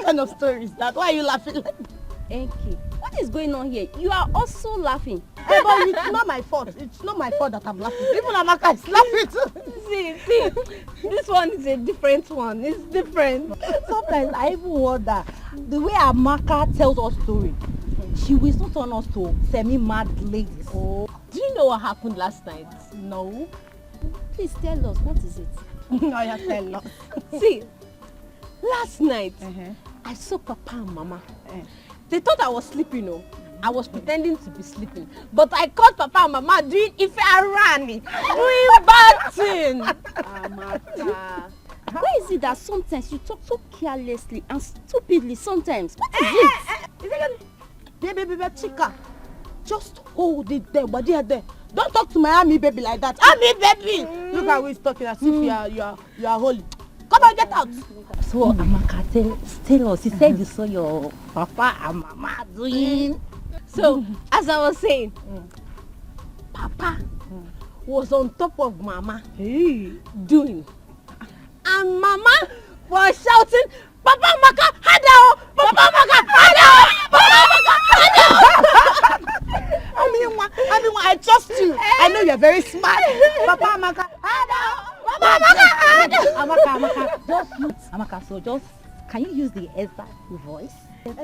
kind of story is that? Why are you laughing like that? Enki, what is going on here? You are also laughing. Hey, but it's not my fault. It's not my fault that I'm laughing. Even Amaka is laughing too. See, this one is a different one. It's different. Sometimes I even wonder, the way Amaka tells us story, she will not turn us to semi-mad ladies. Oh. Do you know what happened last night? No. Please tell us, what is it? No, you tell us. See, last night, I saw Papa and Mama. They thought I was sleeping, no? I was pretending to be sleeping. But I caught Papa and Mama doing Ife Arani, doing bad thing. Amaka. Why is it that sometimes you talk so carelessly and stupidly sometimes? What is it? Baby, Chica, just hold it there, but there. Don't talk to my army baby like that. Army baby! Look how he's talking as if you are holy. Come on, get out. So Amaka, tell us, you said you saw your Papa and Mama doing. So, as I was saying, Papa was on top of Mama doing. And Mama was shouting, Papa Maka, Hadao! Papa Maka, Hadao! Papa Maka, Hadao! I trust you. I know you're very smart. Papa Maka, Hadao! Papa Maka, Hadao! Amaka, Amaka, so just, can you use the exact voice? Use the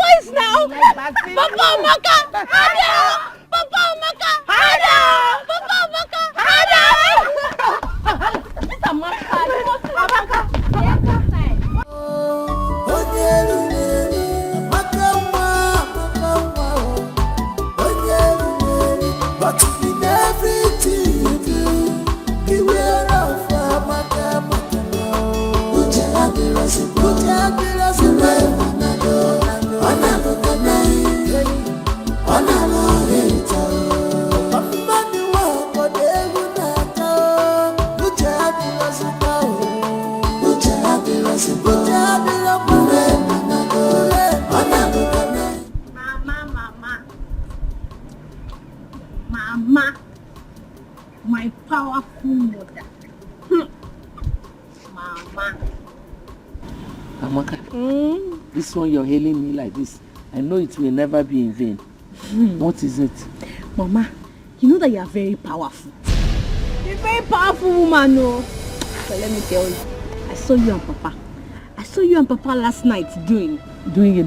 voice now! Papa Maka, Hadao! Papa Maka, Hadao! Papa Maka, Hadao! This Amaka, but in everything you do, beware of Amaka. Mama, my powerful mother. Mama. Amaka, this one you're hailing me like this, I know it will never be in vain. What is it? Mama, you know that you are very powerful. You're a very powerful woman, no? So let me tell you, I saw you and Papa. I saw you and Papa last night doing. Doing it?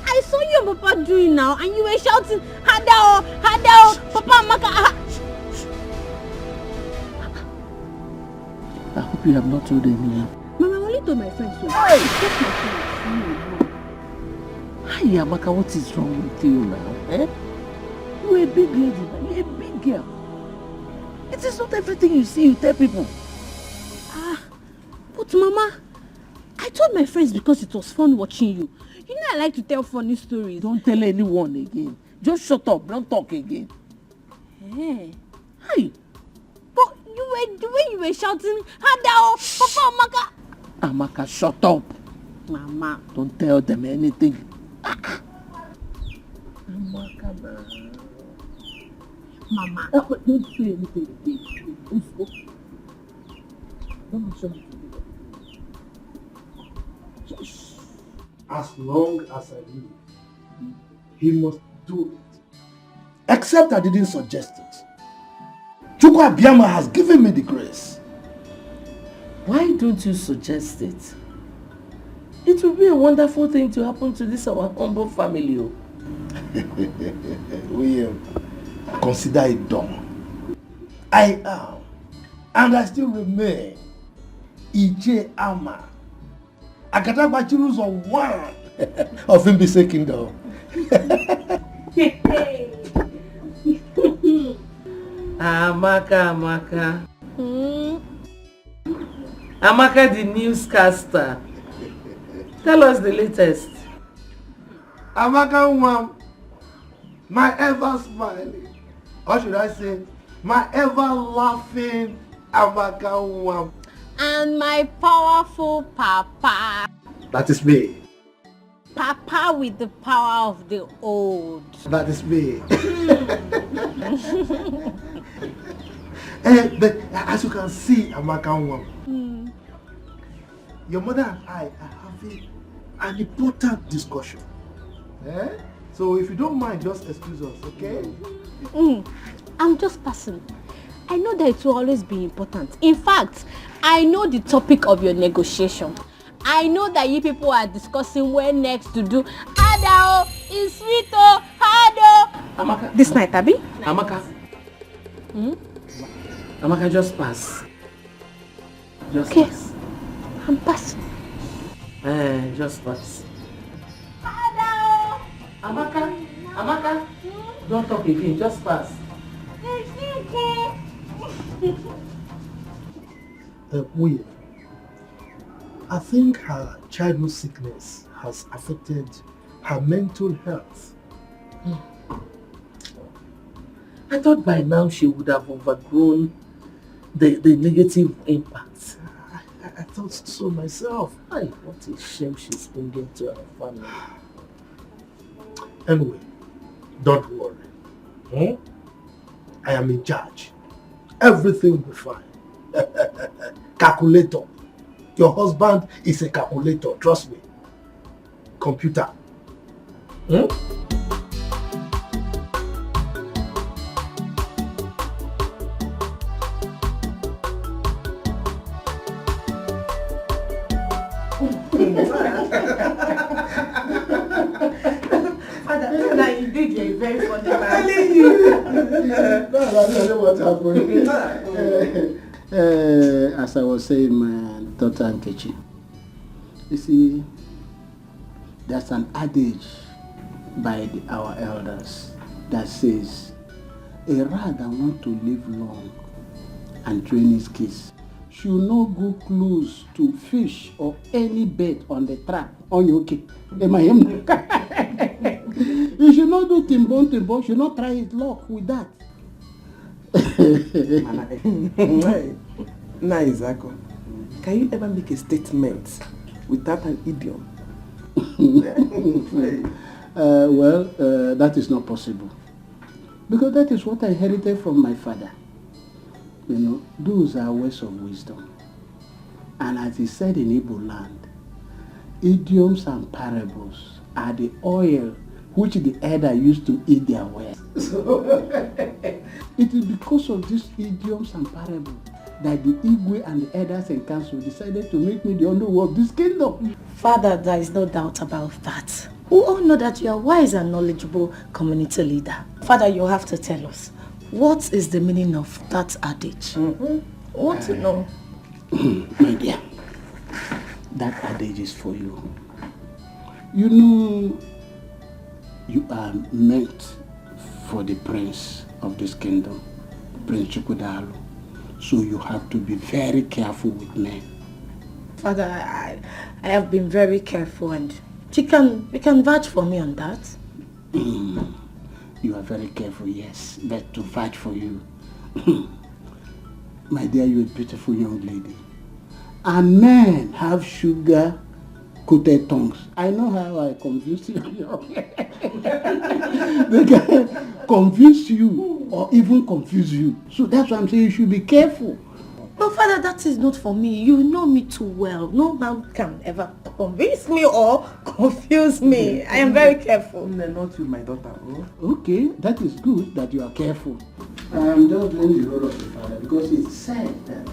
I saw you and Papa doing now, and you were shouting, Hadao, Hadao, Papa Maka. I hope you have not told anyone. Mama, I only told my friends. So. Hi, Amaka, what is wrong with you now? Eh? You're a big lady, you're a big girl. It is not everything you see you tell people. But Mama, I told my friends because it was fun watching you. You know I like to tell funny stories. Don't tell anyone again. Just shut up, don't talk again. Hey. Hi. But the way you were shouting, Hadao, Papa Maka. Amaka, shut up. Mama. Don't tell them anything. Amaka, Mama. Don't say anything again. Let's go. Don't show me. As long as I live, he must do it. Except I didn't suggest it. Chukwu Abiyama has given me the grace. Why don't you suggest it? It will be a wonderful thing to happen to this our humble family. William, consider it done. I am, and I still remain, Ije Ama. Akatagbachiru's on one of Mbise Kingdom. Amaka. Amaka, the newscaster. Tell us the latest. Amaka Nwam, my ever smiling, or should I say, my ever laughing Amaka Nwam. And my powerful Papa. That is me. Papa with the power of the old. That is me. But as you can see, Amaka Nwam, your mother and I have having an important discussion. Eh? So if you don't mind, just excuse us, okay? I'm just passing. I know that it will always be important. In fact, I know the topic of your negotiation. I know that you people are discussing when next to do Adao, is sweet oh, Hado. Amaka. This night, Abi? Amaka. Amaka, just pass. Just Okay. pass. I'm passing. Just pass. Adao. Amaka. Amaka. Don't talk again, just pass. William, I think her childhood sickness has affected her mental health. I thought by now she would have overgrown the negative impacts. I thought so myself. Ay, what a shame she's bringing to her family. Anyway, don't worry. I am in charge. Everything will be fine. Calculator. Your husband is a calculator, trust me. Computer. Father, indeed you're a very funny man. No, I don't know what happened. As I was saying, my daughter Nkechi, you see, there's an adage by our elders that says, a rat that wants to live long and train his kids should not go close to fish or any bait on the trap. On your okay? Am I him? You should not do timbon, should not try his luck with that. Naija, can you ever make a statement without an idiom? That is not possible. Because that is what I inherited from my father. You know, those are words of wisdom. And as he said in Igbo land, idioms and parables are the oil which the elder used to eat their way. It is because of these idioms and parables that the Igwe and the elders and council decided to make me the underworld of this kingdom. Father, there is no doubt about that. We all know that you are wise and knowledgeable community leader. Father, you have to tell us, what is the meaning of that adage? I want to know. My dear, that adage is for you. You know, you are meant for the prince of this kingdom, Prince Chukwudalu. So you have to be very careful with men. Father, I have been very careful, and you can vouch for me on that. You are very careful, yes, but to vouch for you. My dear, you're a beautiful young lady. And men have sugar-coated tongues. I know how I confuse you. They can convince you or even confuse you. So that's why I'm saying you should be careful. But Father, that is not for me. You know me too well. No man can ever convince me or confuse me. I am very careful. Not with my daughter. Okay, that is good that you are careful. I'm just doing the role of the father because it's said that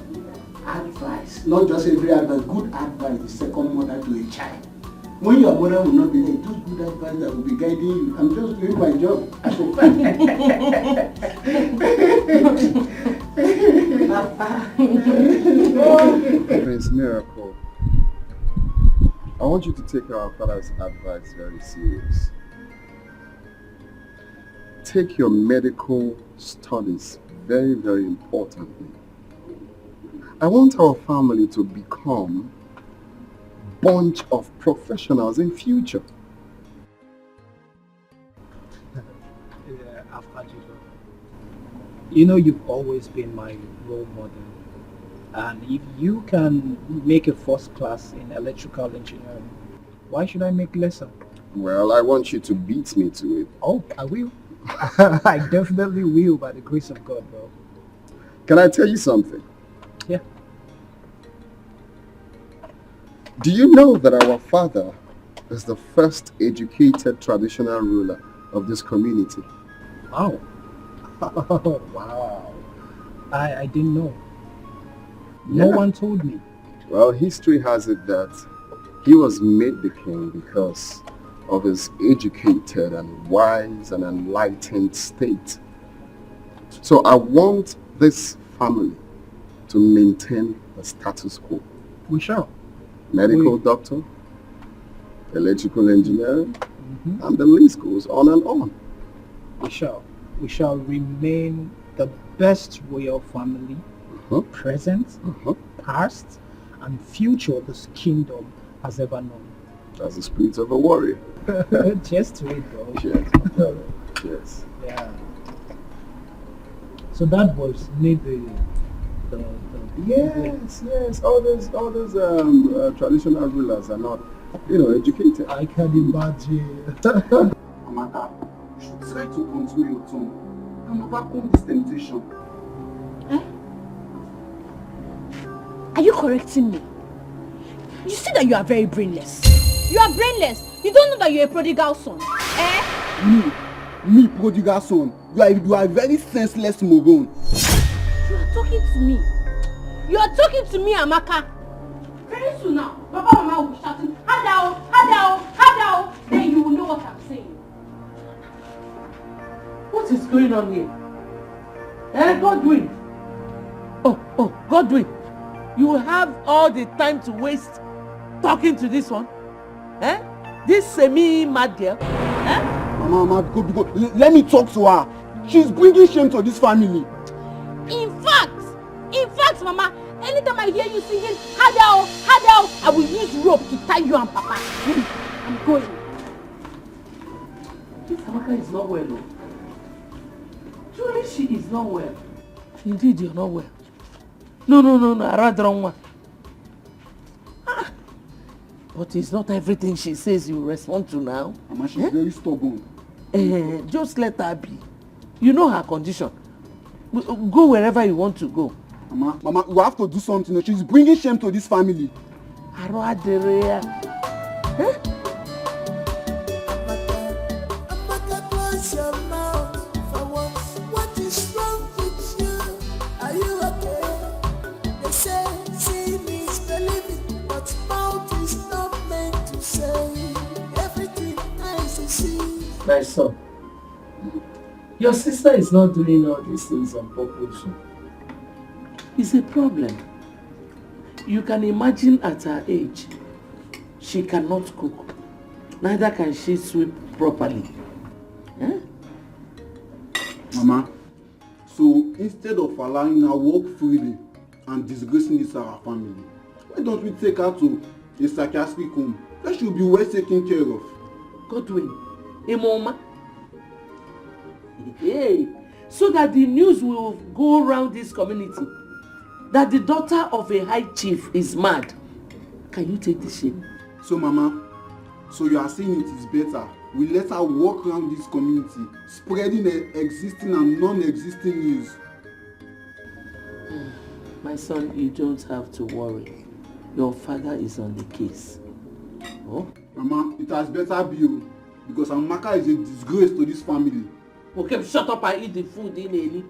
advice, not just every advice, good advice is second mother to a child. When your mother will not be there, just good advice that will be guiding you. I'm just doing my job. Prince Miracle, I want you to take our father's advice very serious. Take your medical studies very, very importantly. I want our family to become a bunch of professionals in future. You know, you've always been my role model. And if you can make a first class in electrical engineering, why should I make lesser? Well, I want you to beat me to it. Oh, I will. I definitely will, by the grace of God, bro. Can I tell you something? Yeah. Do you know that our father is the first educated traditional ruler of this community? Wow. Wow. I didn't know. No one told me. Well, history has it that he was made the king because of his educated and wise and enlightened state. So I want this family to maintain the status quo. We shall. Medical doctor, electrical engineering, and the list goes on and on. We shall. We shall remain the best royal family, present, past, and future this kingdom has ever known. That's the spirit of a warrior. Just to it, bro. Cheers. Cheers. Yeah. So that was made the Yes. All those traditional rulers are not, educated. I can imagine. Amaka, you should try to control your tongue and overcome this temptation. Are you correcting me? You see that you are very brainless. You are brainless. You don't know that you're a prodigal son. Me prodigal son? You are a very senseless moron. You are talking to me. You are talking to me, Amaka. Very soon now, Papa and Mama will be shouting, Hadao, Hadao, Hadao. Then you will know what I'm saying. What is going on here? Godwin. Oh, Godwin. You have all the time to waste talking to this one? This semi-mad girl? Mama, go. Let me talk to her. She's bringing shame to this family. In fact, Mama, anytime I hear you singing, Hadao, Hadao, I will use rope to tie you and Papa. I'm going. This Amaka is not well, no? Truly, she is not well. Indeed, you're not well. No, I rather wrong one. But it's not everything she says you respond to now. Mama, she's very stubborn. Just let her be. You know her condition. Go wherever you want to go. Mama, you have to do something. She's bringing shame to this family. What is wrong with you? Are you okay? They say seeing is believing, but mouth is not meant to say everything I see. My son, your sister is not doing all these things on purpose. It's a problem. You can imagine at her age, she cannot cook. Neither can she sweep properly. Mama, so instead of allowing her walk freely and disgracing this our family, why don't we take her to a psychiatric home that she'll be well taken care of? Godwin, mama. So that the news will go around this community that the daughter of a high chief is mad. Can you take this shame? So Mama, so you are saying it is better we let her walk around this community, spreading the existing and non-existing news? My son, you don't have to worry. Your father is on the case. Oh? Mama, it has better be you, because Amaka is a disgrace to this family. Okay, shut up and eat the food, Ineli.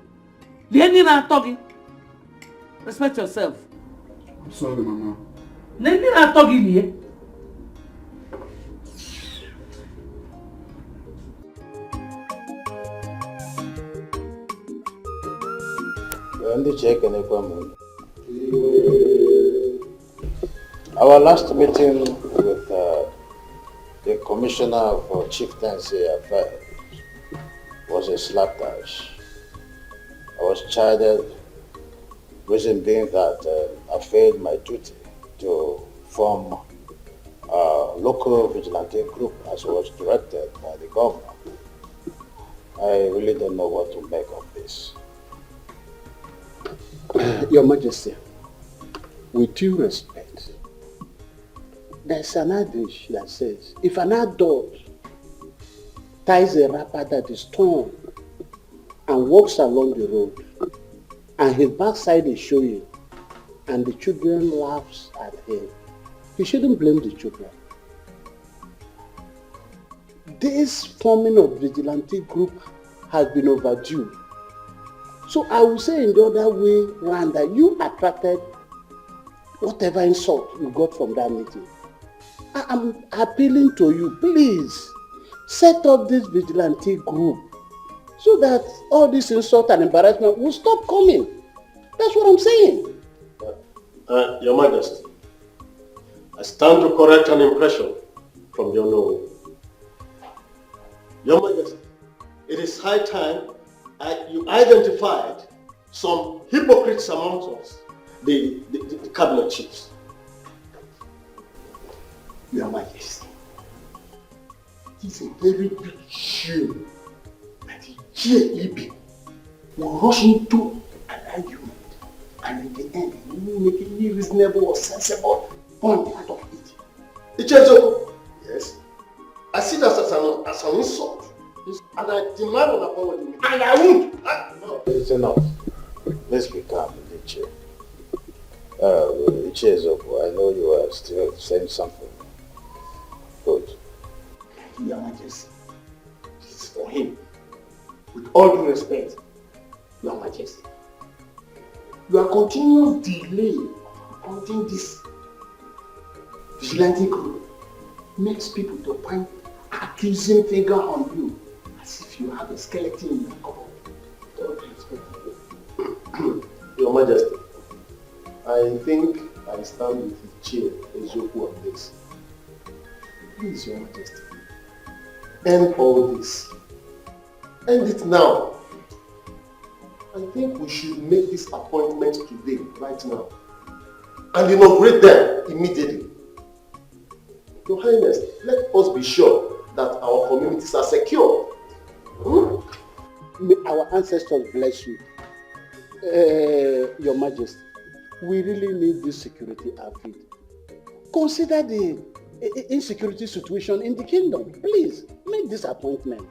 Lenin are talking. Respect yourself. I'm sorry, Mama. Lenin are talking here. Our last meeting with the Commissioner for Chieftaincy Affairs was a slapdash. I was chided, reason being that I failed my duty to form a local vigilante group as was directed by the governor. I really don't know what to make of this. Your Majesty, with due respect, there's an adage that says, if an adult ties a wrapper that is torn and walks along the road, and his backside is showing, and the children laughs at him, You shouldn't blame the children. This forming of vigilante group has been overdue. So I will say in the other way round that you attracted whatever insult you got from that meeting. I'm appealing to you, please set up this vigilante group so that all this insult and embarrassment will stop coming. That's what I'm saying. Your Majesty, I stand to correct an impression from your knowing. Your Majesty, it is high time you identified some hypocrites amongst us, the cabinet chiefs. Your Majesty, it is a very big shame that the GAEB will rush into an argument and in the end you will make any reasonable or sensible point out of it. Ichezoko, yes, I see that as an insult. And I demand an apology. And I won't. No. It's enough. Let's be calm, Iche. Ichezoko, I know you are still saying something. Good. Your Majesty, this is for him. With all due respect, Your Majesty, your continuous delay appointing this vigilante group makes people to point accusing finger on you as if you have a skeleton in your cupboard. Your Majesty, I think I stand with the chair Ezoku on this. Please, Your Majesty, end all this. End it now. I think we should make this appointment today, right now, and inaugurate them immediately. Your Highness, let us be sure that our communities are secure. May our ancestors bless you. Your Majesty, we really need this security outfit. Consider the insecurity situation in the kingdom. Please, make this appointment.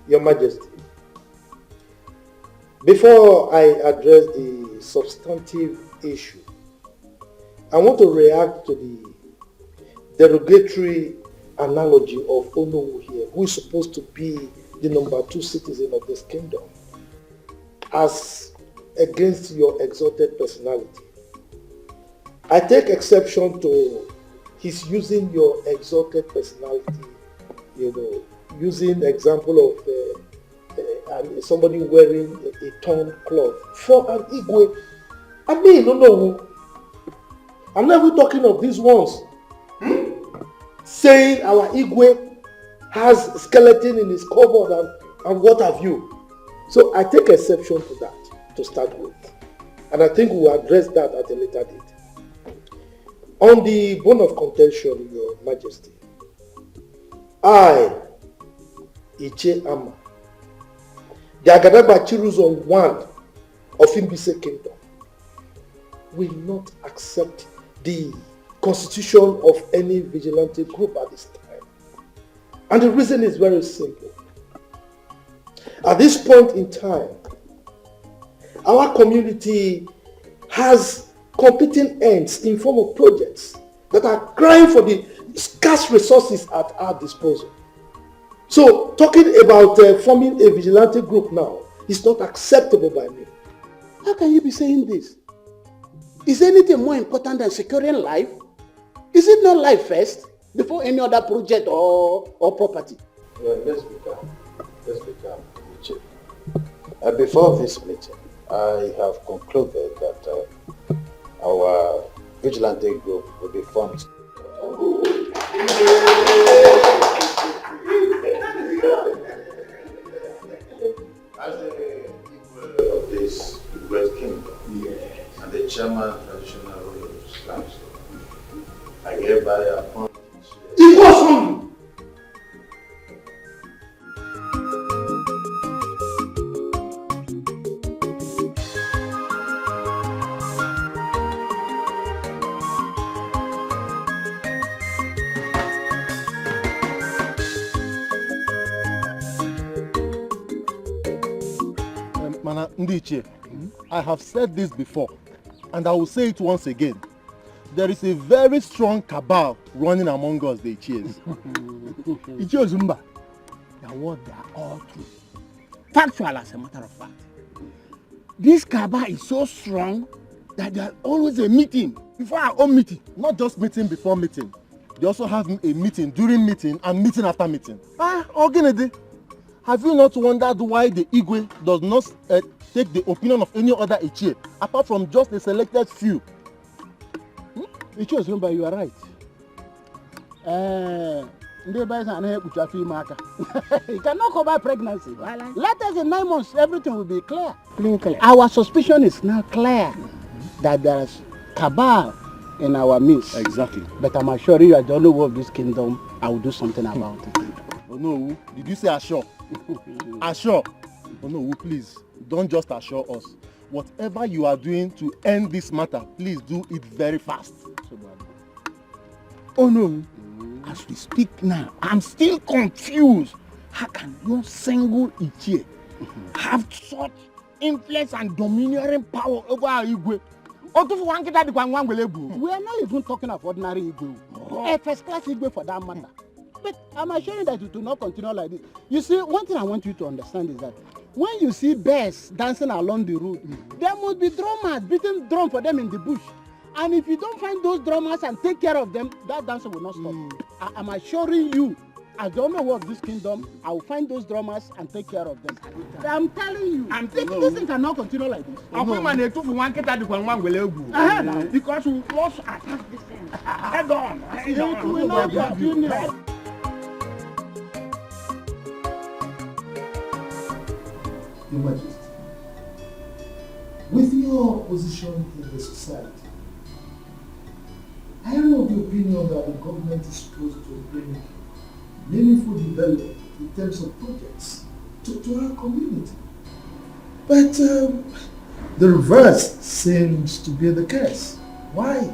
Your Majesty, before I address the substantive issue, I want to react to the derogatory analogy of Onowu here, who is supposed to be the number 2 citizen of this kingdom, as against your exalted personality. I take exception to his using your exalted personality, using the example of somebody wearing a torn cloth for an Igwe. I mean, no. I'm not even talking of these ones. Saying our Igwe has a skeleton in his cupboard and what have you. So I take exception to that to start with. And I think we'll address that at a later date. On the bone of contention, Your Majesty, I, Iche Ama, the Agadagba Chiruzon 1 of Imbise Kingdom, will not accept the constitution of any vigilante group at this time. And the reason is very simple. At this point in time, our community has competing ends in form of projects that are crying for the scarce resources at our disposal. So talking about forming a vigilante group now is not acceptable by me. How can you be saying this? Is anything more important than securing life? Is it not life first before any other project or property? Well, let's be calm. Before this meeting, I have concluded that our vigilante group will be formed. As the Igwe of this great kingdom, and the chairman of traditional rulers, I hereby appoint. It was only. Mana Ndiche, I have said this before, and I will say it once again. there is a very strong cabal running among us, the Ichies. Ichie Zumba, the word they are all true. Factual as a matter of fact. This cabal is so strong that there are always a meeting before our own meeting. Not just meeting before meeting. They also have a meeting during meeting and meeting after meeting. Ogenede, have you not wondered why the Igwe does not take the opinion of any other Ichie, apart from just a selected few? Ichie Zumba, you are right. You cannot cover pregnancy. Let us in 9 months, everything will be clear. Our suspicion is now clear that there is cabal in our midst. Exactly. But I'm assuring you, as the only one of this kingdom, I will do something about it. Oh no, did you say assure? Assure? Oh no, please, don't just assure us. Whatever you are doing to end this matter, please do it very fast. Oh no, as we speak now, I'm still confused. How can no single Ichie have such influence and domineering power over our Igwe? We are not even talking of ordinary Igwe. A first class Igwe for that matter. But I'm assuring that it will not continue like this. You see, one thing I want you to understand is that when you see bears dancing along the road, there must be drummers beating drum for them in the bush. And if you don't find those drummers and take care of them, that dancing will not stop. I'm assuring you, as the owner of this kingdom, I will find those drummers and take care of them. I'm telling you, this thing cannot continue like this. Because we must attack this thing. Head on. It will not continue. Your Majesty, with your position in the society, I am of the opinion that the government is supposed to bring meaningful development in terms of projects to our community. But the reverse seems to be the case. Why?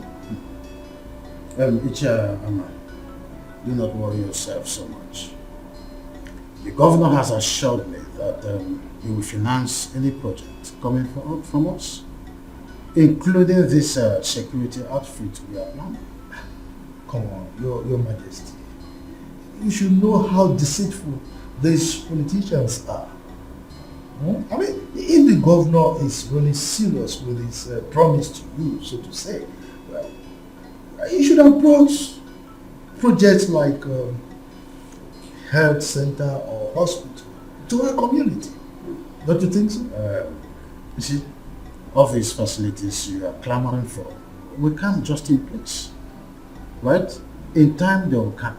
Icha Ama, do not worry yourself so much. The governor has assured me that he will finance any project coming from us, including this security outfit we are planning. Come on, Your Majesty. You should know how deceitful these politicians are. I mean, if the governor is really serious with his promise to you, so to say, well, he should have brought projects like health center or hospital to our community. Don't you think so? You see, all these facilities you are clamoring for, we come just in place, right? In time they will come.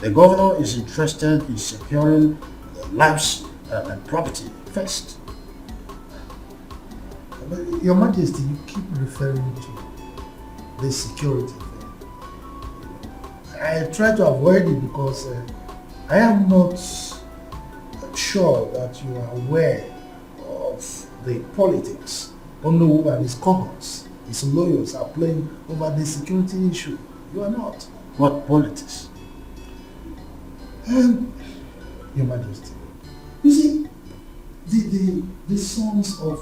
The governor is interested in securing the lives and property first. But Your Majesty, you keep referring to the security thing. I try to avoid it because I am not sure that you are aware of the politics Onowu and his cohorts, his lawyers are playing over the security issue. You are not. What politics? Your Majesty, you see, the sons of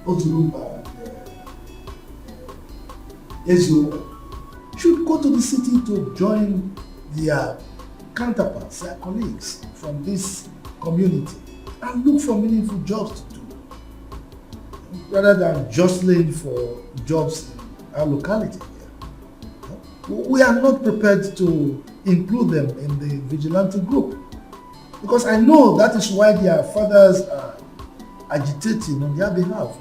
Ozurumba and Ezio should go to the city to join their counterparts, their colleagues from this community and look for meaningful jobs to do, rather than jostling for jobs in our locality. We are not prepared to include them in the Vigilante group because I know that is why their fathers are agitating on their behalf.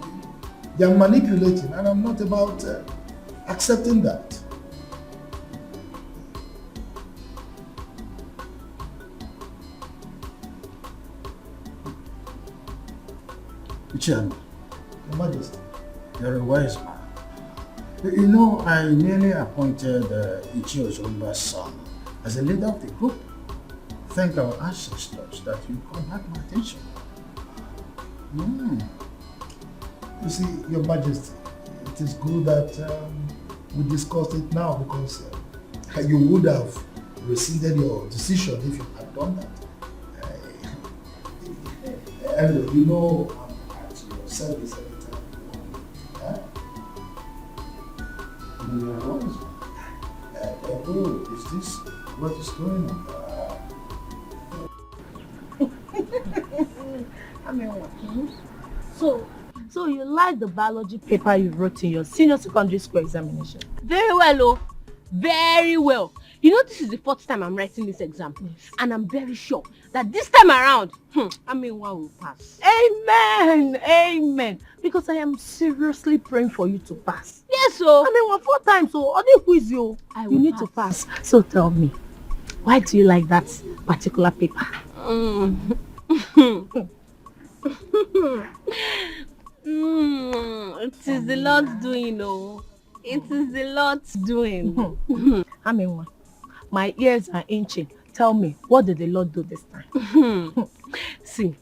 They are manipulating, and I'm not about accepting that. Chairman, Your Majesty, you're a wise man. You know, I nearly appointed Ichie Ozurumba's son as a leader of the group. Thank our ancestors that you caught back my attention. You see, Your Majesty, it is good that we discussed it now because you would have rescinded your decision if you had done that. Anyway, you know I'm at your service every time. Is this what is going on? I mean, what? So you like the biology paper you wrote in your senior secondary school examination? Very well, oh. Very well. You know, this is the fourth time I'm writing this exam. Yes. And I'm very sure that this time around, one will pass. Amen. Amen. Because I am seriously praying for you to pass. Yes, so. I mean, 4 times, so I didn't quiz you. You need to pass. So tell me, why do you like that particular paper? It is the Lord's doing, oh. It is the Lord's doing. I mean, my ears are itching. Tell me, what did the Lord do this time? See,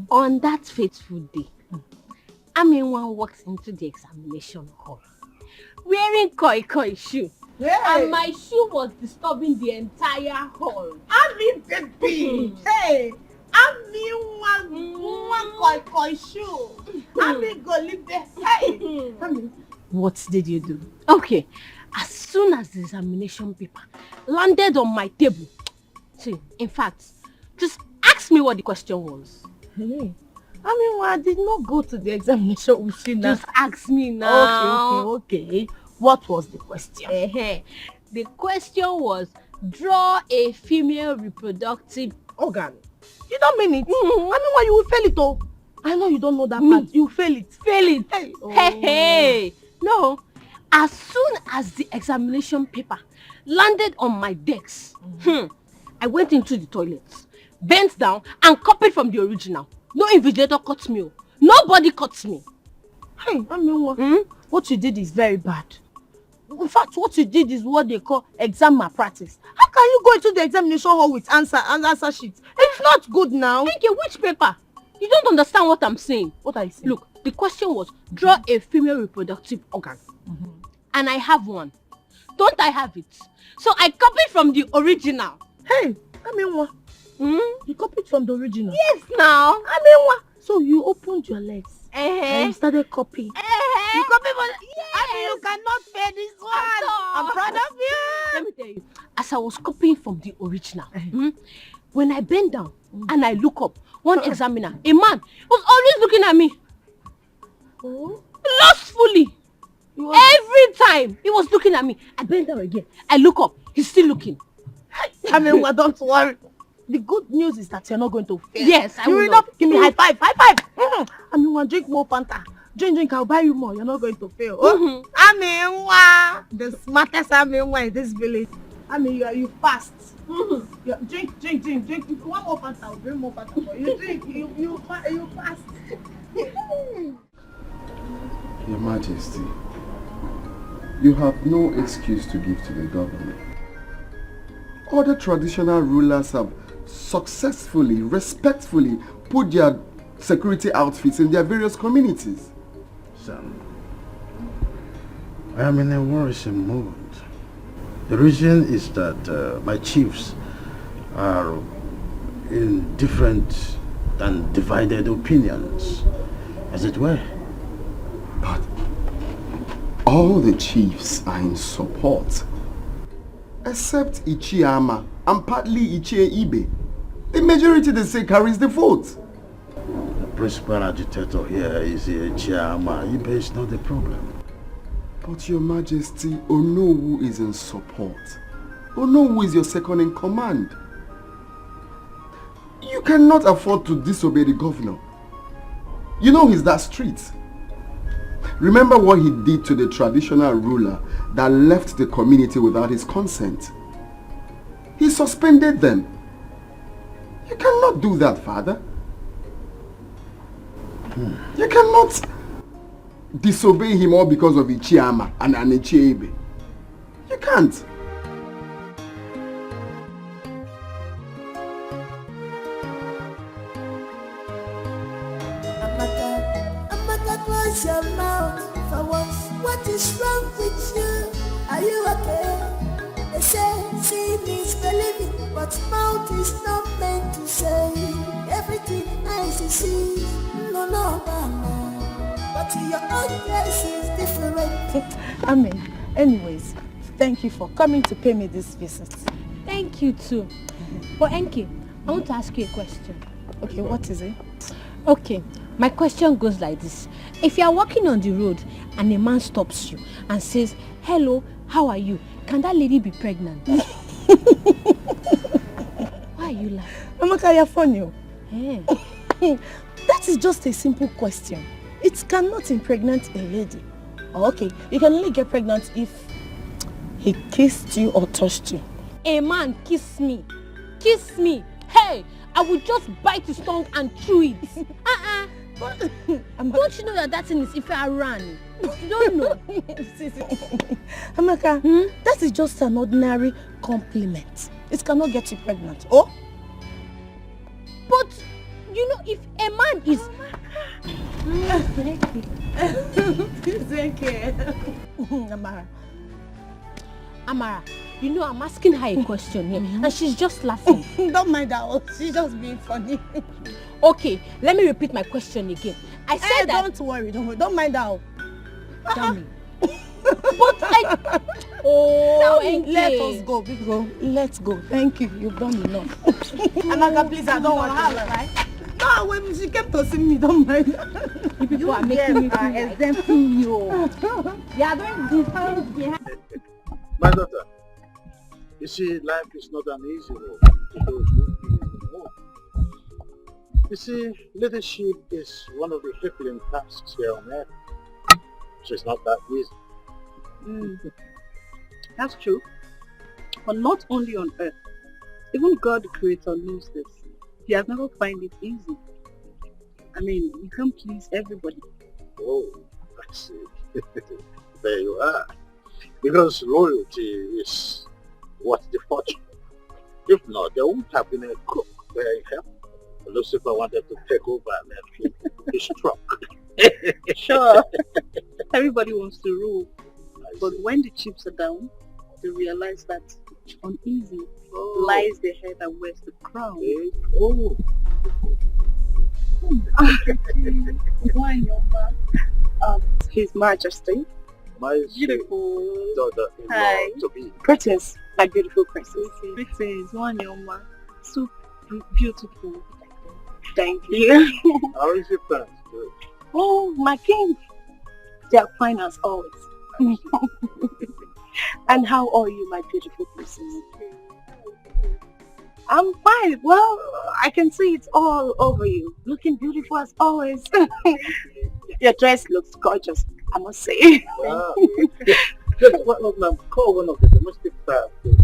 on that fateful day, Aminwa walks into the examination hall wearing koi shoe. Hey. And my shoe was disturbing the entire hall. Ami baby! Hey! Ami one koi shoe. Ami go live there. Hey! Ami. What did you do? Okay, as soon as the examination paper landed on my table, see, in fact, just ask me what the question was. Hey. I did not go to the examination with you now. Just ask me now. Okay. What was the question? The question was, draw a female reproductive organ. You don't mean it? Why you will fail it all? I know you don't know that part. You fail it. Fail it. Hey. Hey. No. As soon as the examination paper landed on my desk, I went into the toilet, bent down, and copied from the original. No invigilator caught me. Nobody caught me. Hey, what you did is very bad. In fact, what you did is what they call exam malpractice. How can you go into the examination hall with answer sheets? It's not good now. Thank you. Which paper? You don't understand what I'm saying. What are you saying? Look, the question was, draw a female reproductive organ. And I have one. Don't I have it? So I copied from the original. Hey, what? You copied from the original? Yes, now. What? So you opened your legs and you started copying. You copied from... Yes. You cannot fail this one. I'm proud of you. Let me tell you, as I was copying from the original, when I bent down and I look up, one examiner, a man, was always looking at me. Lustfully. Every time he was looking at me. I bent down again. I look up. He's still looking. Don't worry. The good news is that you're not going to fail. Yes, I will. You not give me high five. Drink more Fanta. Drink, I'll buy you more. You're not going to fail. The smartest in this village. You fast. Drink. If you want more Fanta, I'll bring more Fanta for you. Drink. You fast. Your Majesty, you have no excuse to give to the government. Other traditional rulers have successfully, respectfully put their security outfits in their various communities. Son, I am in a worrisome mood. The reason is that my chiefs are in different and divided opinions, as it were. But all the chiefs are in support, except Ichiama and partly Ichie Ibe. The majority, they say, carries the vote. The principal agitator here is Ichiama. Ibe is not the problem. But Your Majesty, Onowu is in support. Onowu is your second in command. You cannot afford to disobey the governor. You know he's that strict. Remember what he did to the traditional ruler that left the community without his consent. He suspended them. You cannot do that, Father. You cannot disobey him all because of Ichiama and Ichiebe. You can't. Close your mouth for once. What is wrong with you? Are you okay? They say seeing is believing, but mouth is not meant to say everything eyes you see. No, mama. But your own case is different. Anyways, thank you for coming to pay me this visit. Thank you too. But Enki, I want to ask you a question. Okay, what is it? Okay, my question goes like this. If you are walking on the road and a man stops you and says, "Hello, how are you?" Can that lady be pregnant? Why are you laughing? Amaka, you're funny. Hey. That is just a simple question. It cannot impregnate a lady. Okay, you can only get pregnant if he kissed you or touched you. A man kiss me. Kiss me. Hey, I would just bite his tongue and chew it. Don't you know that thing is if I ran? You don't know. Amaka, that is just an ordinary compliment. It cannot get you pregnant. Oh? But, you know, if a man is... Amara, you know I'm asking her a question here and she's just laughing. Don't mind her, she's just being funny. Okay, let me repeat my question again. I said that... Don't worry, don't mind her. Tell me. But I... Oh, let us go, big girl. Let's go. Thank you, you've done enough. Amaka, please, I don't want to right? No, when she kept tossing me, don't mind. You people are making me exempting you. You are doing this. My daughter, you see, life is not an easy road to those who feel the more. You see, leadership is one of the crippling tasks here on earth. So it's not that easy. That's true. But not only on earth. Even God the Creator knows this. He has never found it easy. I mean, you can't please everybody. Oh, I see. There you are. Because loyalty is what the fortune. If not, there won't have been a cook where Lucifer wanted to take over and then he struck. Sure. Everybody wants to rule. But when the chips are down, they realize that uneasy lies the head and wears the crown. Oh. His Majesty. My beautiful daughter to be. Princess, my beautiful princess. Princess, Wanyoma. So beautiful. Thank you. How is your parents doing? Oh, my king. They are fine as always. And how are you, my beautiful princess? I'm fine. Well, I can see it's all over you. Looking beautiful as always. Your dress looks gorgeous, I must say. Wow. Just call one of the domestic staff to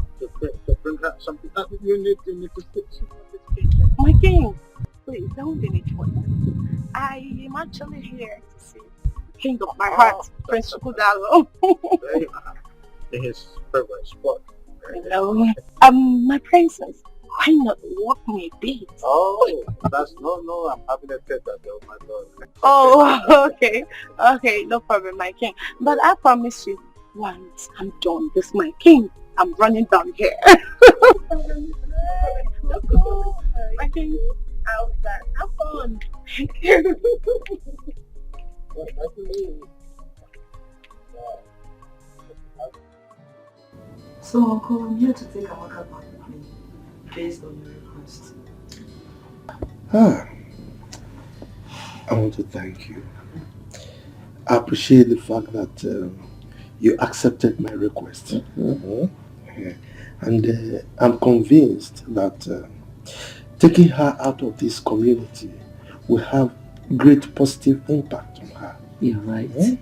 bring her something. You need to fix it. My king, please don't be any trouble. I am actually here to see the king of my heart, Prince Shukudalo. There you are. In his favorite spot. Hello. My princess, why not walk me a bit? Oh, that's no, I'm having a tete at my daughter. Oh, okay, no problem, my king. But I promise you, once I'm done with my king, I'm running down here. My king, I'll be back. Have fun. Thank you. So, Uncle, I'm here to take Amaka back with me, based on your request. I want to thank you. I appreciate the fact that you accepted my request. Yeah. And I'm convinced that taking her out of this community will have great positive impact on her. You're right.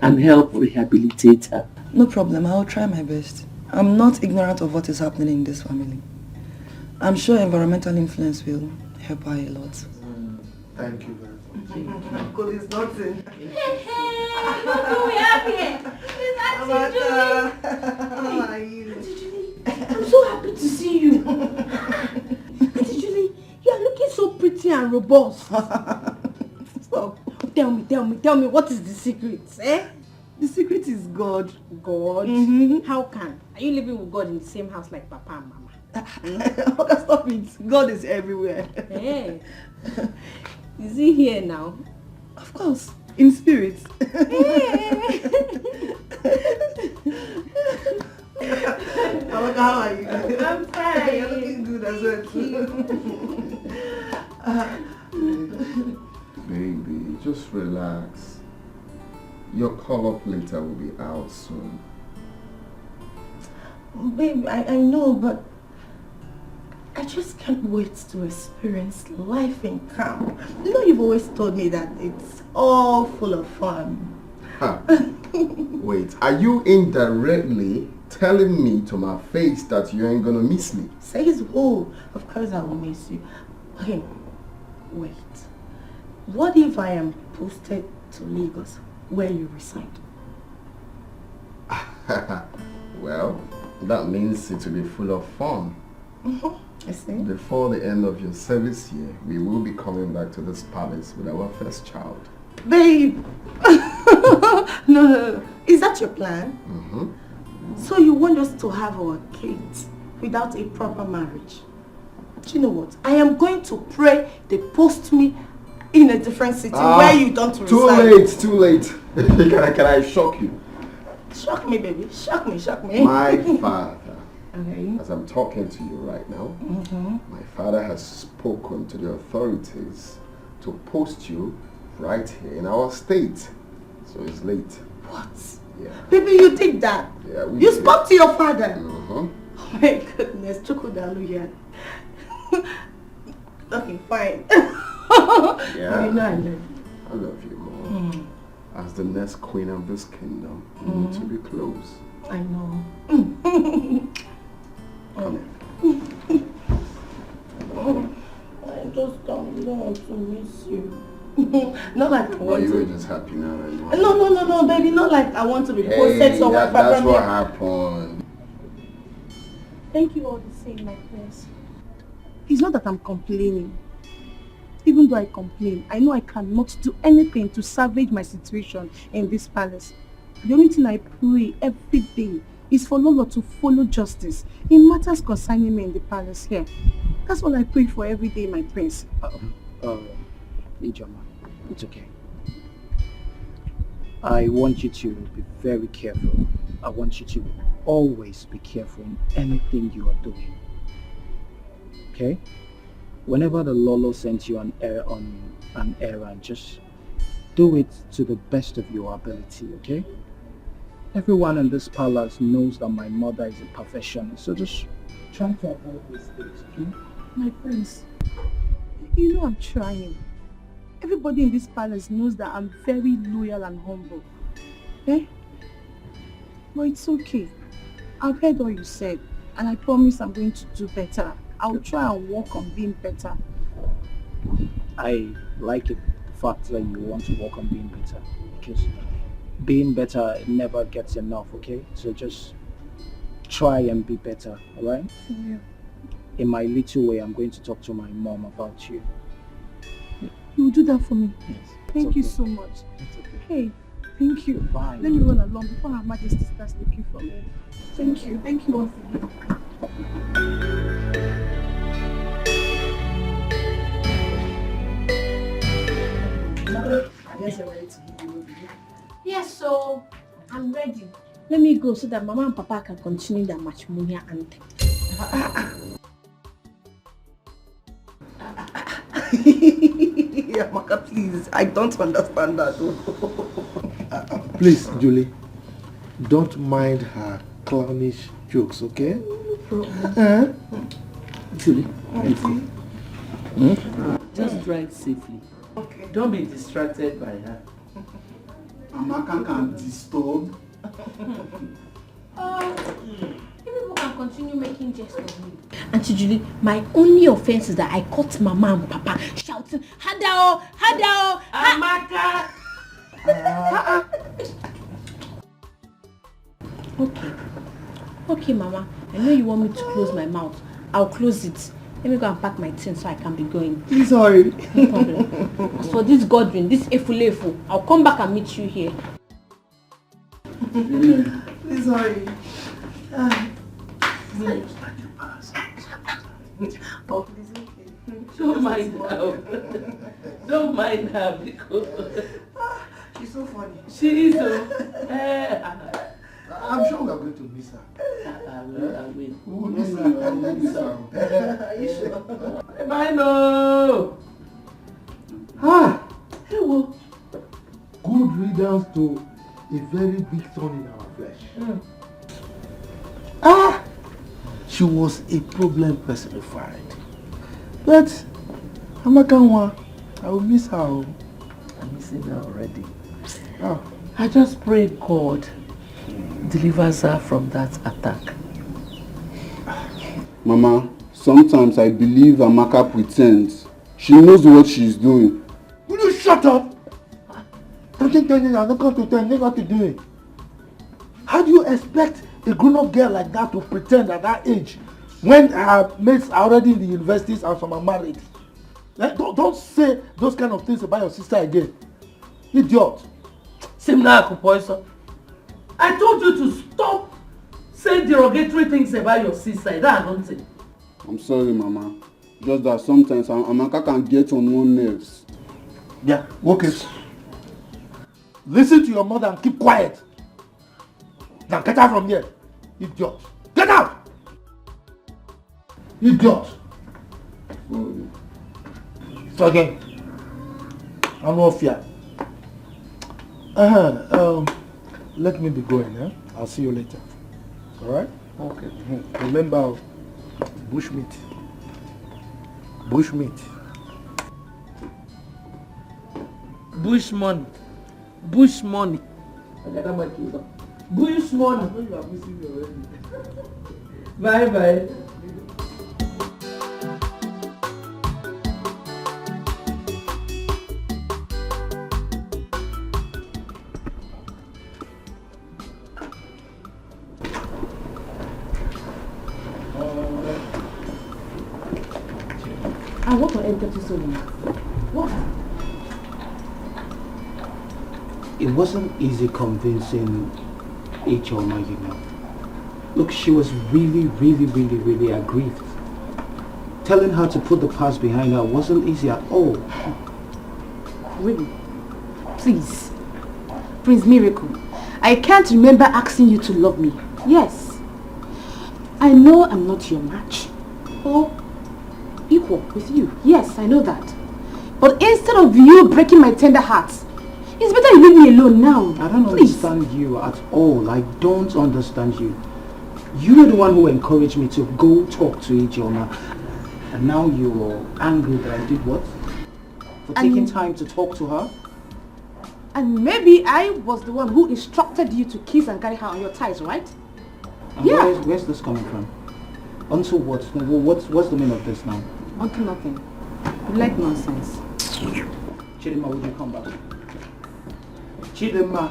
And help rehabilitate her. No problem, I will try my best. I'm not ignorant of what is happening in this family. I'm sure environmental influence will help her a lot. Thank you very much. Uncle is nothing. Hey, look who we have here. It's Auntie Julie. How are you? Auntie Julie, I'm so happy to see you. Auntie Julie, you are looking so pretty and robust. Stop. Tell me, what is the secret, eh? The secret is God. God? How can? Are you living with God in the same house like Papa and Mama? Okay, stop it. God is everywhere. Hey. Is he here now? Of course. In spirit. Amaka, how are you? I'm fine. You're looking good as well. Baby, just relax. Your call-up later will be out soon. Babe, I know, but I just can't wait to experience life in camp. You know, you've always told me that it's all full of fun. Huh. Wait, are you indirectly telling me to my face that you ain't gonna miss me? Says who? Of course I will miss you. Okay, wait. What if I am posted to Lagos, where you reside? Well, that means it will be full of fun. I see. Before the end of your service year, we will be coming back to this palace with our first child. Babe! No. Is that your plan? So you want us to have our kids without a proper marriage? Do you know what? I am going to pray they post me in a different city where you don't reside. Too late. Can I shock you? Shock me, baby. Shock me. My father, Okay. as I'm talking to you right now, my father has spoken to the authorities to post you right here in our state. So it's late. What? Yeah. Baby, you did that? Yeah, You spoke to your father? Uh-huh. Oh my goodness, Chukudalu here. Okay, fine. Yeah. You know I love you. I love you more. As the next queen of this kingdom, you need to be close. I know. I just don't want to miss you. Not like I want you to. were just happy now. No, baby. Not like I want to be posted somewhere. That's what happened. Thank you all the same, my friends. It's not that I'm complaining. Even though I complain, I know I cannot do anything to salvage my situation in this palace. The only thing I pray every day is for Lolo to follow justice in matters concerning me in the palace here. That's all I pray for every day, my prince. Ijoma, it's okay. I want you to be very careful. I want you to always be careful in anything you are doing. Okay? Whenever the Lolo sends you on an errand, just do it to the best of your ability, okay? Everyone in this palace knows that my mother is a professional, so just try to avoid mistakes, okay? My friends, you know I'm trying. Everybody in this palace knows that I'm very loyal and humble. Eh? But it's okay. I've heard all you said, and I promise I'm going to do better. I'll try and work on being better. I like it, the fact that you want to work on being better, because being better never gets enough, okay? So just try and be better, alright? Yeah. In my little way, I'm going to talk to my mom about you. You will do that for me? Yes. Thank you so much. Hey, thank you. Bye. Let me run along before Her Majesty starts looking for me. Thank you. Thank you once again. I guess you're ready to give you. Yes, so I'm ready. Let me go so that Mama and Papa can continue their matrimonial anthem. Amaka, please. I don't understand that. Please, Julie, don't mind her clownish jokes, okay? Julie, just drive safely. Okay. Don't be distracted by her. Amaka can disturb. People can continue making jests of me. Auntie Julie, my only offense is that I caught Mama and Papa shouting, Hadao, Hadao, Amaka! Okay, Mama. I know you want me to close my mouth. I'll close it. Let me go and pack my things so I can be going. Sorry. No problem. As for this Godwin, this Efulefu, I'll come back and meet you here. Please hurry. Oh, please, okay. Don't mind her. Don't mind her because she's so funny. she is so. I'm sure we are going to miss her. I will. We'll miss her. Are you sure? Bye, no. Hello. Good riddance to a very big thorn in our flesh. She was a problem personified. But Amakanwa, I will miss her. I'm missing her already. Oh. I just pray God delivers her from that attack. Mama, sometimes I believe Amaka pretends. She knows what she's doing. Will you shut up? Something telling you I'm not going to tell you what to do. How do you expect a grown-up girl like that to pretend at that age when her mates are already in the universities and some are married? Don't say those kind of things about your sister again. Idiot. Simna Akupoiso, I told you to stop saying derogatory things about your sister. That don't say. I'm sorry, Mama. Just that sometimes Amaka can get on my nerves. Yeah, okay. Listen to your mother and keep quiet. Now get out from here. Idiot. Get out! Idiot. So again, I'm not fear. Let me be going, eh? I'll see you later. Alright? Okay. Remember, bushmeat. Bushmeat. Bush money. Bush money. Bush money. You are missing me already. Bye bye. I want to enter this room. What? It wasn't easy convincing Ichoma, you know. Look, she was really aggrieved. Telling her to put the past behind her wasn't easy at all. Really? Please. Prince Miracle, I can't remember asking you to love me. Yes. I know I'm not your match. Or equal with you. Yes, I know that. But instead of you breaking my tender heart, it's better you leave me alone now. I don't understand you at all. I don't understand you. You were the one who encouraged me to go talk to Ijeoma. And now you're angry that I did what? For taking time to talk to her? And maybe I was the one who instructed you to kiss and carry her on your thighs, right? And yeah. Where's this coming from? Until what? What's the meaning of this now? Until nothing. You like nonsense. Chidima, would you come back? Chidima.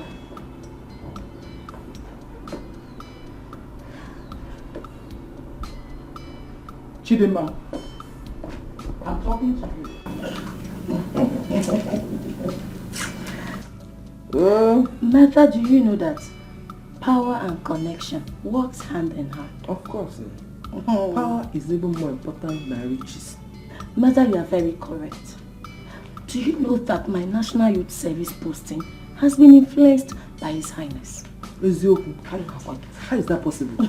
Chidima. I'm talking to you. Mother, do you know that power and connection works hand in hand? Of course. Power is even more important than riches. Mother, you are very correct. Do you know that my National Youth Service posting has been influenced by His Highness? How is that possible?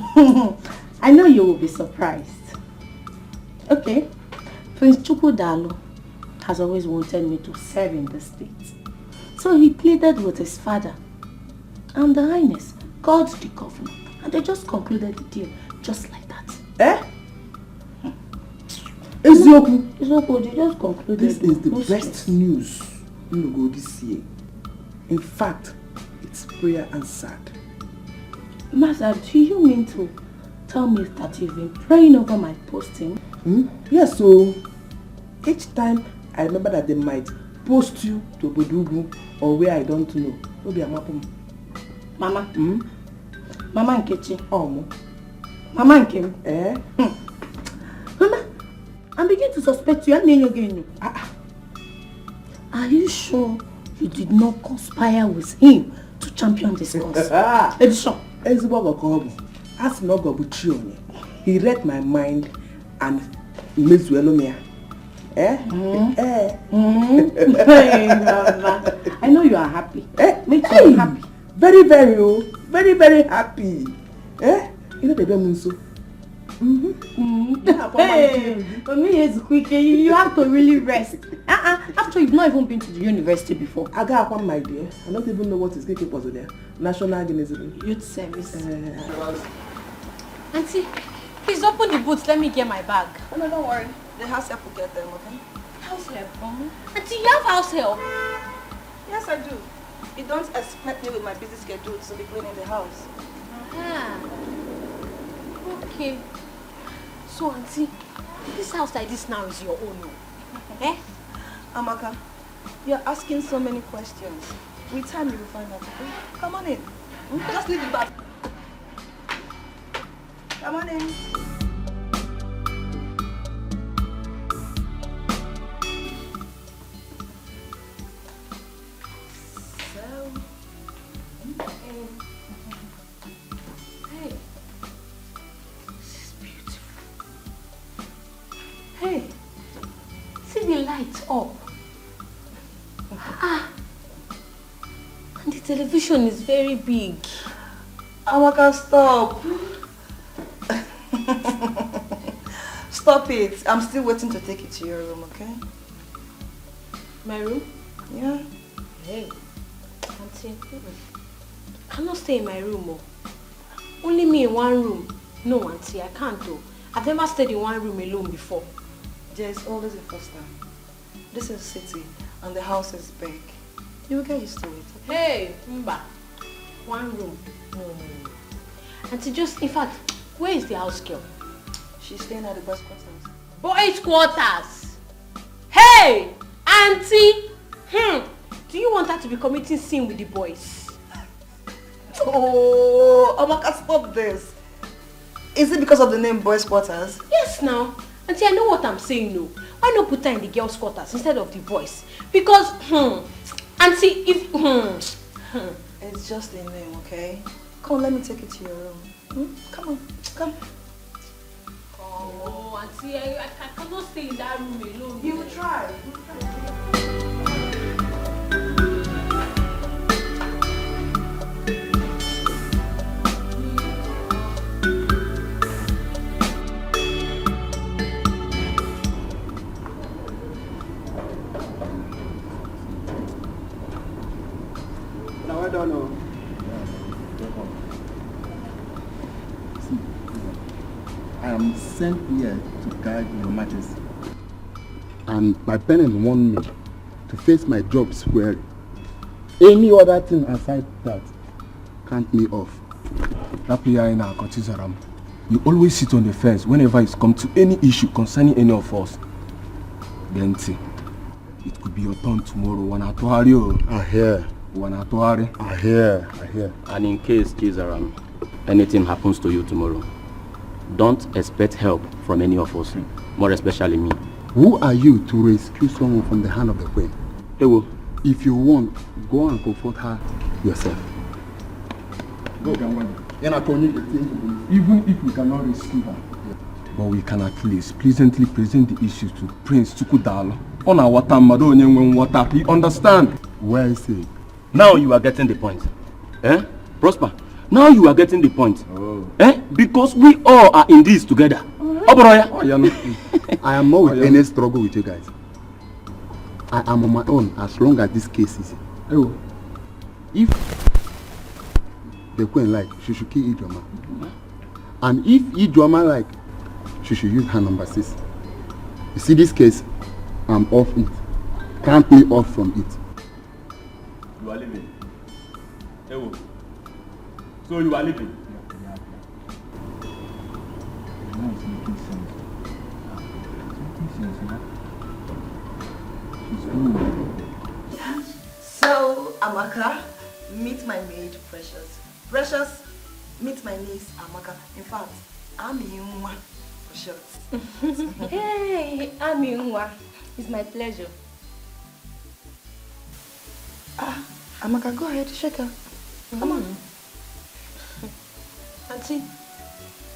I know you will be surprised. Okay, Prince Chukwudalo has always wanted me to serve in the state. So he pleaded with his father, and the Highness called the governor, and they just concluded the deal just like that. Eh? Ezioku, they just concluded. This is the best news in Ugo this year. In fact, it's prayer answered. Mother, do you mean to tell me that you've been praying over my posting? Yes, so each time I remember that they might post you to Bodugu or where I don't know. Maybe I'm up. Mama. Mama Nkechi. Oh, Mama Nkem. Eh? Mama, I'm beginning to suspect you. Are you sure you did not conspire with him to champion this cause? Edison. He read my mind and made me. Hey, Mama. I know you are happy. Me too, I'm happy. Very very, very happy. Eh? You know the Bemunso. Hey, for me it's quick. You have to really rest. After you've not even been to the university before. I got one, my dear. I don't even know what is getting possible there. National Organism. Youth Service. Auntie, please open the boots. Let me get my bag. Oh, no, don't worry. The house help will get them, okay? House help? Auntie, you have house help? Yes, I do. You don't expect me with my busy schedule to be cleaning the house. Okay. So, Auntie, this house like this now is your own, eh? Amaka, you're asking so many questions. With time you will find out, okay? Come on in. Just leave the bag. Come on in. Hey, see the lights up. And the television is very big. Amaka, stop. Stop it. I'm still waiting to take you to your room, okay? My room? Yeah. Hey, Auntie, I cannot stay in my room. Oh. Only me in one room. No, Auntie, I can't do. I've never stayed in one room alone before. There's always a first time. This is city and the house is big. You will get used to it. Okay? Hey, Mba. One room. No. Auntie, just, in fact, where is the house girl? She's staying at the boys' quarters. Boys' quarters? Hey, Auntie! Do you want her to be committing sin with the boys? Oh, Amaka, stop this. Is it because of the name boys' quarters? Yes, now. Auntie, I know what I'm saying, no. Why not put her in the girls' quarters instead of the boys? Because, Auntie, if, It's just a name, okay? Come on, let me take you to your room. Come on, come. Oh, Auntie, I cannot stay in that room alone. You will try. Now I don't know. I am sent here to guide your majesty. And my parents want me to face my job squarely. Any other thing aside that, count me off. You always sit on the fence whenever it's come to any issue concerning any of us. Then it could be your turn tomorrow. I hear. I hear. And in case, Chizaram, anything happens to you tomorrow, don't expect help from any of us, more especially me. Who are you to rescue someone from the hand of the queen? Ewo. If you want, go and comfort her yourself. Go. Even if we cannot rescue her, but we can at least pleasantly present the issue to Prince Chukudalo. On our water, water. He understand. Where is he? Now you are getting the point. Prosper. Now you are getting the point. Oh. Because we all are in this together. I am not with any struggle with you guys. I am on my own as long as this case is. If the queen like, she should kill Ijoma. And if Ijoma like, she should use her number 6. You see this case, I'm off it. Can't me off from it. You are leaving. Ewo. So you are leaving. So, Amaka, meet my maid, Precious. Precious, meet my niece, Amaka. In fact, I'm Yunwa for short. Hey, I'm Yunwa. It's my pleasure. Amaka, go ahead, shake her. Come on. Auntie,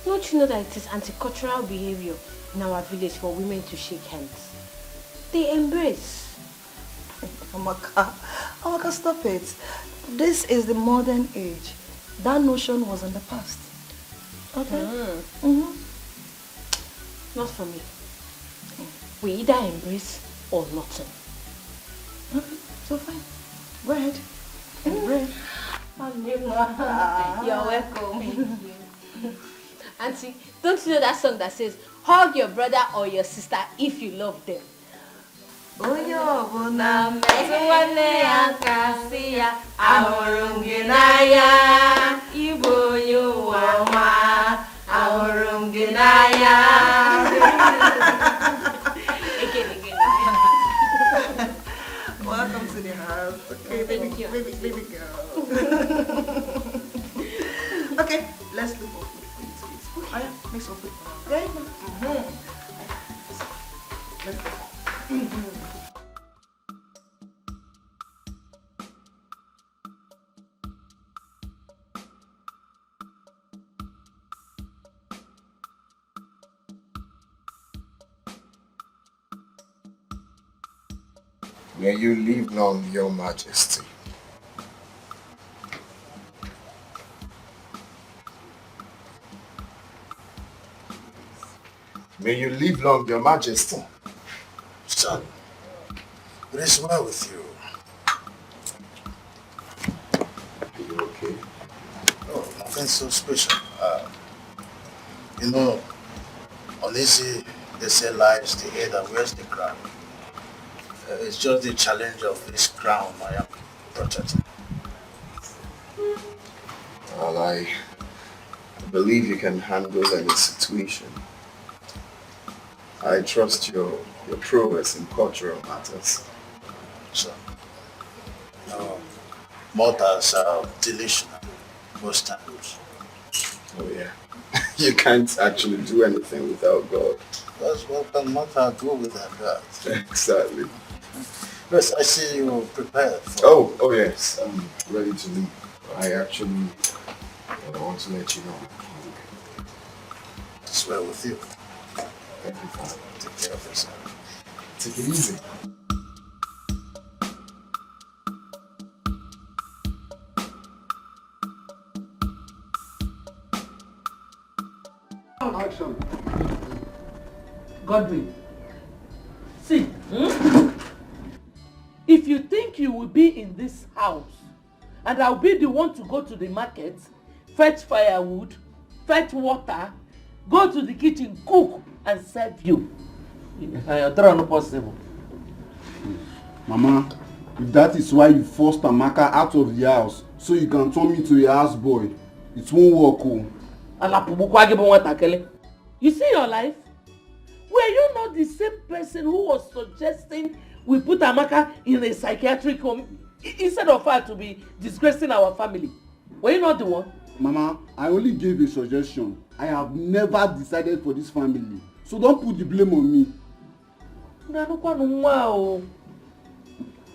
don't you know that it is anti-cultural behavior in our village for women to shake hands? They embrace. Amaka, stop it. This is the modern age. That notion was in the past. Okay? Not for me. We either embrace or nothing. Okay, so fine. Go ahead. Embrace. You're welcome. Thank you. Auntie, don't you know that song that says, hug your brother or your sister if you love them? Oyo buna metuwane akasia ahorunginaya ibo yo wama ahorunginaya. Welcome to the house. Okay, baby girl. Okay, let's look for food for you to eat. Oh yeah, make some food. Yeah. Let's go. May you live long, Your Majesty. May you live long, Your Majesty. Son, it is well with you. Are you okay? No, nothing so special. Uneasy, they say life's the head and wears the crown. It's just the challenge of this crown I am protecting. Well, I believe you can handle any situation. I trust your prowess in cultural matters. So, mortals are delusional most times. Oh yeah. You can't actually do anything without God. That's what can mortal do without God. Exactly. Yes, I see you prepared for... Oh yes, I'm ready to leave. I actually want to let you know. It's well with you. Thank you, Father. Take care of yourself. Take it easy. Action. Godwin, see, if you think you will be in this house and I'll be the one to go to the market, fetch firewood, fetch water, go to the kitchen, cook and serve you, you're not possible. Mama, if that is why you forced Amaka out of the house so you can turn me to a houseboy, it won't work. You see your life? Were you not the same person who was suggesting we put Amaka in a psychiatric home instead of her to be disgracing our family? Were you not the one? Mama, I only gave a suggestion. I have never decided for this family. So don't put the blame on me.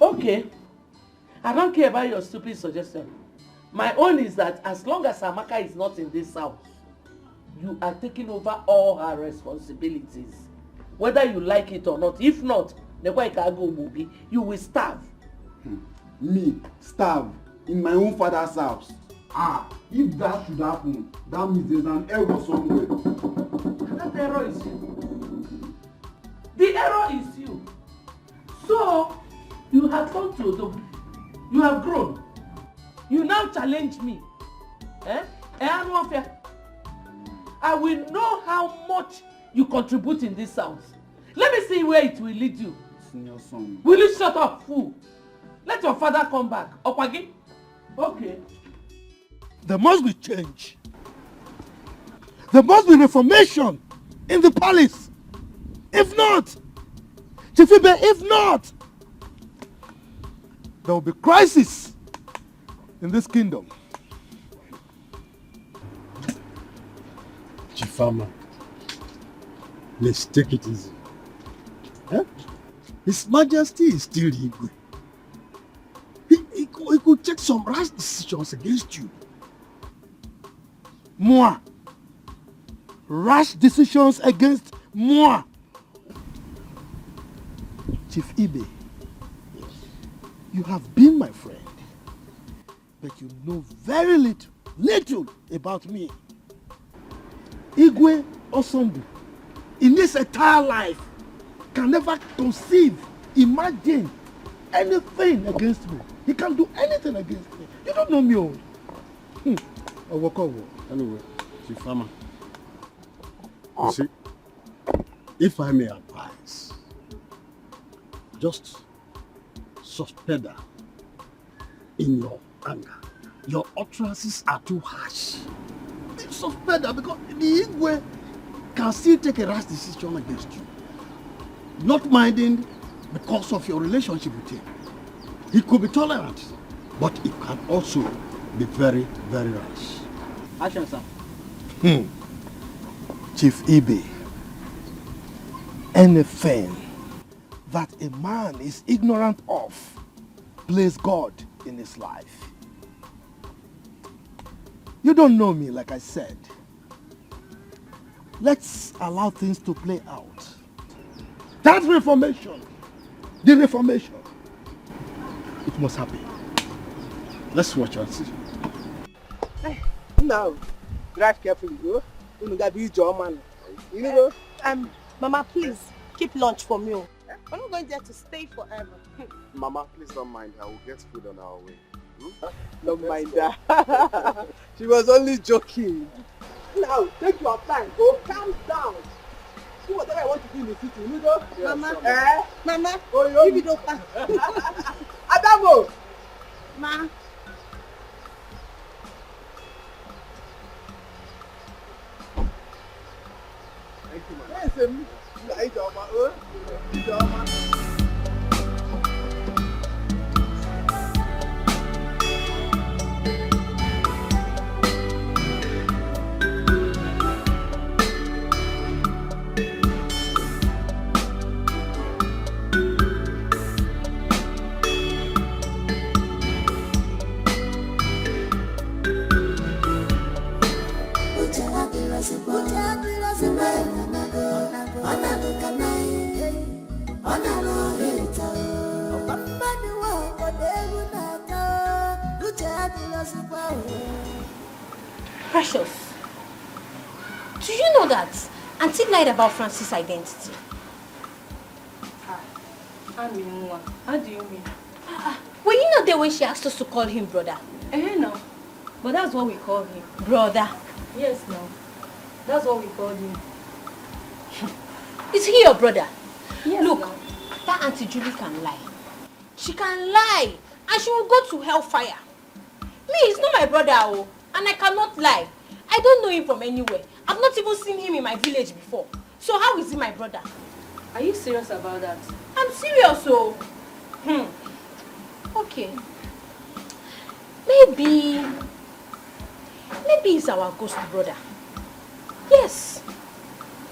Okay. I don't care about your stupid suggestion. My own is that as long as Amaka is not in this house, you are taking over all her responsibilities. Whether you like it or not. If not, you will starve. Me, starve in my own father's house. If that should happen, that means there's an error somewhere. That error is you. The error is you. So, you have come to Odogu. You have grown. You now challenge me. I will know how much you contribute in this house. Let me see where it will lead you. Senior son. Will you shut up, fool? Let your father come back. Okwagi? Okay. There must be change. There must be reformation in the palace. If not, Chifibe, if not, there will be crisis in this kingdom. Chifama, let's take it easy. Huh? His Majesty is still Igwe. He could take some rash decisions against you. Moi. Rash decisions against moi. Chief Ibe, you have been my friend, but you know very little little about me. Igwe Osombu, in this entire life, can never conceive, imagine anything against me. He can't do anything against me. You don't know me all. Anyway, Chief Farmer, you see, if I may advise, just suspend her in your anger. Your utterances are too harsh. Suspend her because the Igwe can still take a rash decision against you. Not minding because of your relationship with him. He could be tolerant, but it can also be very, very rash. Action, sir. Chief Ibe, anything that a man is ignorant of plays God in his life. You don't know me, like I said. Let's allow things to play out. That reformation, the reformation, it must happen. Let's watch and see. Now, drive carefully, bro. You gotta be your man. You know? Mama, please keep lunch for me. We're not going there to stay forever. Mama, please don't mind her. We'll get food on our way. Don't mind that. She was only joking. Now, take your time, go calm down. See whatever I want to do in the city, you know? Yes, Mama, Mama, oh, give it up. Adamo! Ma. Thank you, man. Yes, Precious, do you know that Auntie lied about Francis' identity? How do you mean? Were you not there when she asked us to call him brother? No. But that's what we call him. Brother? Yes, no. That's what we call him. Is he your brother? Yes, look, no. That Auntie Julie can lie. She can lie and she will go to hellfire. Me, he's not my brother, oh, and I cannot lie. I don't know him from anywhere. I've not even seen him in my village before. So how is he my brother? Are you serious about that? I'm serious, oh. Okay. Maybe he's our ghost brother. Yes.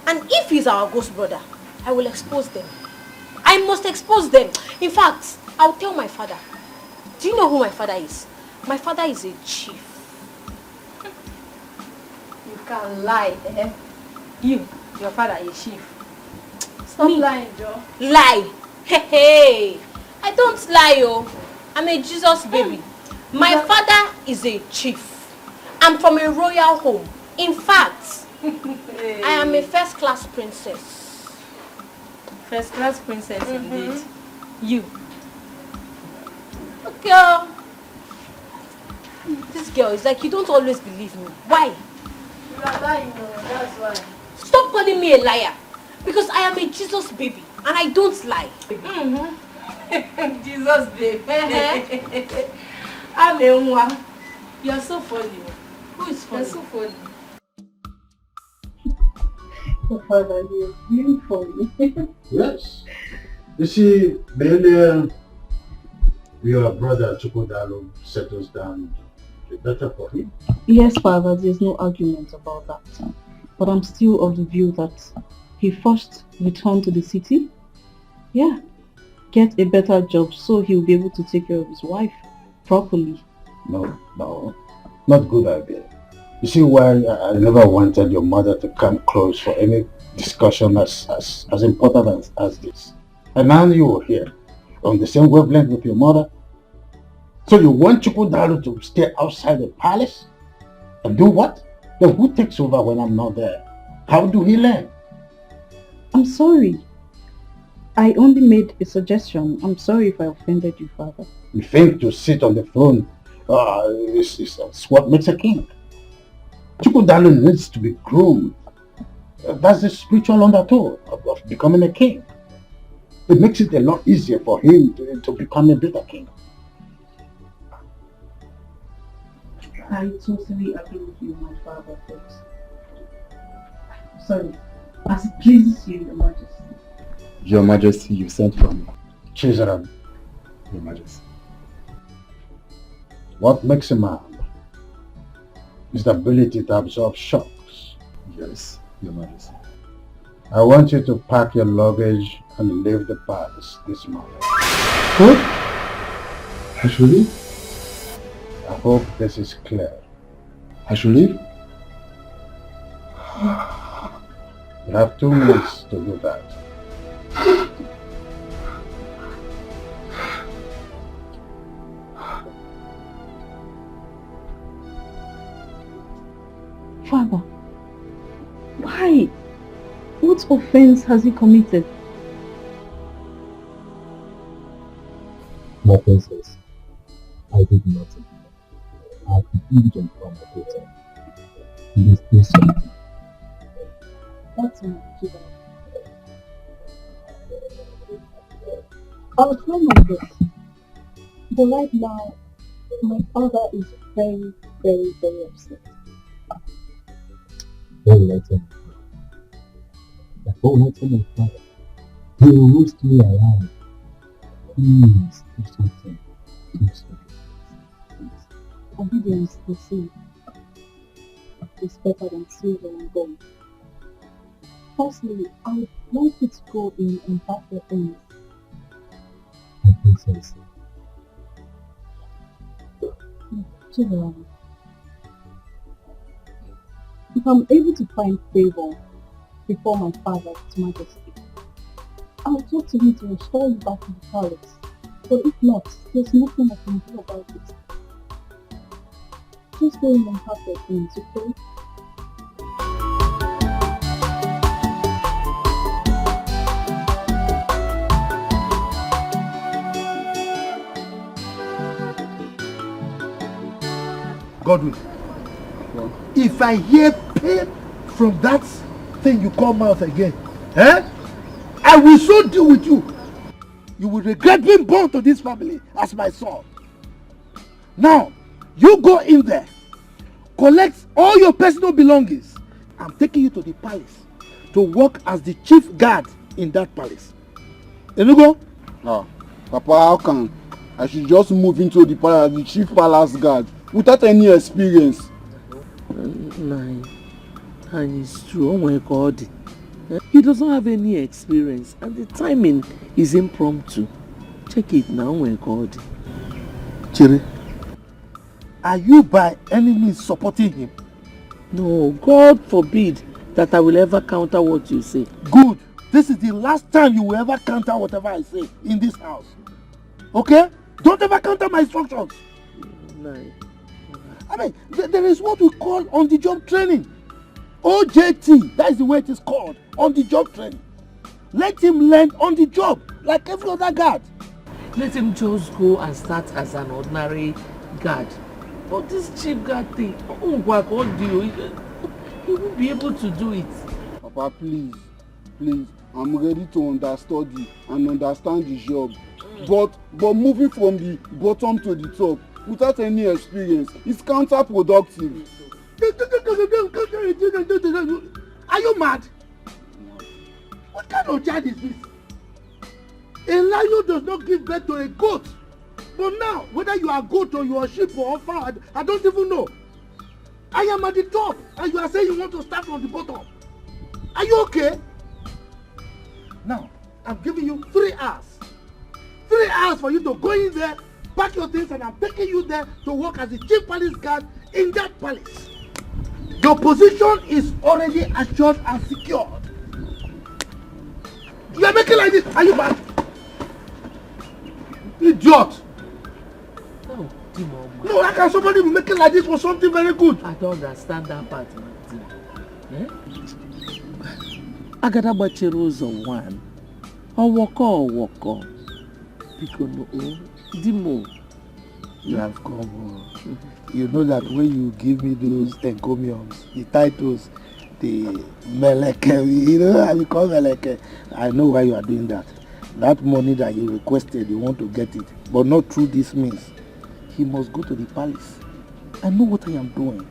And if he's our ghost brother, I will expose them. I must expose them. In fact, I'll tell my father. Do you know who my father is? My father is a chief. You can lie, eh? Your father is chief. Stop lying, Joe. Lie? Hey. I don't lie, oh. I'm a Jesus baby. My father is a chief. I'm from a royal home. In fact, I am a first-class princess. First-class princess, indeed. You. Girl. This girl is like, you don't always believe me. Why? You are lying, that's why. Stop calling me a liar. Because I am a Jesus baby. And I don't lie. Jesus baby. I'm a one. You're so funny. Who is funny? You're so funny. Oh, Father, you're really funny. Yes. You see, then your brother Chukwudalo settles down, the better for him. Yes, Father, there's no argument about that. But I'm still of the view that he first returned to the city. Yeah. Get a better job so he'll be able to take care of his wife properly. No, not good idea. You see why I never wanted your mother to come close for any discussion as important as this. And now you are here, on the same wavelength with your mother. So you want Chukwudalo to stay outside the palace? And do what? Then who takes over when I'm not there? How do he learn? I'm sorry. I only made a suggestion. I'm sorry if I offended you, Father. You think to sit on the throne is what makes a king. Chukwudalo needs to be groomed. That's the spiritual undertow of becoming a king. It makes it a lot easier for him to become a better king. I totally agree with you, my father, but sorry, as it pleases you, Your Majesty. Your Majesty, you sent for me. Chizaram. Your Majesty. What makes a man is the ability to absorb shocks. Yes, Your Majesty. I want you to pack your luggage and leave the palace this morning. What? I should leave? I hope this is clear. I should leave? You have 2 minutes to do that. Father, why? What offense has he committed? My princess, I did nothing. I have the diligent from my daughter. Please do something. That's my kid. I'll try my best. But right now, my father is very, very, very upset. Don't let him cry. Don't let him cry. He will roast me alive. Please do something. Do something. Obedience, they say, is better than silver and gold. Firstly, I would like you to go in and pack your things. My princess. Chivalry. If I'm able to find favor before my father's majesty, I'll talk to him to restore you back to the palace. But if not, there's nothing I can do about it. Just go in and pack your things, okay? Godwin, if I hear pain from that thing you call mouth again, I will so deal with you. You will regret being born to this family as my son. Now, you go in there, collect all your personal belongings. I'm taking you to the palace to work as the chief guard in that palace. Enugo? Ah, Papa, how come I should just move into the palace, the chief palace guard, without any experience? And it's true, oh my God. He doesn't have any experience and the timing is impromptu. Check it now, oh my God. Chere, are you by any means supporting him? No, God forbid that I will ever counter what you say. Good. This is the last time you will ever counter whatever I say in this house. Okay? Don't ever counter my instructions. No. I mean, there is what we call on-the-job training. OJT, that is the way it is called, on-the-job training. Let him learn on the job, like every other guard. Let him just go and start as an ordinary guard. But this chief guard thing, oh, what do you? He won't be able to do it. Papa, please, I'm ready to understudy and understand the job. But moving from the bottom to the top without any experience is counterproductive. Are you mad? What kind of child is this? A lion does not give birth to a goat. But now, whether you are a goat or you are a sheep or a fowl, I don't even know. I am at the top and you are saying you want to start from the bottom. Are you okay? Now, I'm giving you 3 hours. 3 hours for you to go in there, pack your things, and I'm taking you there to work as the chief palace guard in that palace. Your position is already assured and secured. You are making like this. Are you mad? Idiot! Oh, No, how can somebody be making like this for something very good? I don't understand that part. Eh? Agada gbachiri ụzọ one. Ọwọkọ. Biko no, Dimo. You have come. You know that when you give me those encomiums, the titles, the Meleke, you know how you call Meleke. I know why you are doing that. That money that you requested, you want to get it, but not through this means. He must go to the palace. I know what I am doing.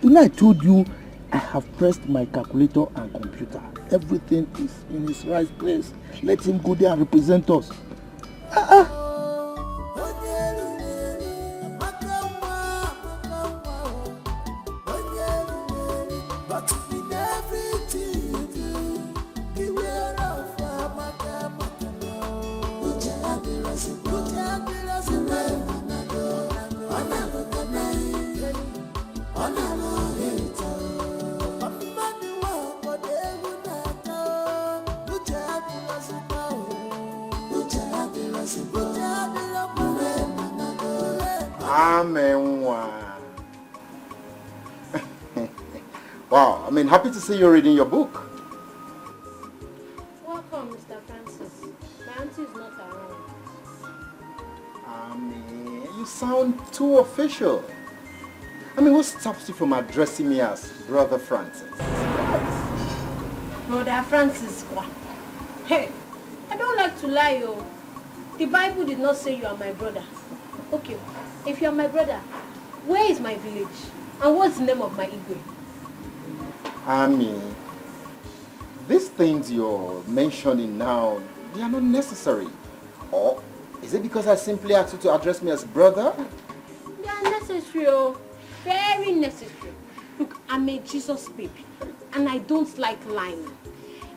You know, I told you I have pressed my calculator and computer. Everything is in its right place. Let him go there and represent us. Wow, I mean, happy to see you reading your book. Welcome, Mr. Francis. My auntie is not around. I mean, you sound too official. I mean, what stops you from addressing me as Brother Francis? Brother Francis, hey, I don't like to lie, yo. The Bible did not say you are my brother. Okay, if you are my brother, where is my village? And what's the name of my igwe? I mean, these things you're mentioning now, they are not necessary. Or is it because I simply asked you to address me as brother? They are necessary, oh. Very necessary. Look, I'm a Jesus baby, and I don't like lying.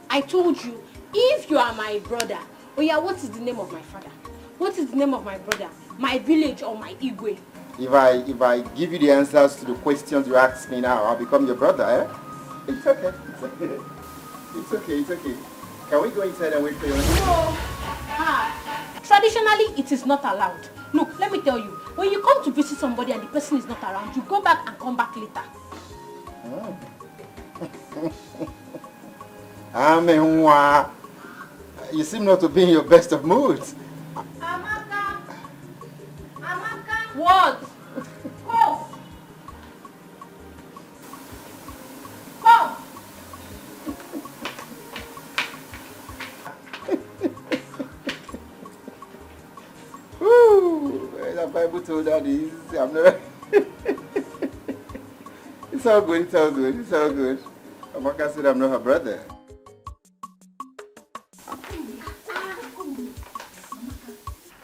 I told you, if you are my brother, oh yeah, what is the name of my father? What is the name of my brother? My village or my igwe? If I give you the answers to the questions you ask me now, I'll become your brother, eh? It's okay. It's okay. Can we go inside and wait for you? No. Traditionally, it is not allowed. Look, let me tell you, when you come to visit somebody and the person is not around, you go back and come back later. Oh. You seem not to be in your best of moods. Amaka! What? Come! The Bible told her this. I'm not. It's all good. Amaka said I'm not her brother.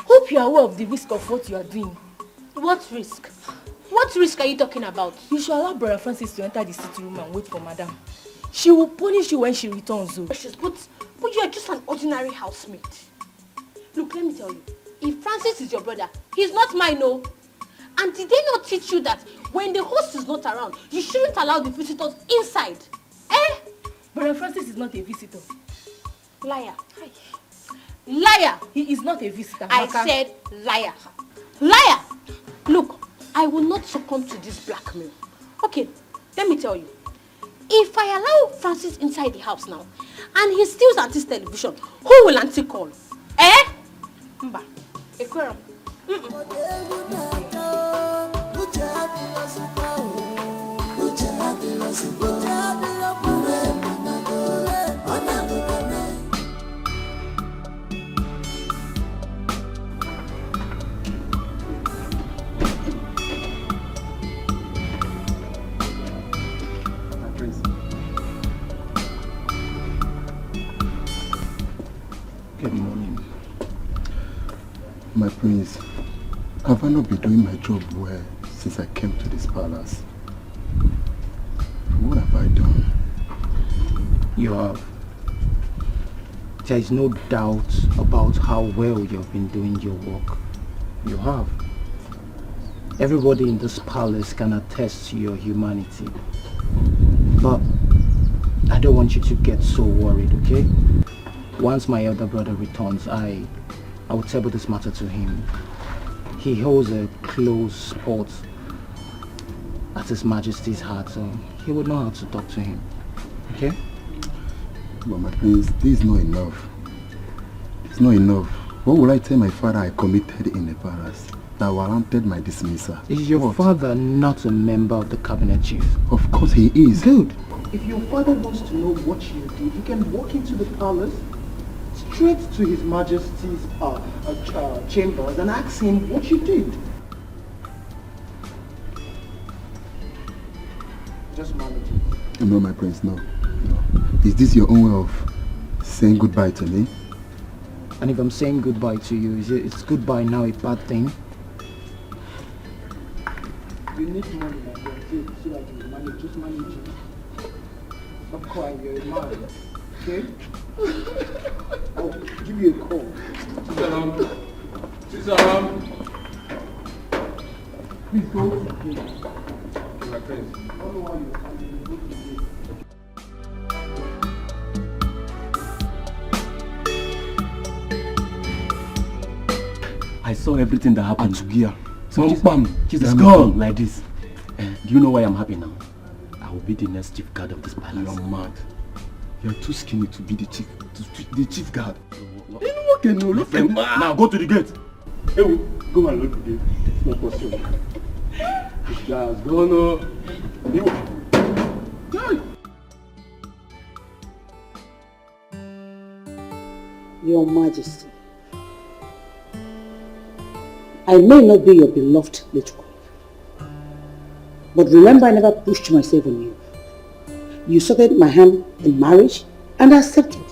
Hope you are aware of the risk of what you are doing. What risk? What risk are you talking about? You should allow Brother Francis to enter the city room and wait for Madam. She will punish you when she returns, though. But you are just an ordinary housemate. Look, let me tell you. If Francis is your brother, he's not mine, no. And did they not teach you that when the host is not around, you shouldn't allow the visitors inside? Eh? Brother Francis is not a visitor. Liar. Liar! He is not a visitor. I said liar. Liar! Look, I will not succumb to this blackmail. Okay, let me tell you. If I allow Francis inside the house now, and he steals Auntie's television, who will Auntie call? Eh? Mba. Ekwero. Good morning. My prince, have I not been doing my job well since I came to this palace? What have I done? You have. There is no doubt about how well you have been doing your work. You have. Everybody in this palace can attest to your humanity. But I don't want you to get so worried, okay? Once my elder brother returns, I will table this matter to him. he holds a close spot at His Majesty's heart, so he would know how to talk to him. Okay? But my prince, this is not enough. It's not enough. What will I tell my father I committed in the palace that warranted my dismissal? Is your father not a member of the cabinet, chief? Of course he is. Good. If your father wants to know what you did, you can walk into the palace, straight to His Majesty's chambers and ask him what you did. Just manage it. No, my prince, no. Is this your own way of saying goodbye to me? And if I'm saying goodbye to you, is goodbye now a bad thing? You need money, my friend, so that you manage. Just manage it. Stop crying, you're a man. Okay? I'll give you a call. Sisaram. Please go. My friends. I don't know why you're coming. Go to the I saw everything that happened to Gia. So it's gone like this. Do you know why I'm happy now? I will be the next chief guard of this palace. You're mad. You're too skinny to be the chief guard. You know what can you look at? Now go to the gate. Hey, go and look at the gate. It's not possible. This guy has gone. Your Majesty, I may not be your beloved late wife, but remember I never pushed myself on you. You sought my hand in marriage and I accepted.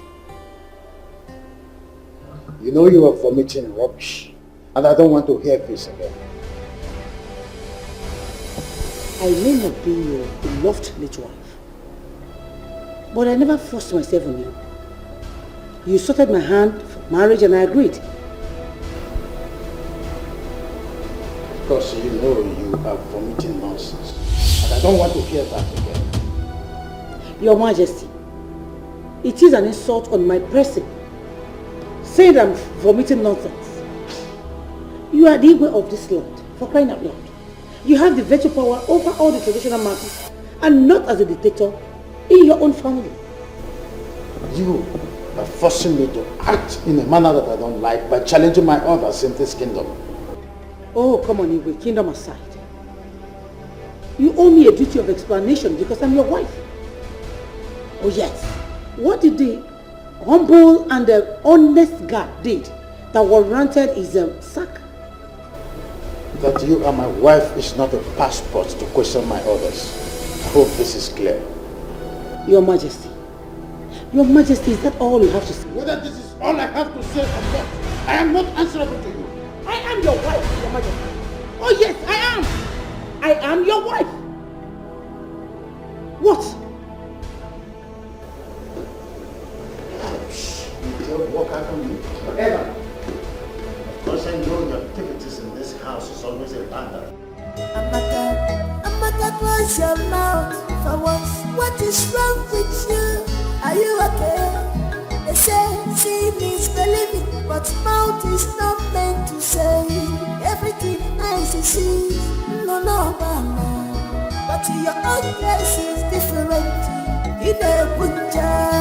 You know you are vomiting rubbish, and I don't want to hear this again. I may not be your beloved late wife, but I never forced myself on you. You sought my hand for marriage and I agreed. Because you know you are vomiting nonsense, and I don't want to hear that again. Your Majesty, it is an insult on my person, saying that I'm vomiting nonsense. You are the Igwe of this land, for crying out loud. You have the veto power over all the traditional matters, and not as a dictator in your own family. You are forcing me to act in a manner that I don't like by challenging my others in this kingdom. Oh, come on, Igwe, kingdom aside. You owe me a duty of explanation because I'm your wife. Oh yes, what did the humble and the honest guard did that warranted his sack? That you are my wife is not a passport to question my orders. I hope this is clear. Your Majesty, is that all you have to say? Whether this is all I have to say or not, I am not answerable to you. I am your wife, Your Majesty. Oh yes, I am. I am your wife. What? What happened to you? Forever. Doesn't know your activities in this house is always a blunder. Amaka, close your mouth for once. What is wrong with you? Are you okay? They say, see means believing, but mouth is not meant to say. Everything eyes see, no, but your own case is different. In a butcher.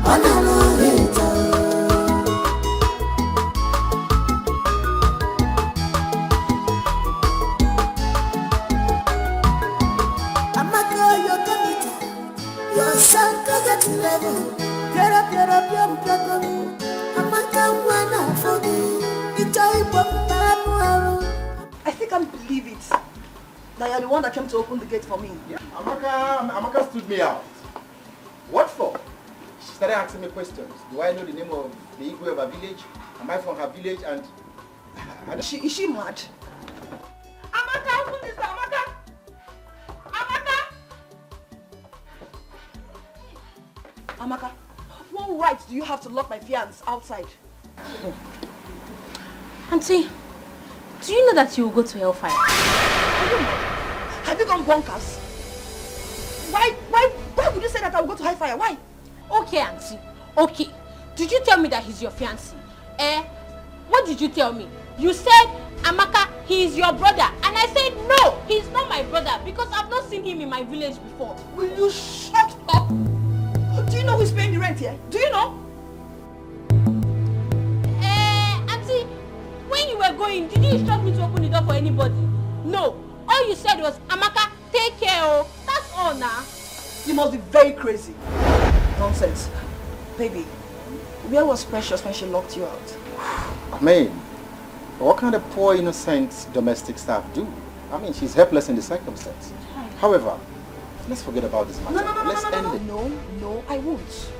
Ona can't believe it. That you're the one that came to open the gate for me. Yeah, Amaka stood me out. What for? She started asking me questions. Do I know the name of the Igwe of her village? Am I from her village? And is she mad? Amaka, open this door, Amaka! Amaka! Amaka, what right do you have to lock my fiancé outside? Auntie, do you know that you will go to hellfire? Have you gone bonkers? Why would you say that I will go to hellfire? Why? Okay, Auntie. Okay. Did you tell me that he's your fiancé? What did you tell me? You said, Amaka, he is your brother. And I said, no, he's not my brother because I've not seen him in my village before. Will you shut up? Do you know who's paying the rent here? Do you know? Auntie, when you were going, did you instruct me to open the door for anybody? No. All you said was, Amaka, take care, oh. That's all now. You must be very crazy. Nonsense. Baby, where was Precious when she locked you out? I mean, what kind of poor innocent domestic staff do? I mean, she's helpless in the circumstance. However, let's forget about this matter. Let's end it. No, I won't.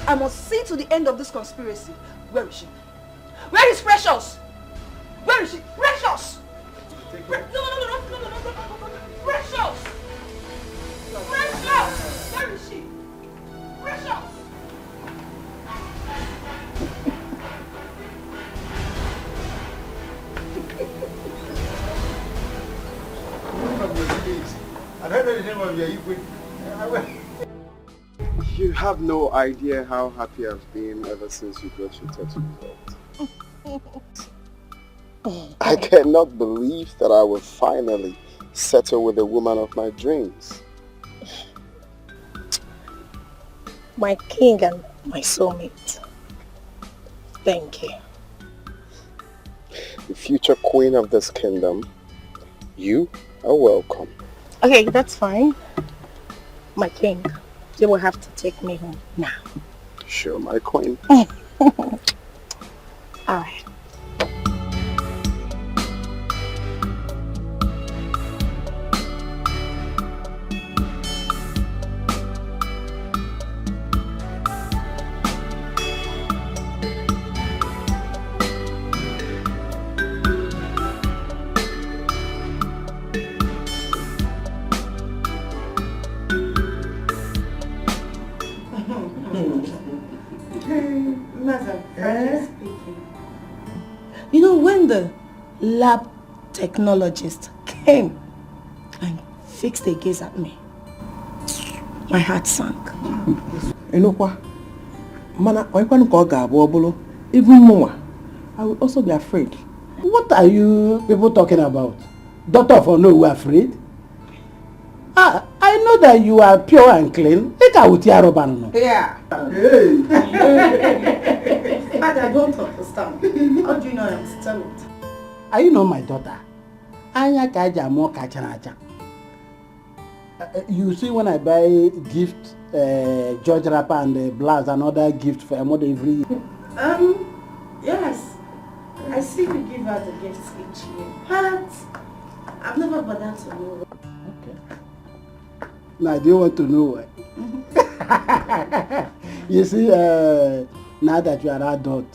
I must see to the end of this conspiracy. Where is she? Where is Precious? Where is she? Precious! No. Precious! Precious! Where is she? Precious! I don't know the name of your Igwe. You have no idea how happy I've been ever since you got your tattoo result. I cannot believe that I will finally settle with the woman of my dreams. My king and my soulmate. Thank you. The future queen of this kingdom, you are welcome. Okay, that's fine. My king, you will have to take me home now. Sure, my queen. Alright. You know, when the lab technologist came and fixed a gaze at me, my heart sank. You know what? Mana, even more, I will also be afraid. What are you people talking about? Doctor for no, we are afraid? I know that you are pure and clean. Yeah. Hey. But I don't understand. How do you know I'm still it? Are you not my daughter? You see when I buy gift, George wrapper and blouse, another gift for a mother every year? Yes. I see you give her the gifts each year. But I've never bothered to know. Okay. Now, do you want to know why? You see, now that you are adult,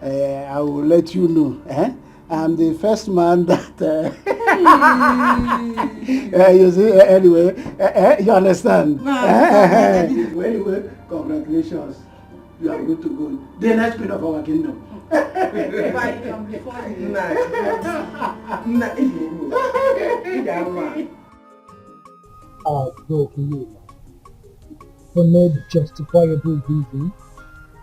I will let you know. I'm the first man that... you see, anyway, you understand? Anyway, congratulations. You are good to go. The next queen of our kingdom. For no justifiable reason,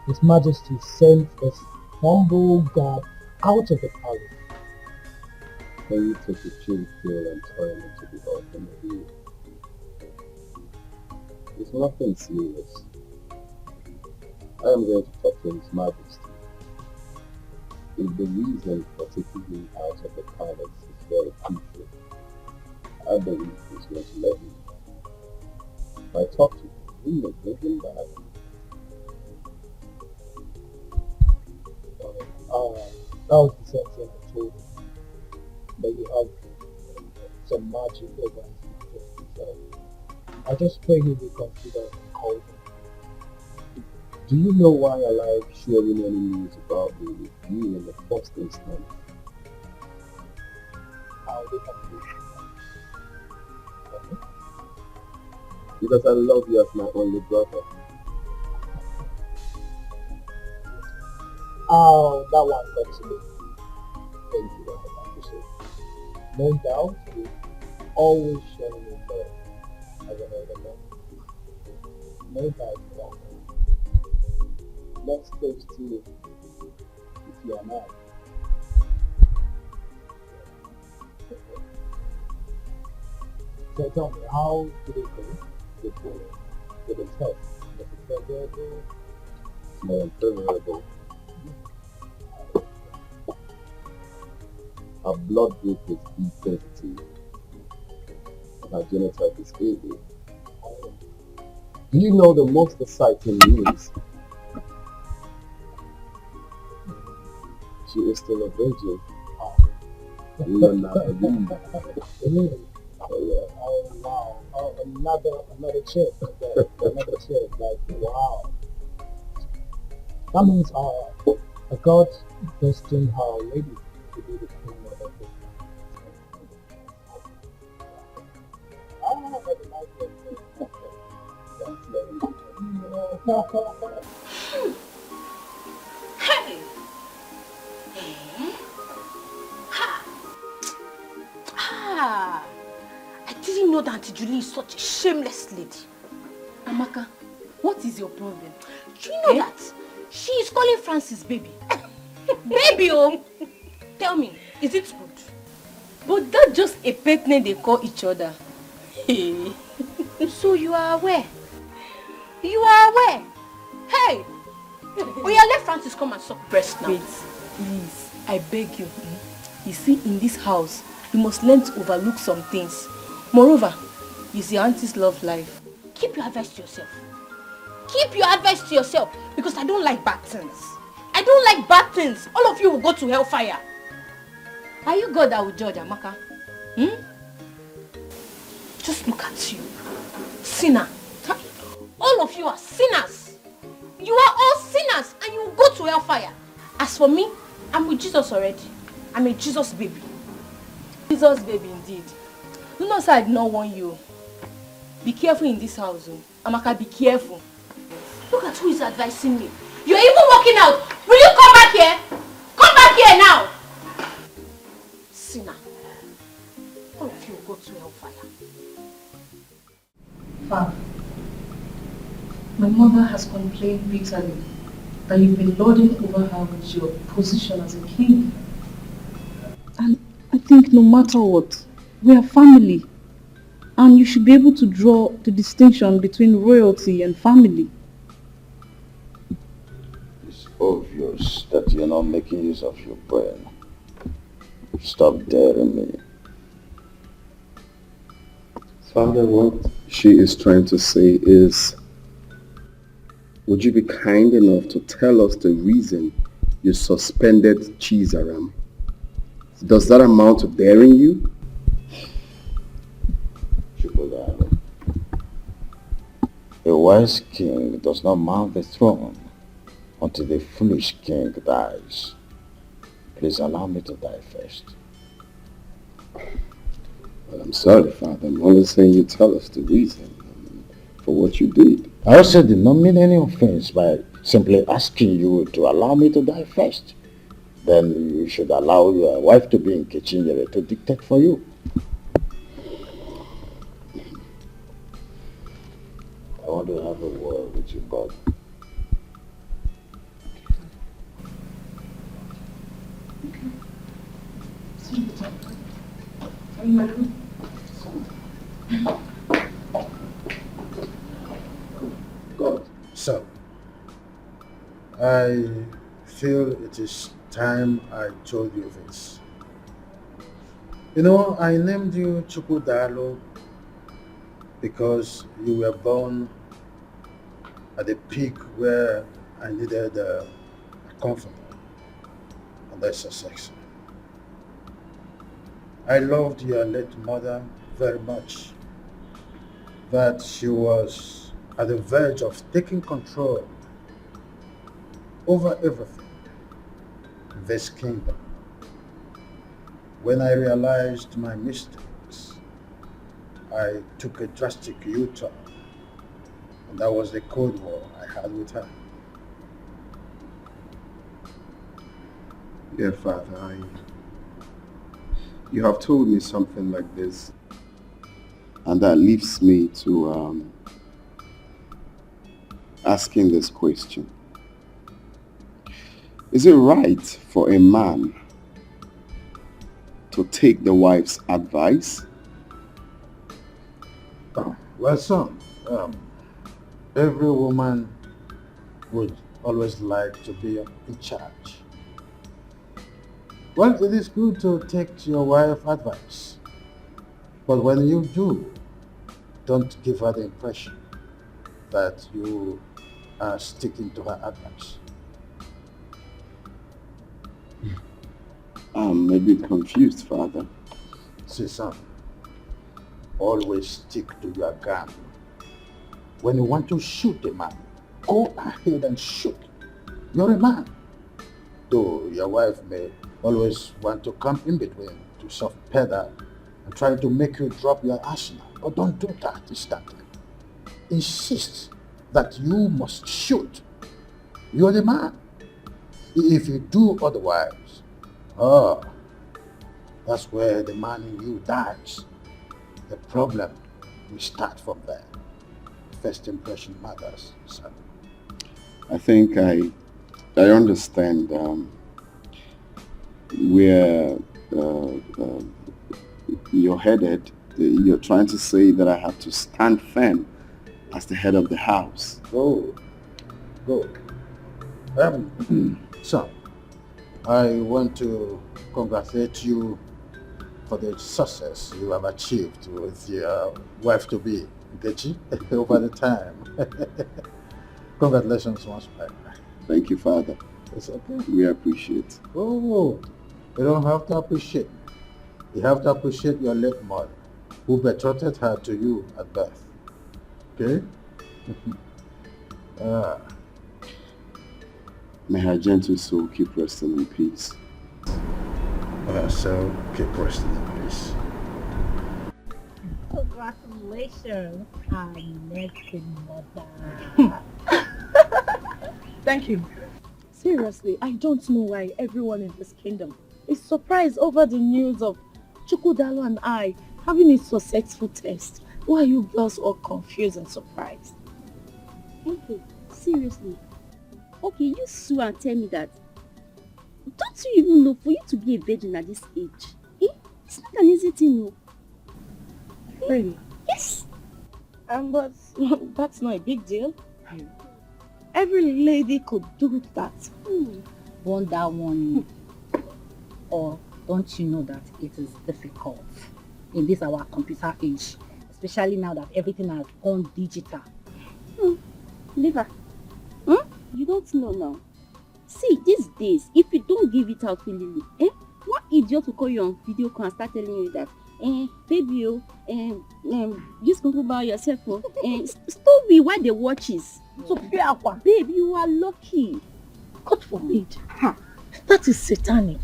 His Majesty sent his humble guard out of the palace. Can you take a chill pill and turn into the open view? It's nothing serious. I am going to talk to His Majesty. If the reason for taking him out of the palace is very crucial, I believe he's going to let me. If I talk to him, he may give him back. That was the same thing I told you. But you have magic over his future. So I just pray he will consider and call him. Do you know why I like sharing any news about me with you in the first instance? How they can do it. Because I love you as my only brother. Oh, that one got to me. Thank you, I appreciate it. No doubt, you always show me love as an elder man. No doubt about that. Let's close to you if you are not. So tell me, how did it go with the test? Was it favorable? More unfavorable. Our blood group is B positive, and our genotype is AB. Do you know the most exciting news? She is still a virgin. We are not believe. Really? Oh yeah. Oh wow. Oh, another chick. Another chick. Like wow. That means God destined her lady to be the queen of the book. I don't know what the life is. Hey! Ha! Ah! I didn't know that Auntie Julie is such a shameless lady. Amaka, what is your problem? Do you know that she is calling Francis baby? Baby, oh! Tell me, is it good? But that's just a pet name they call each other. Hey. So you are aware? You are aware? Hey! Oh yeah, let Francis come and suck breast now. Wait, please, I beg you. You see, in this house, you must learn to overlook some things. Moreover, it's your auntie's love life. Keep your advice to yourself. Keep your advice to yourself, because I don't like bad things. I don't like bad things. All of you will go to hellfire. Are you God that will judge, Amaka? Just look at you. Sinner. All of you are sinners. You are all sinners and you will go to hellfire. As for me, I'm with Jesus already. I'm a Jesus baby. Jesus baby indeed. You know, sir, I did not warn you. Be careful in this house. Amaka, be careful. Look at who is advising me. You're even walking out. Will you come back here? Come back here now. Sinner. All of you will go to hellfire. Father, my mother has complained bitterly that you've been lording over her with your position as a king. And I think no matter what, we are family. And you should be able to draw the distinction between royalty and family. It's obvious that you're not making use of your brain. Stop daring me. Father, what she is trying to say is, would you be kind enough to tell us the reason you suspended Chizaram? Does that amount to daring you? A wise king does not mount the throne until the foolish king dies. Please allow me to die first. Well, I'm sorry, Father. I'm only saying you tell us the reason for what you did. I also did not mean any offense by simply asking you to allow me to die first. Then you should allow your wife to be in Kichinyere to dictate for you. I want to have a word with you, God. God. So, I feel it is time I told you this. You know, I named you Chukudalo because you were born at the peak where I needed a comforter, and that's Sussex. I loved your late mother very much that she was at the verge of taking control over everything in this kingdom. When I realized my mistakes, I took a drastic U-turn, and that was the Cold War I had with her. Yeah, Father, you have told me something like this, and that leaves me to asking this question. Is it right for a man to take the wife's advice? Oh, well, son, every woman would always like to be in charge. Well, it is good to take your wife's advice, but when you do, don't give her the impression that you are sticking to her advice. I'm a bit confused, Father. See, son, always stick to your gun. When you want to shoot a man, go ahead and shoot. You're a man. Though your wife may always want to come in between to soft pedal and try to make you drop your arsenal. But don't do that instantly. Insist that you must shoot. You're the man. If you do otherwise, that's where the man in you dies. The problem will start from there. First impression matters, son. I think I understand where you're headed. You're trying to say that I have to stand firm as the head of the house. Go. Son, I want to congratulate you for the success you have achieved with your wife-to-be, Nkechi, over the time. Congratulations once more. Thank you, Father. It's okay. We appreciate. Oh, you don't have to appreciate me. You have to appreciate your late mother, who betrothed her to you at birth. Okay? May her gentle soul keep resting in peace. So keep resting in peace. Congratulations, our next mother. Thank you. Seriously, I don't know why everyone in this kingdom is surprised over the news of Chukudalo and I having a successful test. Why are you girls all confused and surprised? Okay, seriously. Okay, you sue and tell me that. Don't you even know for you to be a virgin at this age? It's not an easy thing, no. Really? Yes. But that's not a big deal. Every lady could do that. Wonder one. Or don't you know that it is difficult in this our computer age, especially now that everything has gone digital? Liver. You don't know now. See, these days, if you don't give it out willingly, what idiot will call you on video call and start telling you that, baby, just go by yourself, stop me while they watches. So, babe, you are lucky. God forbid. That is satanic.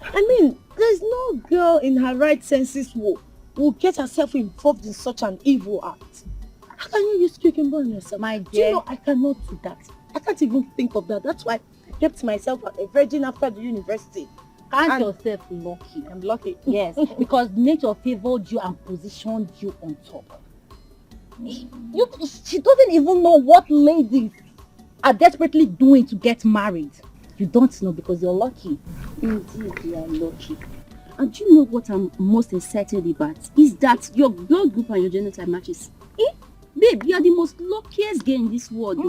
I mean, there's no girl in her right senses who get herself involved in such an evil act. How can you use kicking on yourself? My dear. Do you know I cannot do that? I can't even think of that. That's why I kept myself a virgin after the university. Count yourself lucky. I'm lucky. Yes, because nature favored you and positioned you on top. She doesn't even know what ladies are desperately doing to get married. You don't know because you're lucky. Indeed, you are lucky. And do you know what I'm most excited about? Is that your blood group and your genotype matches. Babe, you are the most luckiest girl in this world.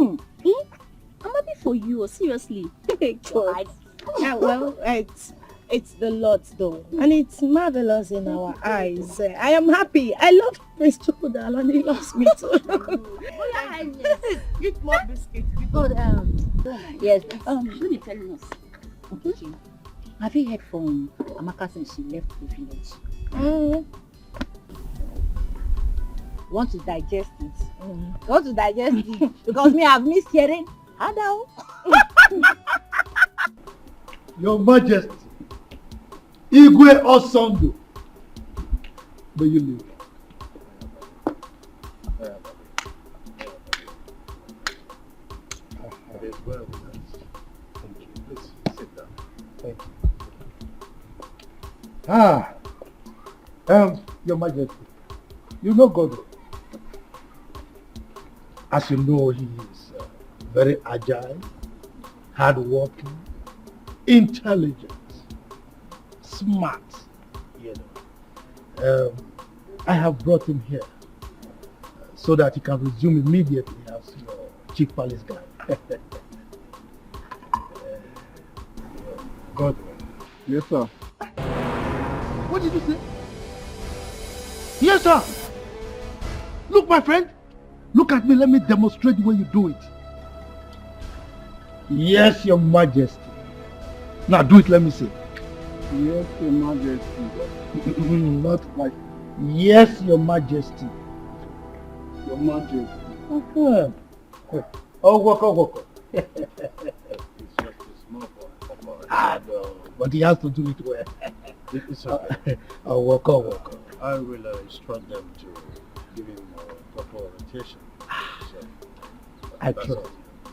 I'm happy for you, seriously. God. Well, it's the Lord though, and it's marvelous in our eyes. I am happy. I love Prince Chukudalo and he loves me too. Eat more biscuits. Good, yes, let me tell you this. Okay. Have you heard from Amaka since she left the village? want to digest it. Want to digest it because me I've missed hearing. Adao. Your Majesty, Igwe Osondo, may you live. It is well with us. Thank you. Please sit down. Thank you. Your Majesty, you know God. As you know, he is very agile, hardworking, intelligent, smart, you know. I have brought him here so that he can resume immediately as your chief palace guard. Godwin. Yes, sir. What did you say? Yes, sir. Look, my friend. Look at me. Let me demonstrate the way you do it. Yes, Your Majesty. Now do it. Let me see. Yes, Your Majesty. Not like, yes, Your Majesty. Your Majesty. Oh, walk. He's just a small boy. No, but he has to do it well. It's okay. Oh, walk. I will instruct them to give him proper orientation. So,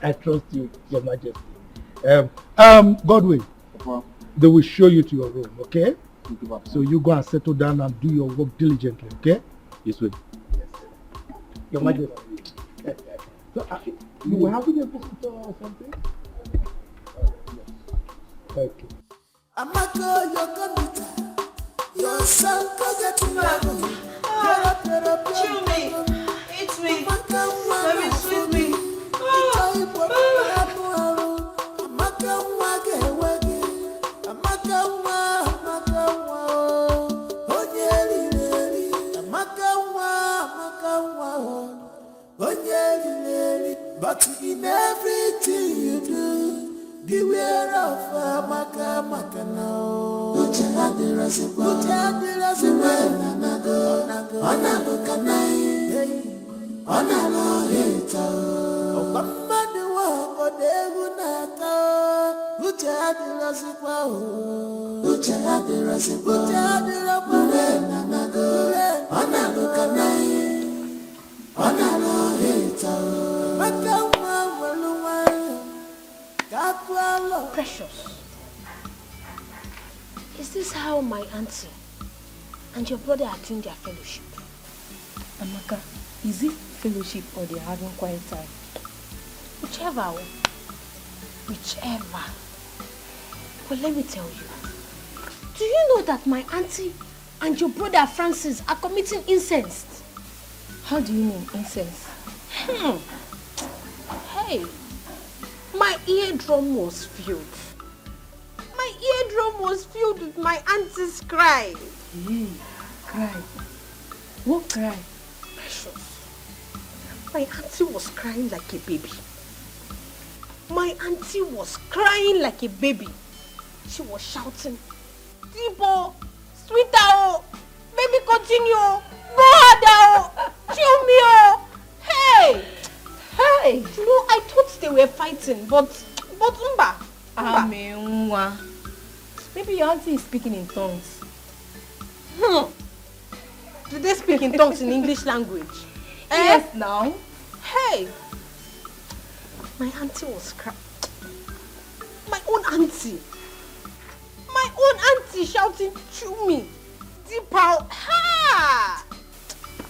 I trust you, Your Majesty. Godwin, they will show you to your room, okay? So you go and settle down and do your work diligently, okay? This way. Yes. Your Majesty. So, you were having a visitor or something? Yes. Thank you. Amaka, your computer. Your son can get to level. Chill me. Eat me. Baby, sweet me. But in everything you do, beware of Maka now. Precious, is this how my auntie and your brother attend their fellowship? Amaka, is it fellowship or they're having quiet time? Whichever. But let me tell you, do you know that my auntie and your brother Francis are committing incest? How do you mean incest? Hey, my eardrum was filled. My eardrum was filled with my auntie's cry. Cry? What cry? Precious. My auntie was crying like a baby. My auntie was crying like a baby. She was shouting, Tipo, sweeter, baby continue, go harder, chill me, hey! You know, I thought they were fighting, but Umba. Maybe your auntie is speaking in tongues. Do they speak in tongues in English language? Yes, now. Hey! My auntie was crying. My own auntie shouting, chew me. Deep out. Ha!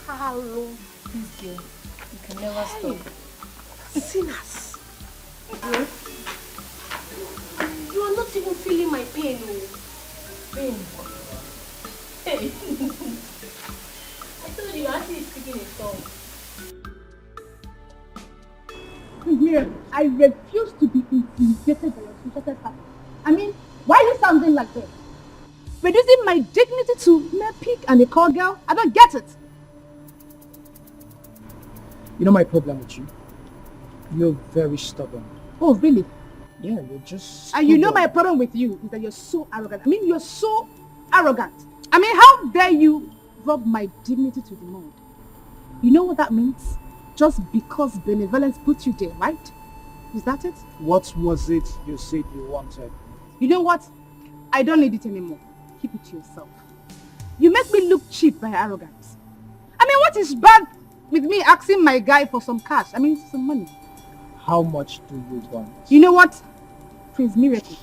Hello. This girl, you can never stop. Sinners. You are not even feeling my pain, Pain? Hey. I told you, auntie is speaking in tongues. I refuse to be intimidated by your social pattern. I mean, why are you sounding like this? Reducing my dignity to mere pig and a call girl? I don't get it. You know my problem with you? You're very stubborn. Oh, really? Yeah, you're just And you know my problem with you is that you're so arrogant. I mean, you're so arrogant. I mean, how dare you rub my dignity to the mud? You know what that means? Just because benevolence put you there, right? Is that it? What was it you said you wanted? You know what? I don't need it anymore. Keep it to yourself. You make me look cheap by arrogance. I mean, what is bad with me asking my guy for some cash? I mean, some money. How much do you want? You know what? Prince Miracle,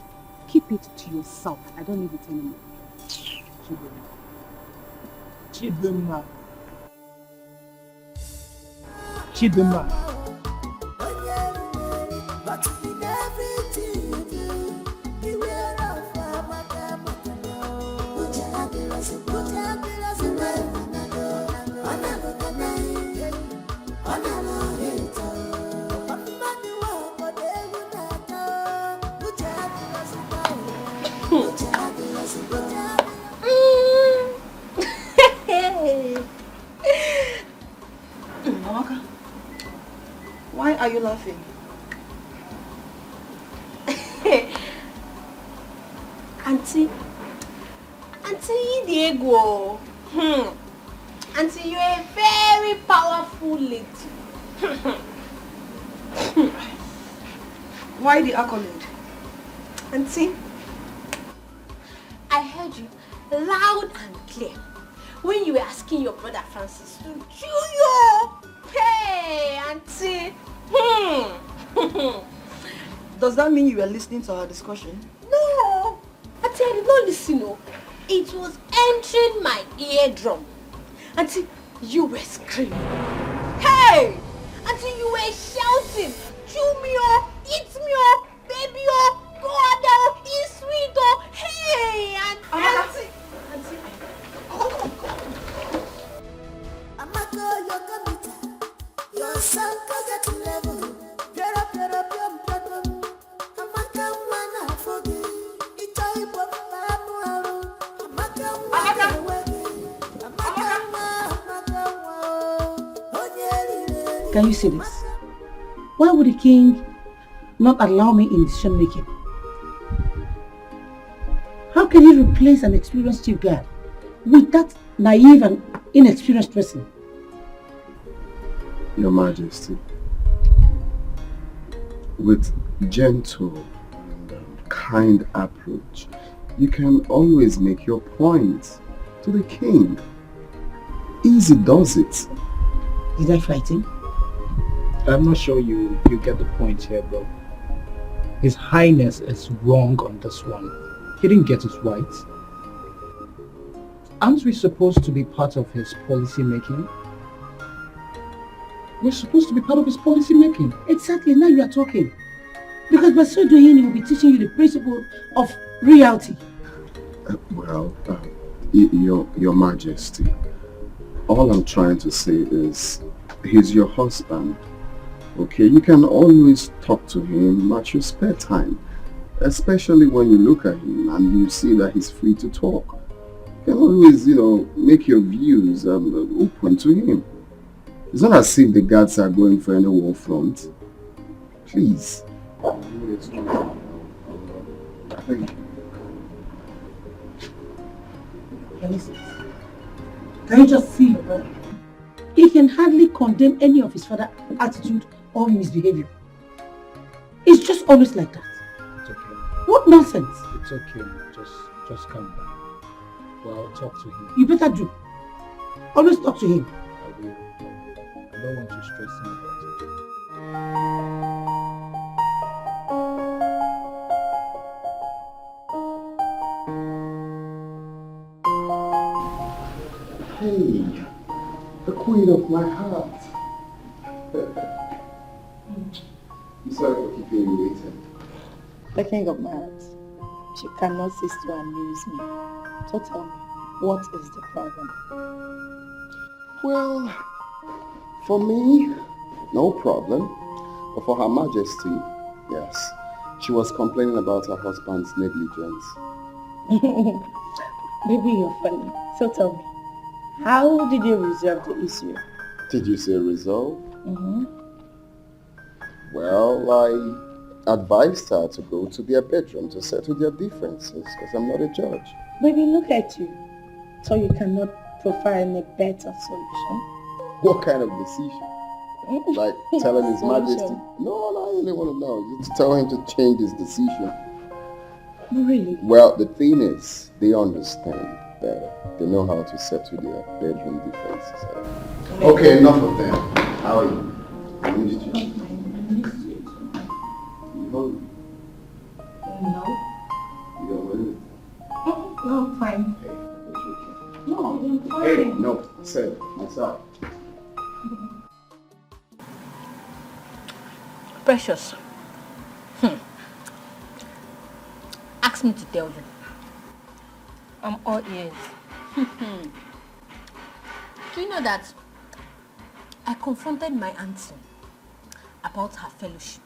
keep it to yourself. I don't need it anymore. Chidema. Chidema. But in everything you do, beware of Amaka, why are you laughing? Auntie Diego. Auntie, you're a very powerful lady. Why the accolade? Auntie, I heard you loud and clear when you were asking your brother Francis to chew you. Hey, Auntie. Does that mean you were listening to our discussion? No, Auntie, I did not listen. No. It was entering my eardrum. Auntie, you were screaming. Hey! Auntie, you were shouting. Chew me up, eat me up, baby up, God up, eat sweet up. Hey! Auntie. Amaka, you're committed. Your son goes at 11. Get up, yum, problem. Amaka, wanna forgive. It's all you want, Amaka, wanna Can you see this? Why would the king not allow me in decision making? How can he replace an experienced chief guard with that naive and inexperienced person? Your Majesty, with gentle and kind approach, you can always make your point to the king. Easy does it. Did I frighten? I'm not sure you get the point here, bro. His Highness is wrong on this one. He didn't get it right. Aren't we supposed to be part of his policy making? We're supposed to be part of his policy making. Exactly, now you are talking. Because by so doing, he will be teaching you the principle of reality. Your Majesty, all I'm trying to say is, he's your husband. Okay, you can always talk to him at your spare time, especially when you look at him and you see that he's free to talk. You can always, make your views open to him. It's not as if the guards are going for any war front. Please. Thank you. Can you just see your brother? He can hardly condemn any of his father's attitude or misbehavior. It's just always like that. It's okay. What nonsense! It's okay. Just calm down. Well, I'll talk to him. You better do. Always talk to him. I will. I don't want you stressing about Hey, the queen of my heart. I'm sorry for keeping you waiting. The king of my heart. She cannot cease to amuse me. So tell me, what is the problem? Well, for me, no problem. But for Her Majesty, yes. She was complaining about her husband's negligence. Baby, you're funny. So tell me, how did you resolve the issue? Did you say resolve? Mm-hmm. Well, I advised her to go to their bedroom to settle their differences because I'm not a judge. Baby, look at you. So you cannot provide a better solution? What kind of decision? Like telling His Majesty? No, I really want to know. Just tell him to change his decision. Really? Well, the thing is, they understand better. They know how to settle their bedroom differences. Okay, enough of them. How are you? I missed you. You hungry? No. You don't want anything? No, I'm fine. No, I'm fine. Hey, no, I said, myself. Precious. Ask me to tell you. I'm all ears. Do you know that I confronted my auntie about her fellowship?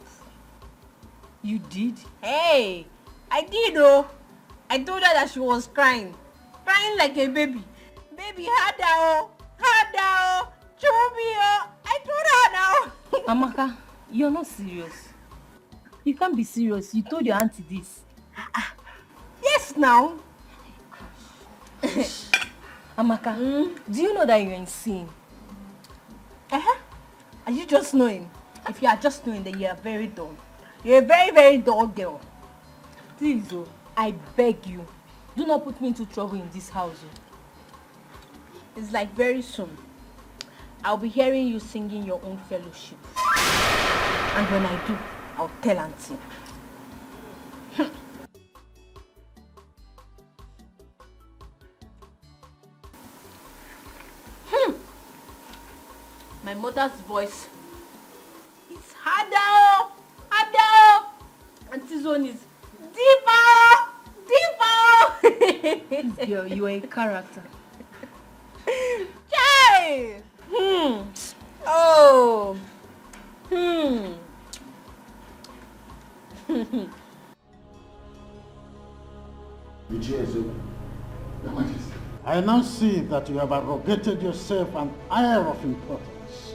You did? Hey, I did oh. I told her that she was crying like a baby. Baby, harder oh, Chubby oh. I told her now. Amaka, you're not serious. You can't be serious. You told your auntie this. Yes, now. Amaka, do you know that you're insane? Are you just knowing? If you are just knowing, then you are very dull. You're a very, very dull girl. Please, oh, I beg you, do not put me into trouble in this house. Oh. It's like very soon, I'll be hearing you singing your own fellowship. And when I do, I'll tell auntie. My mother's voice is harder, Auntie's one is deeper. Girl, you are a character. Yay! Oh. I now see that you have arrogated yourself an air of importance.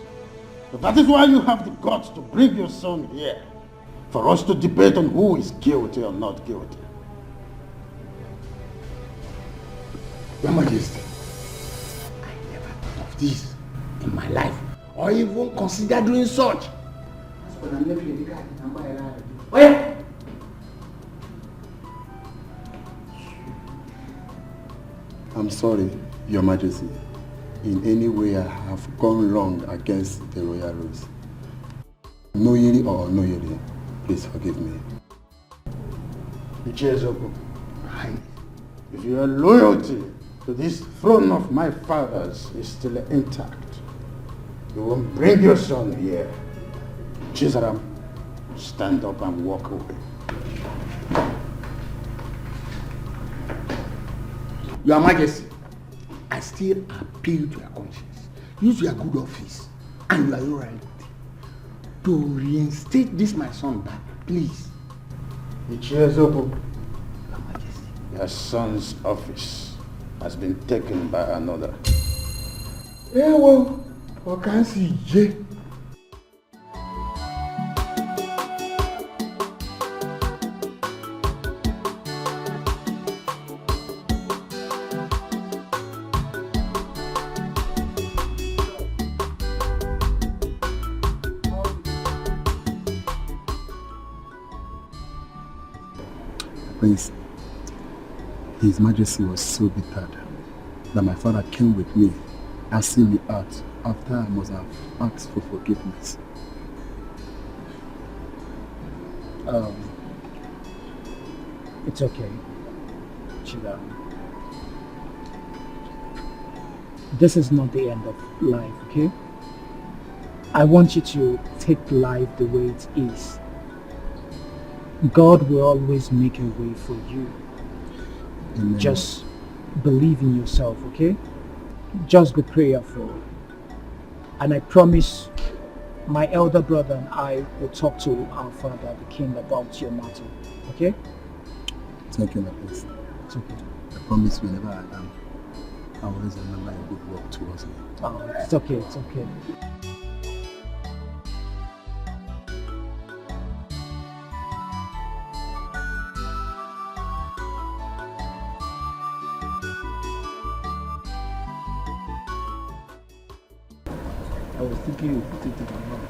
So that is why you have the guts to bring your son here, for us to debate on who is guilty or not guilty. Your Majesty, I never thought of this in my life, or even consider doing such. Oh yeah. I'm sorry, Your Majesty. In any way I have gone wrong against the royal rules. Knowingly or unknowingly, please forgive me. If your loyalty to this throne of my fathers is still intact, you won't bring your son here. Chizaram, stand up and walk away. Your Majesty, I still appeal to your conscience. Use your good office and your loyalty to reinstate this my son back, please. Your son's office has been taken by another. Yeah, well, what can see, Jay? Prince, His Majesty was so bitter that my father came with me and see me out after I must have asked for forgiveness. It's okay. Chill out. This is not the end of life, okay? I want you to take life the way it is. God will always make a way for you. Amen. Just believe in yourself, okay? Just be prayerful. And I promise my elder brother and I will talk to our father, the king, about your matter, okay? Thank you, my Prince. It's okay. I promise whenever I am, I will always remember your good work towards me. Oh, it's okay, it's okay. was thinking you put it in my mouth.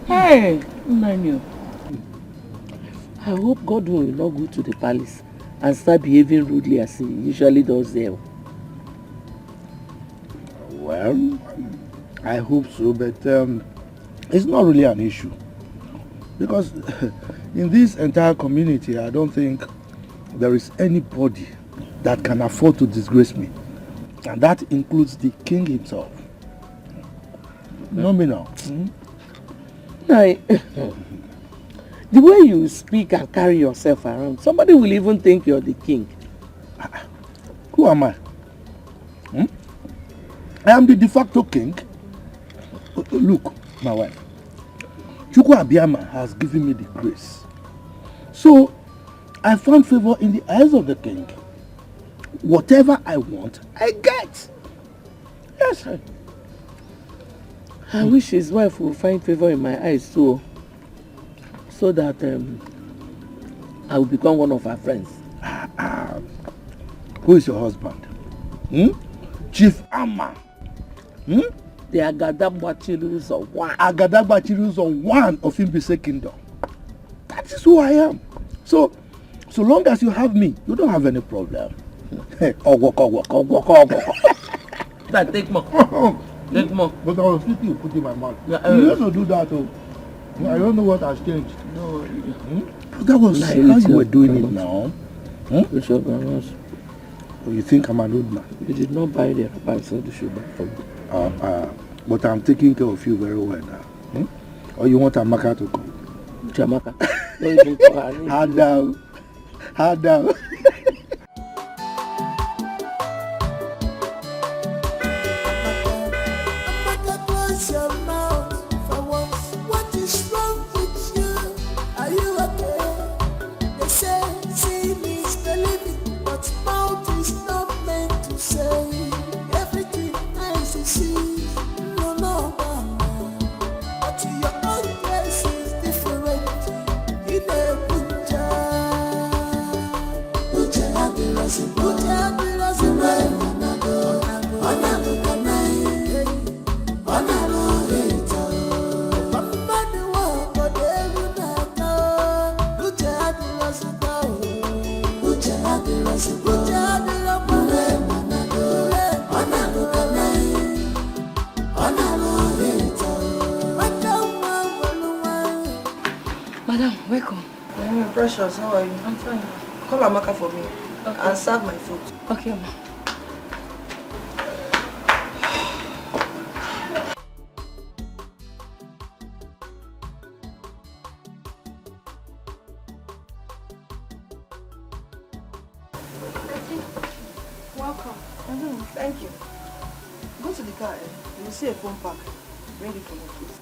Hey, Manu. I hope Godwin will not go to the palace and start behaving rudely as he usually does there. Well, I hope so, but it's not really an issue. Because in this entire community, I don't think there is anybody that can afford to disgrace me. And that includes the king himself. No, me now. The way you speak and carry yourself around, somebody will even think you're the king. Who am I? I am the de facto king. Look, my wife. Chukwu Abiyama has given me the grace. So, I found favor in the eyes of the king. Whatever I want, I get. Yes, sir. I wish his wife will find favor in my eyes too, so that I will become one of her friends. Who is your husband? Chief Amma. The Agadagba of one. Agadagba of one of Imbise Kingdom. That is who I am. So long as you have me, you don't have any problem. Take more. Take more. But I was thinking you put in my mouth. You have to do that. I don't know what has changed. No. That was how you were doing it now. Bishop, you think I'm an old man? You did not buy the wrapper, so the shoe back for me. But I'm taking care of you very well now. Or you want Amaka to come? Jamaka. Don't even call her name. Hard down. Hard down. Close your mouth for once. What is wrong with you? Are you okay? They say seeing is believing, but mouth is not meant to say everything eyes see. No. But your own place is different. In a Punja, Madam, welcome. Precious, how are you? I'm fine. Call Amaka for me Okay. and serve my food. Okay, ma. Welcome. Thank you. Go to the car. You will see a phone pack. Bring it for me, please.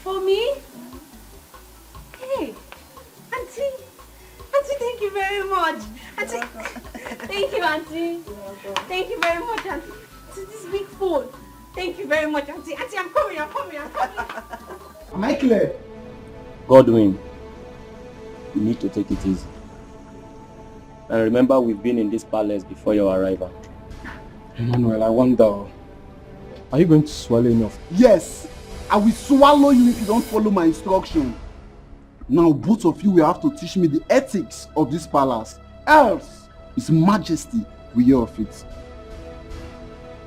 For me? Hey, Auntie, thank you very much. Auntie, thank you, Auntie. Thank you very much, Auntie. This big phone. Thank you very much, Auntie. Auntie, I'm coming. Am I clear? Godwin, you need to take it easy. And remember, we've been in this palace before your arrival. Emmanuel, I wonder, are you going to swallow enough? Yes, I will swallow you if you don't follow my instruction. Now both of you will have to teach me the ethics of this palace. Else, His Majesty will hear of it.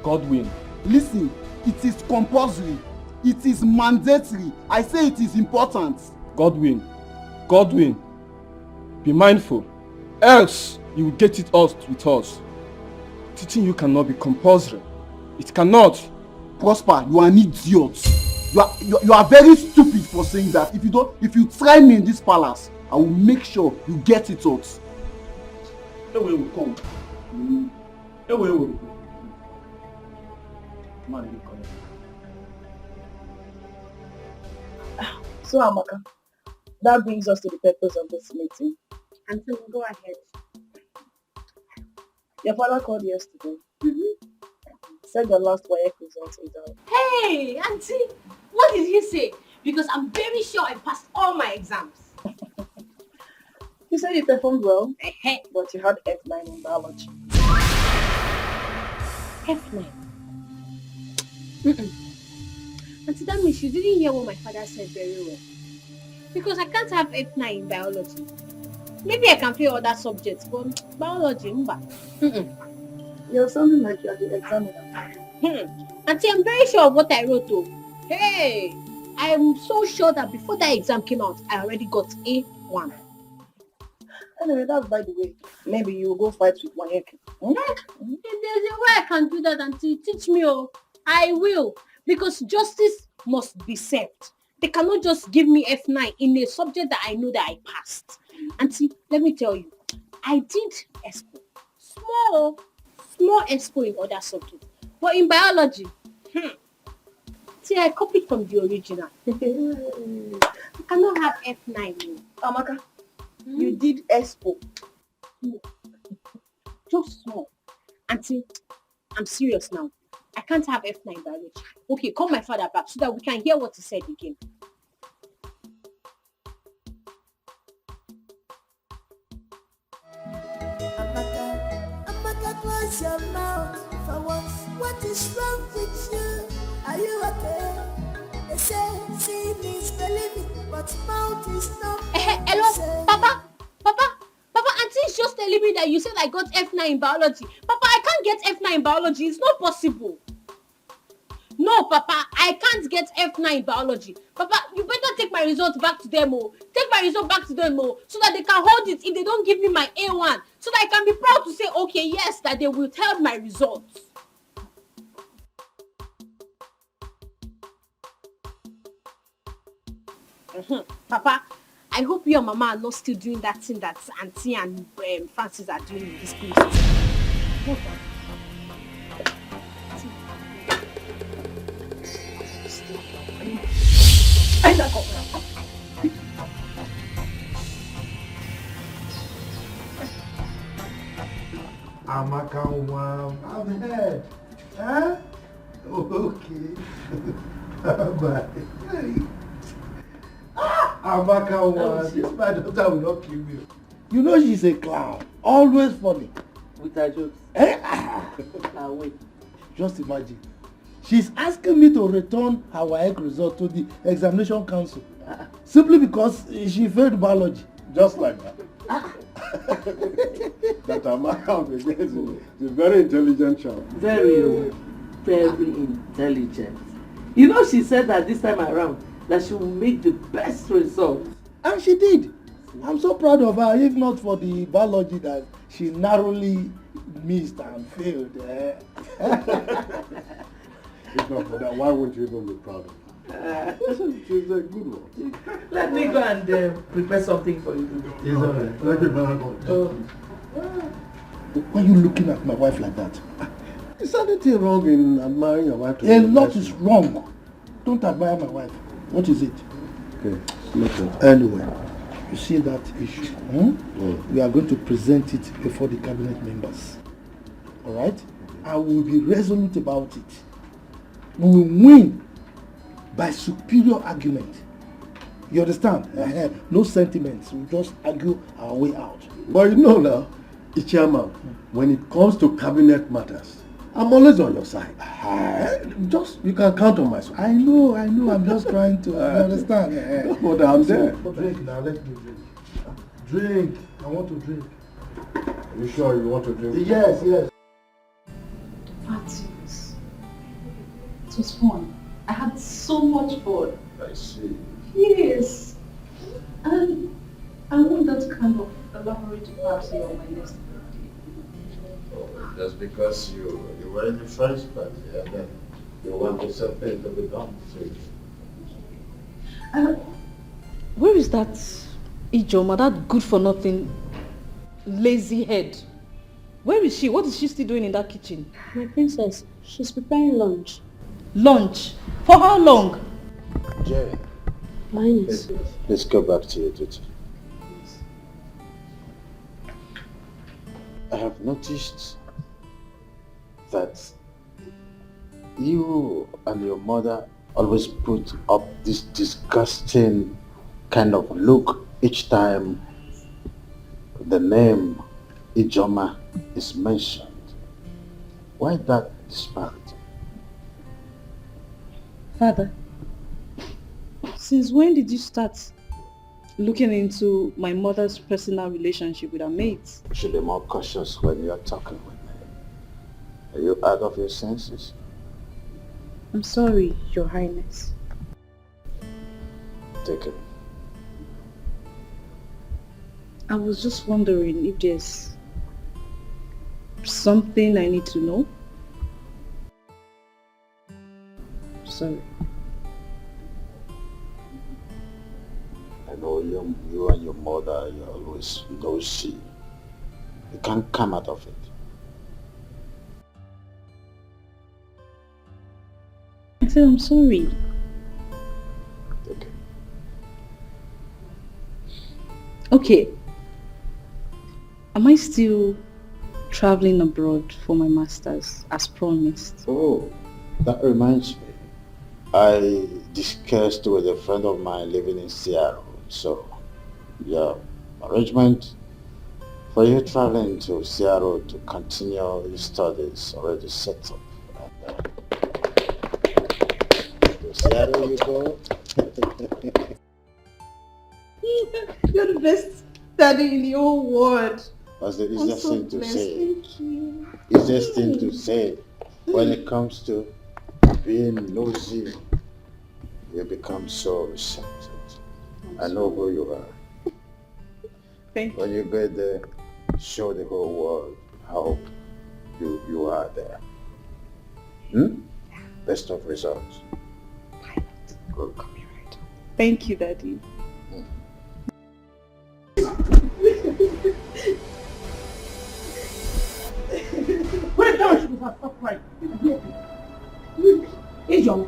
Godwin. Listen, it is compulsory. It is mandatory. I say it is important. Godwin, be mindful. Else, you will get it out with us. Teaching you cannot be compulsory. It cannot. Prosper, you are an idiot. You are very stupid for saying that. If you try me in this palace, I will make sure you get it out. Away will come. Away will go. Man, you come. So Amaka, That brings us to the purpose of this meeting. Auntie, go ahead. Your father called yesterday. Said your last WAEC results is out. Hey, Auntie, what did he say? Because I'm very sure I passed all my exams. He said you performed well, but you had F9 in biology. F9? Auntie, that means you didn't hear what my father said very well. Because I can't have F9 in biology. Maybe I can fail other subjects, but biology, You're sounding like you're the examiner. Auntie, I'm very sure of what I wrote though. Hey, I'm so sure that before that exam came out, I already got A1. Anyway, that's by the way. Maybe you'll go fight with WAEC. If there's a way I can do that, Auntie, teach me. Oh, I will. Because justice must be served. They cannot just give me F9 in a subject that I know that I passed. Auntie, let me tell you, I did expo. Small expo in other subjects. But in biology, see, I copied from the original. I cannot have F9. Amaka, you did expo. Just small. Auntie, I'm serious now. I can't have F9 biology. Okay, call my father back so that we can hear what he said again. Amaka, close your mouth for once. What is wrong with you? Are you okay? They say seeing is believing, but mouth is not. Hello, Papa, Auntie is just telling me that you said I got F9 in biology. Papa, I can't get F9 in biology. It's not possible. No, Papa, I can't get F9 in biology. Papa, you better take my result back to them, Take my result back to them, so that they can hold it if they don't give me my A1. So that I can be proud to say, okay, yes, that they will tell my results. Papa, I hope you and Mama are not still doing that thing that Auntie and Francis are doing in this place. No, Papa. Amaka, I'm head. Huh? Okay. Bye. Amaka, this my daughter will not kill me. You know she's a clown. Always funny. With her jokes. Wait. Just imagine. She's asking me to return her WAEC result to the examination council. Simply because she failed biology. Just like that. That Amaka is a very intelligent child. Very intelligent. You know, she said that this time around that she will make the best result. And she did. I'm so proud of her, if not for the biology that she narrowly missed and failed. If not for that, why wouldn't you even be proud of her? She's a good one. Let me go and prepare something for you. It's all right. Thank you very much. Why are you looking at my wife like that? Is anything wrong in admiring your wife? A lot is wrong. Don't admire my wife. What is it? Okay, nothing. Anyway, you see that issue. We are going to present it before the cabinet members. Alright? I will be resolute about it. We will win by superior argument. You understand? No sentiments. We'll just argue our way out. But you know now, Ichiama, when it comes to cabinet matters, I'm always on your side. You can count on my support. I know. I'm just trying to understand. But I'm there. Drink now, let me drink. Drink. I want to drink. Are you sure you want to drink? Yes. Parties. It was fun. I had so much fun. I see. Yes. And I want that kind of elaborate party on my next birthday. Oh, just because you were in the first party and then you want something to be done. Where is that Ijoma, that good-for-nothing lazy head? Where is she? What is she still doing in that kitchen? My princess, she's preparing lunch. Lunch? For how long? Jay, Let's go back to your duty. I have noticed that you and your mother always put up this disgusting kind of look each time the name Ijoma is mentioned. Why that disparity? Father, since when did you start looking into my mother's personal relationship with her mates? You should be more cautious when you're talking with me. Are you out of your senses? I'm sorry, Your Highness. Take it. I was just wondering if there's something I need to know. Sorry. I know you and your mother, you're always nosy. You can't come out of it. I said I'm sorry. Okay. Am I still traveling abroad for my master's as promised? Oh, that reminds me. I discussed with a friend of mine living in Seattle. So, yeah, arrangement for you traveling to Seattle to continue your studies already set up. To Seattle you go. You're the best daddy in the whole world. That's the I'm easiest so thing to blessed. say. Thank you. Easiest thing to say when it comes to being nosy. You become so receptive. I know who you are. Thank when you get there, show the whole world how you are there. Best of results. Good. Thank you, Daddy. Wait, no, she was stop crying. Ijo,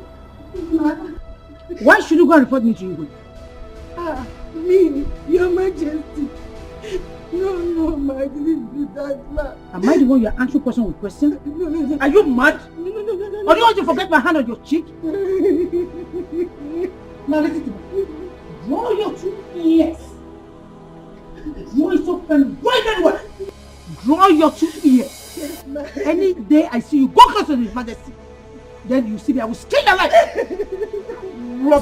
why should you go and report me to you? Me, Your Majesty. No, I didn't do that, ma. Am I the one you're answering question with question? No. Are you mad? No. Or do you want to forget my hand on your cheek? Now listen to me. Draw your 2 ears. Draw it so firm. Draw it very well. Draw your 2 ears. Yes, ma. Any day I see you go close to His Majesty, then you see me, I will skin your life.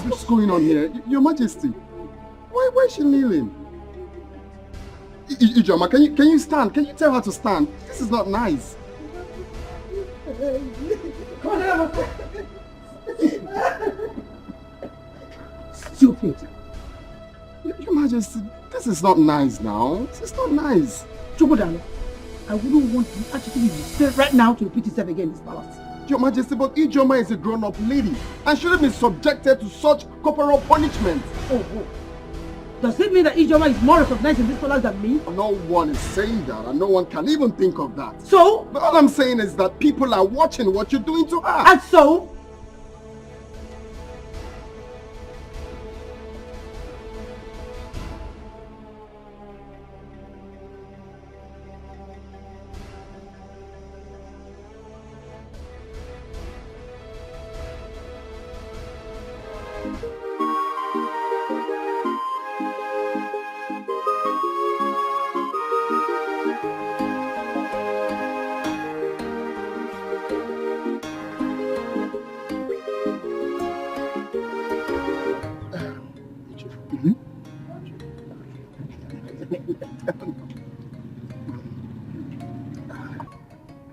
What's going on here? Your Majesty, why is she kneeling? Ijoma, can you stand? Can you tell her to stand? This is not nice. Stupid. Your Majesty, this is not nice now. This is not nice. Chukwudalo, I wouldn't want you actually to stay right now to repeat itself again in this palace. Your Majesty, but Ijoma is a grown-up lady and shouldn't be subjected to such corporal punishment. Oh. Does it mean that Ijoma is more recognized in this palace than me? No one is saying that, and no one can even think of that. So? But all I'm saying is that people are watching what you're doing to her. And so?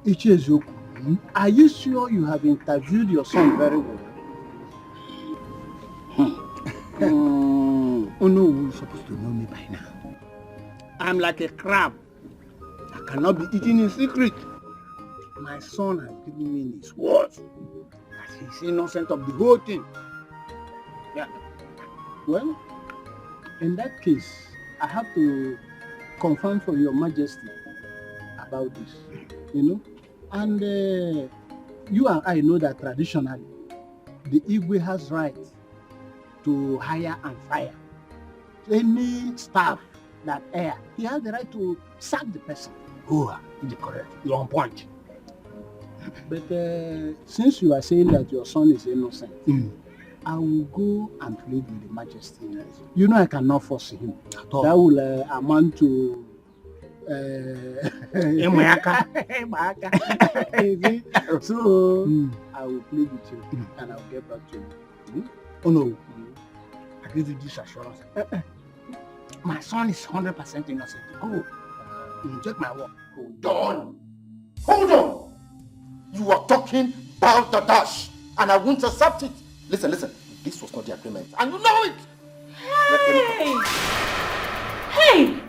Ichiezoku, are you sure you have interviewed your son very well? Oh no, you're supposed to know me by now. I'm like a crab. I cannot be eaten in secret. My son has given me his word that he's innocent of the whole thing. Yeah. Well, in that case, I have to confirm for Your Majesty about this, And you and I know that traditionally, the Igwe has right to hire and fire. Any staff that err, he has the right to sack the person. Oh, you're correct. You're on point. But since you are saying that your son is innocent, I will go and plead with the majesty. You know I cannot force him. That will amount to... Emaka. So I will plead with you and I'll get back to you. Oh no. I give you this assurance. My son is 100% innocent. Oh, check my work. Hold on. Hold on. You are talking about the dash, and I won't accept it. Listen. This was not the agreement, and you know it. Hey!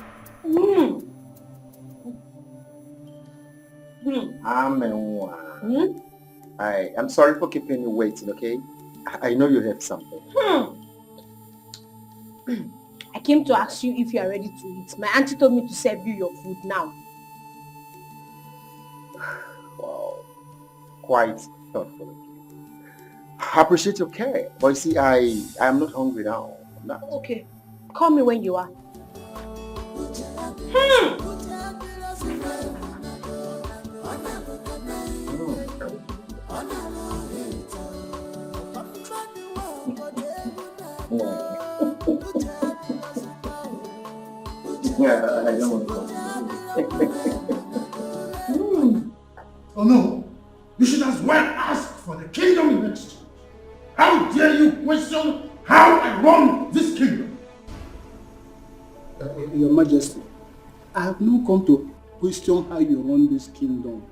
I'm sorry for keeping you waiting, okay? I know you have something. I came to ask you if you are ready to eat. My auntie told me to serve you your food now. Wow. Quite thoughtful of you. I appreciate your care. But you see, I am not hungry now. I'm not. Okay. Call me when you are. Yeah, I don't want to. Oh no! You should as well ask for the kingdom in exchange. How dare you question how I run this kingdom? Your Majesty, I have not come to question how you run this kingdom.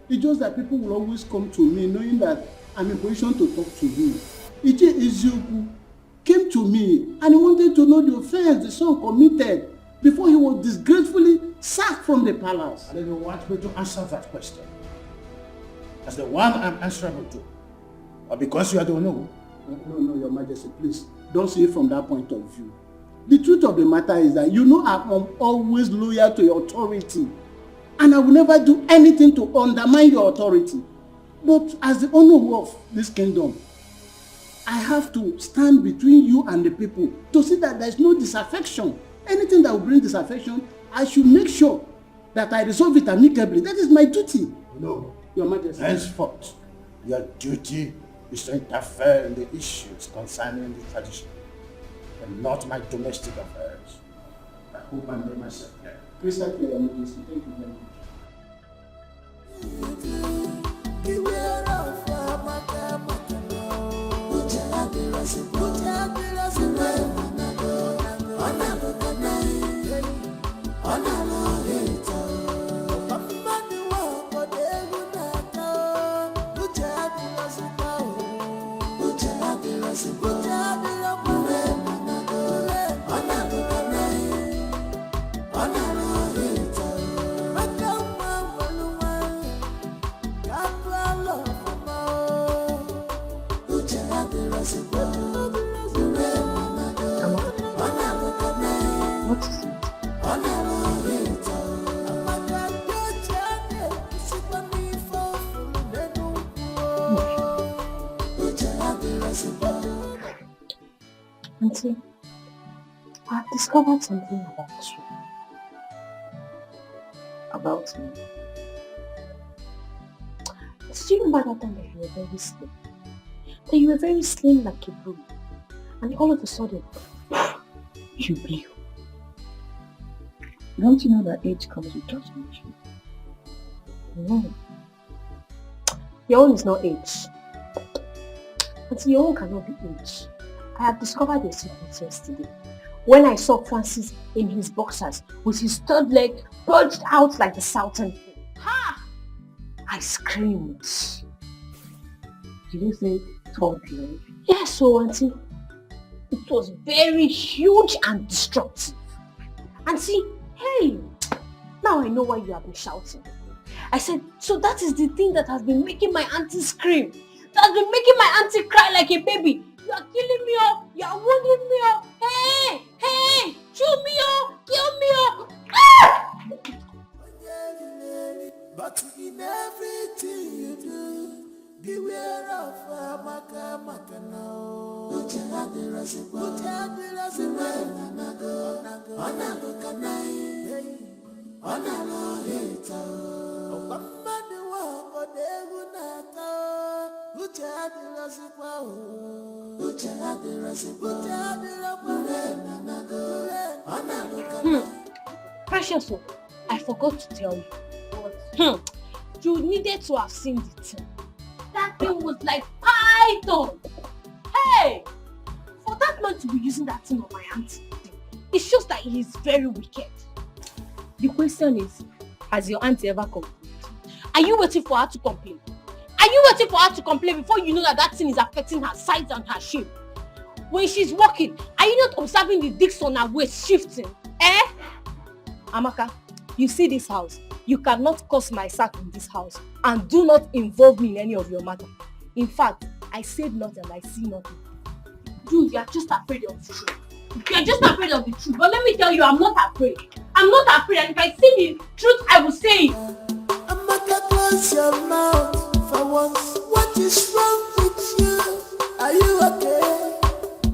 It's just that people will always come to me knowing that I'm in position to talk to you. Ije Ezioku came to me and he wanted to know the offense the son committed before he was disgracefully sacked from the palace. And then you want me to answer that question as the one I'm answerable to, or because you are the one? No, Your Majesty, please don't see it from that point of view. The truth of the matter is that you know I'm always loyal to your authority, and I will never do anything to undermine your authority. But as the owner of this kingdom, I have to stand between you and the people to see that there is no disaffection. Anything that will bring disaffection, I should make sure that I resolve it amicably. That is my duty. No. Your Majesty. Henceforth, your duty is to interfere in the issues concerning the tradition and not my domestic affairs. I hope I made myself clear. Crystal clear, Your Majesty. Thank you very much. What is it? Auntie, I've discovered something about you. About me. Did you remember that time that you were very slim? That you were very slim like a broom. And all of a sudden, you blew. Don't you know that age comes with transformation? No. Your own is not age. Auntie, your own cannot be age. I have discovered a secret yesterday. When I saw Francis in his boxers with his third leg bulged out like the Southern King. Ha! I screamed. Did you say third leg? Yes, so Auntie. It was very huge and destructive. Auntie, hey! Now I know why you have been shouting. I said, so that is the thing that has been making my auntie scream. That has been making my auntie cry like a baby. You are killing me up. You are wounding me up. Hey! Hey! Shoot me up. Kill me up. Ah! But in everything you do, beware of Amaka now. Precious, I forgot to tell you. You needed to have seen the thing. That thing was like python. Hey! For that man to be using that thing on my auntie, it shows that he is very wicked. The question is, has your auntie ever complained? Are you waiting for her to complain? Are you waiting for her to complain before you know that that thing is affecting her size and her shape? When she's walking, are you not observing the discs on her waist shifting? Eh? Amaka, you see this house. You cannot cause my sack in this house and do not involve me in any of your matter. In fact, I said nothing and I see nothing. You are just afraid of the truth. You are just afraid of the truth. But let me tell you, I'm not afraid. I'm not afraid, and if I see the truth, I will say it. Amaka, close your mouth for once. What is wrong with you? Are you okay?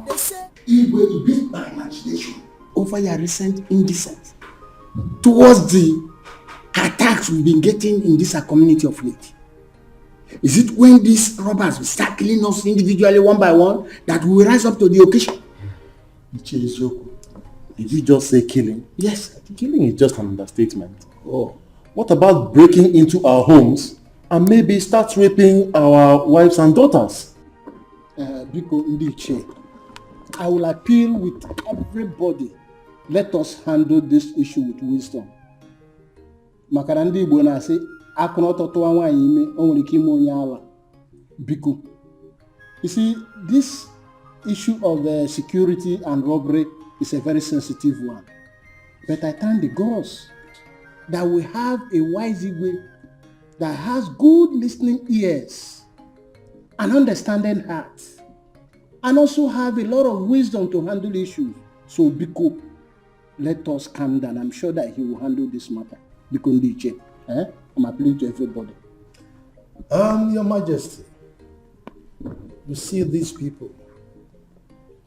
They say It will be my imagination over your recent indecence towards the attacks we've been getting in this community of late. Is it when these robbers will start killing us individually one by one that we will rise up to the occasion? Did you just say killing? Yes. Killing is just an understatement. Oh. What about breaking into our homes and maybe start raping our wives and daughters? Biko Ndiche, I will appeal with everybody. Let us handle this issue with wisdom. Makarandi Igbo na-asị akụ n'ọtụtụ nwaanyị ime o nwere ike ime onye ala. Biko. You see, this issue of security and robbery is a very sensitive one. But I thank the gods that we have a wise Igwe that has good listening ears and understanding heart, and also have a lot of wisdom to handle issues. So Biko, let us calm down. I'm sure that he will handle this matter. Biko Ndiche, I'm appealing to everybody. Your Majesty, you see these people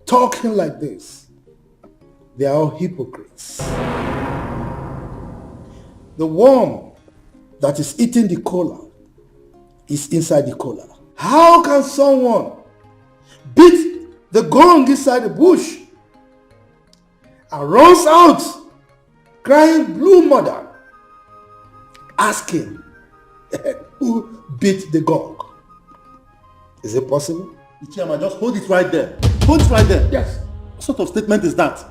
talking like this. They are all hypocrites. The worm that is eating the cola is inside the cola. How can someone beat the gong inside the bush and runs out crying blue mother, asking who beat the gong? Is it possible? Ichiyama, just hold it right there. Hold it right there. Yes. What sort of statement is that?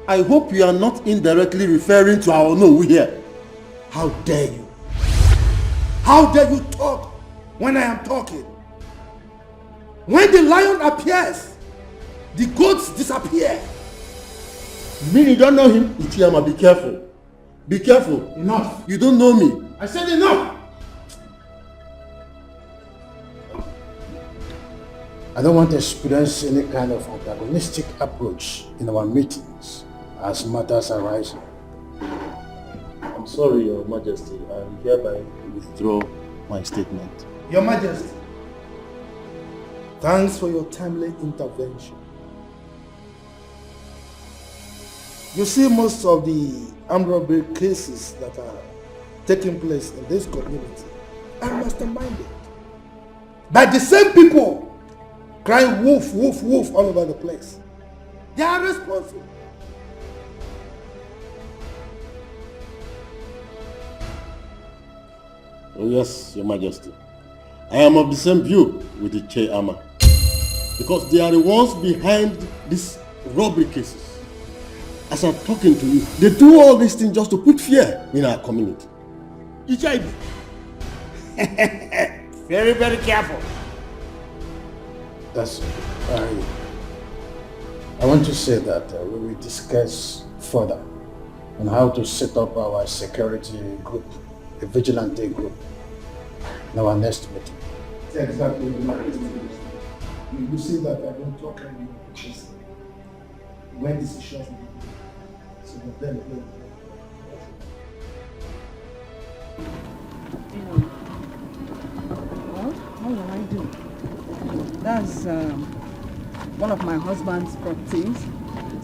I hope you are not indirectly referring to our no here. How dare you? How dare you talk when I am talking? When the lion appears, the goats disappear. You mean you don't know him? Ichiyama, be careful. Be careful. Enough. You don't know me. I said enough. I don't want to experience any kind of antagonistic approach in our meetings as matters arise. I'm sorry, Your Majesty. I hereby withdraw my statement. Your Majesty, thanks for your timely intervention. You see, most of the armed robbery cases that are taking place in this community are masterminded by the same people crying wolf, wolf, wolf all over the place. They are responsible. Oh yes, Your Majesty. I am of the same view with the Chairman, because they are the ones behind these robbery cases. As I'm talking to you, they do all these things just to put fear in our community. Ichaibi. Very, very careful. That's I want to say that we will discuss further on how to set up our security group, a vigilante group, in our next meeting. Exactly. You see that I don't talk anymore because when decisions are made, so then What will I do? That's one of my husband's properties.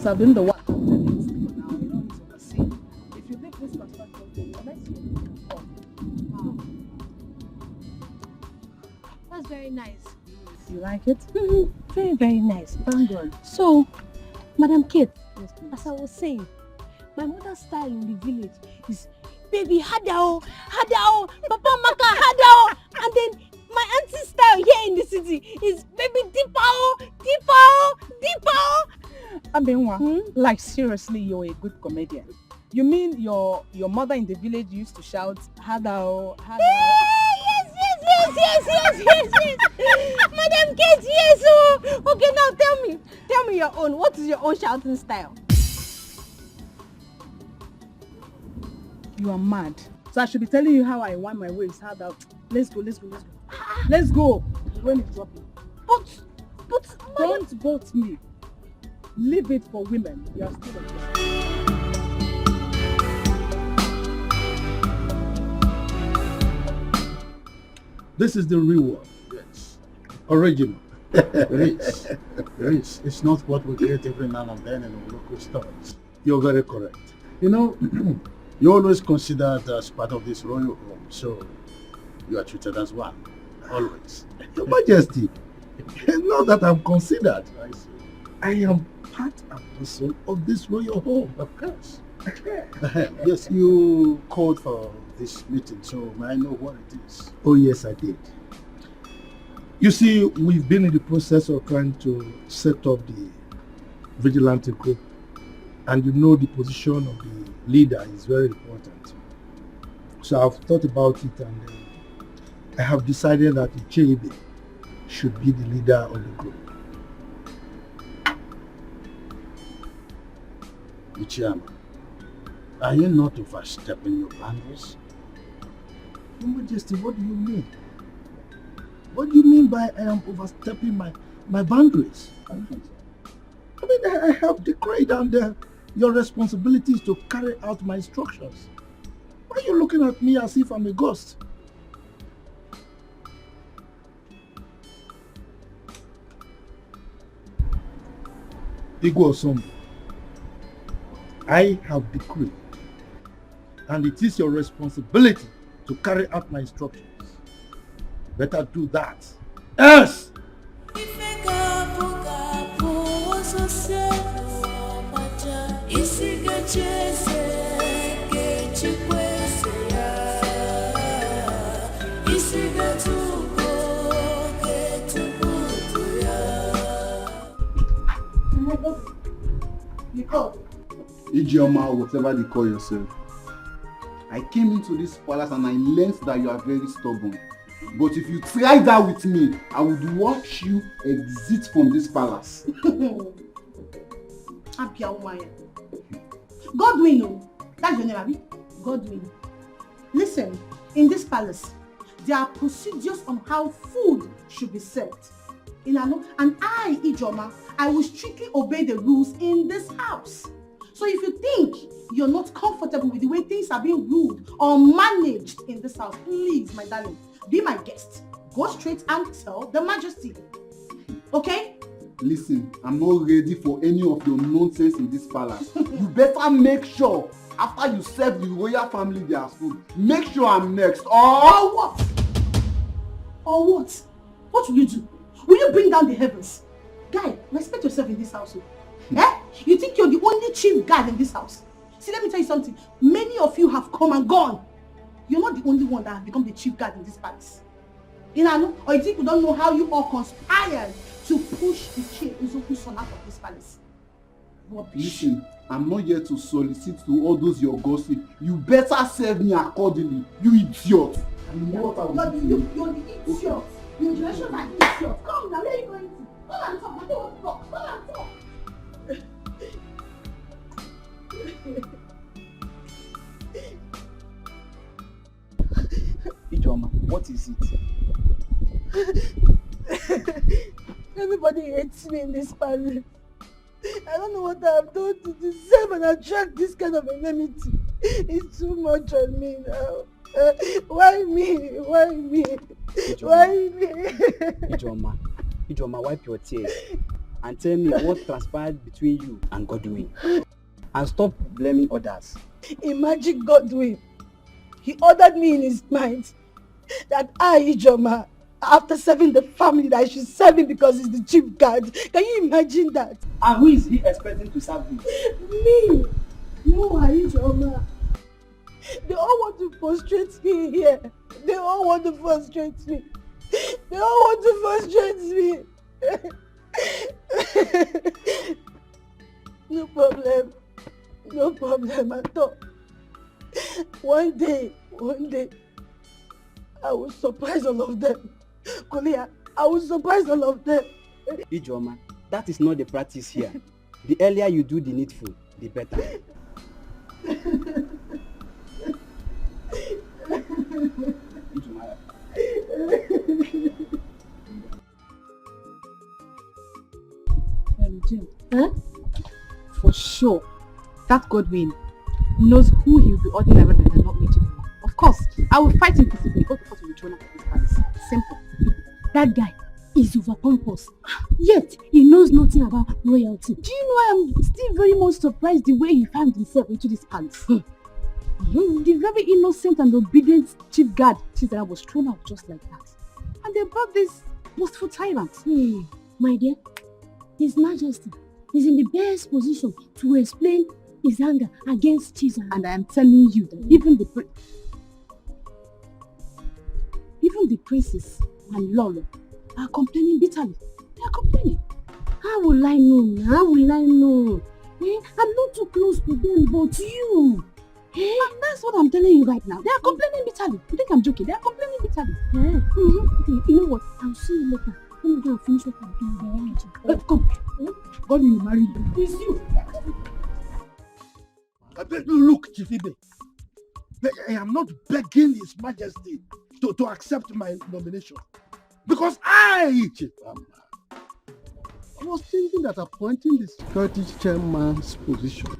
So I've been the one handling it for now. You don't need to oversee. If you leave this construction thing, unless you That's very nice. You like it? Very, very nice. Thank God. So, Madam Kate, as I was saying, my mother's style in the village is baby hadao, hadao, papa maka hadao, and then my auntie's style here in the city is baby dipao, dipao, dipao. Abenwa, like seriously, you're a good comedian. You mean your mother in the village used to shout hadao, hadao? Yes. Madam Kate, yes. Oh. Okay, now tell me your own. What is your own shouting style? You are mad. So I should be telling you how I want my waist. Hadao. Let's go. Let's go. When it's dropping. But don't vote me. Leave it for women. You are still a girl. This is the real one. Yes. Original. It is. It's not what we get every now and then in the local stores. You're very correct. You know, you're always considered as part of this royal home, so you are treated as one. Always. Your Majesty, not that I'm considered. I see. I am part and parcel of this royal home. Of course. Yes, you called for this meeting, so may I know what it is? Oh yes, I did. You see, we've been in the process of trying to set up the Vigilante group, and you know the position of the leader is very important. So I've thought about it, and I have decided that Ichebe should be the leader of the group. Ichiyama, are you not overstepping your boundaries? Your Majesty, what do you mean? What do you mean by I am overstepping my boundaries? I mean, I have decreed, and your responsibility is to carry out my instructions. Why are you looking at me as if I'm a ghost? Igwe Osombo, I have decreed, and it is your responsibility to carry out my instructions. Better do that. Yes! Ijeoma, whatever they call yourself. I came into this palace and I learned that you are very stubborn. But if you try that with me, I would watch you exit from this palace. Godwin, oh. That's your name, Abi? Godwin. Listen, in this palace, there are procedures on how food should be served. And I, Ijoma, I will strictly obey the rules in this house. So if you think you're not comfortable with the way things are being ruled or managed in this house, please, my darling, be my guest. Go straight and tell the Majesty. Okay? Listen, I'm not ready for any of your nonsense in this palace. You better make sure, after you serve the royal family their food, make sure I'm next. Or what? Or what? What will you do? Will you bring down the heavens? Guy, respect yourself in this house. Eh? You think you're the only chief guard in this house? See, let me tell you something. Many of you have come and gone. You're not the only one that has become the chief guard in this palace. You know, or you think you don't know how you all conspired to push the chief Uzoku-son out of this palace? Listen, I'm not here to solicit to all those your gossip. You better serve me accordingly, you idiot. You're the idiot. Your generation like idiot. Come now, where are you going to? Come and talk. I don't want to talk. Come and talk. Ijoma, what is it? Everybody hates me in this palace. I don't know what I have done to deserve and attract this kind of enmity. It's too much on me now. Why me? Why me? Ijoma. Why me? Ijoma, wipe your tears. and tell me what transpired between you and Godwin. And stop blaming others. Imagine Godwin. He ordered me in his mind that I, Ijoma, after serving the family, that I should serve him because he's the chief guard. Can you imagine that? And who is he expecting to serve him? Me. You are Ijoma. They all want to frustrate me here. They all want to frustrate me. They all want to frustrate me. No problem. No problem at all. One day, I will surprise all of them. Kolia, I will surprise all of them. Ijoma, that is not the practice here. The earlier you do the needful, the better. Jim, for sure, that Godwin knows who he will be ordering everything and not me anymore. Of course, I will fight him physically because of the throne of his palace. Simple. That guy is over pompous. Yet, he knows nothing about royalty. Do you know I am still very much surprised the way he found himself into this palace. The very innocent and obedient chief guard Chizara was thrown out just like that. And they brought this boastful tyrant. My dear, His Majesty is in the best position to explain his anger against Chizara. And I am telling you that even the princes and Lolo are complaining bitterly. They are complaining. How will I know? How will I know? I'm not too close to them, but you. And that's what I'm telling you right now. They are complaining bitterly. You think I'm joking? They are complaining bitterly. Okay, you know what? I'll see you later. Let me go and finish what I'm doing. Come. God will marry you. It's you. Look, Chifibe, I am not begging His Majesty to accept my nomination. Because I was thinking that appointing the security chairman's position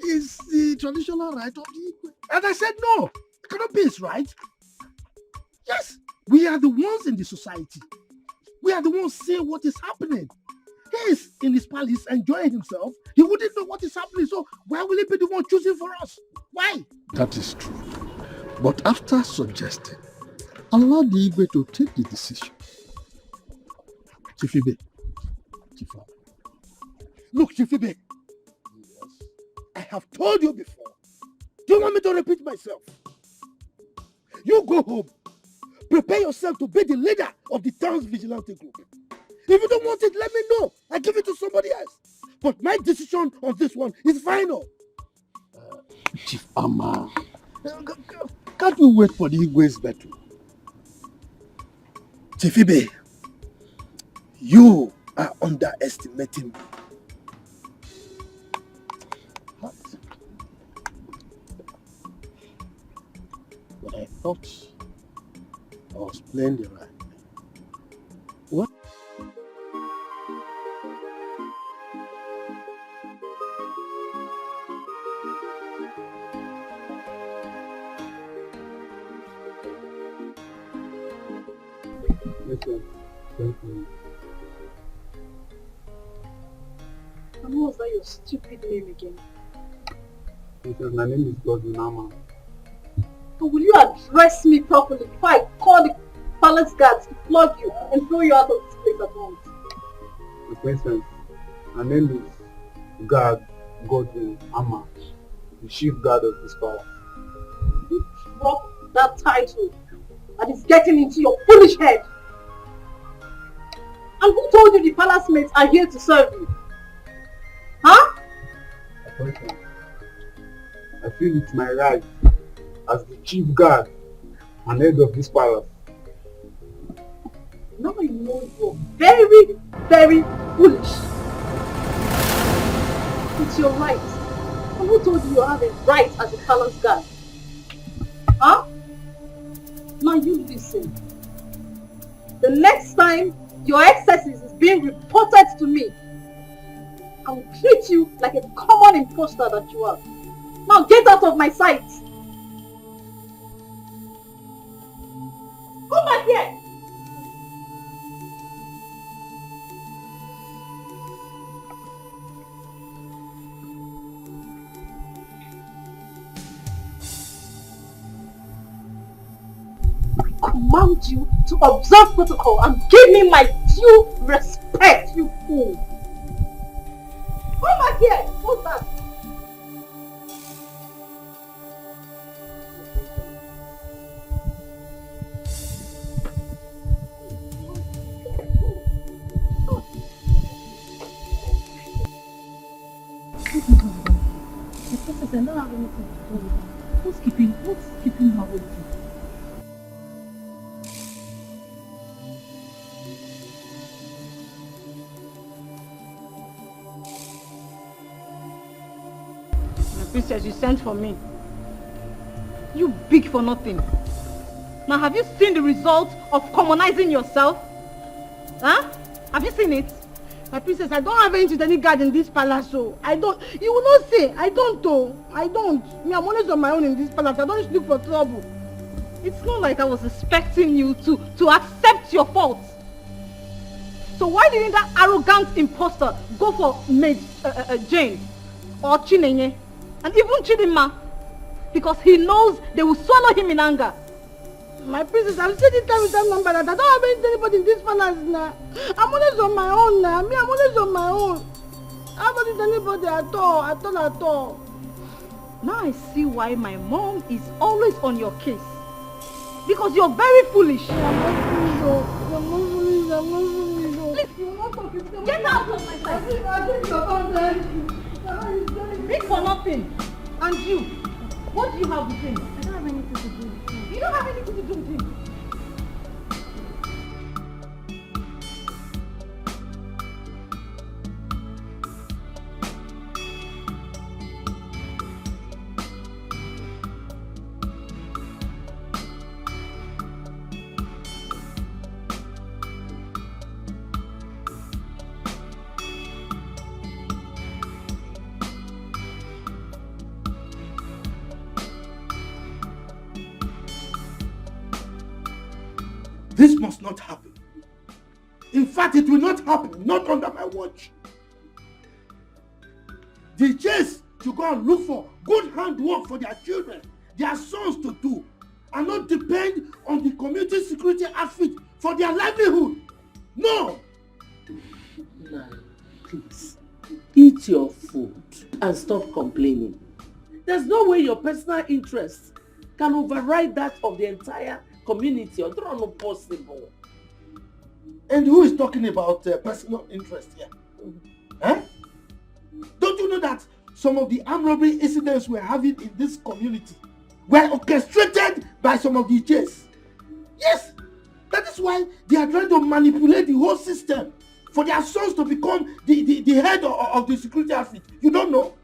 is the traditional right of the Igwe. And I said no, it cannot be his right. Yes, we are the ones in the society. We are the ones seeing what is happening. He is in his palace enjoying himself. He wouldn't know what is happening, so why will he be the one choosing for us? Why? That is true. But after suggesting, allow the Igwe to take the decision. Chifibe. Look, Chifibe. Yes. I have told you before. Do you want me to repeat myself? You go home. Prepare yourself to be the leader of the town's vigilante group. If you don't want it, let me know. I give it to somebody else. But my decision on this one is final. Chief Amma, can't we wait for the Igwe's battle? Chifibe, you are underestimating me. But I thought I was playing the right. What? Listen, thank you. And what was that your stupid name again? Listen, my name is Godwin Amma. So will you address me properly before I call the palace guards to flog you and throw you out of this place at once? The princess, my name is Godwin Amma, the chief guard of this palace. You drop that title that is getting into your foolish head. And who told you the palace mates are here to serve you? Huh? I feel it's my right as the chief guard and head of this palace. Now you know you're very, very foolish. It's your right. And who told you you have a right as a palace guard? Huh? Now you listen. The next time your excesses is being reported to me, I will treat you like a common imposter that you are. Now get out of my sight. Come back here. command you to observe protocol and give me my due respect, you fool. Come back here. What's that? I don't have anything to do with her. What's keeping her with you? My princess, you sent for me. You big for nothing. Now have you seen the result of commonizing yourself? Huh? Have you seen it? My princess, I don't have anything to any guard in this palace, so I don't. You will not say. I don't, though. I don't. Me, I'm always on my own in this palace. I don't look for trouble. It's not like I was expecting you to accept your faults. So why didn't that arrogant imposter go for Maid Jane or Chinenye and even Chidinma? Because he knows they will swallow him in anger. My princess, I've said it time with that number that I don't have anybody in this palace now. I'm always on my own now. Me, I'm always on my own. I haven't anybody at all. Now I see why my mom is always on your case. Because you're very foolish. I'm not foolish. Please, get out of my sight. Big for nothing. And you, what do you have with him? I don't have anything to do with him. You don't have anything to do with him. This must not happen. In fact, it will not happen, not under my watch. The chase to go and look for good handwork for their children, their sons to do, and not depend on the community security outfit for their livelihood. No! Nah, please, eat your food and stop complaining. There's no way your personal interests can override that of the entire community, or they're not possible. And who is talking about personal interest here? Eh? Don't you know that some of the armed robbery incidents we're having in this community were orchestrated by some of the J's? Yes! That is why they are trying to manipulate the whole system for their sons to become the head of the security outfit. You don't know?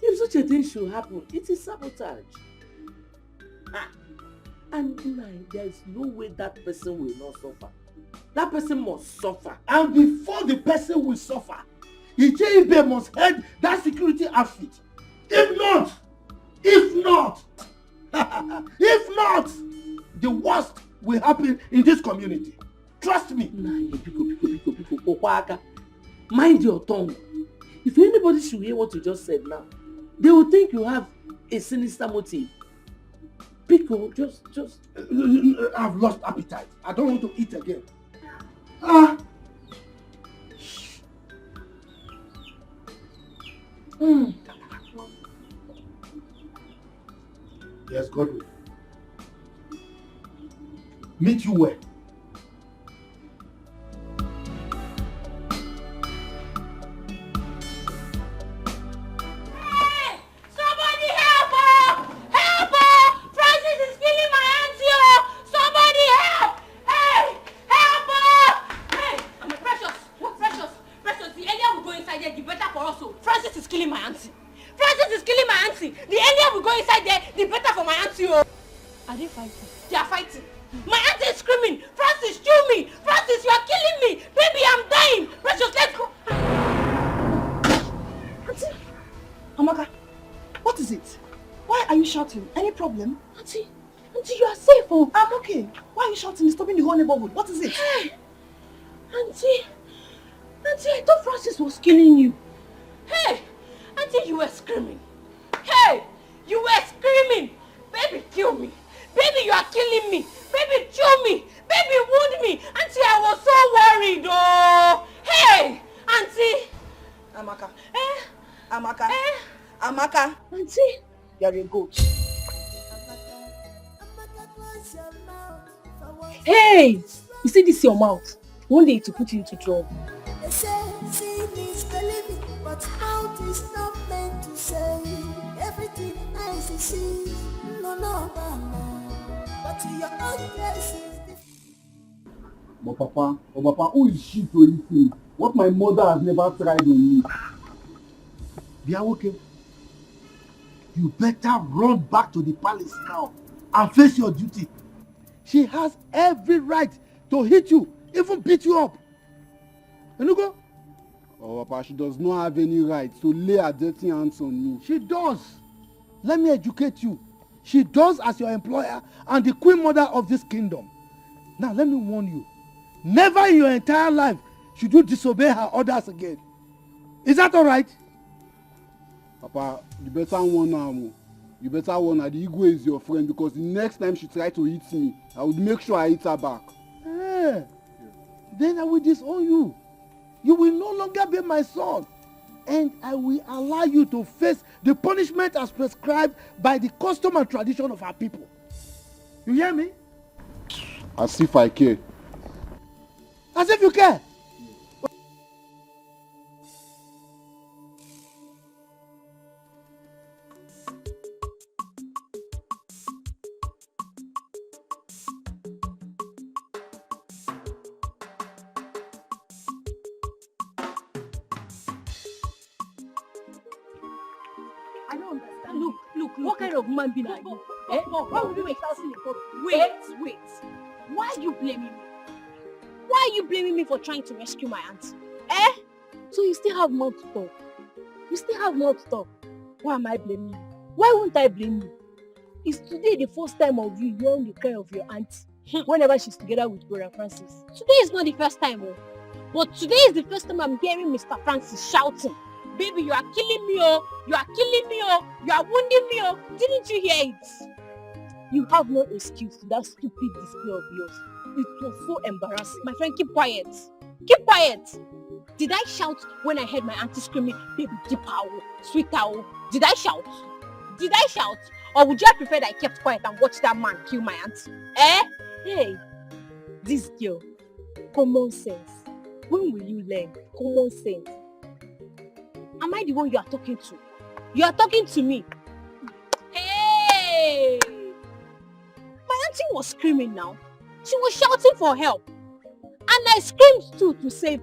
If such a thing should happen, it is sabotage. And there is no way that person will not suffer. That person must suffer. And before the person will suffer, Icheibe must head that security outfit. If not, the worst will happen in this community. Trust me. Mind your tongue. If anybody should hear what you just said now, they will think you have a sinister motive. Pico, just... I've lost appetite. I don't want to eat again. Yes, Godwin. Meet you where? Any problem? Auntie, you are safe, oh. I'm okay. Why are you shouting? Disturbing the whole neighborhood. What is it? Hey, Auntie, I thought Francis was killing you. Hey, Auntie, you were screaming. Hey, you were screaming. Baby, kill me. Baby, you are killing me. Baby, chew me. Baby, wound me. Auntie, I was so worried, oh. Hey, Auntie. Amaka. Amaka. Amaka. Auntie. You're a goat. Hey! You see this your mouth? One day to put you into trouble. They say, see me believing, but mouth is not meant to say everything eyes see. No, mama. But to your own places. But Papa, who is she to anything? What my mother has never tried on me. Biawoke, you better run back to the palace now and face your duty. She has every right to hit you, even beat you up. Enugo? Oh, Papa, she does not have any right to lay her dirty hands on me. She does. Let me educate you. She does as your employer and the queen mother of this kingdom. Now, let me warn you. Never in your entire life should you disobey her orders again. Is that all right? Papa, you better warn her. You better warn her. The ego is your friend, because the next time she tries to hit me, I would make sure I hit her back. Then I will disown you. You will no longer be my son. And I will allow you to face the punishment as prescribed by the custom and tradition of our people. You hear me? As if I care. As if you care. I don't understand. Look, what kind of man being are you? Why would you be shouting in court? Wait. Why are you blaming me? Why are you blaming me for trying to rescue my aunt? So you still have more to talk. Why am I blaming you? Why won't I blame you? Is today the first time of you hearing the cry of your aunt whenever she's together with Brother Francis? Today is not the first time, but today is the first time I'm hearing Mr. Francis shouting, "Baby, you are killing me, oh! You are killing me, oh! You are wounding me, oh!" Didn't you hear it? You have no excuse to that stupid display of yours. It was so embarrassing. My friend, keep quiet. Keep quiet. Did I shout when I heard my auntie screaming, "Baby, deep owl, sweet owl"? Did I shout? Or would you have preferred I kept quiet and watched that man kill my aunt? Hey, this girl, common sense. When will you learn common sense? Am I the one you are talking to? You are talking to me. Hey! My auntie was screaming now. She was shouting for help. And I screamed too to save.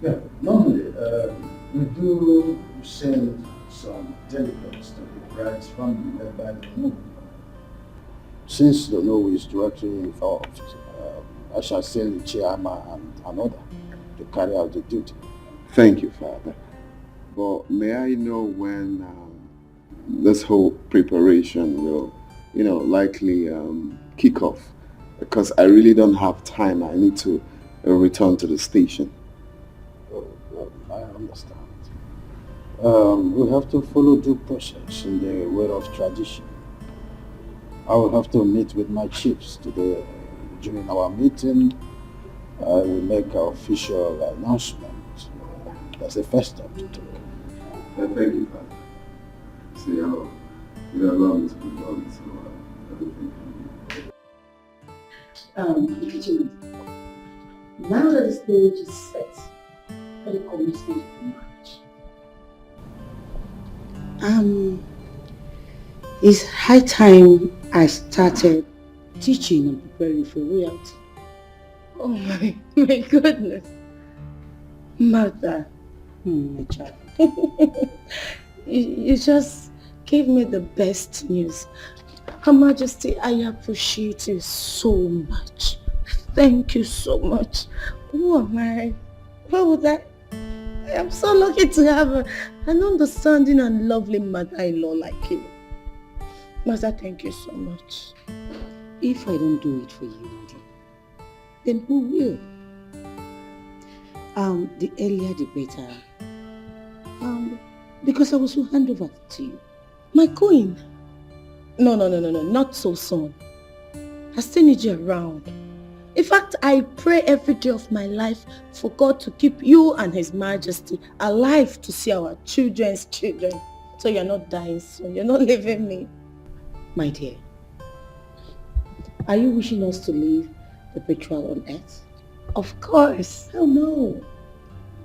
Yeah, normally we do send some delegates to the bride's family led by the moon. Since the law is directly involved, I shall send the chairman and another to carry out the duty. Thank you, Father. But may I know when this whole preparation will, likely kick off? Because I really don't have time. I need to return to the station. I understand. We have to follow due process in the way of tradition. I will have to meet with my chiefs today. During our meeting, I will make an official announcement. That's the first step to take. Thank you, Father. See how you allow me to be done, so everything Vigilante, now that the stage is set for the coming stage of marriage, it's high time I started teaching and preparing for royalty. Oh my goodness. Mother, my child, you just gave me the best news. Her Majesty, I appreciate you so much. Thank you so much. Who am I? What would I am so lucky to have an understanding and lovely mother-in-law like you. Mother, thank you so much. If I don't do it for you, then who will? The earlier the better. Because I was to hand over to you. My queen? No, not so soon. I still need you around. In fact, I pray every day of my life for God to keep you and His Majesty alive to see our children's children. So you're not dying soon. You're not leaving me. My dear, are you wishing us to leave the betrayal on earth? Of course. Oh no.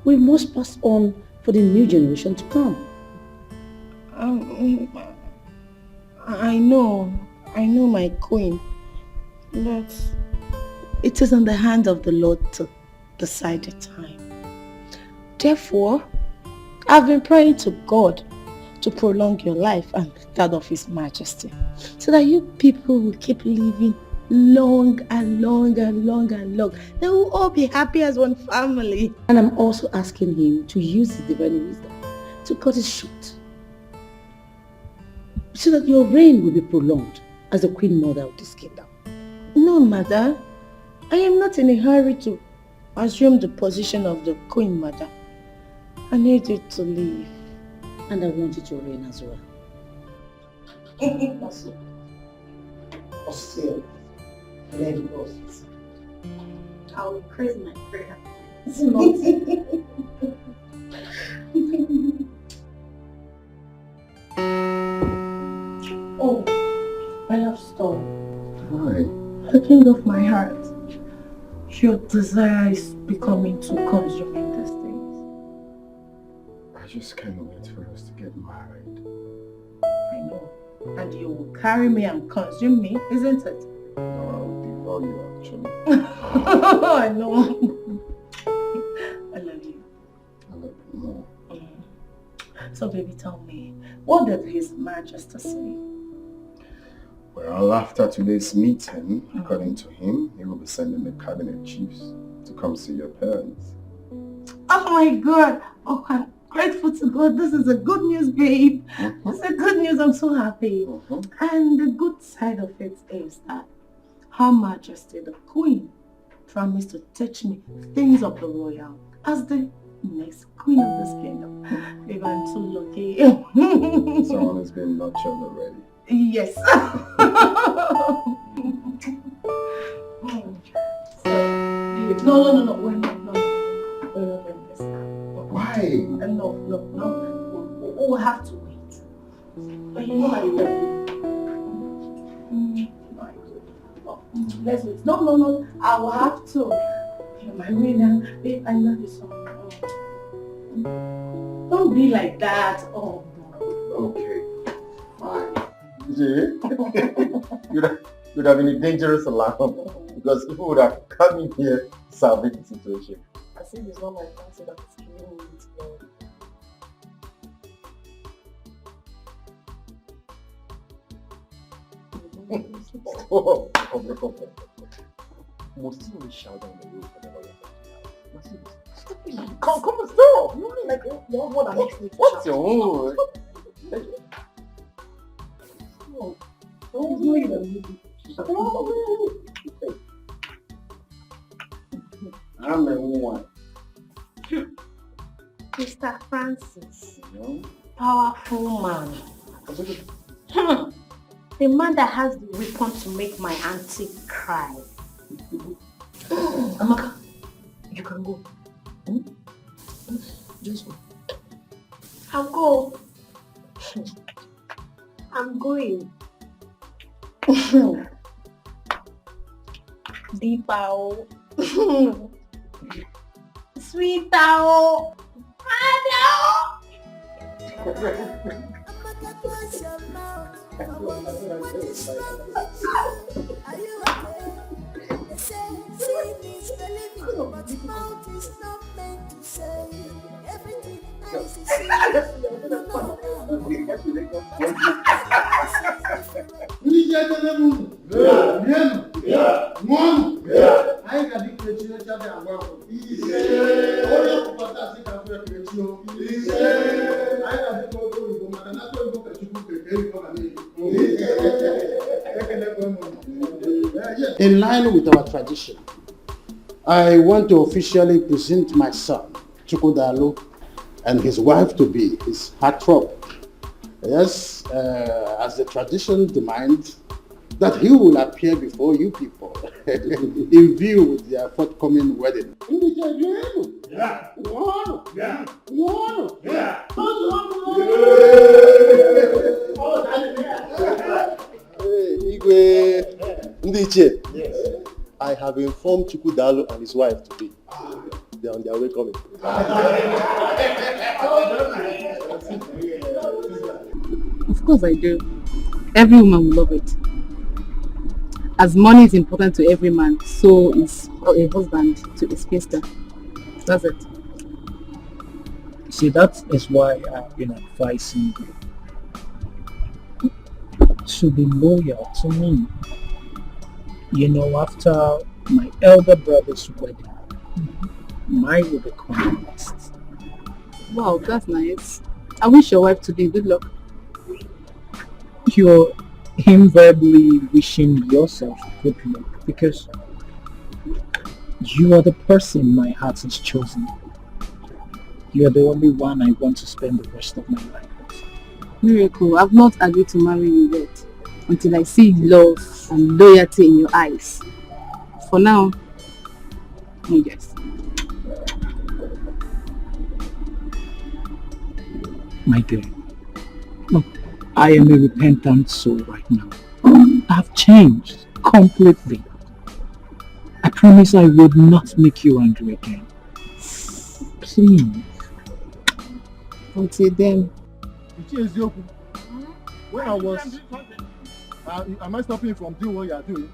We must pass on for the new generation to come. I know, my queen. But it is in the hand of the Lord to decide the time. Therefore, I've been praying to God to prolong your life and that of His Majesty, so that you people will keep living long and long and long and long. They will all be happy as one family. And I'm also asking Him to use His divine wisdom to cut it short, so that your reign will be prolonged as the Queen Mother of this kingdom. No, Mother. I am not in a hurry to assume the position of the Queen Mother. I need you to leave. And I want you to reign as well. But still, let it go. I will increase my prayer. It's not. Oh, I love Storm. Why? The king of my heart. Your desire is becoming too consuming these days. I just can't wait for us to get married. I know. And you will carry me and consume me, isn't it? No, I'll devour you actually. I know. I love you. I love you more. So baby, tell me, what did His Majesty say? Well, after today's meeting, according to him, he will be sending the cabinet chiefs to come see your parents. Oh my God! Oh, I'm grateful to God. This is a good news, babe. It's a good news. I'm so happy. And the good side of it is that Her Majesty, the Queen, promised to teach me things of the royal as the next queen of this kingdom. Babe, I'm too lucky. Someone has been nurtured already. Yes. No. Wait, no. Why? No. We'll have to wait. But you know I love you. Let's wait. No. I will have to. You're my winner. Babe, I love you so much. Don't be like that. Oh, okay. Fine. You'd have been a dangerous alarm because people would have come in here salvage the situation. I think it's not my fancy that is killing me Stop. Most of you shout down the road for the lawyer. Come on, stop! You mean like you're more than makes me to what's your own? I'm the one. Mr. Francis, powerful man. The man that has the weapon to make my auntie cry. Amaka, you can go. Just go. I'll go. I'm going. Deepao. Sweetao. In line with our tradition, I want to officially present my son, Chukwudalu, and his wife-to-be, his heartthrob. Yes, as the tradition demands, that he will appear before you people in view with their forthcoming wedding. Yeah. Yeah. Yeah. Igwe Ndiche, I have informed Chukwudalu and his wife to be. They are on their way coming. Of course I do. Every woman will love it. As money is important to every man, so is a husband to a spinster. That's it. See, that is why I've been advising you to be loyal to me. You know, after my elder brother's wedding, mine will become next. Wow, that's nice. I wish your wife today good luck. You're invariably wishing yourself good luck because you are the person my heart has chosen. You are the only one I want to spend the rest of my life with. Miracle, I've not agreed to marry you yet until I see love and loyalty in your eyes. For now, yes. My dear, look, I am a repentant soul right now. I've changed completely. I promise I would not make you angry again. Please. Until then. When I was... am I stopping you from doing what you are doing?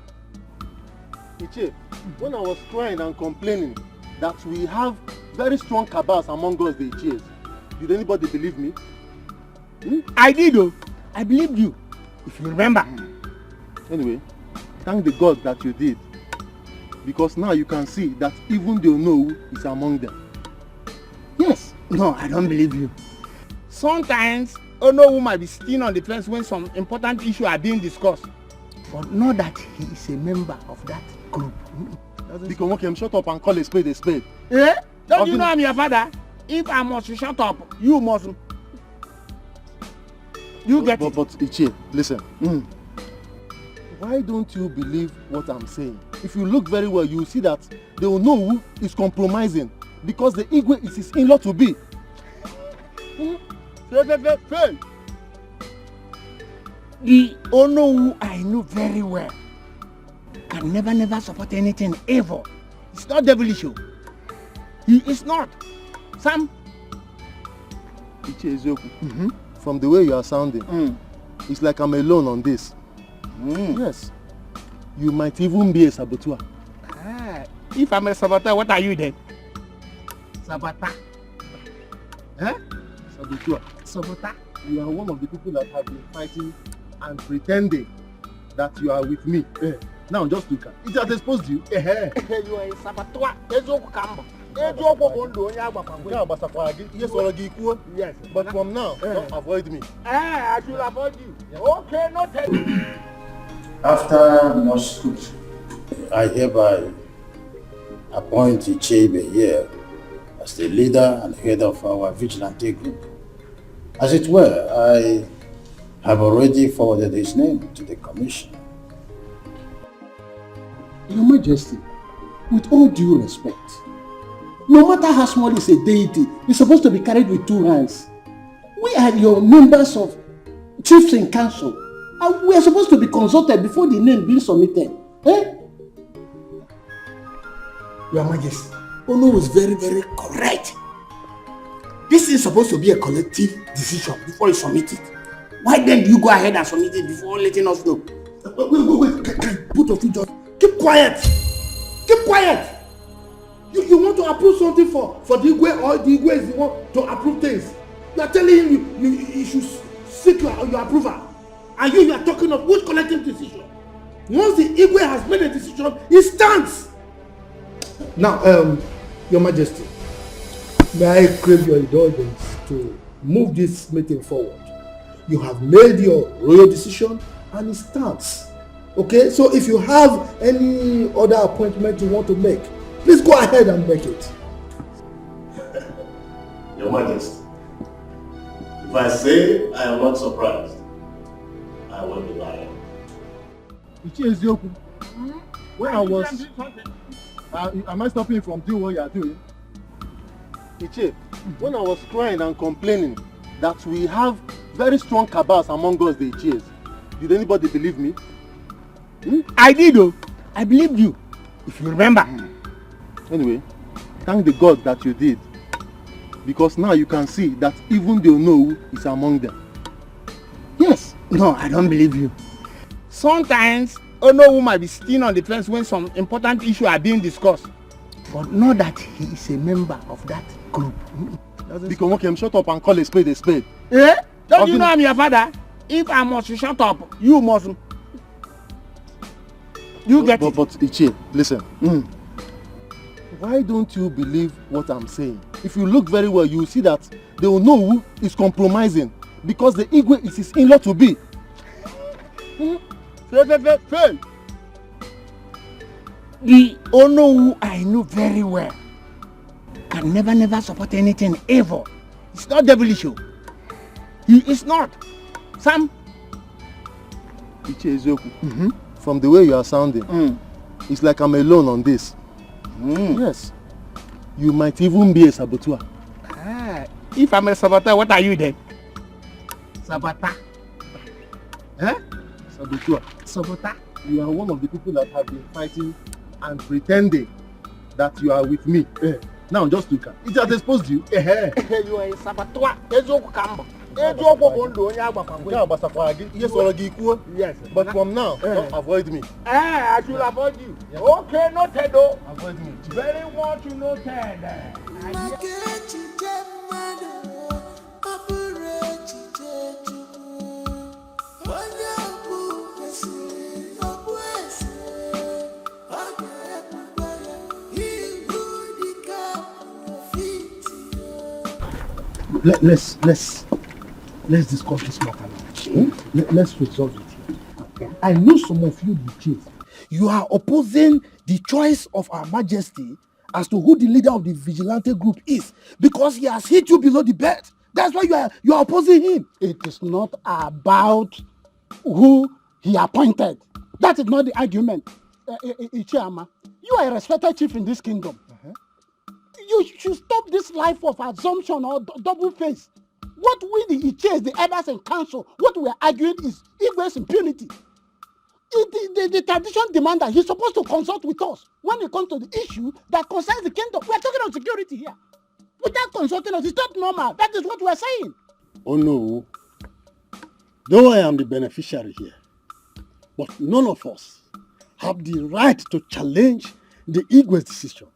Iche, when I was crying and complaining that we have very strong cabals among us, the Iches, did anybody believe me? I did though. I believed you. If you remember. Anyway, thank the God that you did. Because now you can see that even the Onowu is among them. Yes. No, I don't believe you. Sometimes Onowu might be sitting on the fence when some important issues are being discussed. But not that he is a member of that group. Because okay, shut up and call a spade a spade. Eh? Don't you know I'm your father? If I must shut up, you must. You get it. But Ichie, listen. Why don't you believe what I'm saying? If you look very well, you will see that the Onowu is compromising because the Igwe is his in-law to be. Fail. The Onowu I know very well can never support anything evil. It's not devilish. He is not. Sam. Ichie Ezeoku, from the way you are sounding, it's like I'm alone on this. Yes. You might even be a saboteur. If I'm a saboteur, what are you then? Saboteur. Huh? Saboteur. You are one of the people that have been fighting and pretending that you are with me. Now just look at it. It has exposed you. You are a saboteur. Yes, but from now, don't avoid me. I should avoid you. Okay, no tell you. After much scrutiny, I hereby appoint Ichebe here as the leader and head of our Vigilante group. As it were, I have already forwarded his name to the commission. Your Majesty, with all due respect, no matter how small is a deity, it's supposed to be carried with two hands. We are your members of chiefs in council, and we are supposed to be consulted before the name being submitted. Your Majesty, Ono was very, very correct. This is supposed to be a collective decision before you submit it. Why then do you go ahead and submit it before letting us know? Wait. Put of you just keep quiet. Keep quiet. You want to approve something for the Igwe, or the Igwe is the one to approve things. You are telling him you should seek your approval. And you are talking of which collective decision? Once the Igwe has made a decision, it stands. Now, Your Majesty, may I crave your indulgence to move this meeting forward. You have made your royal decision and it stands. Okay, so if you have any other appointment you want to make, Please go ahead and make it. Your Majesty, if I say I am not surprised, I will be lying. When I was... am I stopping you from doing what you are doing? Iche, when I was crying and complaining that we have very strong cabals among us, the Iches, did anybody believe me? I did, though. I believed you, if you remember. Anyway, thank the God that you did. Because now you can see that even the Onowu is among them. Yes. No, I don't believe you. Sometimes, Onowu might be sitting on the fence when some important issues are being discussed. But know that he is a member of that group. Because okay, shut up and call a spade a spade. Eh? Don't you know I'm your father? If I must shut up, you must. You get it. But Ichie, listen. Why don't you believe what I'm saying? If you look very well, you will see that the Onowu is compromising because the Igwe is his in-law to be. Fail. The Onowu I know very well can never support anything evil. It's not devilish. He is not. Sam. Ichie Ezeoku, from the way you are sounding, it's like I'm alone on this. Yes. You might even be a saboteur. If I'm a saboteur, what are you then? Saboteur. Saboteur. Saboteur. You are one of the people that have been fighting and pretending that you are with me. Now just look at it. Has exposed you. You are a saboteur. Yes, but from now, don't avoid me. I should avoid you. Yeah. Okay, noted though. Avoid me. Very much noted. Let's discuss this matter now. Let's resolve it here. Okay. I know some of you, the chief. You are opposing the choice of Our Majesty as to who the leader of the Vigilante group is because he has hit you below the belt. That's why you are opposing him. It is not about who he appointed. That is not the argument. Ichiama, you are a respected chief in this kingdom. You should stop this life of assumption or double face. What we the Iches, the elders and council, what we are arguing is Igwe's impunity. The tradition demands that he's supposed to consult with us when it comes to the issue that concerns the kingdom. We are talking about security here. Without consulting us, it's not normal. That is what we are saying. Oh no. Though I am the beneficiary here, but none of us have the right to challenge the Igwe's decision.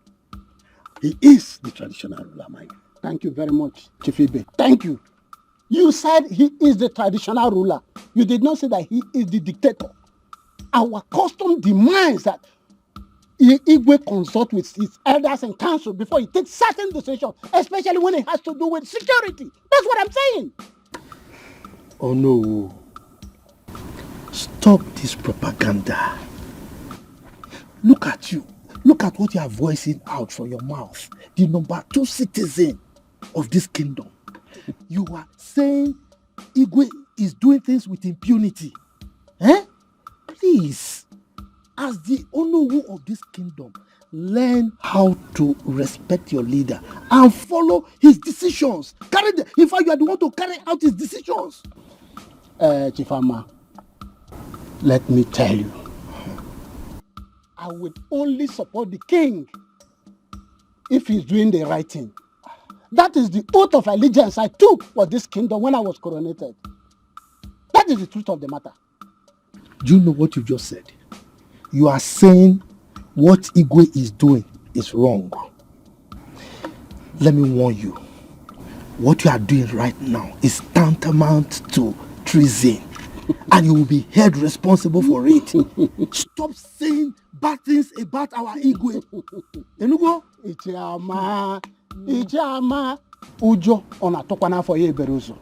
He is the traditional ruler, my God. Thank you very much, Chief Ibe. Thank you. You said he is the traditional ruler. You did not say that he is the dictator. Our custom demands that Igwe consult with his elders and council before he takes certain decisions, especially when it has to do with security. That's what I'm saying. Oh no. Stop this propaganda. Look at you. Look at what you are voicing out from your mouth. The number 2 citizen of this kingdom. You are saying Igwe is doing things with impunity. Please, as the Onowu of this kingdom, learn how to respect your leader and follow his decisions. In fact, you are the one to carry out his decisions. Chifama, let me tell you. I will only support the king if he's doing the right thing. That is the oath of allegiance I took for this kingdom when I was coronated. That is the truth of the matter. Do you know what you just said? You are saying what Igwe is doing is wrong. Let me warn you. What you are doing right now is tantamount to treason. And you will be held responsible for it. Stop saying bad things about our Igwe. Enugo? Ichama, Ujo onatokwana for Yeberuzo.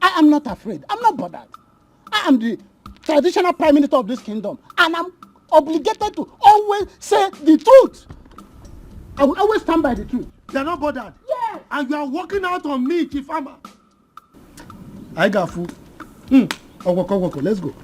I am not afraid. I'm not bothered. I am the traditional prime minister of this kingdom, and I'm obligated to always say the truth. I will always stand by the truth. They're not bothered. Yes. And you are working out on me, Chief Ama. I got food. Oko, let's go.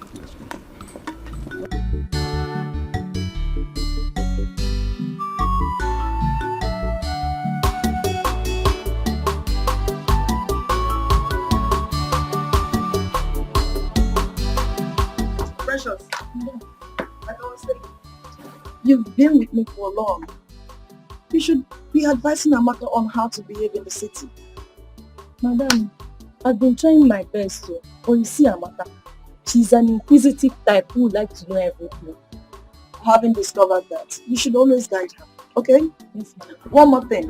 Precious, like I was saying, you've been with me for long. You should be advising Amaka on how to behave in the city. Madam, I've been trying my best to. But you see Amaka, she's an inquisitive type who would like to know everything. Having discovered that, you should always guide her, okay? Yes, madam. One more thing.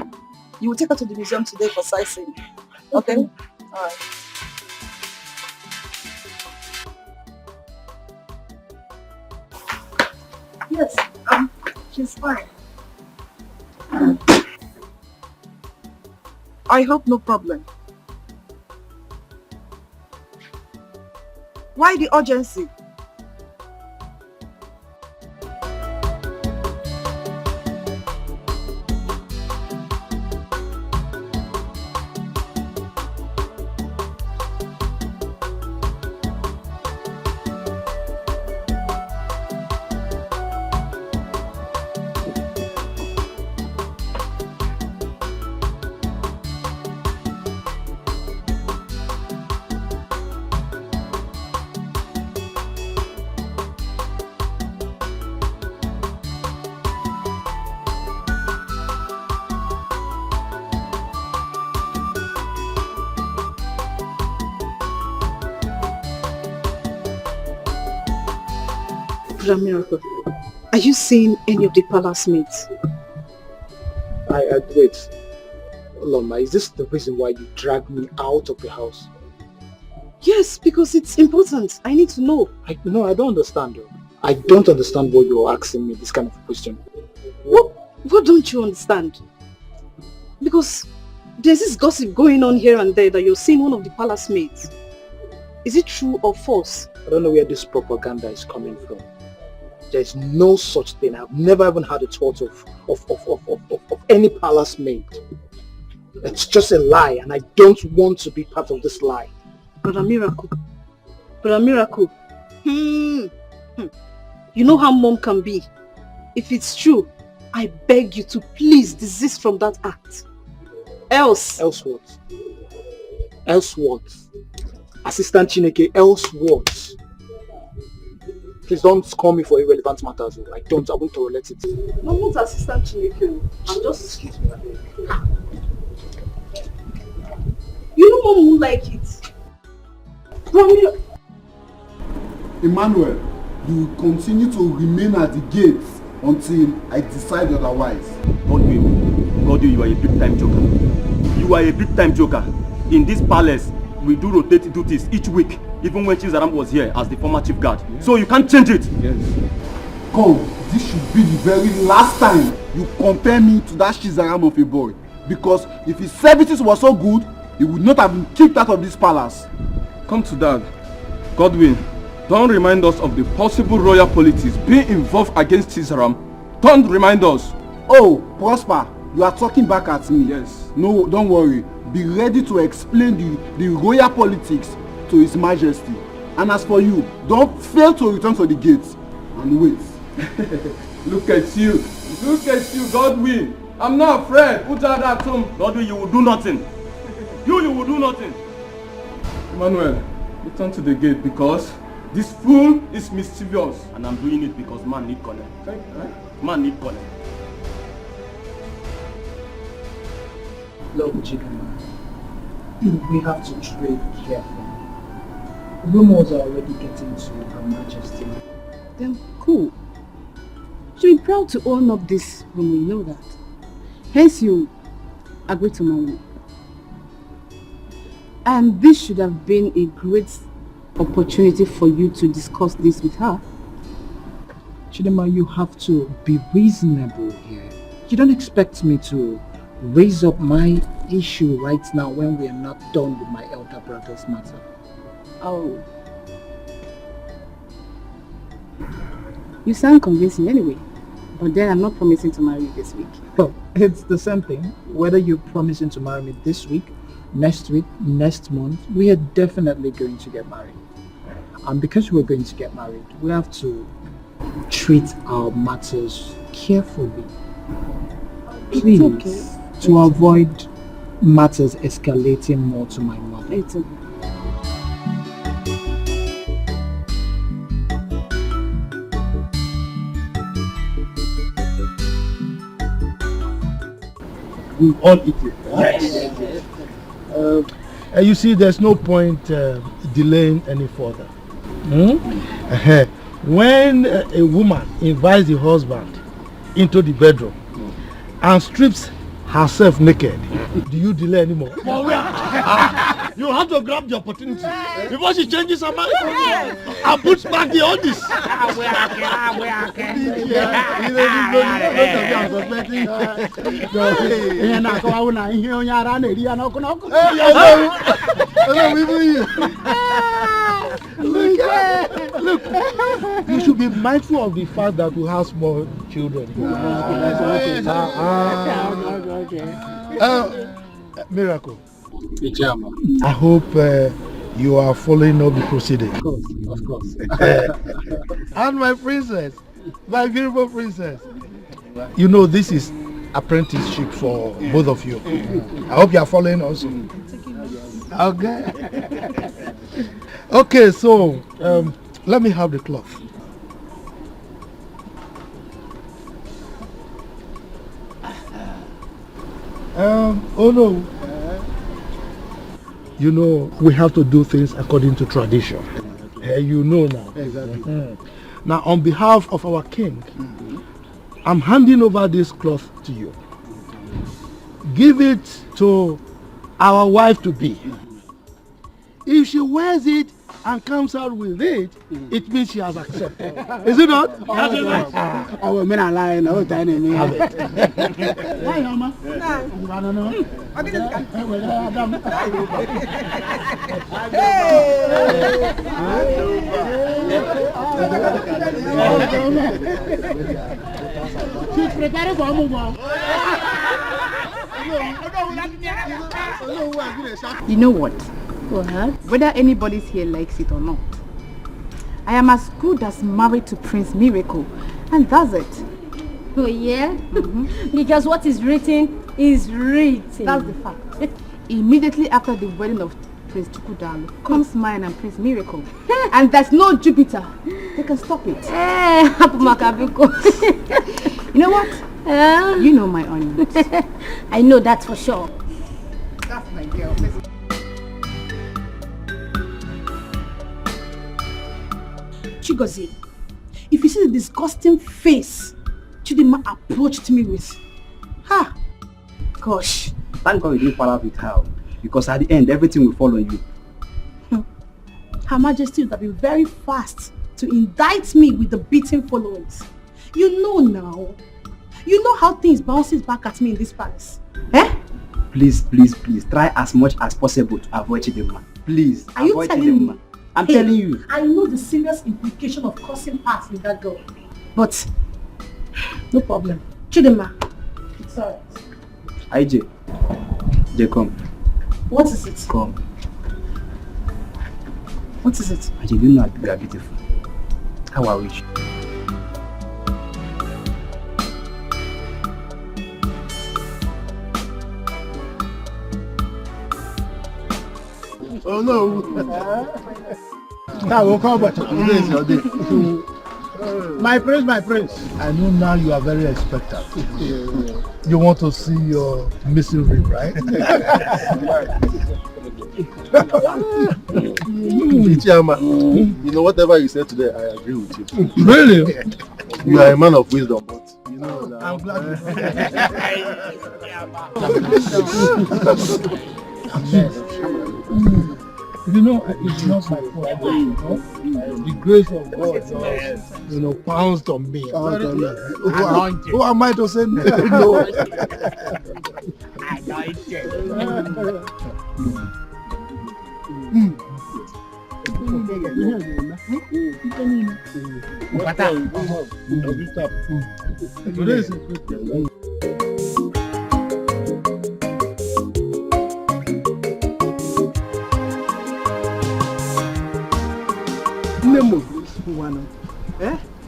You will take her to the museum today for sightseeing. Okay? Alright. Yes, she's fine. I hope no problem. Why the urgency? Miracle, are you seeing any of the palace mates? Wait. Loma, is this the reason why you dragged me out of the house? Yes, because it's important. I need to know. I don't understand though. I don't understand why you're asking me this kind of question. What don't you understand? Because there's this gossip going on here and there that you're seeing one of the palace mates. Is it true or false? I don't know where this propaganda is coming from. There's no such thing. I've never even had a thought of any palace maid. It's just a lie, and I don't want to be part of this lie. Brother Miracle. You know how mom can be. If it's true, I beg you to please desist from that act. Else what? Else what? Assistant Chineke, else what? Please don't call me for irrelevant matters. I won't tolerate it. I'm not Assistant Chineke. I'm just... You know mom won't like it. Emmanuel, you will continue to remain at the gates until I decide otherwise. God, you are a big-time joker. You are a big-time joker. In this palace, we do rotate duties each week, even when Chizaram was here as the former chief guard. Yes. So you can't change it. Yes. Come, this should be the very last time you compare me to that Chizaram of a boy. Because if his services were so good, he would not have been kicked out of this palace. Come to that. Godwin, don't remind us of the possible royal politics being involved against Chizaram. Don't remind us. Oh, Prosper, you are talking back at me. Yes. No, don't worry. Be ready to explain the royal politics to His Majesty. And as for you, don't fail to return to the gates and wait. Look at you, Godwin. I'm not afraid. Godwin, you will do nothing. You will do nothing. Emmanuel, return to the gate because this fool is mischievous. And I'm doing it because man need connect. Right? Man need connect. Look, Chidema, we have to tread carefully. Rumors are already getting to Her Majesty. Then cool. She'll be proud to own up this rumor, you know that. Hence you agree to marry me. And this should have been a great opportunity for you to discuss this with her. Chidema, you have to be reasonable here. You don't expect me to raise up my issue right now when we are not done with my elder brother's matter. Oh. You sound convincing anyway. But then I'm not promising to marry you this week. Well, it's the same thing. Whether you're promising to marry me this week, next month, we are definitely going to get married. And because we're going to get married, we have to treat our matters carefully. Please, okay. To avoid matters escalating more to my mother. It's okay. We all eat it. Yes. You see, there's no point delaying any further. When a woman invites the husband into the bedroom and strips herself naked, do you delay anymore? You have to grab the opportunity before she changes her mind and puts back the oldies. Look, you should be mindful of the fact that we have small children. Miracle. I hope you are following up the proceeding. Of course. And my princess, my beautiful princess. You know this is apprenticeship for both of you. I hope you are following also. Okay. Okay, so let me have the cloth. Oh no. You know, we have to do things according to tradition. You know now. Exactly. Now, on behalf of our king, I'm handing over this cloth to you. Give it to our wife to be. If she wears it and comes out with it, it means she has accepted. Is it not? I will mean a lie. No, tiny me. Have it. Hi, Mama. She's preparing for a move on. You know what? What? Whether anybody here likes it or not, I am as good as married to Prince Miracle, and that's it. Oh yeah? Because what is written is written. That's the fact. Immediately after the wedding of Prince Chukwudalo comes mine and Prince Miracle. And there's no Jupiter. They can stop it. You know what? You know my onions. I know that for sure. That's my girl. Chigozie, if you see the disgusting face Chidinma approached me with, gosh. Thank God you didn't fall out with her, because at the end, everything will follow you. Her Majesty would have been very fast to indict me with the beating followings. You know now. You know how things bounces back at me in this palace. Please, try as much as possible to avoid Chidinma. Please, Are you telling me? I'm telling you. I know the serious implication of causing parts with that girl. But, no problem. Chidinma, it's alright. IJ, come. What is it? Come. What is it? IJ, you know you are beautiful. How I wish. Oh no. Now we'll come back. Today is your day. My prince. I know now you are very expectant. You want to see your missing rib, right? Ichiyama, you know, whatever you said today, I agree with you. Really? You are a man of wisdom, but you know that. I'm glad. You know, it's not my fault. The grace of God, pounced on me. Who am I to say no?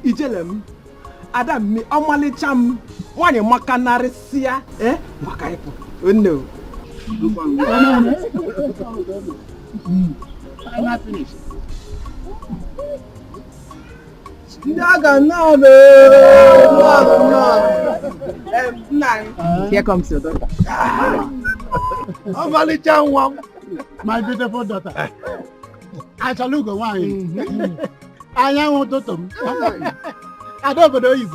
Ijelem, Adam mi omalicham, wanye makanarisia, makaipo. Oh no. I'm not finished. Here comes your daughter. My beautiful daughter. I shall look away. I am to them. I don't know you.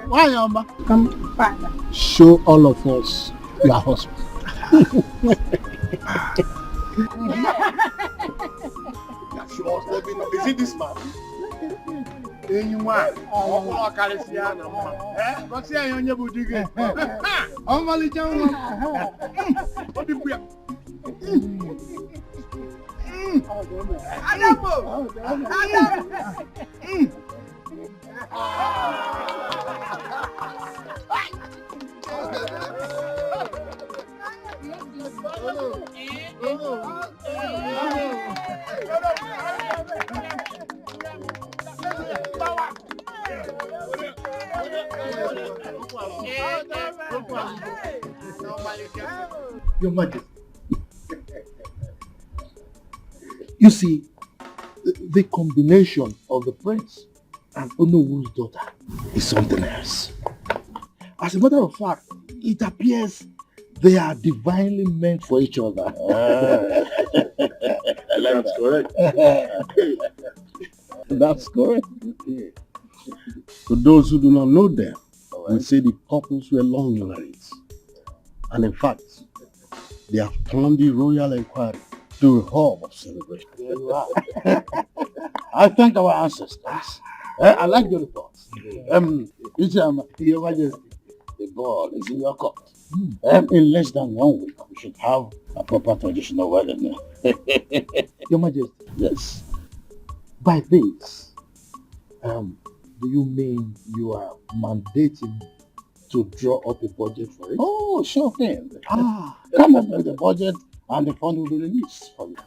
Why, Amma? Come back. Show all of us your husband. Is it this man? Anyone? Oh, Calisiana. What's the on your boutique? Oh, Malijan. What did we have? Your Majesty. You see, the combination of the prince and Onowu's daughter is something else. As a matter of fact, it appears they are divinely meant for each other. That's correct. That's correct. For those who do not know them, we say the couples were long marrieds. And in fact, they have turned the royal inquiry to a hub of celebration. There you are. I thank our ancestors. I like your thoughts. Your Majesty, the ball is in your court. In less than 1 week, we should have a proper traditional wedding. Your Majesty. Yes. By this, do you mean you are mandating to draw up a budget for it? Oh, sure thing. Come up with the budget and the fund will be released for you.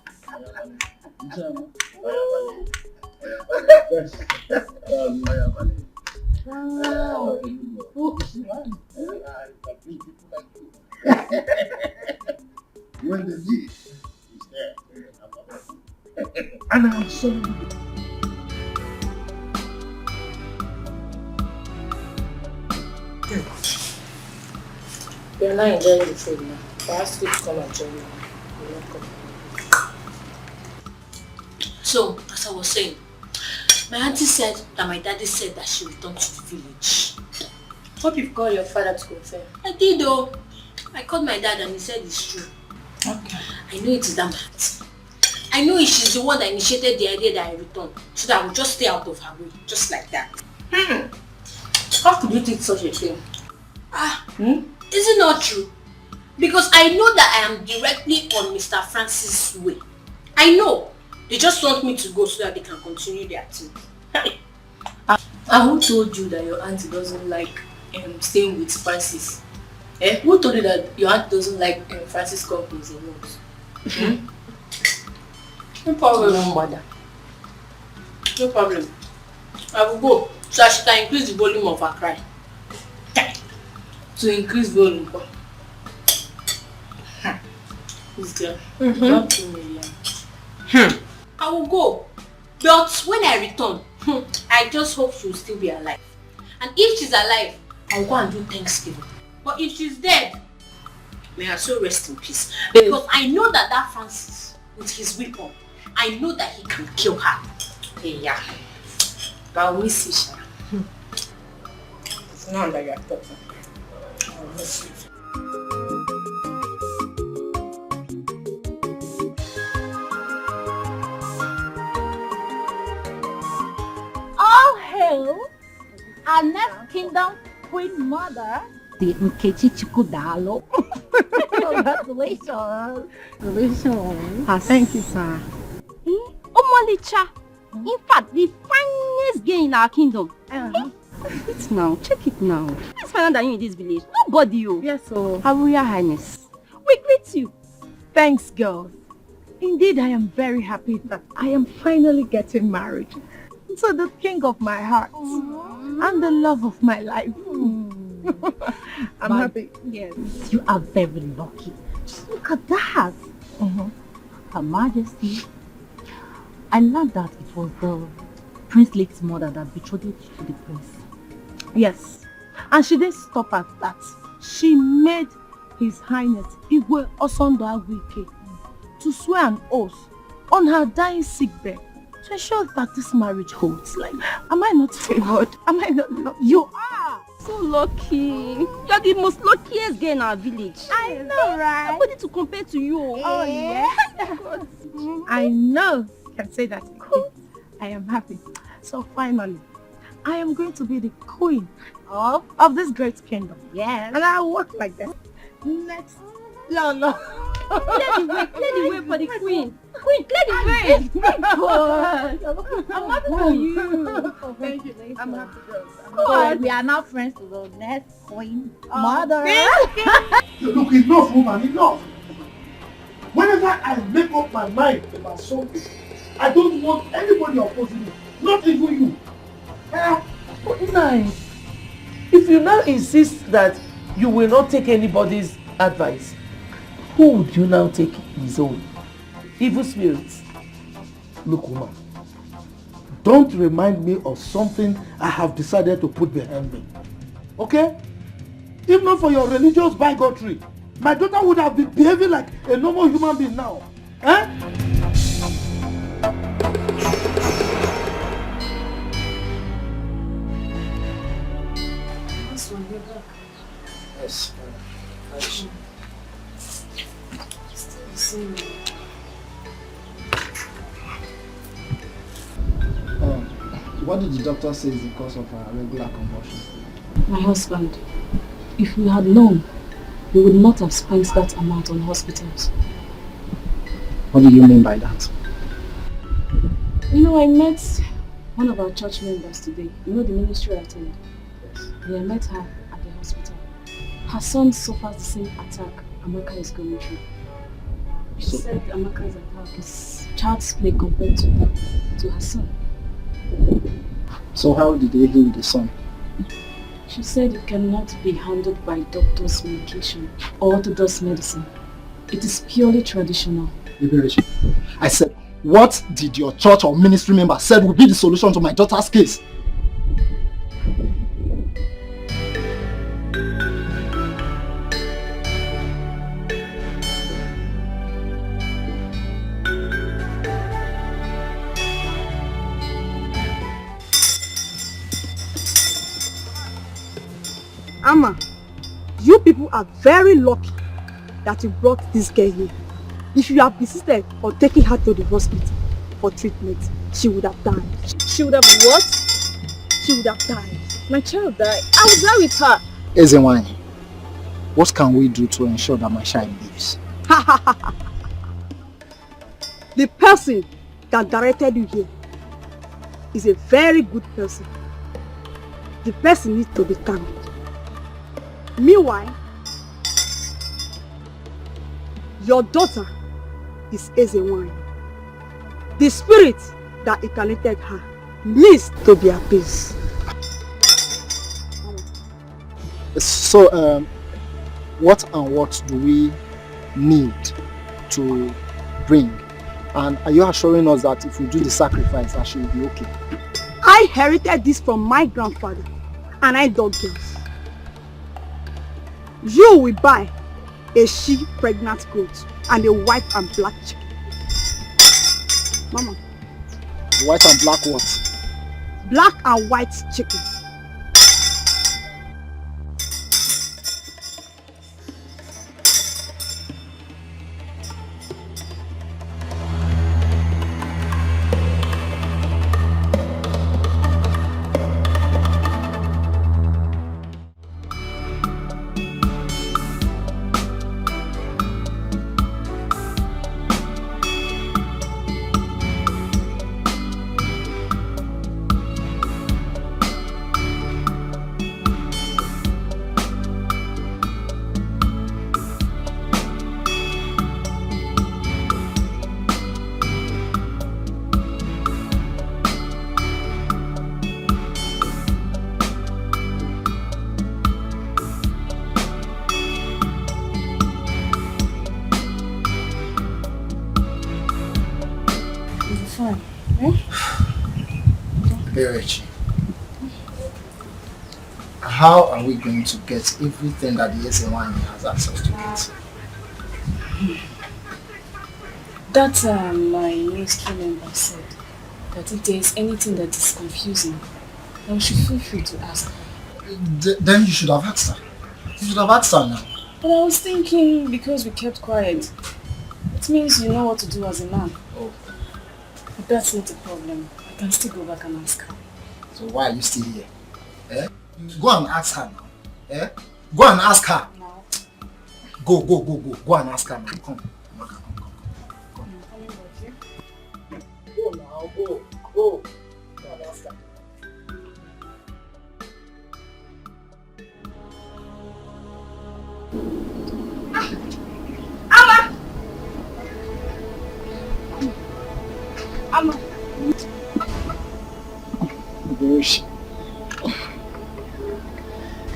When the need is there, and I'm sorry. You're not enjoying the food now. I asked you to come and join me. You're not coming. So, as I was saying, my auntie said that my daddy said that she returned to the village. Hope you've called your father to confirm. I did though. I called my dad and he said it's true. Okay. I know it is that my auntie. I know she's the one that initiated the idea that I returned, so that I would just stay out of her way, just like that. How could you think such a thing? Is it not true? Because I know that I am directly on Mr. Francis' way. I know. They just want me to go so that they can continue their team. And who told you that your auntie doesn't like staying with Francis? Who told you that your aunt doesn't like Francis companies in homes? No problem. No bother. No problem. I will go so that she can increase the volume of her cry. To increase volume. This girl. Not 2 million. I will go. But when I return, I just hope she will still be alive. And if she's alive, I'll go and do Thanksgiving. But if she's dead, may her soul rest in peace. Because I know that Francis, with his weapon, I know that he can kill her. Yeah. But I'll miss you, Shara. It's not that you're talking. I'll miss you. All hail our next kingdom queen mother, the Nkechi Chikudalo. Congratulations. Congratulations. Thank you, sir. Omalicha. In fact, the finest girl in our kingdom. It now. Check it now. Who's finer than you in this village? Nobody, you. Yes, sir. Her Royal Highness. We greet you. Thanks, girls. Indeed, I am very happy that I am finally getting married to the king of my heart and the love of my life. I'm happy. Yes. You are very lucky. Just look at that. Her Majesty, I learned that it was the Prince Lake's mother that betrothed to the prince. Yes. And she didn't stop at that. She made His Highness Igwe Osondo Agwike to swear an oath on her dying sickbed to ensure that this marriage holds. Like, am I not favored? Am I not lucky? You are so lucky. You are the most luckiest girl in our village. I know, right? Nobody to compare to you. Oh, yes. I know you can say that again. I am happy. So finally, I am going to be the queen of this great kingdom. Yes. And I walk like that. Next. No. Clear the way for the queen. Queen, clear the way. I'm happy for you. Thank you. I'm happy, girls. So we are now friends to the next queen. Mother. Look, enough, woman, enough. Whenever I make up my mind about something, I don't want anybody opposing me, not even you. But nice. If you now insist that you will not take anybody's advice, who would you now take his own? Evil spirits. Look, woman, don't remind me of something I have decided to put behind me. Okay? If not for your religious bigotry, my daughter would have been behaving like a normal human being now. Eh? Yes. What did the doctor say is the cause of her regular convulsion? My husband, if we had known, we would not have spent that amount on hospitals. What do you mean by that? You know, I met one of our church members today. You know the ministry I attend? Yes. Yeah, I met her at the hospital. Her son suffers the same attack Amaka is going through. She said Amaka's attack is child's play compared to her son. So how did they heal the son? She said it cannot be handled by doctor's medication or orthodox medicine. It is purely traditional. Liberation. I said, what did your church or ministry member said would be the solution to my daughter's case? Amma, you people are very lucky that you brought this girl here. If you have insisted on taking her to the hospital for treatment, she would have died. She would have what? She would have died. My child died. I was there with her. Ezenwany, what can we do to ensure that my child lives? The person that directed you here is a very good person. The person needs to be calm. Meanwhile, your daughter is Ezenwany. The spirit that incarnated her needs to be appeased. So, what and what do we need to bring? And are you assuring us that if we do the sacrifice, that she will be okay? I inherited this from my grandfather, and I don't guess. You will buy a she pregnant goat and a white and black chicken. Mama. White and black what? Black and white chicken. You'll be fine. Eh? Hey, Reggie. How are we going to get everything that the SN1 has access to it? That my ministry member said that if there is anything that is confusing, I should feel free to ask. Then you should have asked her. You should have asked her now. But I was thinking because we kept quiet, it means you know what to do as a man. Oh. But that's not a problem. I can still go back and ask her. So why are you still here? Eh? Go and ask her now. Eh? Go and ask her. No. Go. Go and ask her now. Come. Go now, go. Go and ask her. Amma!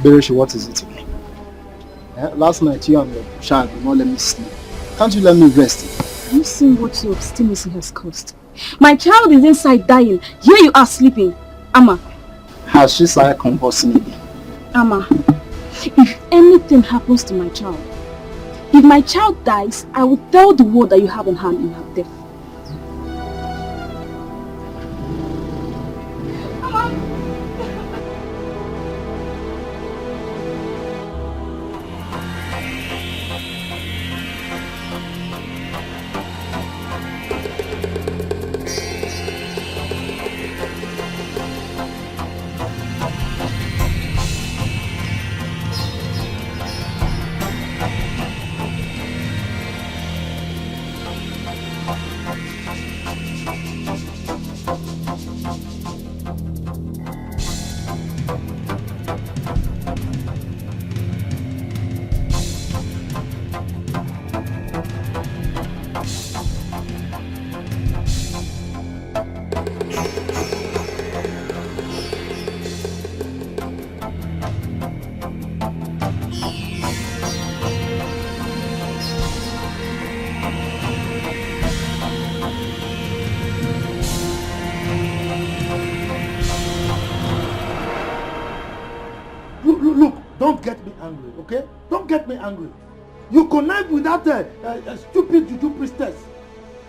Bereshi, what is it again? Last night you and your child did not let me sleep. Can't you let me rest? Have you seen what your obstinacy has caused? My child is inside dying. Here you are sleeping. Amma. Has she started convulsing again? Amma, if anything happens to my child, if my child dies, I will tell the world that you have on hand in her death. Look, don't get me angry, okay? Don't get me angry. You connived with that stupid juju priestess,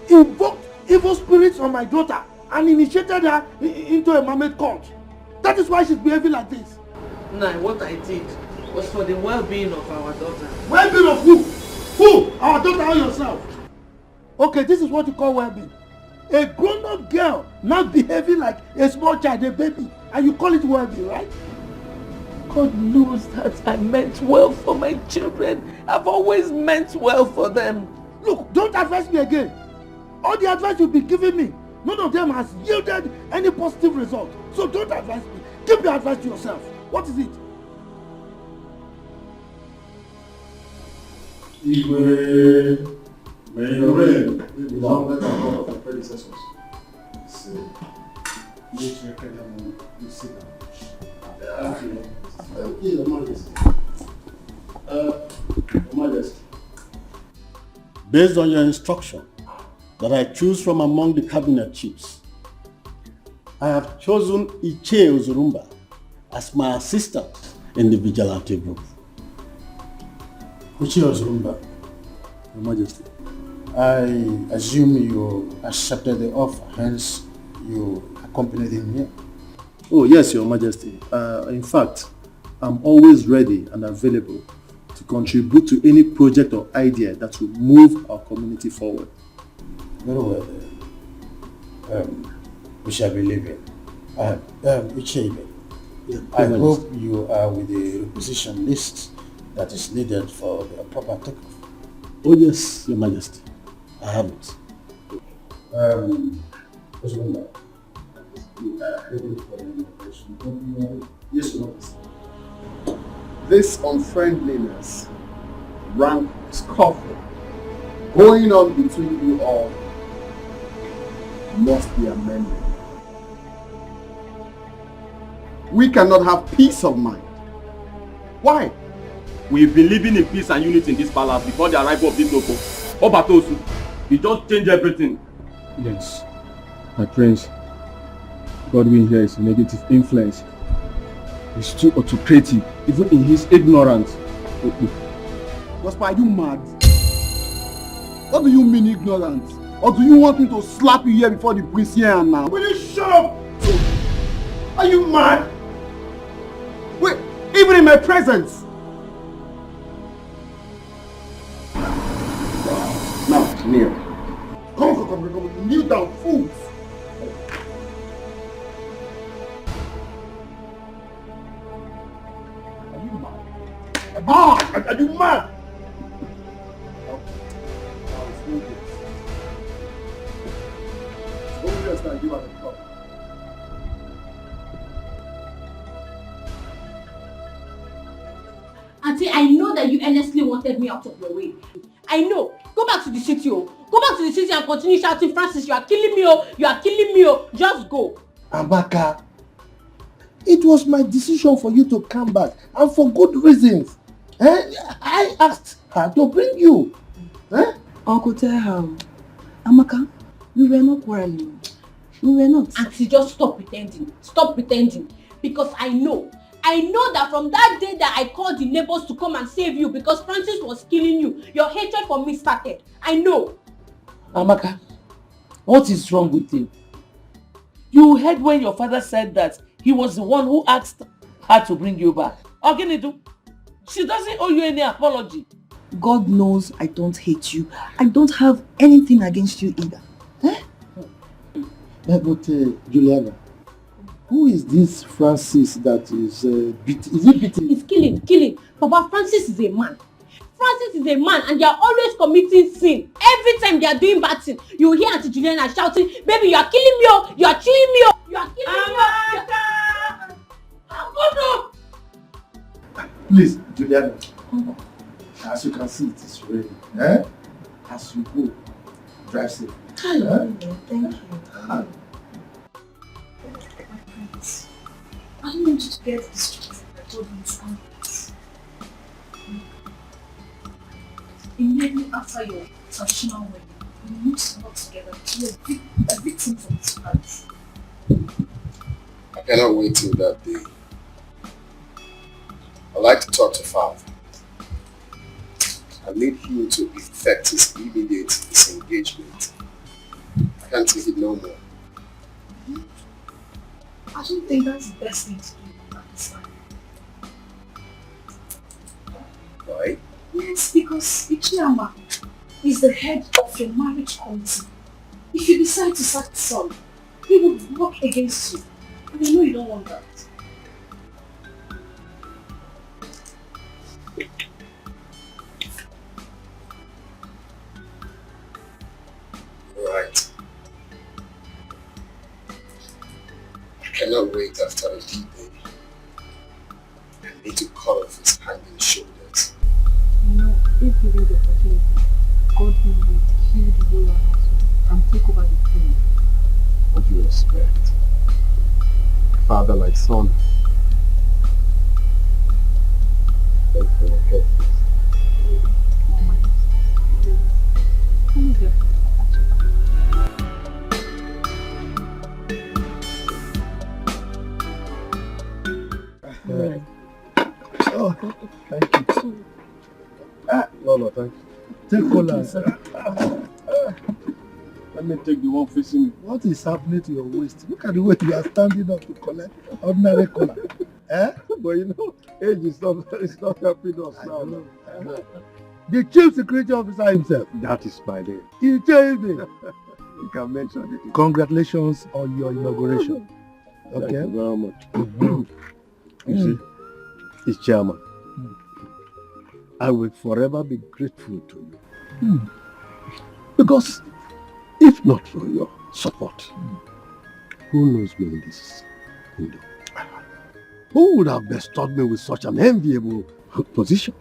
invoked evil spirits on my daughter, and initiated her into a mermaid cult. That is why she's behaving like this. Nah, what I did was for the well-being of our daughter. Well-being of who? Who? Our daughter or yourself? Okay, this is what you call well-being. A grown-up girl now behaving like a small child, a baby, and you call it well-being, right? God knows that I meant well for my children. I've always meant well for them. Look, don't advise me again. All the advice you've been giving me, none of them has yielded any positive result. So don't advise me. Keep your advice to yourself. What is it? Igwe, may your reign be longer than that of your predecessors. You sit down. Your Majesty. Your Majesty. Based on your instruction that I choose from among the cabinet chiefs, I have chosen Iche Ozurumba as my assistant in the Vigilante group. Iche Ozurumba, Your Majesty, I assume you accepted the offer, hence you accompanied him here. Oh yes, Your Majesty. In fact, I'm always ready and available to contribute to any project or idea that will move our community forward. Very well. We shall be leaving. Ichebe, I hope you are with the requisition list that is needed for the proper takeoff. Oh yes, Your Majesty. I have it. Yes, Your Majesty. This unfriendliness, rank scuffle going on between you all must be amended. We cannot have peace of mind. Why? We've been living in peace and unity in this palace before the arrival of this local. Obatosu, he just changed everything. Yes, My prince, Godwin here is a negative influence. He's too autocratic, even in his ignorance. Gospel, are you mad? What do you mean ignorance? Or do you want me to slap you here before the priest here and now? Will you shut up? Are you mad? Wait, even in my presence? Now, kneel. Come. Kneel down, fools. Are you mad? Are you mad? Auntie, I know that you earnestly wanted me out of your way. I know. Go back to the city, oh. Go back to the city and continue shouting, Francis, you are killing me, oh. You are killing me, oh. Just go. Amaka, it was my decision for you to come back, and for good reasons. I asked her to bring you. Uncle, tell her. Amaka, we were not quarreling. We were not. Auntie, just stop pretending. Stop pretending. Because I know that from that day that I called the neighbors to come and save you because Francis was killing you, your hatred for me started. I know. Amaka, what is wrong with you? You heard when your father said that he was the one who asked her to bring you back. Oginidu, she doesn't owe you any apology. God knows I don't hate you. I don't have anything against you either. But Juliana, who is this Francis that is beating? Is it beating? It's killing. Papa, Francis is a man. Francis is a man and they are always committing sin. Every time they are doing bad thing, you hear Auntie Juliana shouting, baby, you are killing me, oh, you are killing me, oh, you are killing me, oh. Please, Juliana. As you can see, it is raining. As you go, drive safe. Hello, thank you. I don't want you to get distracted by all these angles. Immediately after your traditional wedding, we need to work together to be a victim of this marriage. I cannot wait till that day. I'd like to talk to Father. I need him to effect his immediate disengagement. I can't take it no more. I don't think that's the best thing to do at this time. Why? Yes, because Ichiyama is the head of your marriage committee. If you decide to sack the son, he would work against you. And I know you don't want that. Right. I cannot wait after a D-Day. I need to cut off his hanging shoulders. You know, if given the opportunity, God will kill the royal household and take over the throne. What do you expect? Father like son. Thank you for your care. Oh my goodness. Come here. Right. Oh, thank you. No, thank you. Take cola. Let me take the one facing me. What is happening to your waist? Look at the way you are standing up to collect ordinary cola. But you know, age is not helping us now. The chief security officer himself. That is my name. He told me. You can mention it. Congratulations on your inauguration. Okay. Thank you very much. You see, it's chairman. I will forever be grateful to you. Because if not for your support, who knows me in this kingdom? Who would have bestowed me with such an enviable position?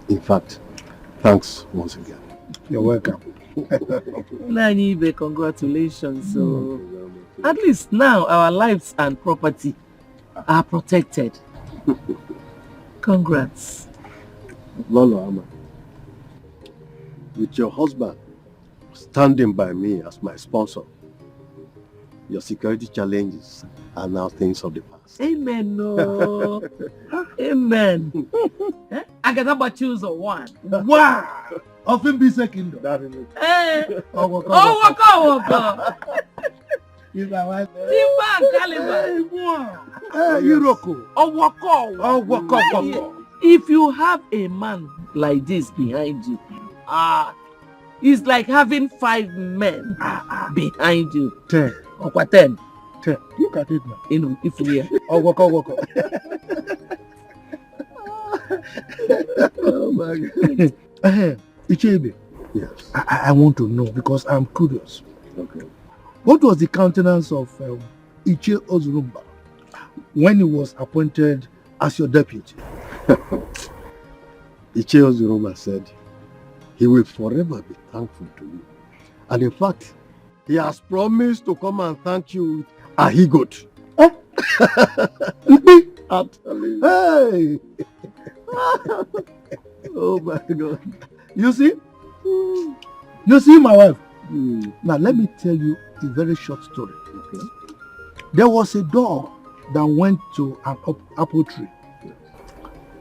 In fact, thanks once again. You're welcome. Nanibe, congratulations. So, at least now our lives and property are protected. Congrats. Lolo Ama, with your husband standing by me as my sponsor, your security challenges are now things of the past. Amen. No. Amen. I got about choose a one. Wow! Of him be second. That is it. Hey. Oh, waka. He's my wife. Timber caliber. Hey, Iroko. Oh, waka. If you have a man like this behind you, it's like having 5 men behind you. 10. Or 10. 10. Look at it now. You know, if we are. Oh, waka. Oh my God. Ichebe. Yes. I want to know because I'm curious. Okay. What was the countenance of Iche Ozurumba when he was appointed as your deputy? Iche Ozurumba said he will forever be thankful to you. And in fact, he has promised to come and thank you with a he-goat. I'm telling you. Hey! Oh my God. You see? You see, my wife? Now, let me tell you a very short story. Okay. There was a dog that went to an apple tree.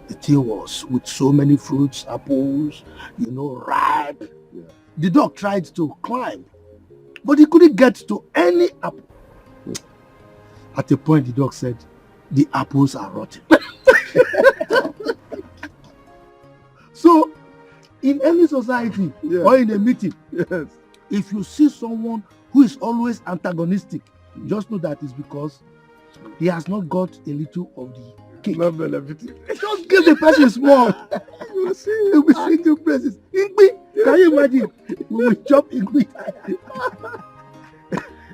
The tree was with so many fruits, apples, ripe. Yeah. The dog tried to climb, but he couldn't get to any apple. At a point, the dog said, the apples are rotten. So, in any society or in a meeting, if you see someone who is always antagonistic, just know that it's because he has not got a little of the cake. Not benefiting. Just give the person small. You will see, he will be singing praises. Ingbi, can you imagine? We will chop Ingbi.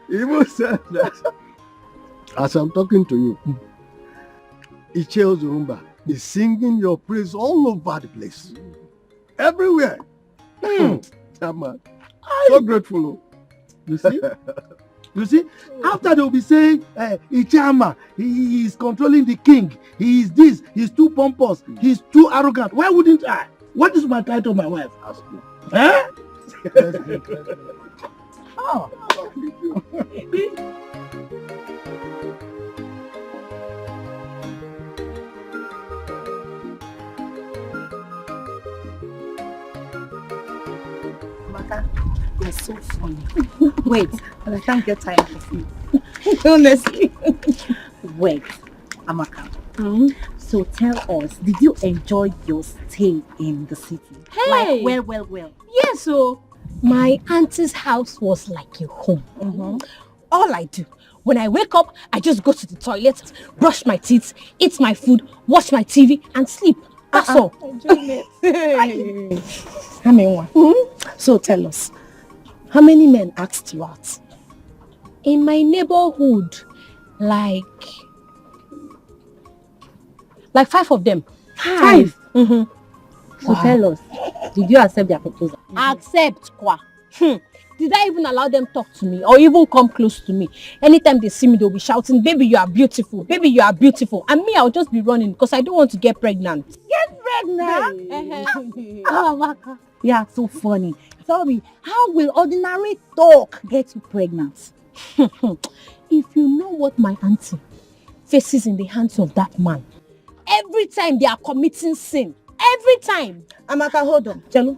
He even said that as I'm talking to you, Iche Ozurumba is singing your praise all over the place. Everywhere. Man. So grateful. You see? You see? After they will be saying, Ichama, he is controlling the king. He is this. He's too pompous. He's too arrogant. Why wouldn't I? What is my title, my wife? Ask me. Eh? Oh. You're so funny. Wait, but I can't get tired of you. Honestly. Wait, Amaka. So tell us, did you enjoy your stay in the city? Hey! Like, well. Yes, so my auntie's house was like a home. All I do, when I wake up, I just go to the toilet, brush my teeth, eat my food, watch my TV, and sleep. That's all. So tell us, how many men asked you out? In my neighborhood, like 5 of them. 5? So tell us, did you accept their proposal? Accept, kwa. Did I even allow them talk to me or even come close to me? Anytime they see me, they'll be shouting, baby, you are beautiful. Baby, you are beautiful. And me, I'll just be running because I don't want to get pregnant. Get pregnant? Oh, Amaka. Yeah, so funny. Tell me, how will ordinary talk get you pregnant? If you know what my auntie faces in the hands of that man, every time they are committing sin, every time. Amaka, hold on. Jello,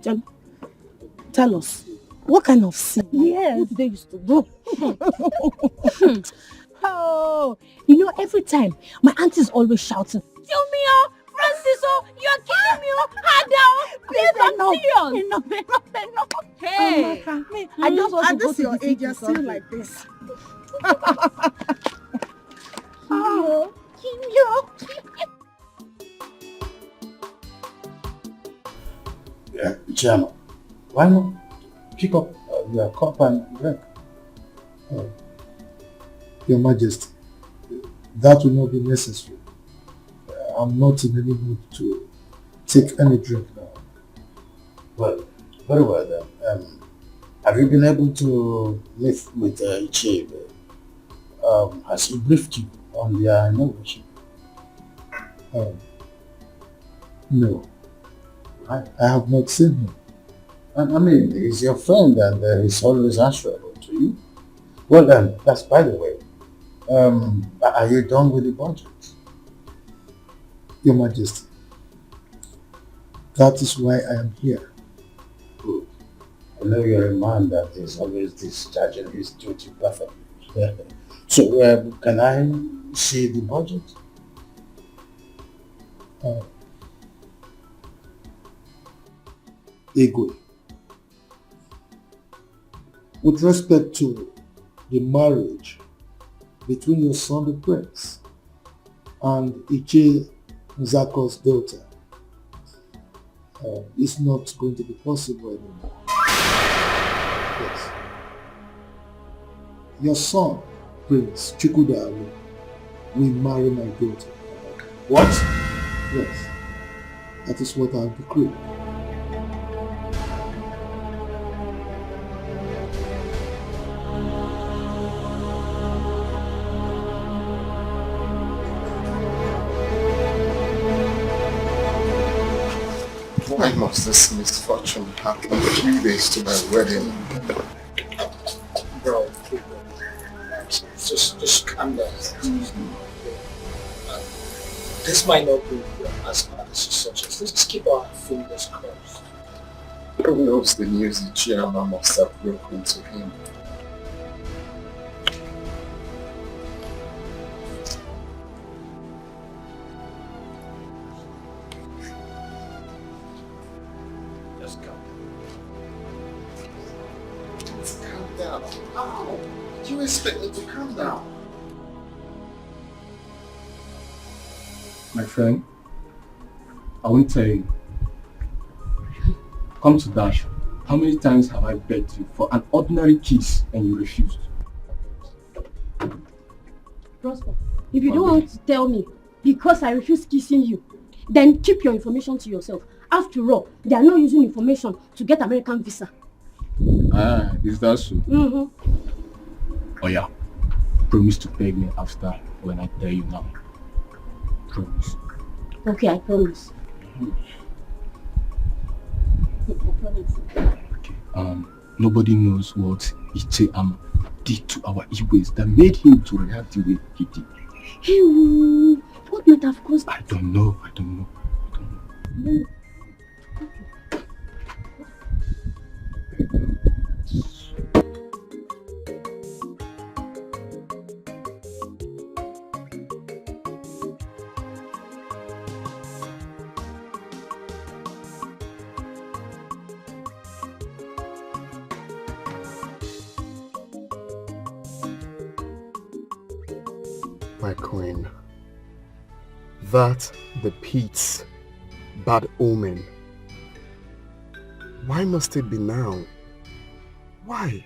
tell us, what kind of sin? Yes. What they used to do. Oh, every time my auntie is always shouting, Jumio, Franciso, you're killing me, Ada, please, I'm serious. Enough. Hey, Amaka, I just want to go to your age, you're still like this. Yeah, Chairman, why not pick up your cup and drink? Your Majesty, that will not be necessary. I'm not in any mood to take any drink now. Well, very well then. Have you been able to live with Iche? Has he briefed you on their negotiation? No, I have not seen him. I mean, he's your friend and he's always answerable to you. Well then, that's by the way. Are you done with the budget? Your Majesty, that is why I am here. Good. I know you're a man that is always discharging his duty perfectly. So, can I see the budget? Igwe, with respect to the marriage between your son the prince and Ichie Nzako's daughter, it's not going to be possible anymore. Yes. Your son, Prince Chukwudalu, will marry my daughter. What? Yes. That is what I decree. Why must this misfortune happen a few days to my wedding? Bro, just calm down. This might not be as bad as you suggest. Let's just keep our fingers crossed. Who knows the news Ichiyama must have broken to him? How? Do you expect me to calm down? My friend, I won't tell you. Come to Dash. How many times have I begged you for an ordinary kiss and you refused? Prosper, if you don't want to tell me because I refuse kissing you, then keep your information to yourself. After all, they are not using information to get American visa. Ah, is that so? Mm-hmm. Oh yeah, promise to beg me after when I tell you now. Promise. Okay, I promise. Okay. Nobody knows what Ichiyama did to our Igwes that made him to react the way he did. Hey, what might have caused? I don't know. No. My queen, that the pit's bad omen. Why must it be now? Why?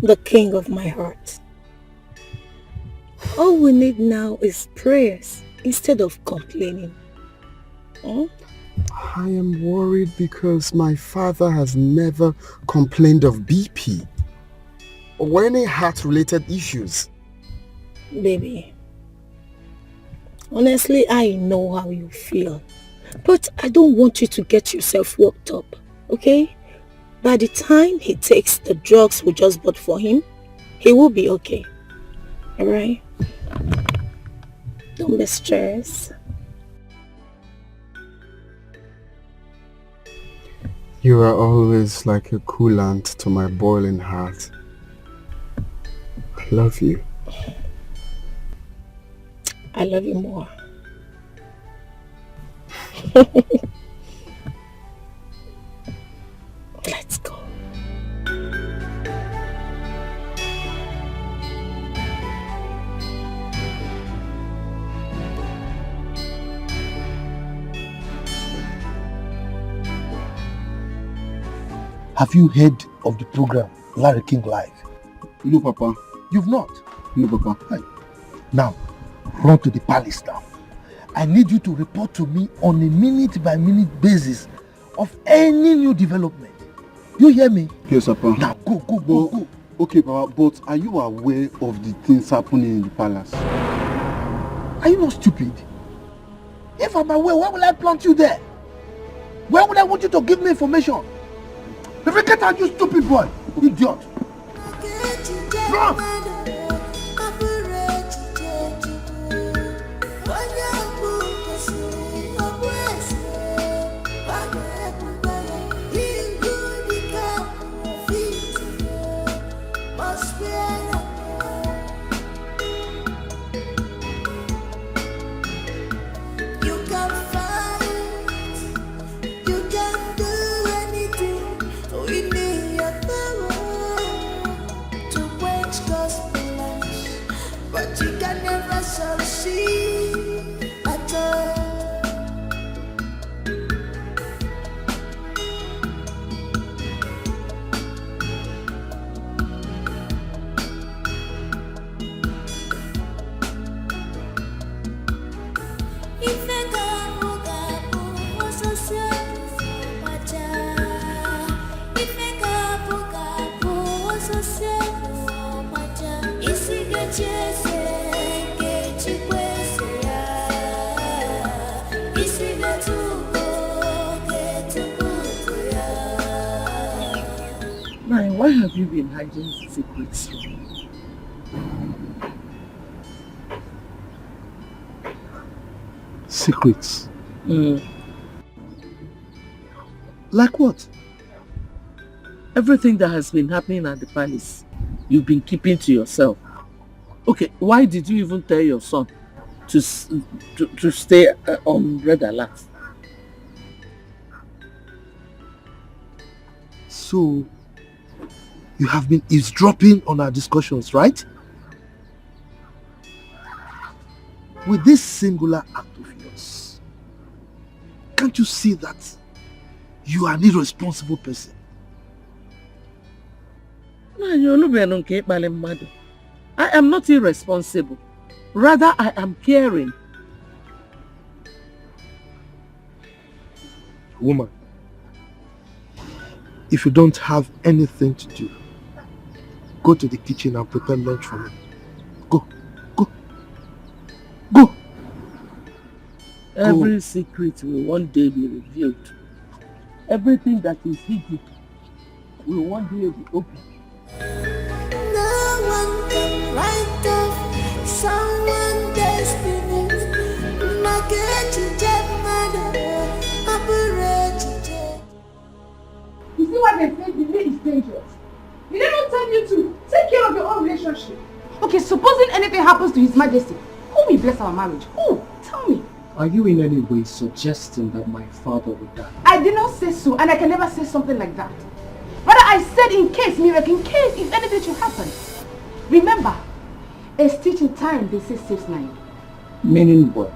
The king of my heart. All we need now is prayers instead of complaining. Hmm? I am worried because my father has never complained of BP or any heart-related issues. Baby, honestly, I know how you feel, but I don't want you to get yourself worked up, okay? By the time he takes the drugs we just bought for him, he will be okay, alright? Don't be stressed. You are always like a coolant to my boiling heart. I love you. I love you more. Let's go. Have you heard of the program Larry King Live? No, Papa. You've not? No, Papa. Hi. Now, run to the palace now. I need you to report to me on a minute-by-minute basis of any new development. You hear me? Yes, Papa. Now, go. Okay, Papa, but are you aware of the things happening in the palace? Are you not stupid? If I'm aware, why will I plant you there? Where would I want you to give me information? If you get out, you stupid boy. Idiot! Run! Why have you been hiding secrets? Secrets? Like what? Everything that has been happening at the palace, you've been keeping to yourself. Okay, why did you even tell your son to stay on red alert? So, you have been eavesdropping on our discussions, right? With this singular act of yours, can't you see that you are an irresponsible person? I am not irresponsible. Rather, I am caring. Woman, if you don't have anything to do, go to the kitchen and prepare lunch for me. Go. Every secret will one day be revealed. Everything that is hidden will one day be open. No one can write off someone's destiny. You see why they say delay is dangerous? Did they not tell you to take care of your own relationship? Okay, supposing anything happens to His Majesty, who will bless our marriage? Who? Tell me. Are you in any way suggesting that my father would die? I did not say so, and I can never say something like that. Rather, I said in case, miracle, in case if anything should happen. Remember, a stitch in time, they say, saves 9. Meaning what?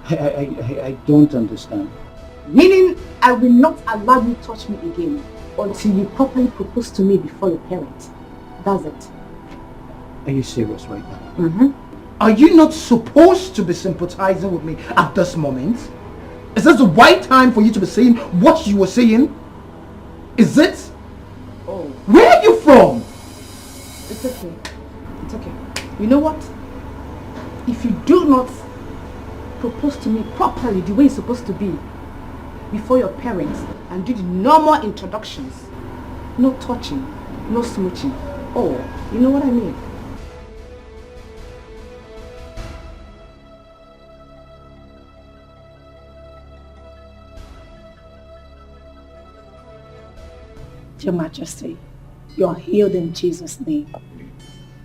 I don't understand. Meaning, I will not allow you to touch me again until you properly propose to me before your parents. That's it. Are you serious right now? Mm-hmm. Are you not supposed to be sympathizing with me at this moment? Is this the right time for you to be saying what you were saying? Is it? Oh. Where are you from? It's okay. It's okay. You know what? If you do not propose to me properly the way it's supposed to be before your parents and do the normal introductions, no touching, no smooching. Oh, you know what I mean? Your Majesty, you are healed in Jesus' name.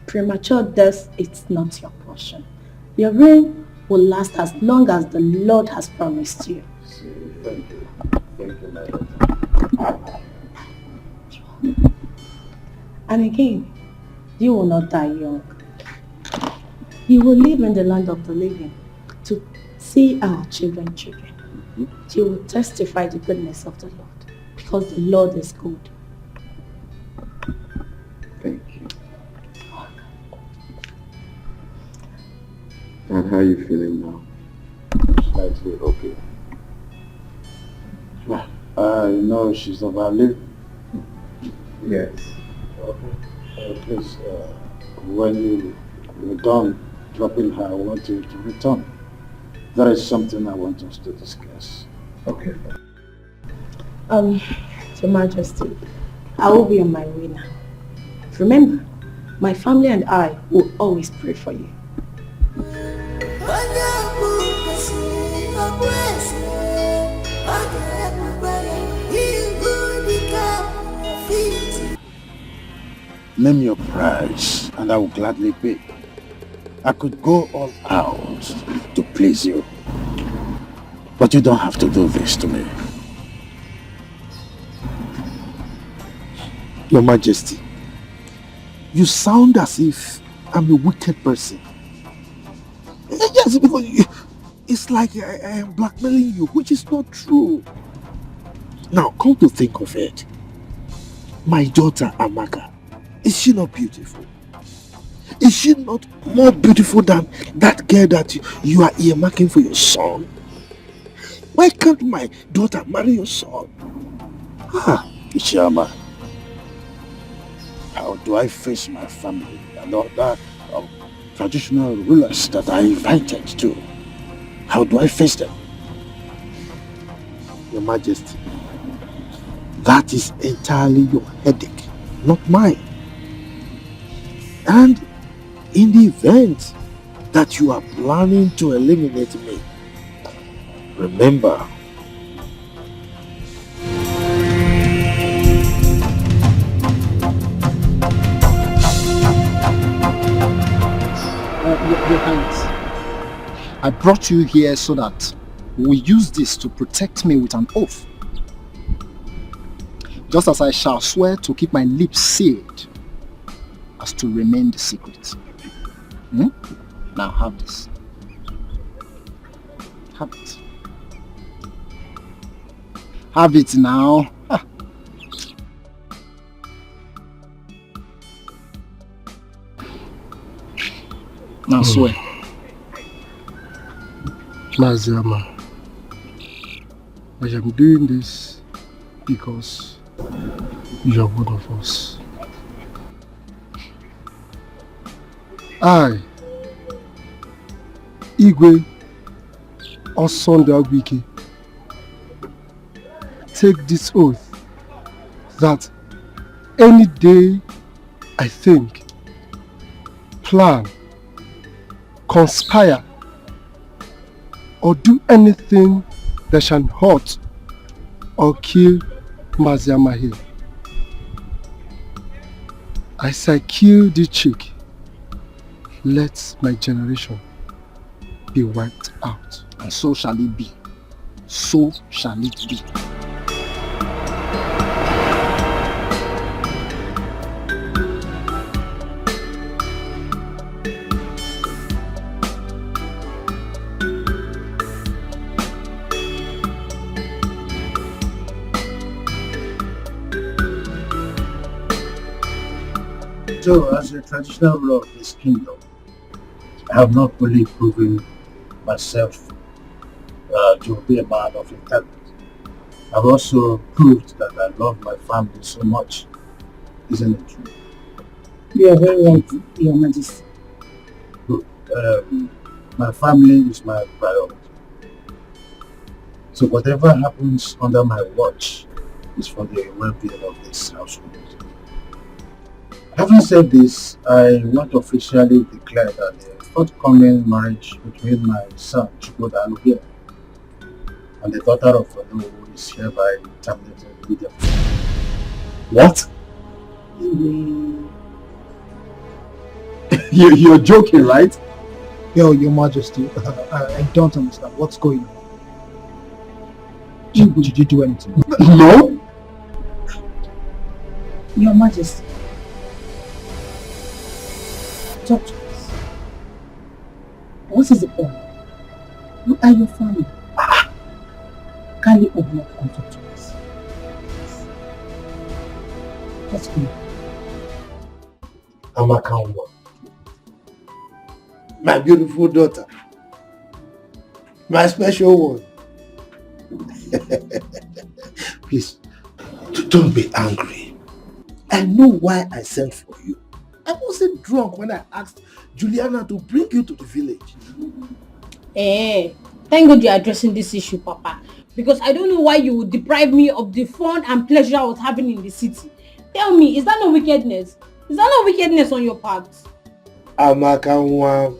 Premature death is not your portion. Your reign will last as long as the Lord has promised you. Thank you. Thank you, my Lord. And again, you will not die young. You will live in the land of the living to see our children. You will testify the goodness of the Lord because the Lord is good. Thank you. And how are you feeling now? Slightly okay. Well, I know she's overlived. Yes. Okay. Please, when you're done dropping her, I want you to return. There is something I want us to discuss. Okay. Your Majesty, I will be on my way now. Remember, my family and I will always pray for you. Name your price, and I will gladly pay. I could go all out to please you. But you don't have to do this to me. Your Majesty, you sound as if I'm a wicked person. Yes, because it's like I am blackmailing you, which is not true. Now, come to think of it, my daughter Amaka, is she not beautiful? Is she not more beautiful than that girl that you are earmarking for your son? Why can't my daughter marry your son? Ichiyama, how do I face my family and all that traditional rulers that I invited to? How do I face them? Your Majesty, that is entirely your headache, not mine. And in the event that you are planning to eliminate me, remember, Your Highness, I brought you here so that we use this to protect me with an oath. Just as I shall swear to keep my lips sealed as to remain the secret. Now have this. Have it. Have it now. Now swear. Maziama, I am doing this because you are one of us. I, Igwe Osondawiki, take this oath that any day I think, plan, conspire, or do anything that shall hurt or kill Maziama here, as I kill the chick, let my generation be wiped out. And so shall it be. So shall it be. So, as a traditional ruler of this kingdom, I have not fully proven myself to be a man of intelligence. I've also proved that I love my family so much. Isn't it true? You are very right, Your Majesty. Good. My family is my priority. So whatever happens under my watch is for the well-being of this household. Having said this, I want to officially declare that the forthcoming marriage between my son Chukwudalu here and the daughter of Olu is hereby terminated immediately. What? You're joking, right? Your Majesty, I don't understand. What's going on? Did you do anything? No. Your Majesty, talk to us. What is the problem? Who are your family? Can you open up and talk to us? What's going on? Amaka, my beautiful daughter, my special one. Please, don't be angry. I know why I sent for you. I wasn't drunk when I asked Juliana to bring you to the village. Thank God you're addressing this issue, Papa. Because I don't know why you would deprive me of the fun and pleasure I was having in the city. Tell me, is that no wickedness? Is that no wickedness on your part? Amakanwa,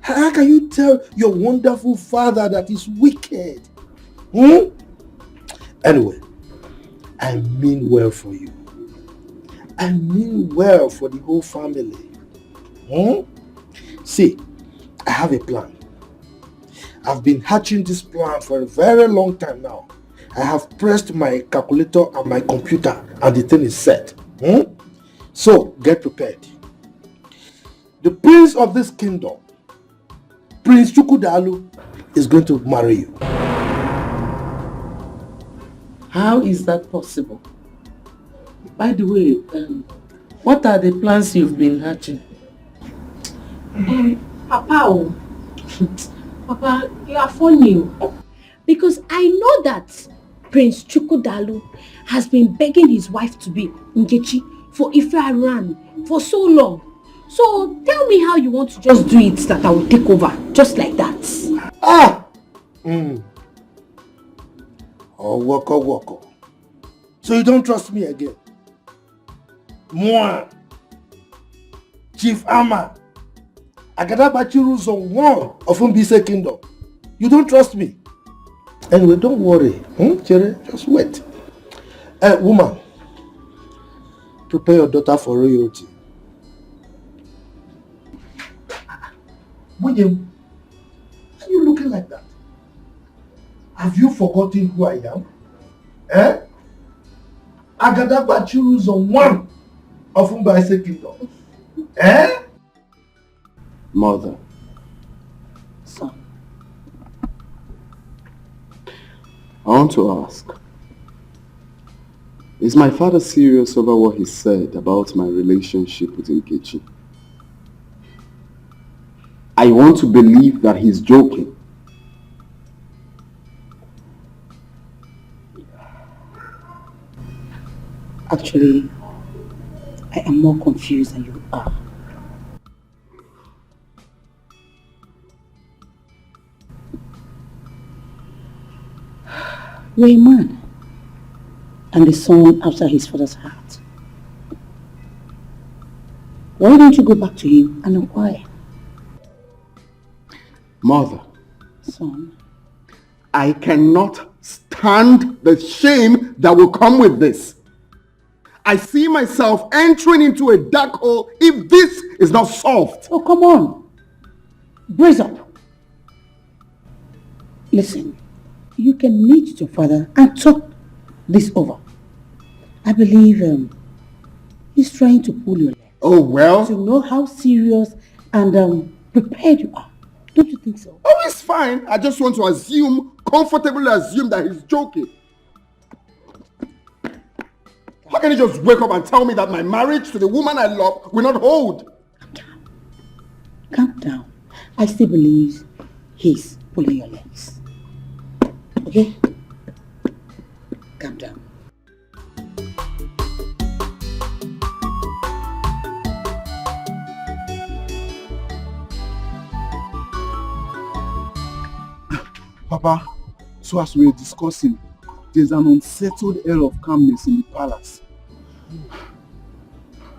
how can you tell your wonderful father that he's wicked? Anyway, I mean well for you. I mean well for the whole family. See, I have a plan. I've been hatching this plan for a very long time now. I have pressed my calculator and my computer and the thing is set. So, get prepared. The prince of this kingdom, Prince Chukwudalu, is going to marry you. How is that possible? By the way, what are the plans you've been hatching? Papa, Papa, you are funny. Because I know that Prince Chukwudalu has been begging his wife to be Nkechi for Ife for so long. So tell me how you want to just do it that I will take over, just like that. Oh, woko. So you don't trust me again? Moi, Chief Ama, Agadabachiru Zone 1 of Mbise Kingdom. You don't trust me? Anyway, don't worry. Chere, just wait. Woman, prepare your daughter for royalty. William, why are you looking like that? Have you forgotten who I am? Agadabachiru Zone 1 of Mbise Kingdom. Mother. Son. I want to ask, is my father serious over what he said about my relationship with Nkechi? I want to believe that he's joking. Actually, I am more confused than you are. You're a man and the son after his father's heart. Why don't you go back to him and inquire? Mother. Son. I cannot stand the shame that will come with this. I see myself entering into a dark hole if this is not solved. Oh, come on. Brace up. Listen, you can meet your father and talk this over. I believe he's trying to pull your leg. Oh, well. To know how serious and prepared you are. Don't you think so? Oh, it's fine. I just want to comfortably assume that he's joking. How can you just wake up and tell me that my marriage to the woman I love will not hold? Calm down. I still believe he's pulling your legs. Okay? Calm down. Papa, so as we were discussing, there's an unsettled air of calmness in the palace.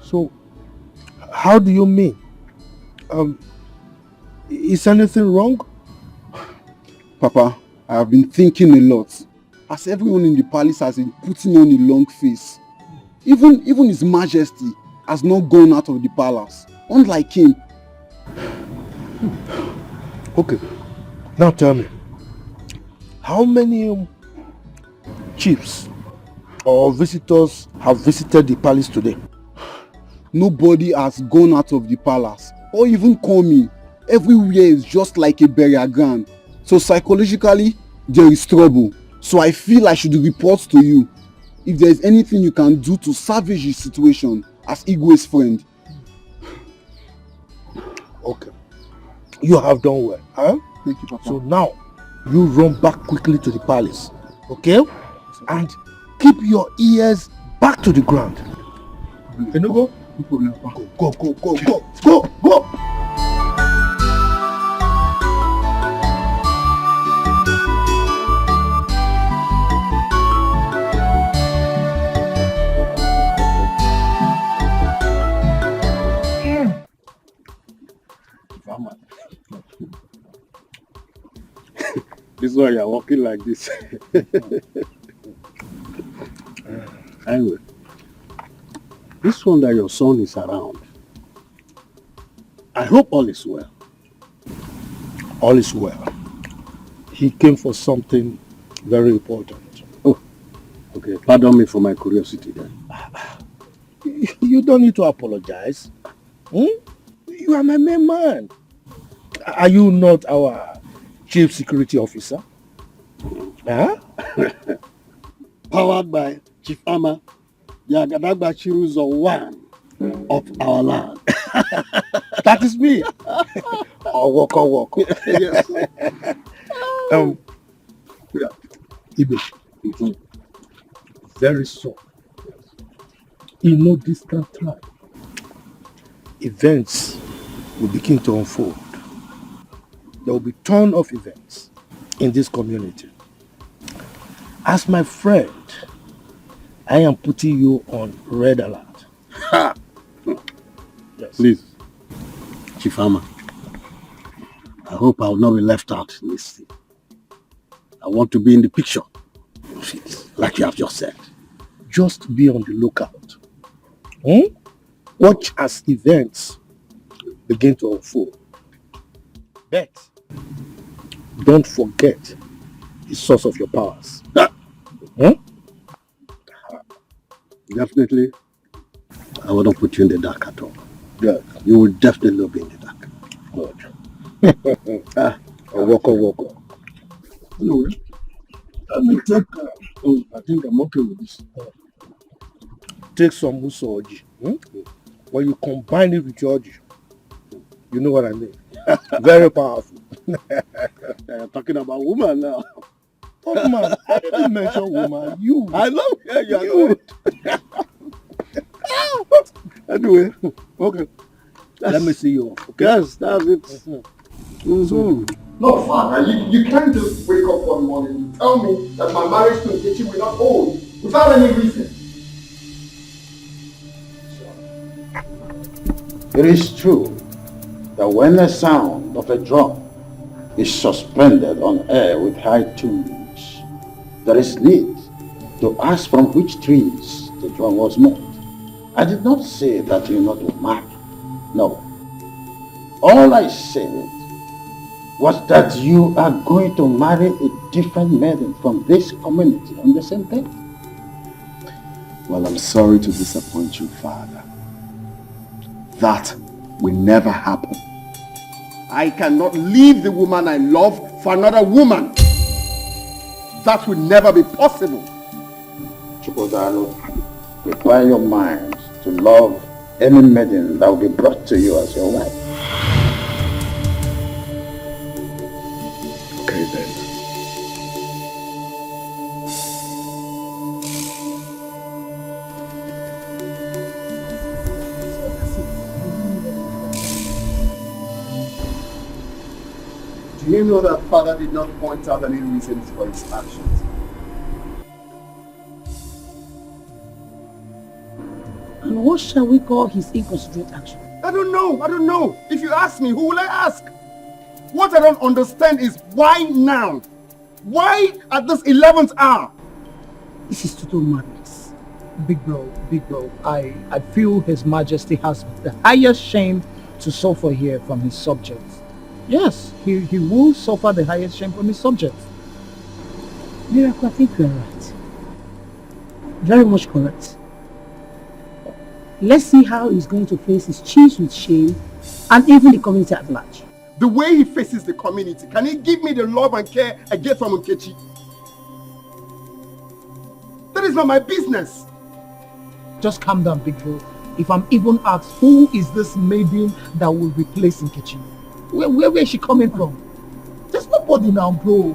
So, how do you mean? Is anything wrong? Papa, I have been thinking a lot. As everyone in the palace has been putting on a long face. Even His Majesty has not gone out of the palace. Unlike him. Okay, now tell me. How many chiefs or visitors have visited the palace today? Nobody has gone out of the palace or even come in. Everywhere is just like a burial ground. So psychologically, there is trouble. So I feel I should report to you if there is anything you can do to salvage the situation as Igwe's friend. Okay. You have done well, huh? Thank you, Papa. So now, you run back quickly to the palace, okay? And keep your ears back to the ground. Can you go? Go! This is why you're walking like this. Anyway, this one that your son is around, I hope all is well. All is well. He came for something very important. Oh, okay. Pardon me for my curiosity then. You don't need to apologize. You are my main man. Are you not our chief security officer? Huh? Powered by Chief Ama, the Agadagba Chiruzo one of our land. That is me. Walk. Yes. Ibe. Very soon, in no distant time, events will begin to unfold. There will be a ton of events in this community. As my friend, I am putting you on red alert. Yes. Please, Chief Ama, I hope I will not be left out in this thing. I want to be in the picture, like you have just said. Just be on the lookout. Watch as events begin to unfold. But don't forget the source of your powers. Definitely, I will not put you in the dark at all. Good. You will definitely not be in the dark. Good. Walk. Anyway, let me take, I think I'm okay with this. Take some musoji. When you combine it with Georgie, you know what I mean. Very powerful. You're talking about woman now. What man? I didn't mention woman. You. I know. Yeah, you are good. Anyway, okay. Let me see you off. Okay? Yes, that's it. No, Father, you can't just wake up one morning and tell me that my marriage to Nkechi will not hold without any reason. It is true that when the sound of a drum is suspended on air with high tunes, there is need to ask from which trees the drum was made. I did not say that you not will marry. No. All I said was that you are going to marry a different maiden from this community on the same day. Well, I'm sorry to disappoint you, Father. That will never happen. I cannot leave the woman I love for another woman. That will never be possible. Chukwudalo, prepare your mind to love any maiden that will be brought to you as your wife. Okay then. Do you know that Father did not point out any reasons for his actions? And what shall we call his inconsiderate action? I don't know. If you ask me, who will I ask? What I don't understand is why now? Why at this 11th hour? This is total madness. Big bro, I feel His Majesty has the highest shame to suffer here from his subjects. Yes, he will suffer the highest shame from his subjects. Miracle, I think you are right. Very much correct. Let's see how he's going to face his chiefs with shame and even the community at large. The way he faces the community, can he give me the love and care I get from Nkechi? That is not my business. Just calm down, big bro. If I'm even asked, who is this maiden that will replace Nkechi? Where is she coming from? There's nobody now, bro.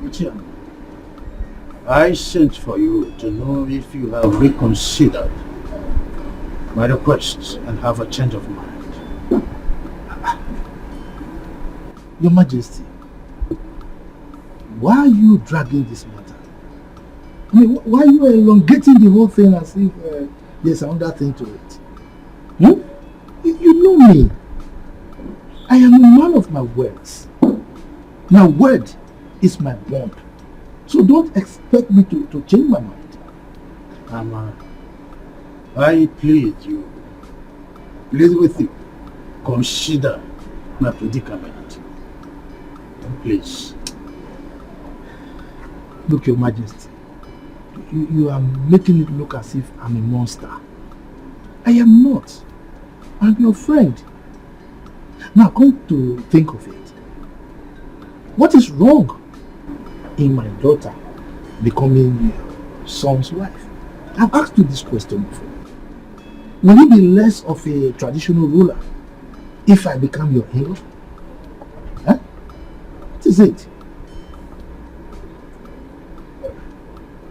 Regina, I sent for you to know if you have reconsidered my request and have a change of mind. Your Majesty, why are you dragging this matter? I mean, why are you elongating the whole thing as if there's another thing to it? Hmm? You know me. I am a man of my words. My word is my bond. So don't expect me to change my mind. Ama, I plead you. Plead with you. Consider my predicament. Please. Look, Your Majesty. You are making it look as if I'm a monster. I am not. I'm your friend. Now come to think of it. What is wrong in my daughter becoming your son's wife? I've asked you this question before. Will he be less of a traditional ruler if I become your in-law? Huh? What is it?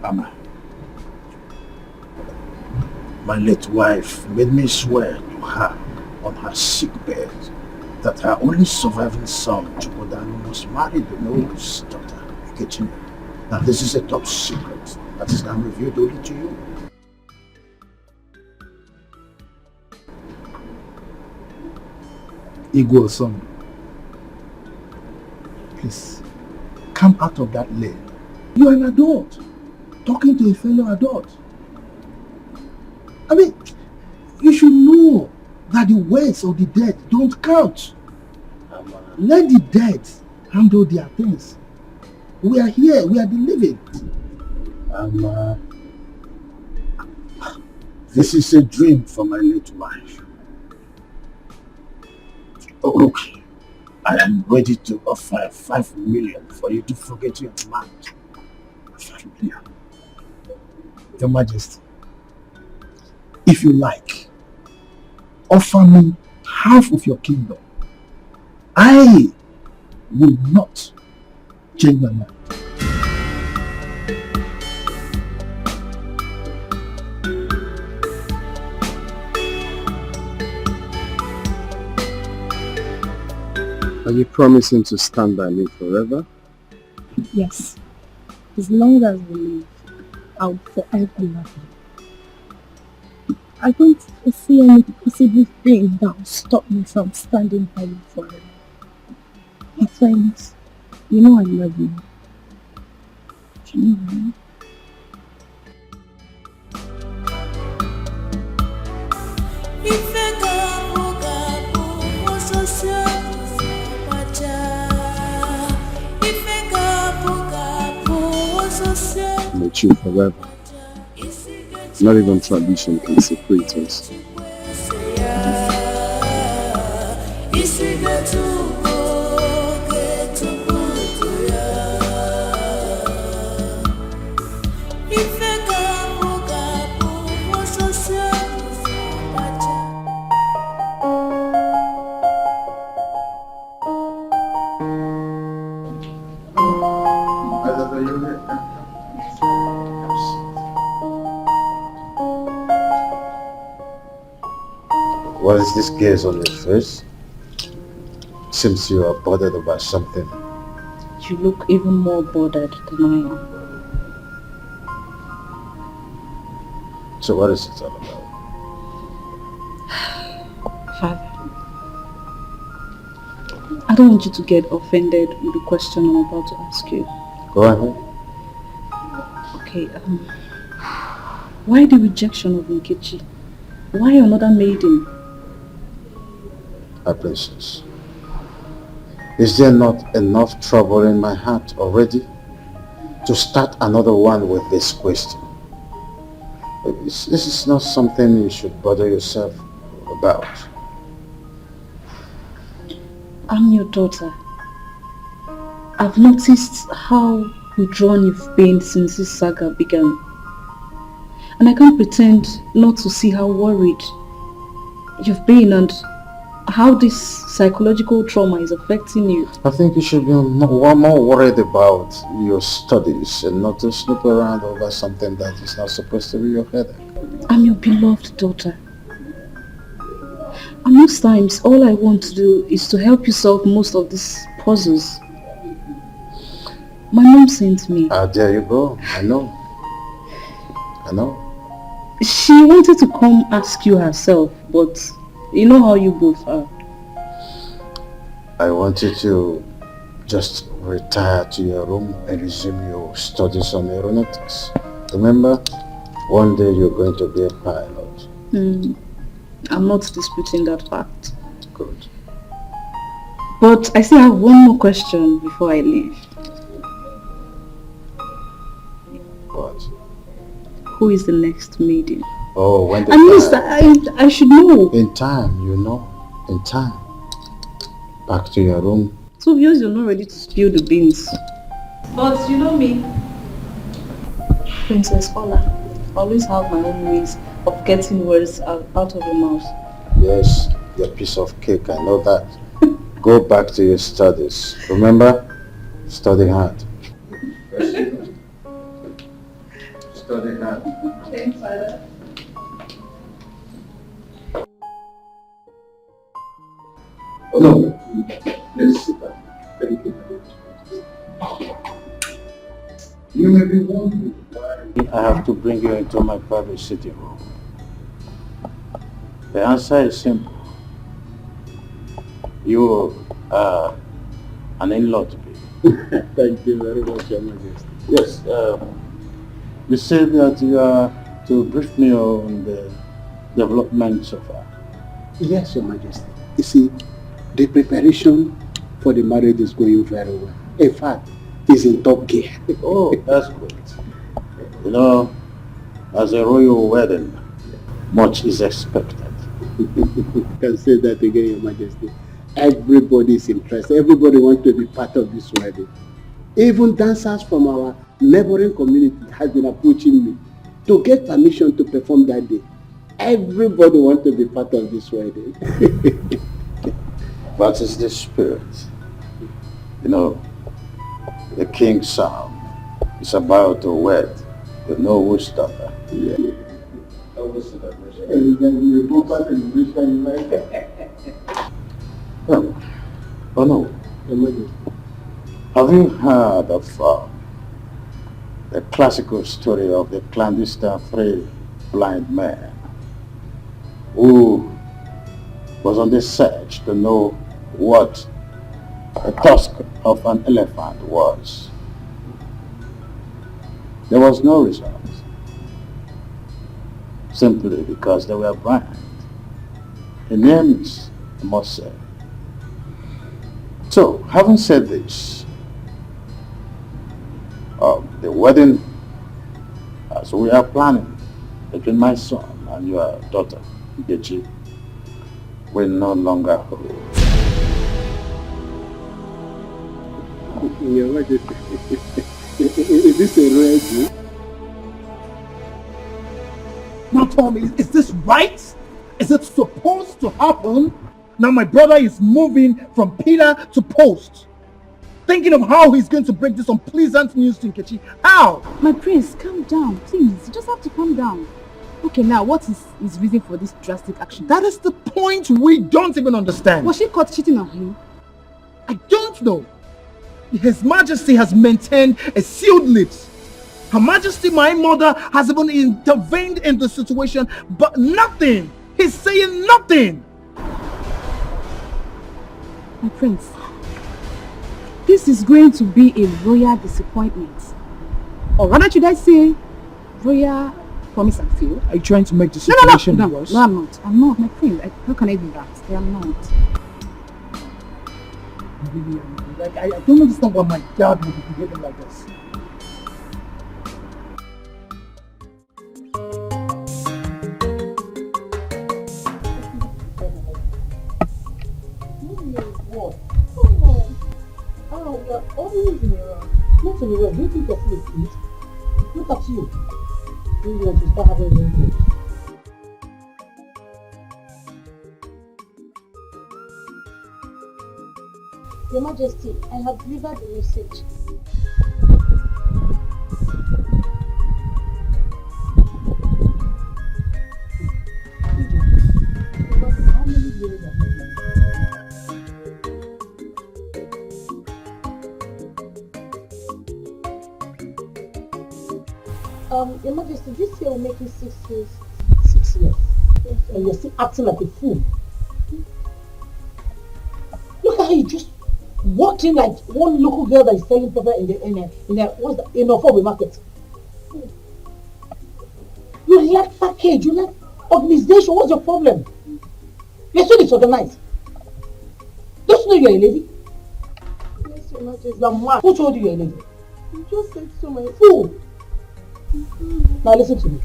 Ama, my late wife made me swear to her on her sick bed that her only surviving son, Chukwudanu, must marry the noble's daughter, Regina. Now this is a top secret that is now revealed only to you. Igwe son, please, come out of that lane. You are an adult, talking to a fellow adult. I mean, you should know that the words of the dead don't count. Let the dead handle their things. We are here, we are the living. This is a dream for my late wife. Oh, look, I am ready to offer 5 million for you to forget your man. 5 million. Your Majesty, if you like, offer me half of your kingdom. I will not change my mind. Are you promising to stand by me forever? Yes. As long as we live, I'll forever love you. I don't see any possible thing that will stop me from standing by you forever. Besides, you know I love you. You know, right? I'm with you forever. Not even tradition can separate us. What is this gaze on your face? Seems you are bothered about something. You look even more bothered than I am. So what is it all about? Father, I don't want you to get offended with the question I'm about to ask you. Go ahead. Okay, why the rejection of Nkechi? Why another maiden? My princess, is there not enough trouble in my heart already to start another one with this question? This is not something you should bother yourself about. I'm your daughter. I've noticed how withdrawn you've been since this saga began. And I can't pretend not to see how worried you've been and how this psychological trauma is affecting you. I think you should be more worried about your studies and not to snoop around over something that is not supposed to be your headache. I'm your beloved daughter. And most times, all I want to do is to help you solve most of these puzzles. My mom sent me. There you go. I know. She wanted to come ask you herself, but you know how you both are. I want you to just retire to your room and resume your studies on aeronautics. Remember, one day you're going to be a pilot. I'm not disputing that fact. Good. But I still have one more question before I leave. What? Who is the next maiden? Oh, when the At least I should know. In time, you know. In time. Back to your room. So obvious you're not ready to spill the beans. But you know me, Princess Ola, always have my own ways of getting words out of your mouth. Yes, your piece of cake, I know that. Go back to your studies. Remember? Study hard. Study hard. Thanks, Father. Oh, no. Let's sit down. Thank you. You may be wondering why I have to bring you into my private sitting room. The answer is simple. You are an in-law to me. Thank you very much, Your Majesty. Yes, you said that you are to brief me on the development so far. Yes, Your Majesty. You see, the preparation for the marriage is going very well. In fact, it's in top gear. Oh, that's great. You know, as a royal wedding, much is expected. You can say that again, Your Majesty. Everybody is interested. Everybody wants to be part of this wedding. Even dancers from our neighboring community have been approaching me to get permission to perform that day. Everybody wants to be part of this wedding. That is the spirit. You know, the king's son is about to wed the Nollywood's daughter. Yeah. Oh no. Have you heard of the classical story of the clandestine three blind men who was on the search to know what the tusk of an elephant was? There was no result, simply because they were blind. The names, I must say. So, having said this, the wedding, as we are planning between my son and your daughter, Nkechi, will no longer hold. Your Majesty, is this a rare deal? Now tell me, is this right? Is it supposed to happen? Now my brother is moving from pillar to post. Thinking of how he's going to break this unpleasant news to Nkechi. How? My prince, calm down, please. You just have to calm down. Okay, now what is his reason for this drastic action? That is the point we don't even understand. Was she caught cheating on him? I don't know. His Majesty has maintained a sealed lips. Her Majesty, my mother, has even intervened in the situation, but nothing. He's saying nothing. My prince, this is going to be a royal disappointment. Or rather, should I say, royal promise and fail? Are you trying to make the situation worse? No, I'm not. I'm not, my friend. How can I do that? I am not. Really, I don't understand why my dad would be behaving like this. What? Come on. Oh, you're always in a rush. Not in a rush. You think you're full of feet? Look at you. You want to start having wrinkles. Your Majesty, I have delivered the message. How many years have you been? Your Majesty, this year will make it 6 years. Yes. And you're still acting like a fool. Look at how you just walked in like one local girl that is selling pepper in a Fobe market. You lack package, you lack organization. What's your problem? You're so disorganized. Don't you know you're a lady? Yes, Your Majesty. You're mad. Who told you you're a lady? You just said so, my Fool! Now listen to me.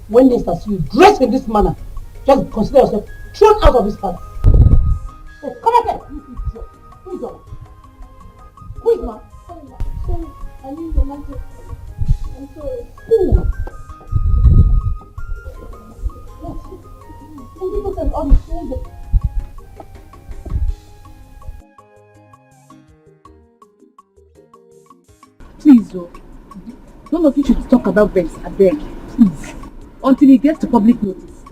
When next I see you dress in this manner, just consider yourself thrown out of this palace. Hey, come back here! Who is that? Who is man? Sorry, I mean Your Majesty. I'm sorry. Who? Some people can understand it. Please, none of you should talk about Vex, I beg. Please. Until it gets to public notice.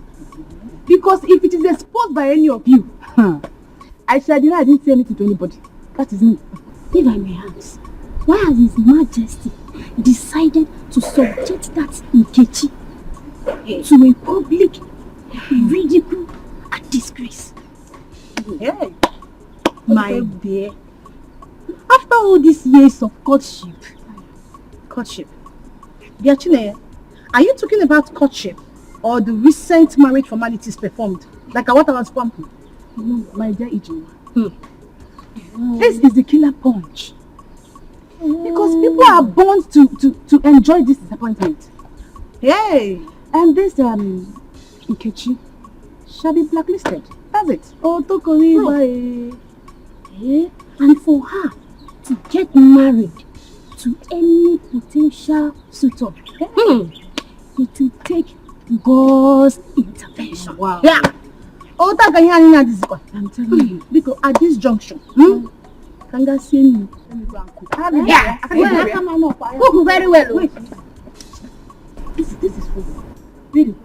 Because if it is exposed by any of you, I shall deny I didn't say anything to anybody. That is me. If I may ask, why has His Majesty decided to subject that Nkechi to a public ridicule and disgrace? Yeah. My dear, after all these years of courtship, Biachine, are you talking about courtship or the recent marriage formalities performed? Like what I was pumping? No, my dear Ijoma. This is the killer punch. Because people are born to enjoy this disappointment. Hey! And this Nkechi shall be blacklisted. That's it. Oh, Tokori, and for her to get married to any potential suitor, it will take God's intervention. Wow. Yeah. Oh, I'm telling you, because at this junction, Kanga see me. Yeah, cook very well. Wait. This is food. Really?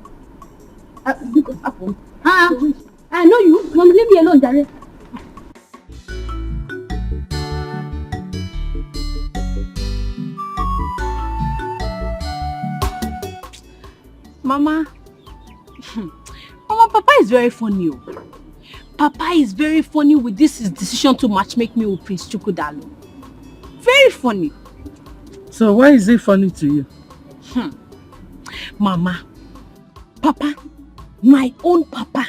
Because apple. I know you. Mom, leave me alone, Dare. Mama, Papa is very funny. Papa is very funny with this his decision to matchmake me with Prince Chukwudalu. Very funny. So why is it funny to you? Mama, Papa, my own Papa,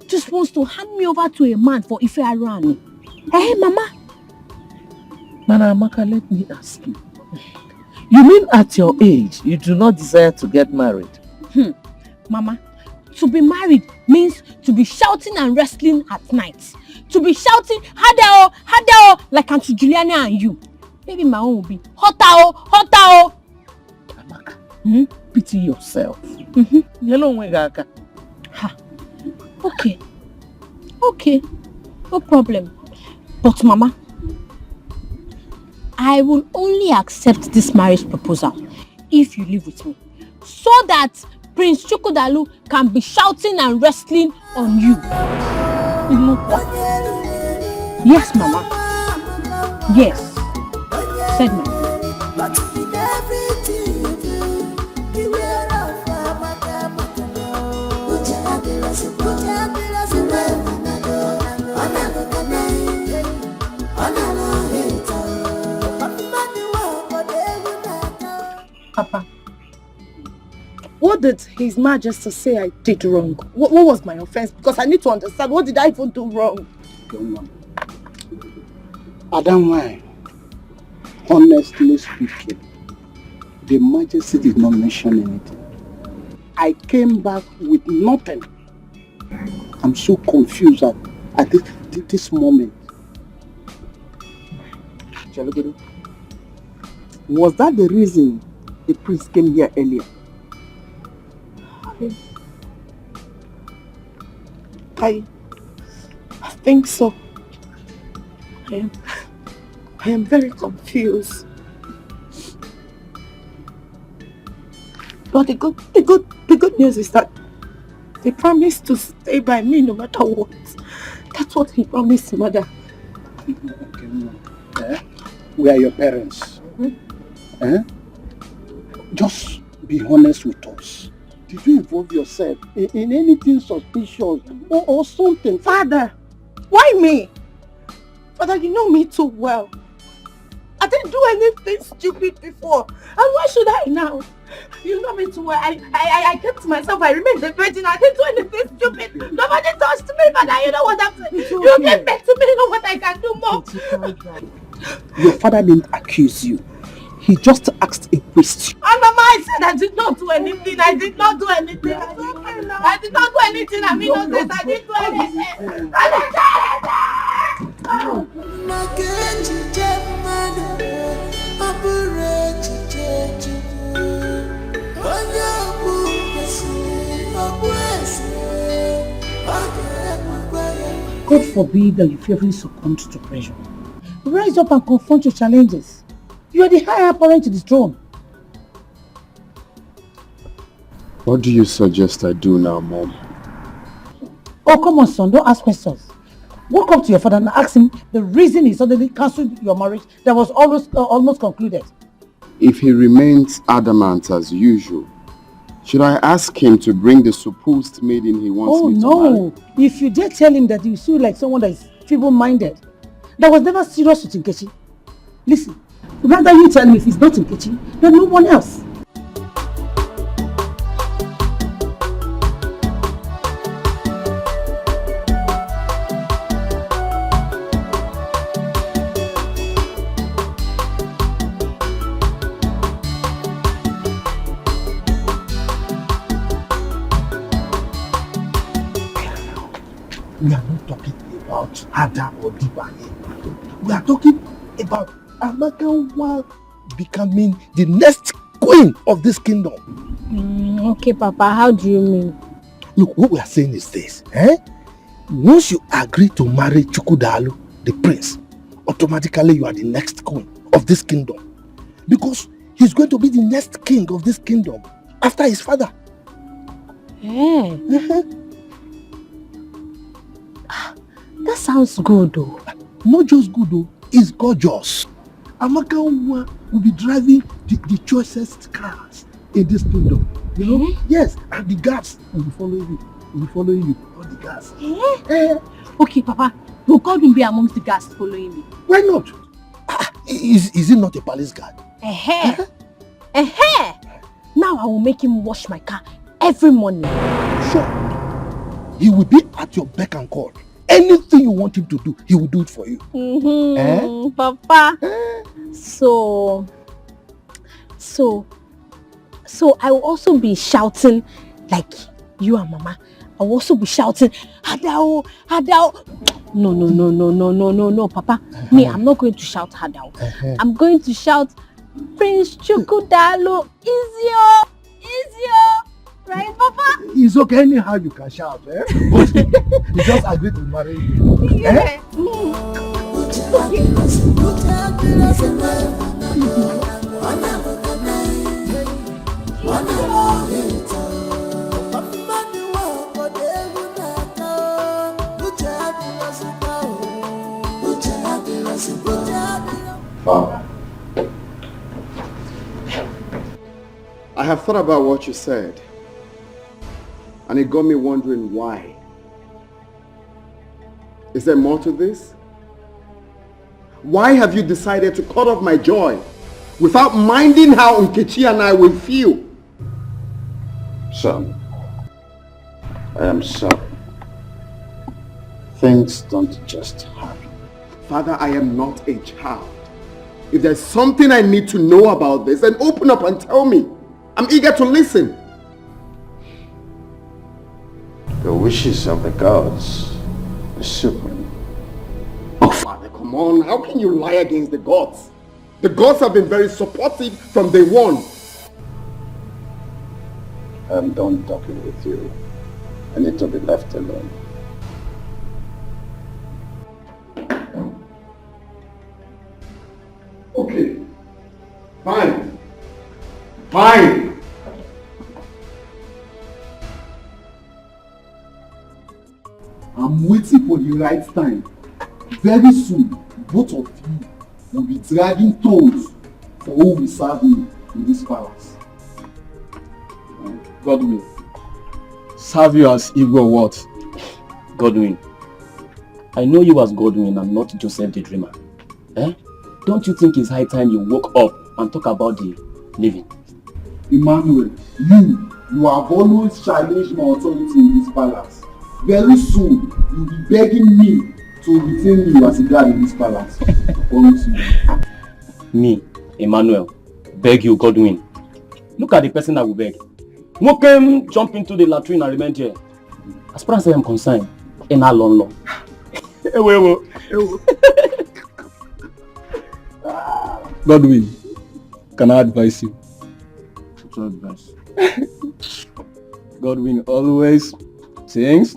just wants to hand me over to a man for Ife Arani. Hey, Mama. Mana Amaka, let me ask you. You mean at your age, you do not desire to get married? Mama, to be married means to be shouting and wrestling at night. To be shouting, Hadao, Hadao, like Auntie Juliana and you. Maybe my own will be, Hotao, Hotao. Amaka, pity yourself. Okay, no problem. But Mama, I will only accept this marriage proposal if you live with me, so that Prince Chukwudalu can be shouting and wrestling on you. Yes, Mama. Yes, said Mama. Papa, what did His Majesty say I did wrong? What was my offense? Because I need to understand, what did I even do wrong? Adam, honestly speaking, the Majesty did not mention anything. I came back with nothing. I'm so confused at this moment. Was that the reason the priest came here earlier? I think so. I am very confused. But the good news is that they promised to stay by me no matter what. That's what he promised, Mother. We are your parents. Just be honest with us. Did you involve yourself in anything suspicious or something? Father, why me? Father, you know me too well. I didn't do anything stupid before. And why should I now? You know me too well. I kept myself. I remained a virgin. I didn't do anything stupid. Nobody touched me, Father. You know what I'm saying? You get back to me. You know what I can do more. Your father didn't accuse you. He just asked a question. And Mama, I said I did not do anything. I did not do anything. I did not do anything. I'm innocent. I didn't do anything. I didn't do God forbid that you fearfully succumb to pressure. Rise up and confront your challenges. You are the higher apparent to the throne. What do you suggest I do now, Mom? Oh, come on, son. Don't ask questions. Walk up to your father and ask him the reason he suddenly cancelled your marriage that was almost concluded. If he remains adamant as usual, should I ask him to bring the supposed maiden he wants me to marry? Oh, no. If you dare tell him that you feel like someone that is feeble-minded, that was never serious with Nkechi. Listen, rather you tell me if it's not Nkechi, then no one else. We are not talking about Ada or Diba here. We are talking about Amaka becoming the next queen of this kingdom. Okay, Papa, how do you mean? Look, what we are saying is this. Once you agree to marry Chukwudalu, the prince, automatically you are the next queen of this kingdom. Because he's going to be the next king of this kingdom after his father. Yeah. That sounds good though. Not just good though, it's gorgeous. Amaka will be driving the choicest cars in this kingdom. You know? Yes, and the guards will be following you. All the guards. Okay, Papa, will God be amongst the guards following me? Why not? Is it not a palace guard? Now I will make him wash my car every morning. Sure. He will be at your beck and call. Anything you want him to do, he will do it for you. Papa. So I will also be shouting like you and Mama. I will also be shouting, Hadao, Hadao. No, Papa. Me, I'm not going to shout Hadao. I'm going to shout, Prince Chukwudalu, Izio. Right, Papa? It's okay, anyhow you can shout, But you just agree to marry you. Yeah. Father, I have thought about what you said. And it got me wondering why. Is there more to this? Why have you decided to cut off my joy without minding how Nkechi and I will feel? Son, I am sorry. Things don't just happen. Father, I am not a child. If there's something I need to know about this, then open up and tell me. I'm eager to listen. The wishes of the gods is supreme. Oh, Father, come on. How can you lie against the gods? The gods have been very supportive from day one. I'm done talking with you. I need to be left alone. Okay. Fine. Fine. I'm waiting for the right time. Very soon, both of you will be dragging toes for who will serve me in this palace. God will. serve you as Igwe or what? Godwin, I know you as Godwin and not Joseph the Dreamer. Eh? Don't you think it's high time you woke up and talk about the living? Emmanuel, you have always challenged my authority in this palace. Very soon, you'll be begging me to retain you as a guard in this palace. I promise you. Me, Emmanuel, beg you, Godwin. Look at the person I will beg. Who came jump into the latrine and remain here? As far as I am concerned, in our law. Godwin, can I advise you? What's your advice? Godwin always thinks,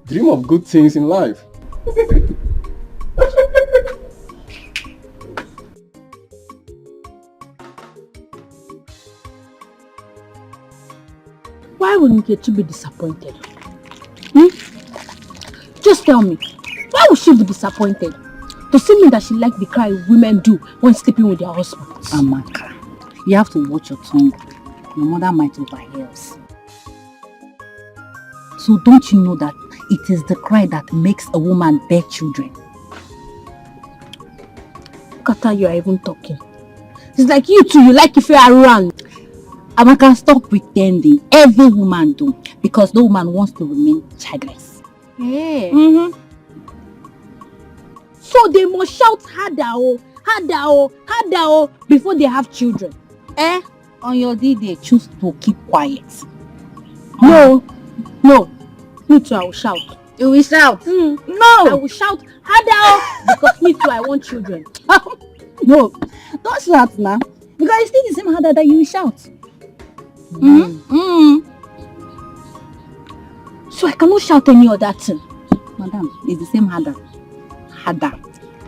dream of good things in life. Why would Nkechi be disappointed? Just tell me, why would she be disappointed? Does it mean that she likes the cry women do when sleeping with their husbands? Amaka, you have to watch your tongue. Your mother might overhear us. So don't you know that it is the cry that makes a woman bear children? Look at how you are even talking. It's like you too, you like if you are around. Amaka, stop pretending. Every woman do, because no woman wants to remain childless. Yeah. So they must shout harder, before they have children. On your day they choose to keep quiet. No. Me too, I will shout. You will shout? No. I will shout harder because me too, I want children. No, don't shout now. Because it's still the same harder that you will shout. So I cannot shout any other thing. Madam, it's the same harder. Harder.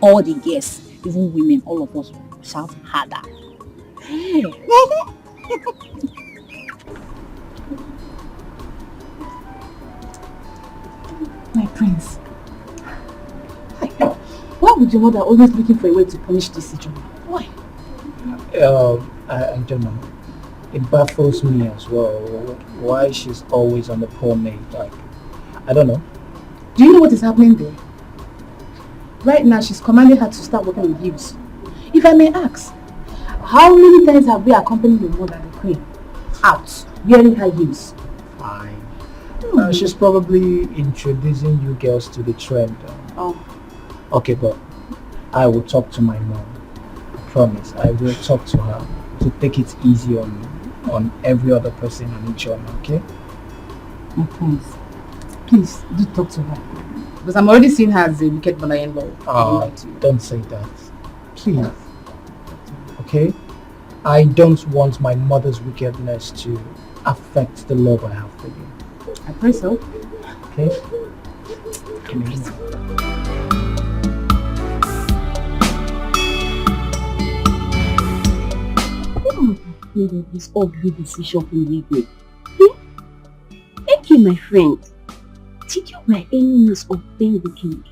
All the girls, even women, all of us shout harder. Hey. My prince. Why would your mother always looking for a way to punish this situation? Why? I don't know. It baffles me as well. Why she's always on the poor maid. Like, I don't know. Do you know what is happening there? Right now, she's commanding her to start working with heels. If I may ask, how many times have we accompanied your mother, the queen, out, wearing her heels? Fine. She's probably introducing you girls to the trend. Okay, but I will talk to my mom. I promise. I will talk to her to take it easy on every other person on each other, okay? My prince, please do talk to her. Because I'm already seeing her as a wicked mother-in-law. Don't say that. Please. Okay? I don't want my mother's wickedness to affect the love I have for you. I pray so. Okay? This ugly decision from Igwe. Thank you, my friend. Did you by any means obey the king?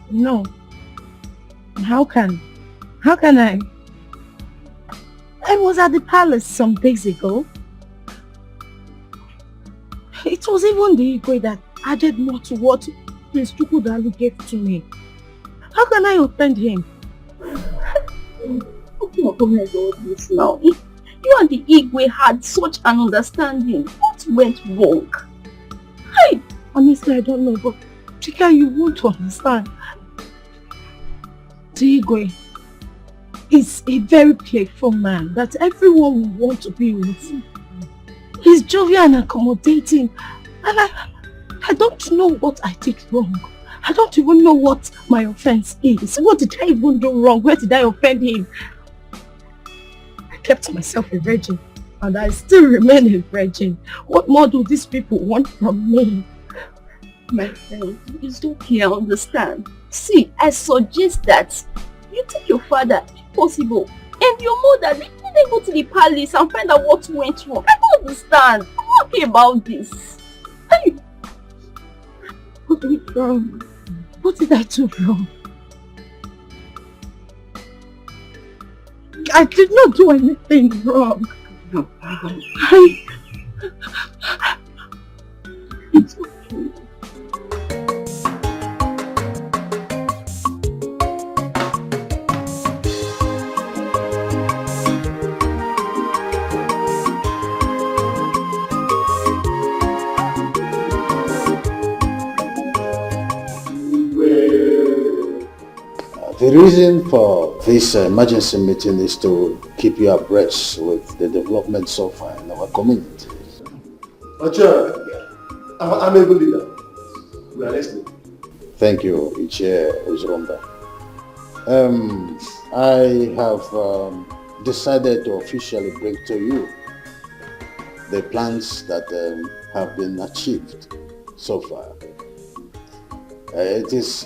No. How can I? I was at the palace some days ago. It was even the Igwe that added more to what Prince Chukwudalu gave to me. How can I offend him? Oh my God, this now. You and the Igwe had such an understanding. What went wrong? Honestly, I don't know, but Chika, you won't understand. The Igwe is a very playful man that everyone will want to be with. He's jovial and accommodating, and I don't know what I did wrong. I don't even know what my offense is. What did I even do wrong? Where did I offend him? I kept myself a virgin, and I still remain a virgin. What more do these people want from me? My friend, it's okay, I understand. See, I suggest that you take your father, if possible, and your mother, let them go to the palace and find out what went wrong. I don't understand. I'm not happy about this. What went wrong? What did I do wrong? I did not do anything wrong. No. The reason for this emergency meeting is to keep you abreast with the development so far in our community. Ocha, I'm a good leader. We are listening. Thank you, Ichie Uzromba. I have decided to officially bring to you the plans that have been achieved so far. It is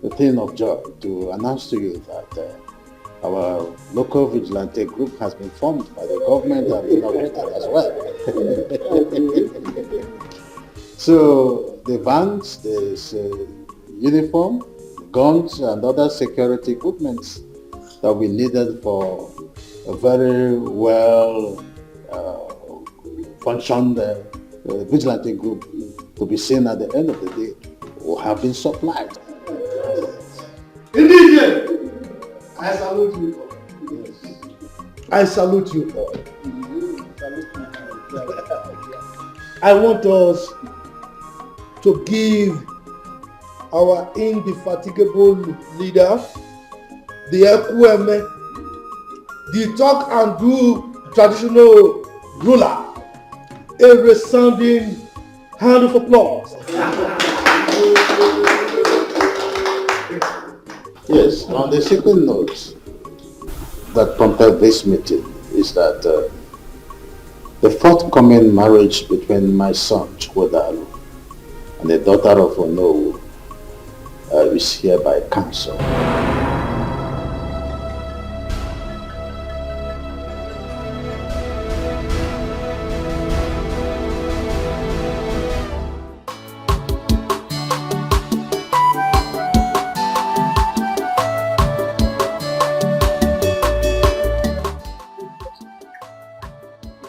a thing of joy to announce to you that our local vigilante group has been formed by the government and inaugurated as well. So the vans, the uniform, guns and other security equipment that we needed for a very well functioned vigilante group to be seen at the end of the day will have been supplied. Indeed, I salute you all. I salute you all. I want us to give our indefatigable leader, the Ekweme, the talk and do traditional ruler, a resounding hand of applause. Yes, on the second note that prompted this meeting is that the forthcoming marriage between my son Chukwodalu and the daughter of Onowu is hereby cancelled.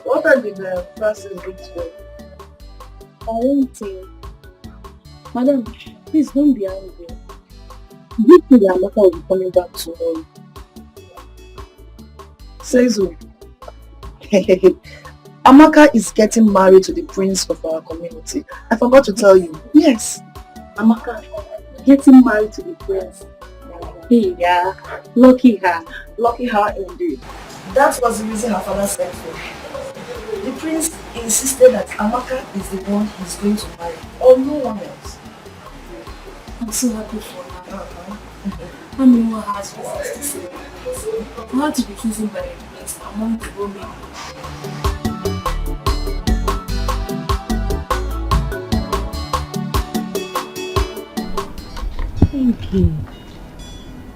What did the process look like? I won't tell. Madam, please don't be angry. Give me that Amaka will be coming back tomorrow. Says who? Amaka is getting married to the prince of our community. I forgot to tell you. Yes. Amaka, getting married to the prince. Hey, yeah. Lucky her. Lucky her indeed. That was the reason her father sent for her. The prince insisted that Amaka is the one he's going to marry, or no one else. I'm so happy for her. I mean, what has reasons to say? I had to be chosen by the prince among the women. Thank you.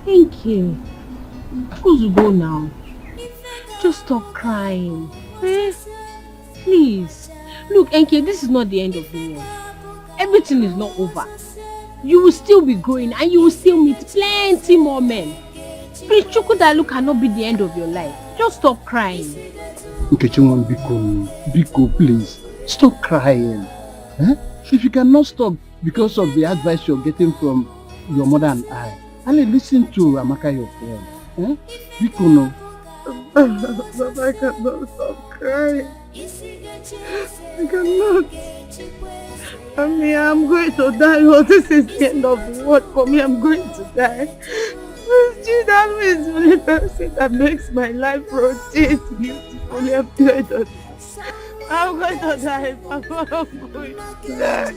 Thank you. Who's to go now? Just stop crying. Eh? Please. Look, Enke, this is not the end of the world. Everything is not over. You will still be growing and you will still meet plenty more men. Prince Chukwudalu cannot be the end of your life. Just stop crying. Nkechimon, Biko, please. Stop crying. Eh? If you cannot stop because of the advice you're getting from your mother and I, only listen to Amaka, your friend. Eh? Biko, no. But I cannot stop crying. I cannot. I mean, I'm going to die. Oh, this is the end of the world for me. I'm going to die. That is the only person that makes my life rotate beautifully. I'm going to die. I'm going to die.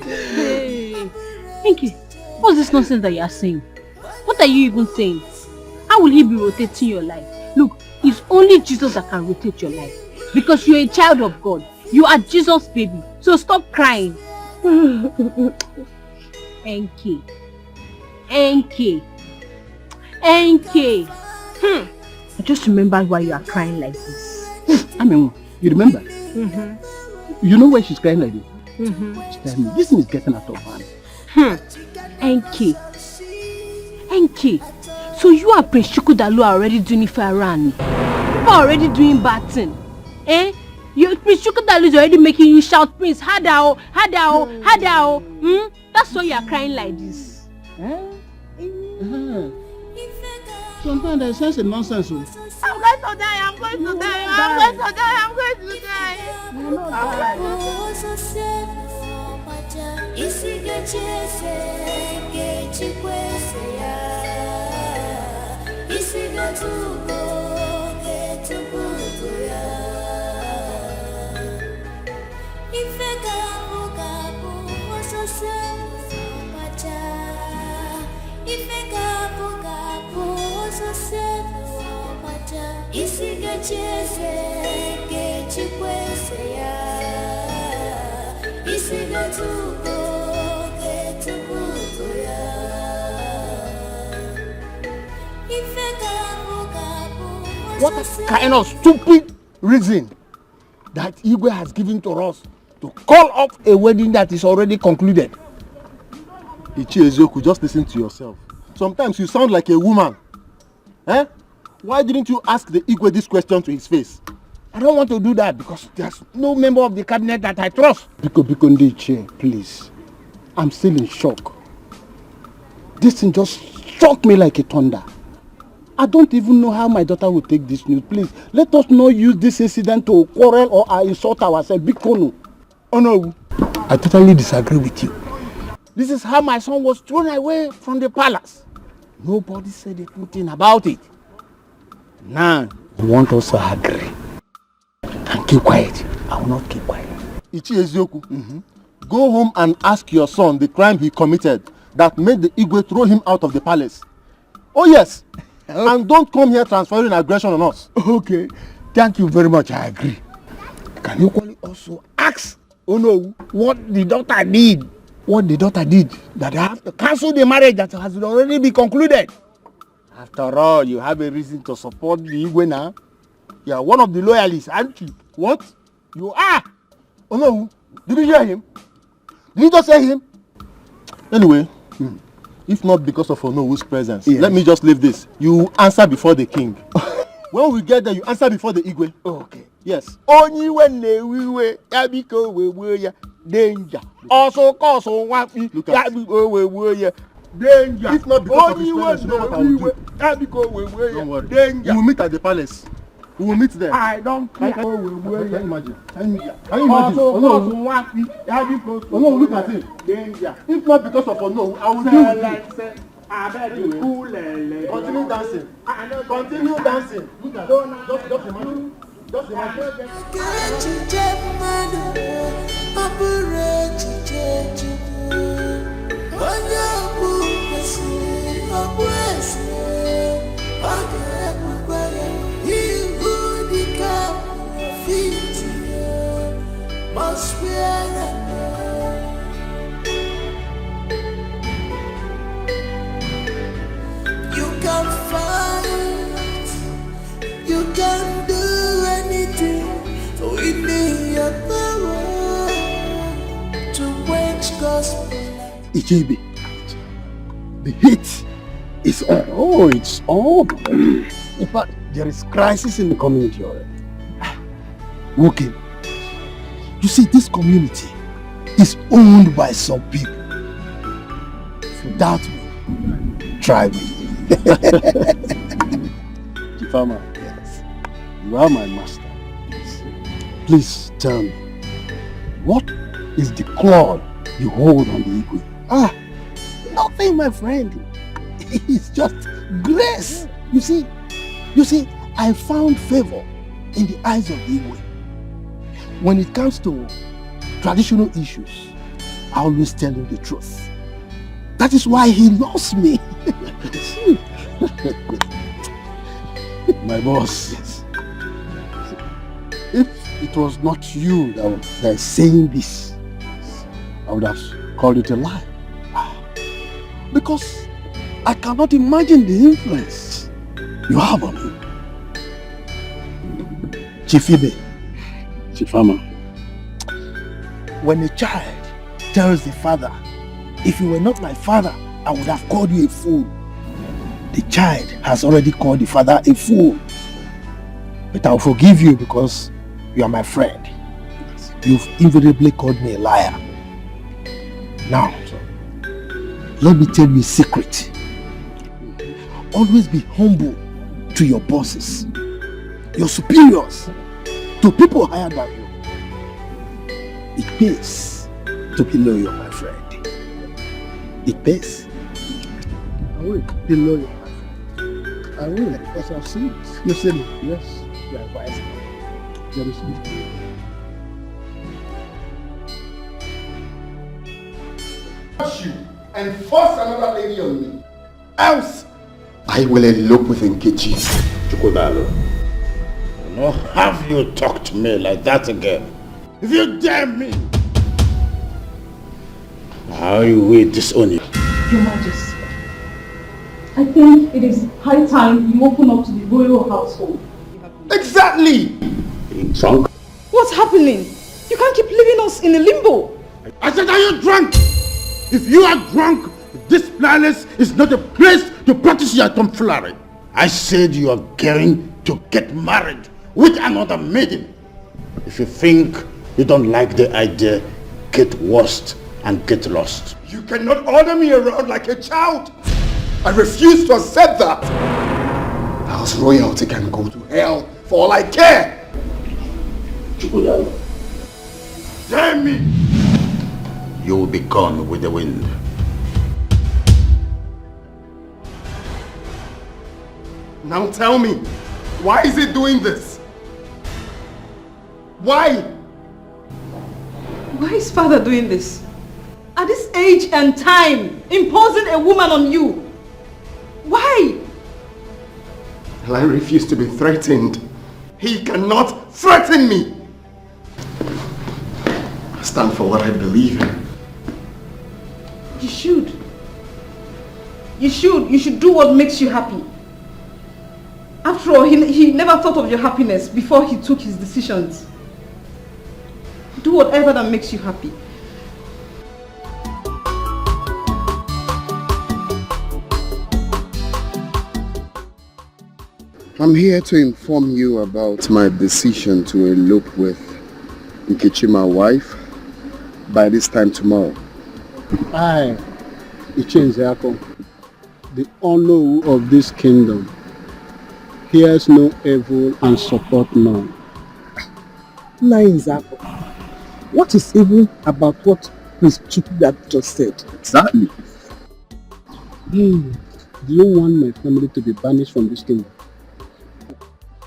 Hey, Enke, what's this nonsense that you are saying? What are you even saying? How will he be rotating your life? Look, it's only Jesus that can rotate your life. Because you're a child of God. You are Jesus' baby. So stop crying. Enke. I just remember why you are crying like this. I mean, you remember? You know why she's crying like this? She's telling me, this thing is getting out of hand. Enke. So you and Prince Chukwudalu are already doing it for Arani. You are already doing bad thing. Eh? Prince Chukwudalu is already making you shout, Prince, Hadao, Hadao, Hadao. That's why you are crying like this. Sometimes there's such a nonsense. I'm going to die. I'm going to die. I'm going to die. I'm going to die. What kind of stupid reason that Igwe has given to us to call off a wedding that is already concluded? Ichiezoku, just listen to yourself. Sometimes you sound like a woman. Eh? Why didn't you ask the Igwe this question to his face? I don't want to do that because there's no member of the cabinet that I trust. Biko Ndiche, please. I'm still in shock. This thing just struck me like a thunder. I don't even know how my daughter will take this news. Please, let us not use this incident to quarrel or insult ourselves. Bikono. Oh no, I totally disagree with you. This is how my son was thrown away from the palace. Nobody said anything about it. Now, you want us to agree and keep quiet. I will not keep quiet. Ichiezoku, go home and ask your son the crime he committed that made the Igwe throw him out of the palace. Oh yes, and don't come here transferring aggression on us. Okay, thank you very much. I agree. Can you also ask Ono what the daughter did? What the daughter did that I have to cancel the marriage that has already been concluded. After all, you have a reason to support the Igwe now. You are one of the loyalists, aren't you? What? You are. Oh no, did you hear him? Did you just hear him? Anyway, if not because of Onowu's presence, let me just leave this. You answer before the king. When we get there, you answer before the Igwe. Okay. Yes. Only when we yabiko we danger. Also cause on one yabiko we danger. If not because of his presence, you know what I will do. Don't worry. Danger. We will meet at the palace. We will meet there. I don't care. Can you imagine? Can you imagine? Ono, look at him. Danger. If not because of Ono, I will deal with you. Continue dancing. Continue dancing. Look at it. Just imagine. Just imagine. You can fight, you can do anything, so it need your power to quench gospel. Ichebe, the heat is on. Oh, it's on. In fact, there is crisis in the community already. Okay. You see, this community is owned by some people. If you doubt me, try me. Chifama, yes. You are my master. Please tell me, what is the claw you hold on the Igwe? Nothing, my friend. It's just grace. You see, I found favor in the eyes of the Igwe. When it comes to traditional issues, I always tell him the truth. That is why he loves me. My boss. Yes. If it was not you that is saying this, I would have called it a lie. Because I cannot imagine the influence you have on him. Chifibe, Chifama, when a child tells the father, if you were not my father, I would have called you a fool. The child has already called the father a fool. But I'll forgive you because you are my friend. You've invariably called me a liar. Now, let me tell you a secret. Always be humble to your bosses, your superiors, to people higher than you. It pays to pillow you, my friend. It pays. I will pillow you, my friend. I will, because I've seen it. You've seen it? Yes, you are wise. Very sweet. You and force another lady on me. Else, I will elope with Nkechi. Chukwudalo, I will not have you talk to me like that again. If you dare me, I will disown you. Your Majesty, I think it is high time you open up to the royal household. Exactly! Being drunk? What's happening? You can't keep leaving us in a limbo. I said, are you drunk? If you are drunk, this palace is not a place to practice your tomfoolery. I said you are going to get married with another maiden. If you think you don't like the idea, get worst and get lost. You cannot order me around like a child. I refuse to accept that. House royalty can go to hell for all I care. Damn me! You will be gone with the wind. Now tell me, why is it doing this? Why? Why is father doing this? At this age and time, imposing a woman on you. Why? I refuse to be threatened. He cannot threaten me. I stand for what I believe in. You should. You should. You should do what makes you happy. After all, he never thought of your happiness before he took his decisions. Do whatever that makes you happy. I'm here to inform you about my decision to elope with Nkechi, my wife, by this time tomorrow. I, Ichenziako, the honor of this kingdom, hears no evil and support none. Naija, what is evil about what Prince Chukwudalo just said? Exactly. Do you want my family to be banished from this kingdom?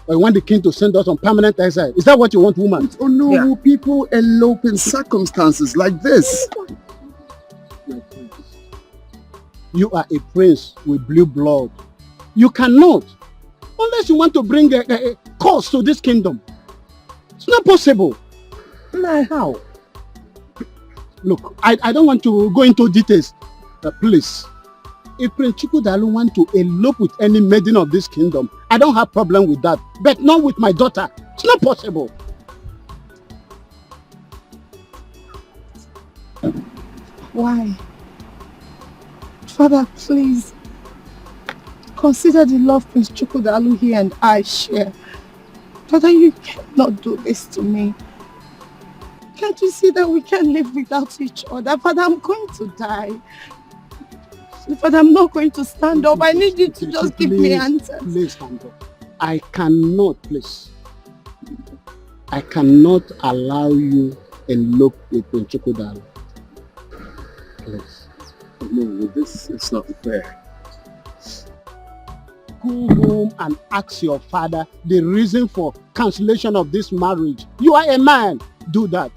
Or you want the king to send us on permanent exile? Is that what you want, woman? Oh no, yeah. People elope in circumstances like this. You are a prince with blue blood. You cannot, unless you want to bring a curse to this kingdom. It's not possible. Nah, how? Look, I don't want to go into details. Please, if Prince Chukwudalo want to elope with any maiden of this kingdom, I don't have problem with that. But not with my daughter. It's not possible. Why? Father, please. Consider the love Prince Chukwudalo here and I share. Father, you cannot do this to me. Can't you see that we can't live without each other? Father, I'm going to die. Father, I'm not going to stand up. I need you to just give me answers. Please stand up. I cannot, please. I cannot allow you elope with Prince Chukwudalo. Please. No, this is not fair. Go home and ask your father the reason for cancellation of this marriage. You are a man. Do that.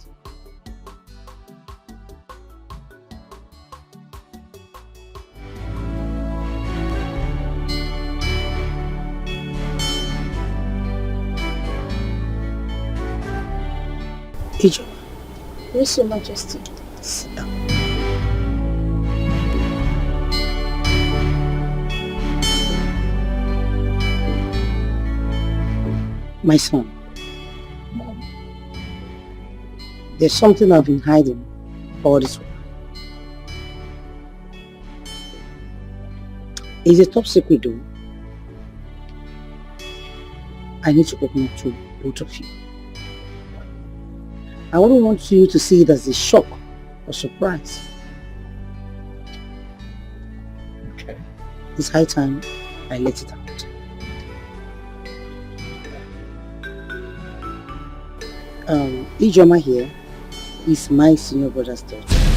Ijo, yes, Your Majesty. Sit down. My son, there's something I've been hiding all this while. It's a top secret though. I need to open up to both of you. I wouldn't want you to see it as a shock or surprise. Okay. It's high time I let it out. Ijoma here is my senior brother's daughter.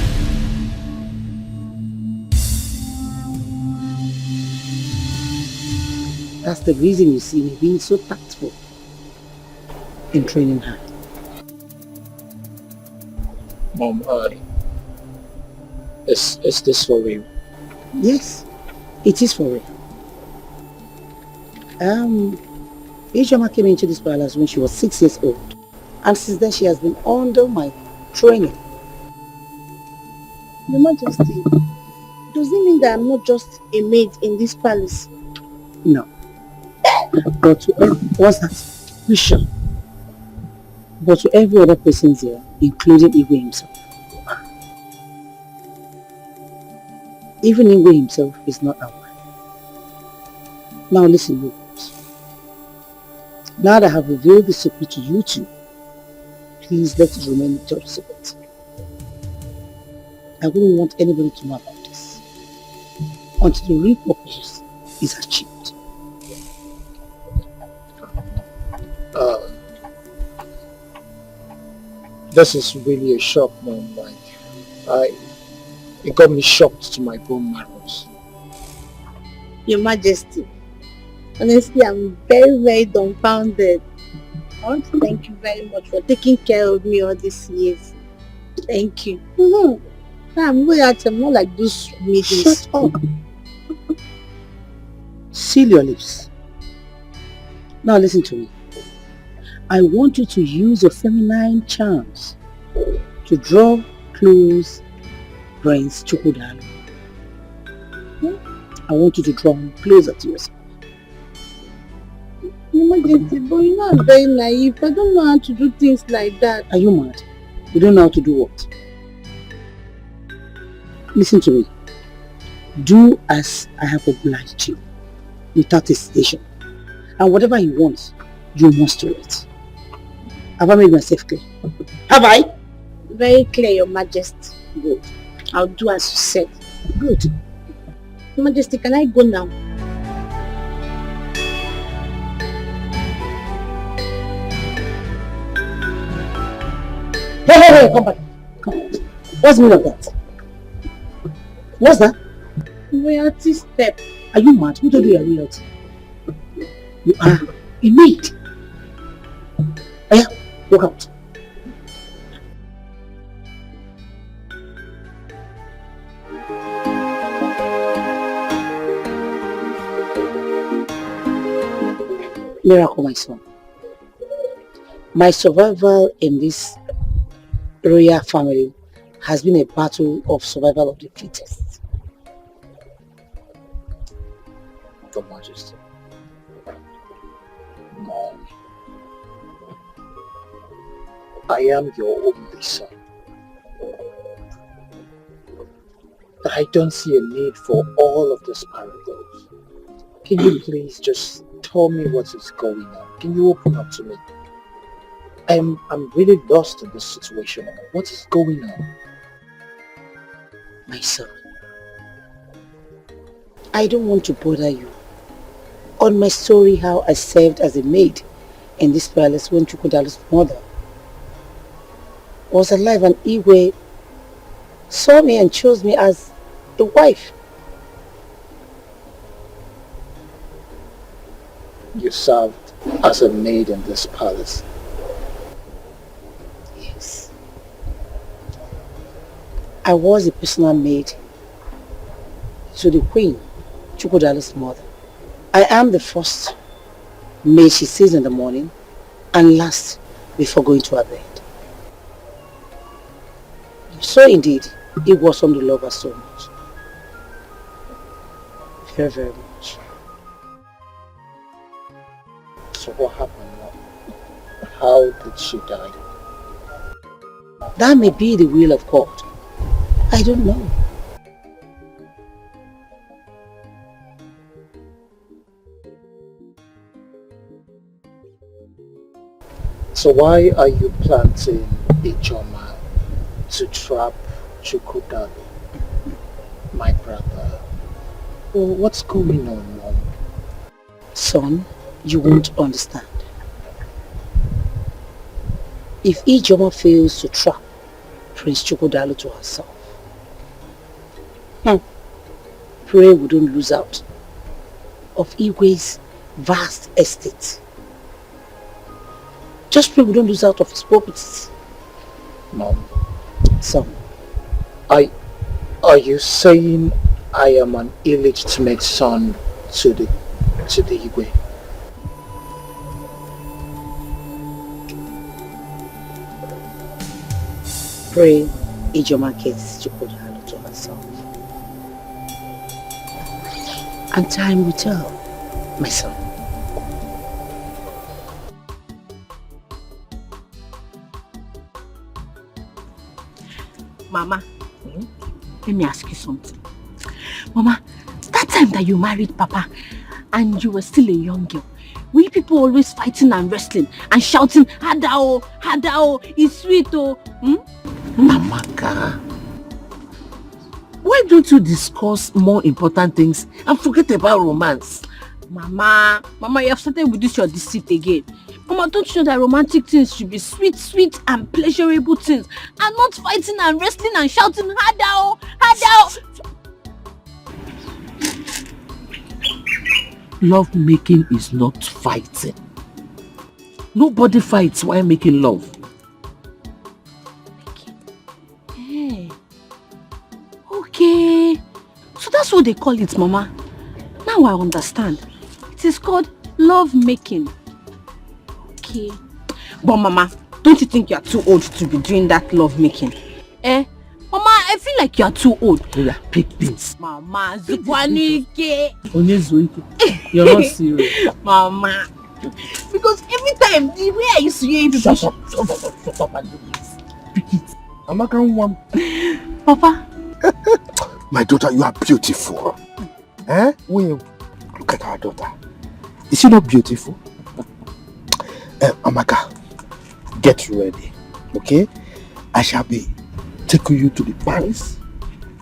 That's the reason you see me being so tactful in training her. Mom, is this for real? Yes, it is for real. Ijoma came into this palace when she was 6 years old. And since then she has been under my training. Your Majesty, does it mean that I'm not just a maid in this palace? No. But to what's that? You sure? But to every other person here, including Igwe himself. Even Igwe himself is not aware. Now listen, you guys. Now that I have revealed the secret to you two, please let it remain top secret. I wouldn't want anybody to know about this until the real purpose is achieved. This is really a shock, Mom. It got me shocked to my bone marrows. Your Majesty, honestly, I'm very, very dumbfounded. I want to thank you very much for taking care of me all these years. Thank you. I'm not like those meetings. Shut up. Seal your lips. Now listen to me. I want you to use your feminine charms to draw close Prince Chukwudalu. I want you to draw him closer to yourself. Majesty, but you know I'm very naive. I don't know how to do things like that. Are you mad? You don't know how to do what? Listen to me. Do as I have obliged you, without hesitation. And whatever you want, you must do it. Have I made myself clear? Have I? Very clear, Your Majesty. Good. I'll do as you said. Good. Your Majesty, can I go now? Hey, come back. Come. What's the meaning of that? What's that? Royalty step. Are you mad? Who told you you're royalty? You are a maid. Aya, walk out. Miracle, my son. My survival in this royal family has been a battle of survival of the fittest. Your Majesty. Mom. I am your only son. I don't see a need for all of this parables. Can you please just tell me what is going on? Can you open up to me? I'm really lost in this situation. What is going on? My son, I don't want to bother you on my story how I served as a maid in this palace when Chukwudalu's mother was alive and Igwe saw me and chose me as a wife. You served as a maid in this palace. Yes. I was a personal maid to the Queen, Chukwudalu's mother. I am the first maid she sees in the morning and last before going to her bed. So indeed, it was on the love her so much. Very, very much. So what happened now? How did she die? That may be the will of God. I don't know. So why are you planting a Ijoma to trap Chukwudalu, my brother? Well, what's going on, Mom? Son, you won't understand. If Ijoma fails to trap Prince Chukwudalu to herself, pray we don't lose out of Igwe's vast estate. Just pray we don't lose out of his properties. Mom, son, are you saying I am an illegitimate son to the Igwe? Pray Ijoma gets Chukwudalo to herself. And time will tell, my son. Mama, let me ask you something. Mama, that time that you married Papa and you were still a young girl, were you people always fighting and wrestling and shouting, Hadao, Hadao, it's sweet, oh? Amaka, why don't you discuss more important things and forget about romance? Mama, you have started with this your deceit again. Mama, don't you know that romantic things should be sweet and pleasurable things and not fighting and wrestling and shouting, Hadao, Hadao. Love making is not fighting. Nobody fights while making love. Hey. Okay. So that's what they call it, Mama. Now I understand. It is called love making. Okay. But Mama, don't you think you are too old to be doing that love making? Mama, I feel like you are too old. Yeah, pick this. Mama, Zubwanike. You're not serious. Mama. Because every time, the way I used to hear people... Shut up and do this. Pick it. Amaka, one. Papa. My daughter, you are beautiful. Will, look at our daughter. Is she not beautiful? Amaka, get ready, okay? I shall be taking you to the palace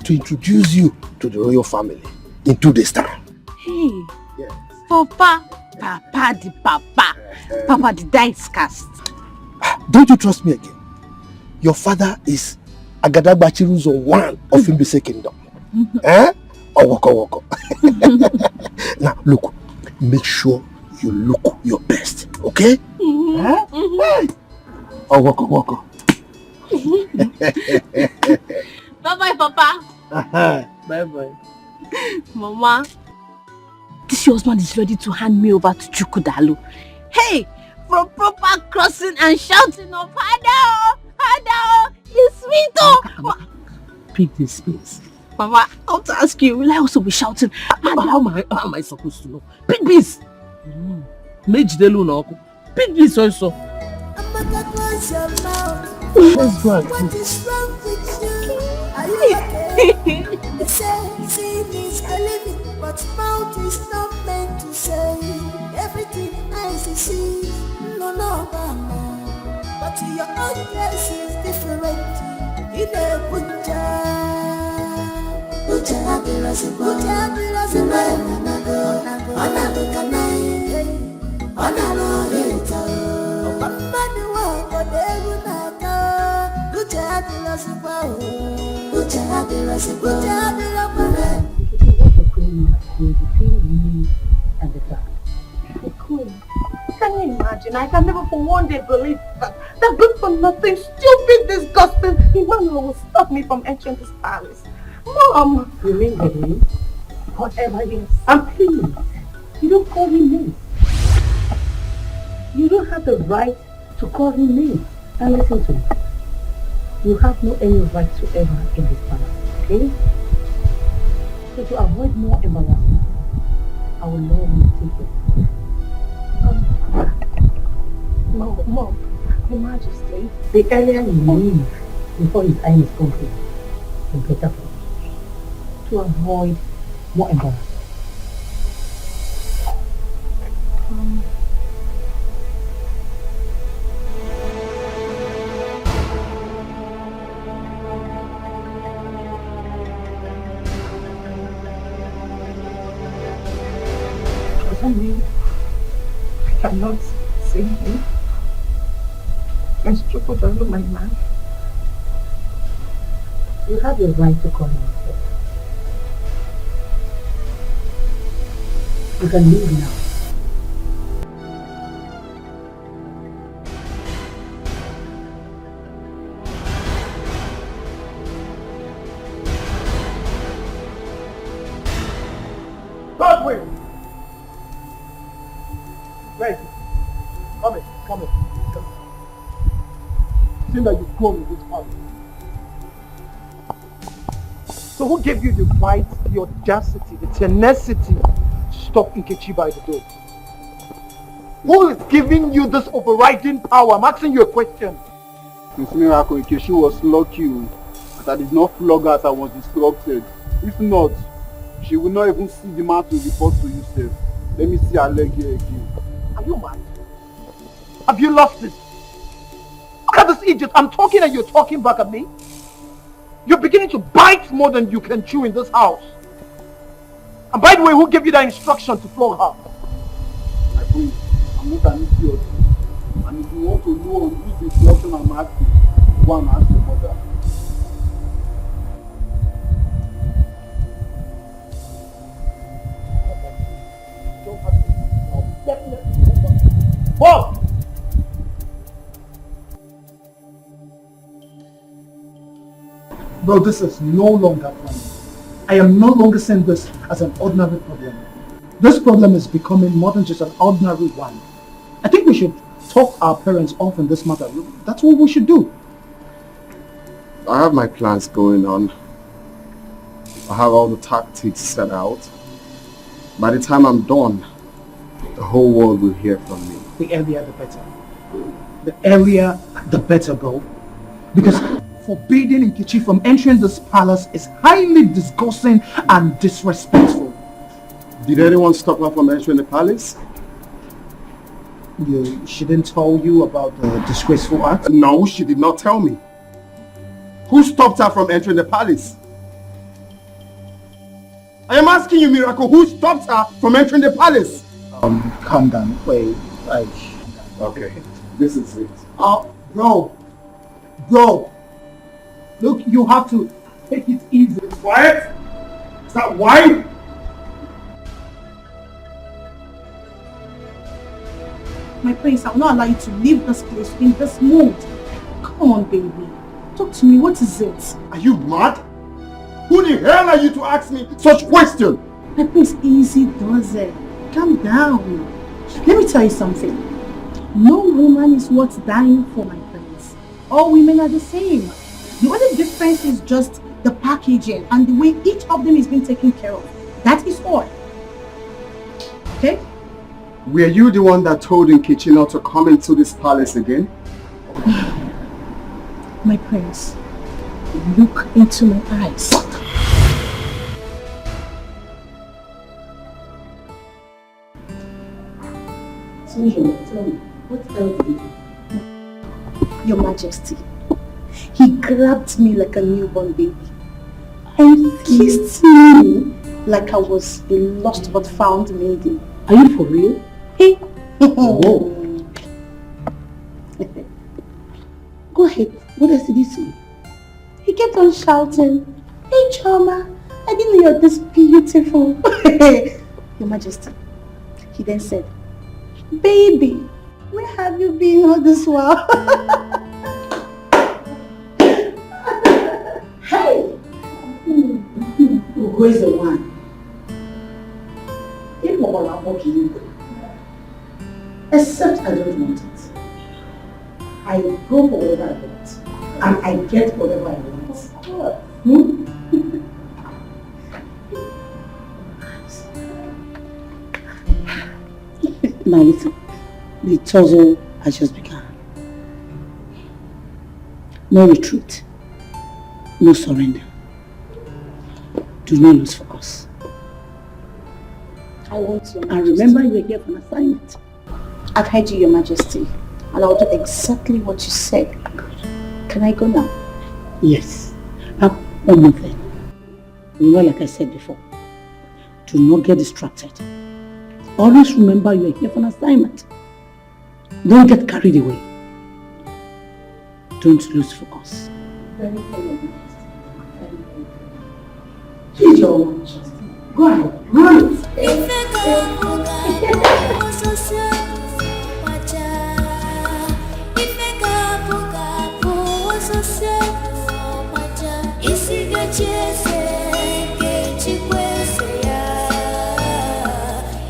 to introduce you to the royal family in 2 days' time. Hey, yes. Papa the dice cast. Don't you trust me again? Your father is Agadabachiruzo one of Imbise Kingdom. Woko. Now look, make sure you look your best, okay? Hey. Woko. Bye-bye, Papa. Bye-bye. Mama, this your husband is ready to hand me over to Chukwudalo. Hey, from proper crossing and shouting of Hadao, Hadao, it's sweet, oh. Pick this space. Mama, I want to ask you, will I also be shouting? How am I supposed to know? Pick this. Mejdelu no. Pick this also. Let's go and What is wrong with you? Are you okay? They say sin is believing, but mouth is not meant to say everything eyes is see. No, mama. But your own case is different. In a Buja Can you imagine? I can never for one day believe that good for nothing, stupid, disgusting Emmanuel will stop me from entering this palace. Mom! You mean Henry? Whatever it is. And please, you don't call him names. You don't have the right to call him names. And listen to me. You have no any right whatsoever in this palace, okay? So to avoid more embarrassment, I will love you to take it. Mom, Your Majesty, the earlier you leave before his time is complete, the better for you. To avoid more embarrassment. I cannot see him. Mr. Chukwudalo, my man. You have the right to call him yourself. You can leave now. Come in. Seeing that you've grown in this family. So who gave you the right, the audacity, the tenacity to stop Nkechi by the door? Who is giving you this overriding power? I'm asking you a question. Miss Miracle, Nkechi was lucky that I did not flog her as I was instructed. If not, she would not even see the man to report to you, sir. Let me see her leg here again. Are you mad? Have you lost it? Look at this idiot. I'm talking and you're talking back at me. You're beginning to bite more than you can chew in this house. And by the way, who gave you that instruction to flog her? My friend, I'm not an idiot. And if you want to know on whose instruction I'm asking, go and ask your mother. Bob! Bro, this is no longer funny. I am no longer seeing this as an ordinary problem. This problem is becoming more than just an ordinary one. I think we should talk our parents off in this matter. That's what we should do. I have my plans going on. I have all the tactics set out. By the time I'm done, the whole world will hear from me. The earlier the better. The earlier the better, bro. Because forbidding Nkechi from entering this palace is highly disgusting and disrespectful. Did anyone stop her from entering the palace? She didn't tell you about the disgraceful act? No, she did not tell me. Who stopped her from entering the palace? I am asking you, Miracle, who stopped her from entering the palace? Calm down. Wait, okay, this is it. Bro. Look, you have to take it easy. Quiet! Is that wine? My prince, I will not allow you to leave this place in this mood. Come on, baby. Talk to me. What is it? Are you mad? Who the hell are you to ask me such question? My prince, easy does it. Calm down. Let me tell you something. No woman is worth dying for, my prince. All women are the same. The only difference is just the packaging and the way each of them is being taken care of. That is all. Okay? Were you the one that told Nkechi not to come into this palace again? My prince, look into my eyes. So, tell me, what else did you do? Your Majesty, he grabbed me like a newborn baby and kissed me like I was a lost but found maiden. Are you for real? Hey. Whoa. Go ahead. What else did he say? He kept on shouting, "Hey Choma, I didn't know you're this beautiful." Your Majesty. He then said, "Baby, where have you been all this while?" Hey! Who is the one? If Mama wants you, except I don't want it. I go for whatever I want, and I get whatever I want. Now listen, the tussle has just begun. No retreat, no surrender. Do not lose focus. I want to. And remember, you are here for an assignment. I've heard you, Your Majesty, and I'll do exactly what you said. Can I go now? Yes. One more thing. Remember, like I said before, do not get distracted. Always remember you are here for an assignment. Don't get carried away. Don't lose focus. Very good. Please, Your Majesty. Go ahead. Run!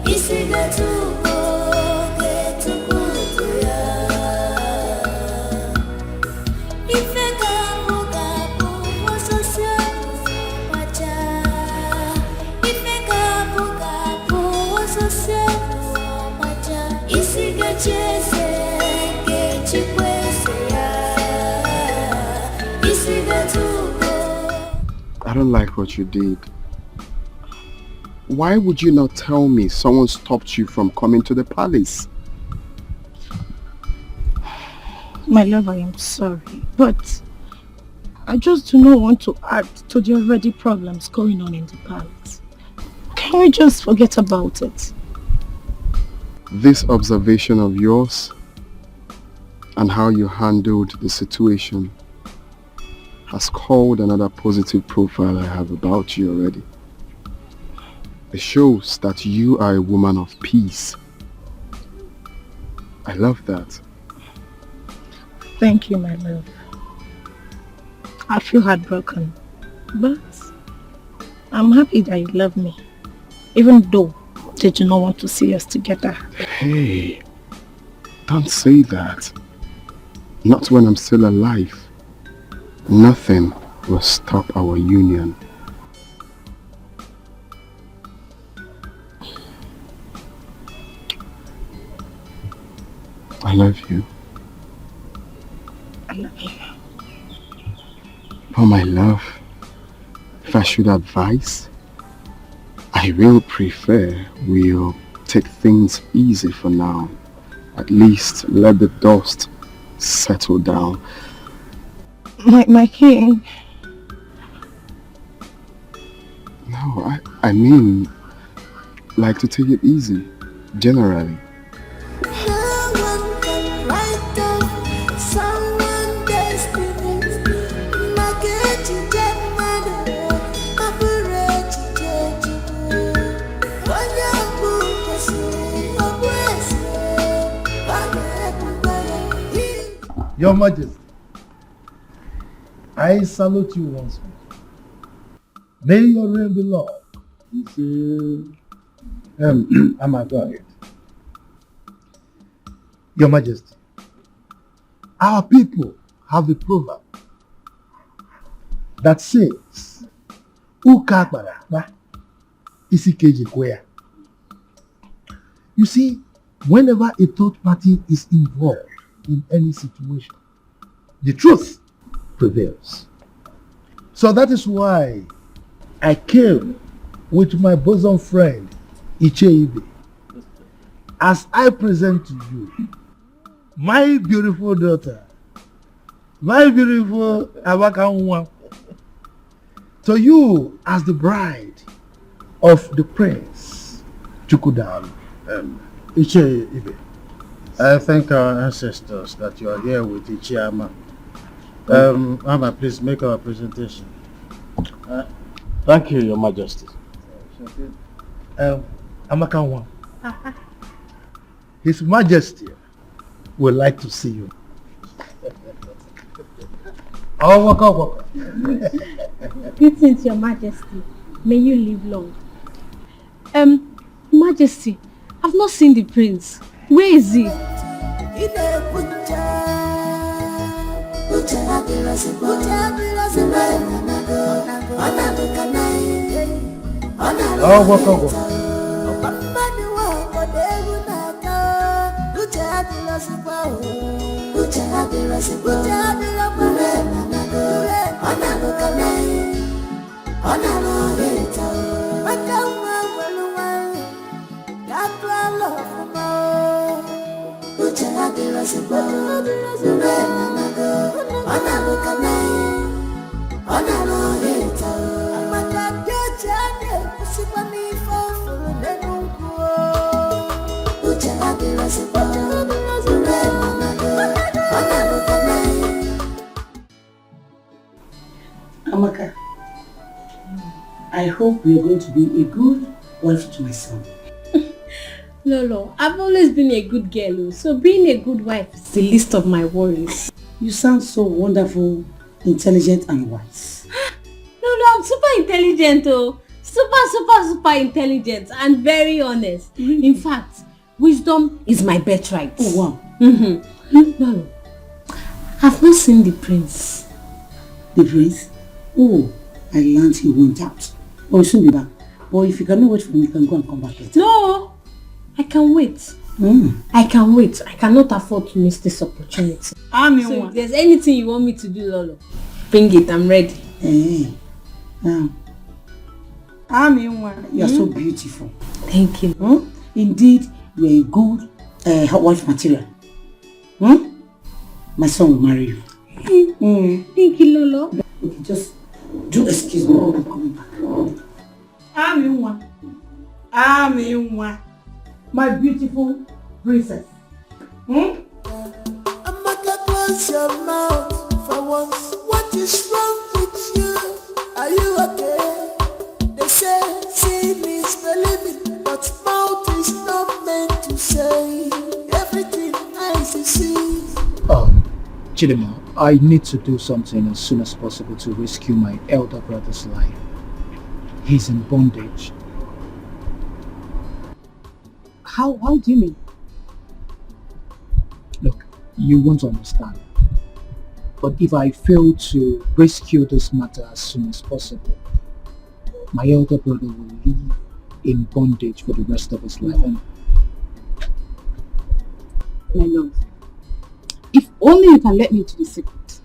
Isiga tuko, I don't like what you did. Why would you not tell me someone stopped you from coming to the palace? My love, I am sorry, but I just do not want to add to the already problems going on in the palace. Can we just forget about it? This observation of yours and how you handled the situation has called another positive profile I have about you already. It shows that you are a woman of peace. I love that. Thank you, my love. I feel heartbroken, but I'm happy that you love me, even though they do not want to see us together. Hey, don't say that. Not when I'm still alive. Nothing will stop our union. I love you. I love you. Oh, my love, if I should advise, I will prefer we'll take things easy for now. At least let the dust settle down. My king. No, I mean, like to take it easy, generally. Your Majesty, I salute you once more. May your reign be long. I'm a guide. Your Majesty, our people have a proverb that says, Uka bara isikeji kwea. You see, whenever a third party is involved in any situation, the truth prevails. So that is why I came with my bosom friend Icheibe as I present to you my beautiful daughter, my beautiful Awakanwa, to you as the bride of the prince Chukwudal. Icheibe, I thank our ancestors that you are here with Ichiama. Mama, please make our presentation. Thank you, Your Majesty. Amakanwa, His Majesty would like to see you. Oh, waka. Greetings, Your Majesty. May you live long. Majesty, I've not seen the prince. Where is he? Oh, waka. Amaka, I hope you are going to be a good wife to my son. Lolo, I've always been a good girl, so being a good wife is the least of my worries. You sound so wonderful, intelligent and wise. Lolo, I'm super intelligent, oh. Super intelligent and very honest. In fact, wisdom is my birthright. Oh, wow. Lolo, I've not seen the prince. The prince? Oh, I learned he went out. Oh, he'll soon be back. But if you cannot wait for me, you can go and come back later. No, I can wait. I can wait. I cannot afford to miss this opportunity. So if there's anything you want me to do, Lolo, bring it. I'm ready. Hey, You are so beautiful. Thank you. Indeed, you are a good wife material. My son will marry you. Thank you, Lolo. Okay, just do excuse me. I'm coming back. My beautiful princess. Amaka, close your mouth for once. What is wrong with you? Are you okay? They say seeing is believing, but mouth is not meant to say everything eyes see. Chidima, I need to do something as soon as possible to rescue my elder brother's life. He's in bondage. How do you mean? Look, you won't understand. But if I fail to rescue this matter as soon as possible, my elder brother will live in bondage for the rest of his life. And My love, if only you can let me into the secret,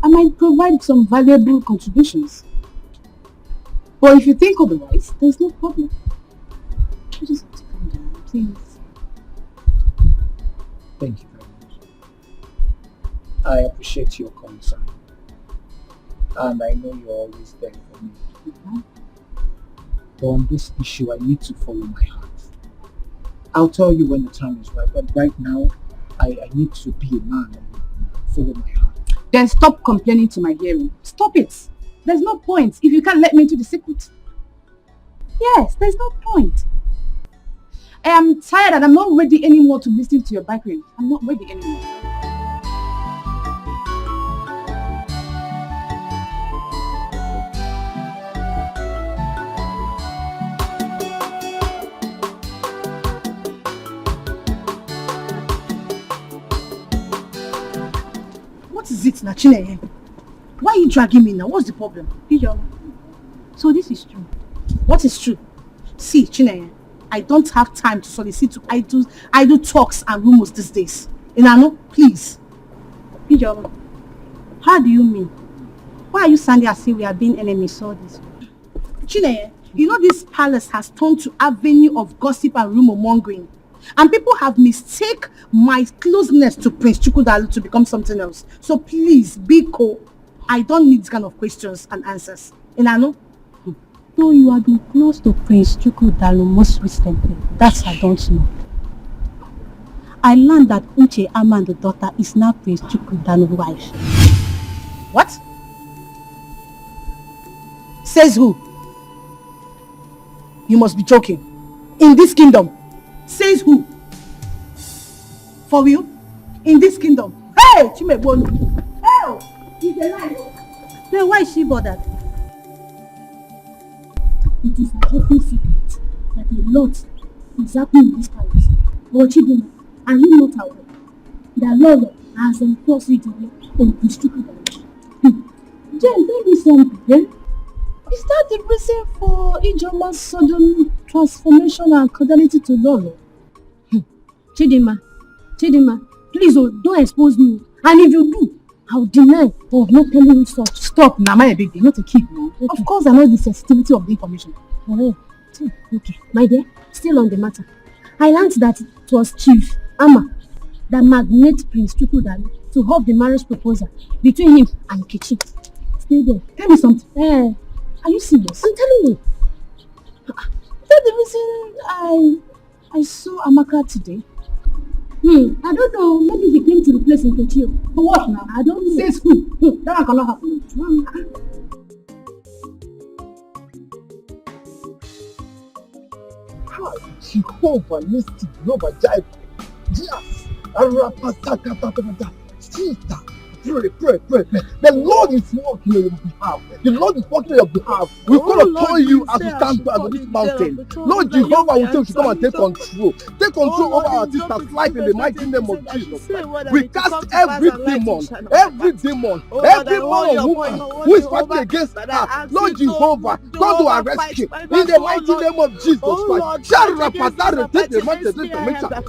I might provide some valuable contributions. But if you think otherwise, there's no problem. You just have to calm down, please. thank you very much. I appreciate your concern. And I know you're always there for me. But on this issue, I need to follow my heart. I'll tell you when the time is right, but right now, I need to be a man and follow my heart. Then stop complaining to my hearing. Stop it. There's no point if you can't let me into the secret. Yes, there's no point. I am tired and I'm not ready anymore to listen to your bickering. I'm not ready anymore. What is it, Nachine? Why are you dragging me now? What's the problem? So this is true. What is true? See, Chineye, I don't have time to solicit to idle talks and rumors these days. Inano, please. Pijama, how do you mean? Why are you standing as if we are being enemies all this? Chineye, you know this palace has turned to avenue of gossip and rumor mongering. And people have mistaken my closeness to Prince Chukwudalu to become something else. So please, Biko, I don't need this kind of questions and answers. Inano? No, you have been close to Prince Chukwudalu most recently. That I don't know. I learned that Uche Amando's daughter is now Prince Chukwudalu's wife. What? Says who? You must be joking. In this kingdom. Says who? For you? In this kingdom. Hey! Chimebonu! Hey! It's a lie. Then why is she bothered? It is an open secret that a lot is happening in this palace. But Chidima, are you not aware that Lolo has enforced it on Prince Chukwudalu? Jen, tell me something. Is that the reason for Ijeoma's sudden transformation and cordiality to Lolo? Chidima, please don't expose me. And if you do, I'll deny of not telling you such. Stop, Nama, a big deal, not a kid now. Okay. Of course, I know the sensitivity of the information. Oh, okay. My dear, still on the matter. I learned that it was Chief Ama that magnated Prince Chukwudalu to hold the marriage proposal between him and Kechi. Stay there. Tell me something. Are you serious? I'm telling you. Is that the reason I saw Amaka today? I don't know. Maybe he came to replace Nkechi. For what now? I don't know. Says who? That one cannot happen. Jehovah Nissi, Jehovah Jireh. Yes. Sister, pray. The Lord is working on your behalf. The Lord is working on your behalf. We call upon you as we stand on this mountain. Lord Jehovah will say you should come and take control. Take control over our sister's life in the mighty name of Jesus Christ. We cast every demon woman who is fighting against her. Lord Jehovah, God to our rescue in the mighty name of Jesus Christ.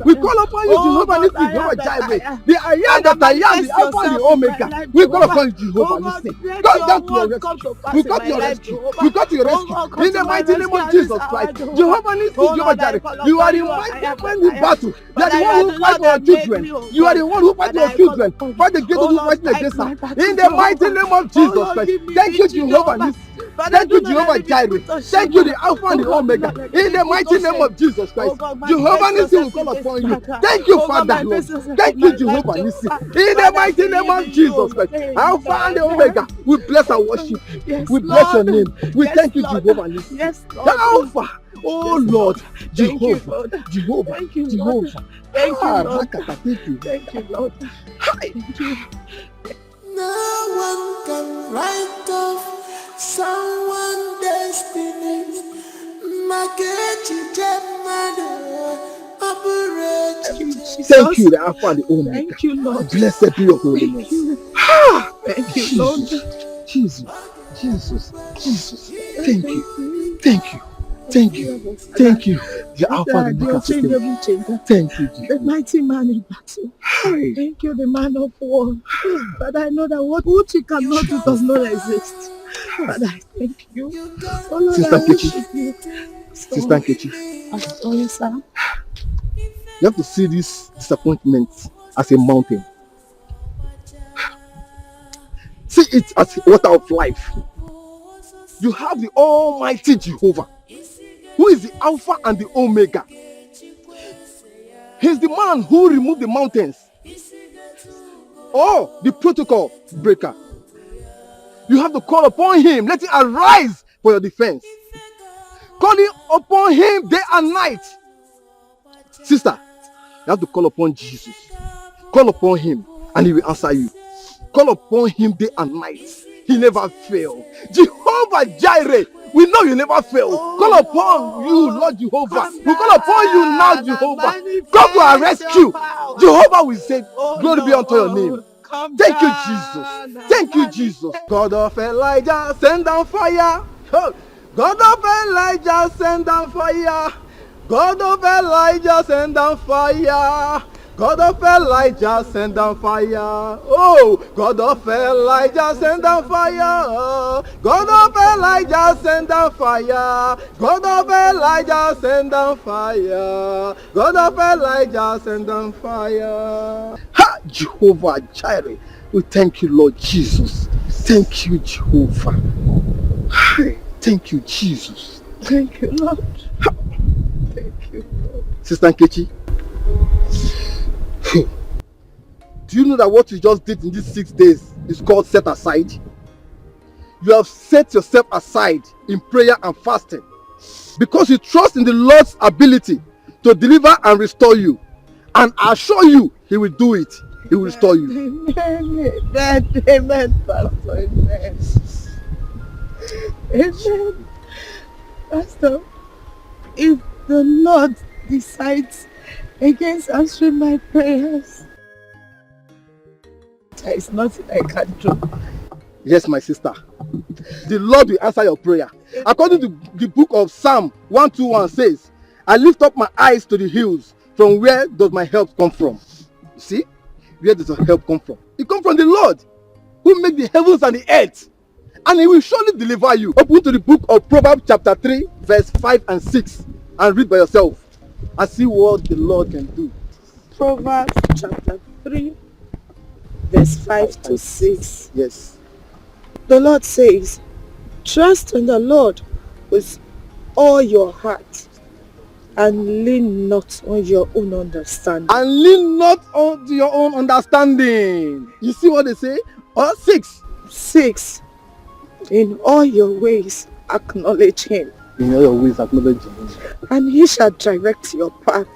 We call upon you, Jehovah Nissi, Jehovah Jireh. The I am that I am, the Alpha and the Omega. We call upon you, Jehovah. Listen. Go down to your rescue. We got your rescue. We got your rescue. In the mighty name of Jesus Christ. Jehovah Nissi, Jehovah Jireh. You are the mighty man in battle. You are the one who fight for our children. You are the one who fight for our children. Fight against those who fight against us. In the mighty name of Jesus Christ. Thank you, Jehovah Nissi. Thank you, Jehovah Jireh. Thank you, the Alpha and the Omega. In the mighty name of Jesus Christ. Jehovah Nissi will call upon you. Thank you, Father, Lord. Thank you, Jehovah Nissi. In the mighty name of Jesus Christ. Alpha and the Omega. We bless and worship. We bless your name. We thank you, Jehovah Nissi. The Alpha. Oh Lord, Jehovah, Jehovah, Jehovah. Thank you, Lord. Thank you. Thank you, Lord. Thank you. No one can write off someone's destiny. Thank you, the Alpha and the Omega. Thank you, Lord. Blessed be your holy name. Thank you, Lord. Jesus, Jesus, Jesus. Thank you, thank you, thank you, thank you. The Alpha and the Omega. Thank you, the mighty man in battle. Thank you, the man of war. But I know that what you cannot do does not exist. But I thank you. Oh Lord, Sister I worship Nkechi. you. Sister Nkechi. As always, sir. You have to see this disappointment as a mountain. See it as a water of life. You have the Almighty Jehovah, who is the Alpha and the Omega. He's the man who removed the mountains. Oh, the protocol breaker. You have to call upon him. Let it arise for your defense. Calling upon him day and night. Sister, you have to call upon Jesus. Call upon him and he will answer you. Call upon him day and night. He never fails. Jehovah Jireh, we know you never fail. Call upon you, Lord Jehovah. We call upon you now, Jehovah. Come to our rescue. Jehovah will say, glory be unto your name. Thank you, Jesus. Thank you, Jesus. God of Elijah, send down fire. God of Elijah, send down fire. God of Elijah, send down fire. God of Elijah, send down fire. Oh, God of Elijah, send down fire. God of Elijah, send down fire. God of Elijah, send down fire. God of Elijah, send down fire. Ha! Jehovah Jireh. We thank you, Lord Jesus. Thank you, Jehovah. Thank you, Jesus. Thank you, Lord. Thank you, Lord. Sister Nkechi, do you know that what you just did in these 6 days is called set aside? You have set yourself aside in prayer and fasting because you trust in the Lord's ability to deliver and restore you. And I assure you, he will do it. He will restore you. Amen. Amen, Pastor. Amen. Amen. Pastor, if the Lord decides against answering my prayers, there is nothing I can do. Yes, my sister. The Lord will answer your prayer. According to the book of Psalm 121 says, I lift up my eyes to the hills. From where does my help come from? You see? Where does your help come from? It comes from the Lord, who made the heavens and the earth. And he will surely deliver you. Open to the book of Proverbs chapter 3, verse 5 and 6. And read by yourself. And see what the Lord can do. Proverbs chapter 3, verse 5 to 6. Yes. The Lord says, trust in the Lord with all your heart and lean not on your own understanding. And lean not on your own understanding. You see what they say? 6. In all your ways acknowledge him. In all your ways acknowledge him. And he shall direct your path.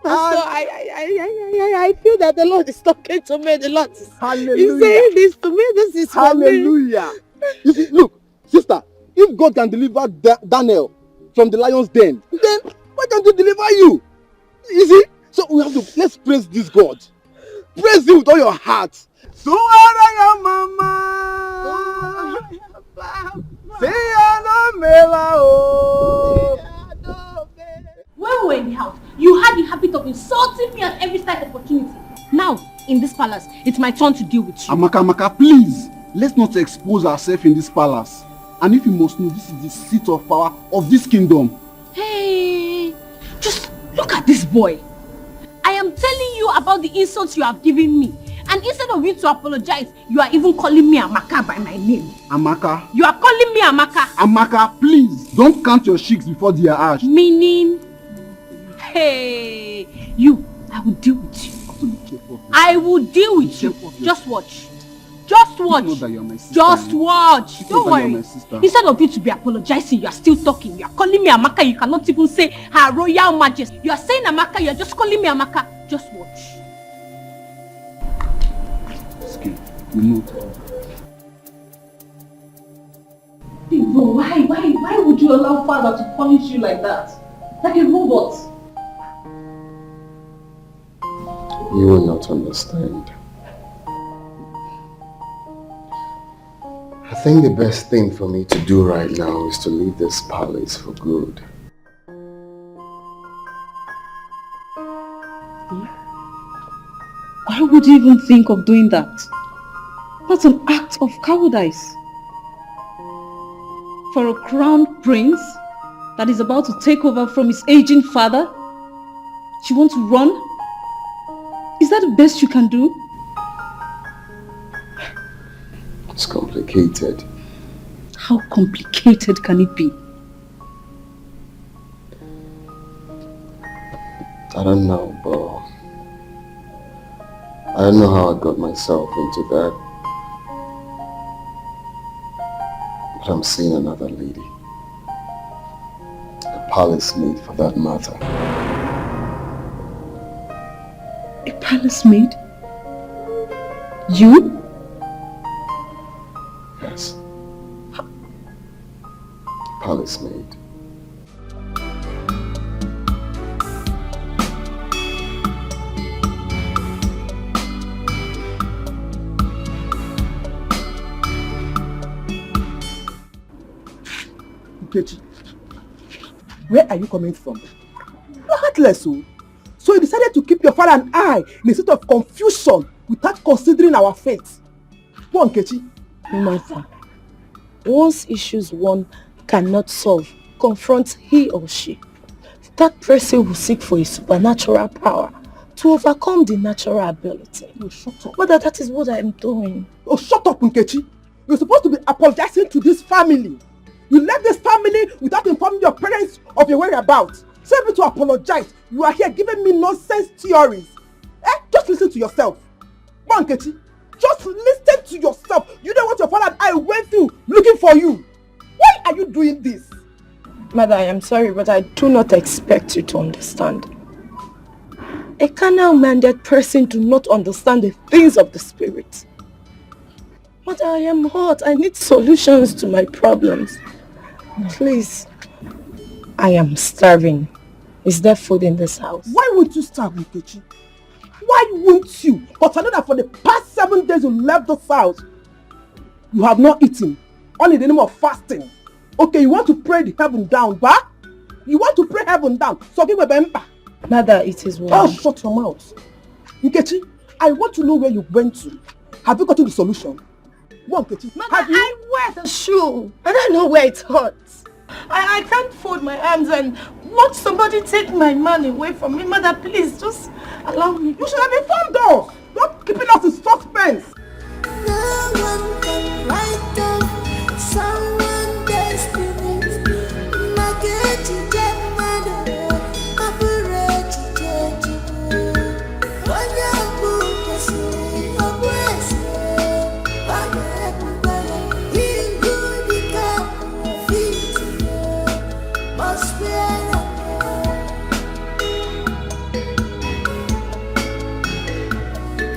Pastor, I feel that the Lord is talking to me. The Lord is saying this to me. This is for me. Hallelujah. You see, look, sister, if God can deliver Daniel from the lion's den, then why can't he deliver you? You see? So we have to, let's praise this God. Praise him with all your heart. So are mama. When we were in the house, you had the habit of insulting me at every slight opportunity. Now, in this palace, it's my turn to deal with you. Amaka, please. Let's not expose ourselves in this palace. And if you must know, this is the seat of power of this kingdom. Hey, just look at this boy. I am telling you about the insults you have given me. And instead of you to apologize, you are even calling me Amaka by my name. Amaka. You are calling me Amaka. Amaka, please. Don't count your chicks before they are ash. Meaning, hey, you, I will deal with you. I will deal with you. Just watch. Just watch. Just watch. Don't worry. Instead of you to be apologizing, you are still talking. You are calling me Amaka. You cannot even say Her Royal Majesty. You are saying Amaka. You are just calling me Amaka. Just watch. You know. Bro, why would you allow father to punish you like that? Like a robot? You will not understand. I think the best thing for me to do right now is to leave this palace for good. Why would you even think of doing that? That's an act of cowardice. For a crown prince that is about to take over from his aging father, you want to run? Is that the best you can do? It's complicated. How complicated can it be? I don't know, but I don't know how I got myself into that. But I'm seeing another lady. A palace maid for that matter. A palace maid? You? Yes. Palace maid. Nkechi, where are you coming from? You're heartless, oh. So you decided to keep your father and I in a state of confusion without considering our fate. Go on, Nkechi. Mother, once issues one cannot solve, confront he or she. That person will seek for a supernatural power to overcome the natural ability. Oh, shut up. Mother, that is what I am doing. Oh, shut up, Nkechi. You're supposed to be apologizing to this family. You left this family without informing your parents of your whereabouts. So able to apologize. You are here giving me nonsense theories. Just listen to yourself. Come on, Nkechi. Just listen to yourself. You know what your father and I went through looking for you. Why are you doing this? Mother, I am sorry, but I do not expect you to understand. A carnal-minded person do not understand the things of the spirit. Mother, I am hot. I need solutions to my problems. Please. I am starving. Is there food in this house? Why would you starve, Nkechi? Why won't you? But I know that for the past 7 days you left this house, you have not eaten. Only in the name of fasting. Okay, you want to pray the heaven down, bah? You want to pray heaven down. So give a bempa. Mother, it is well. Oh, shut your mouth. Nkechi, I want to know where you went to. Have you gotten the solution? One, Nkechi. Mother, I wear the shoe. I don't know where it hurts. I can't fold my arms and watch somebody take my man away from me. Mother, please, just allow me. You should have informed us. Not keeping us in suspense. No one can write off someone's destiny. Mageti Jamado, Abureti Jeju. Wanyabu Kasi, Obwesi, Wanyabu, Ingudika, Fiti, Mospera.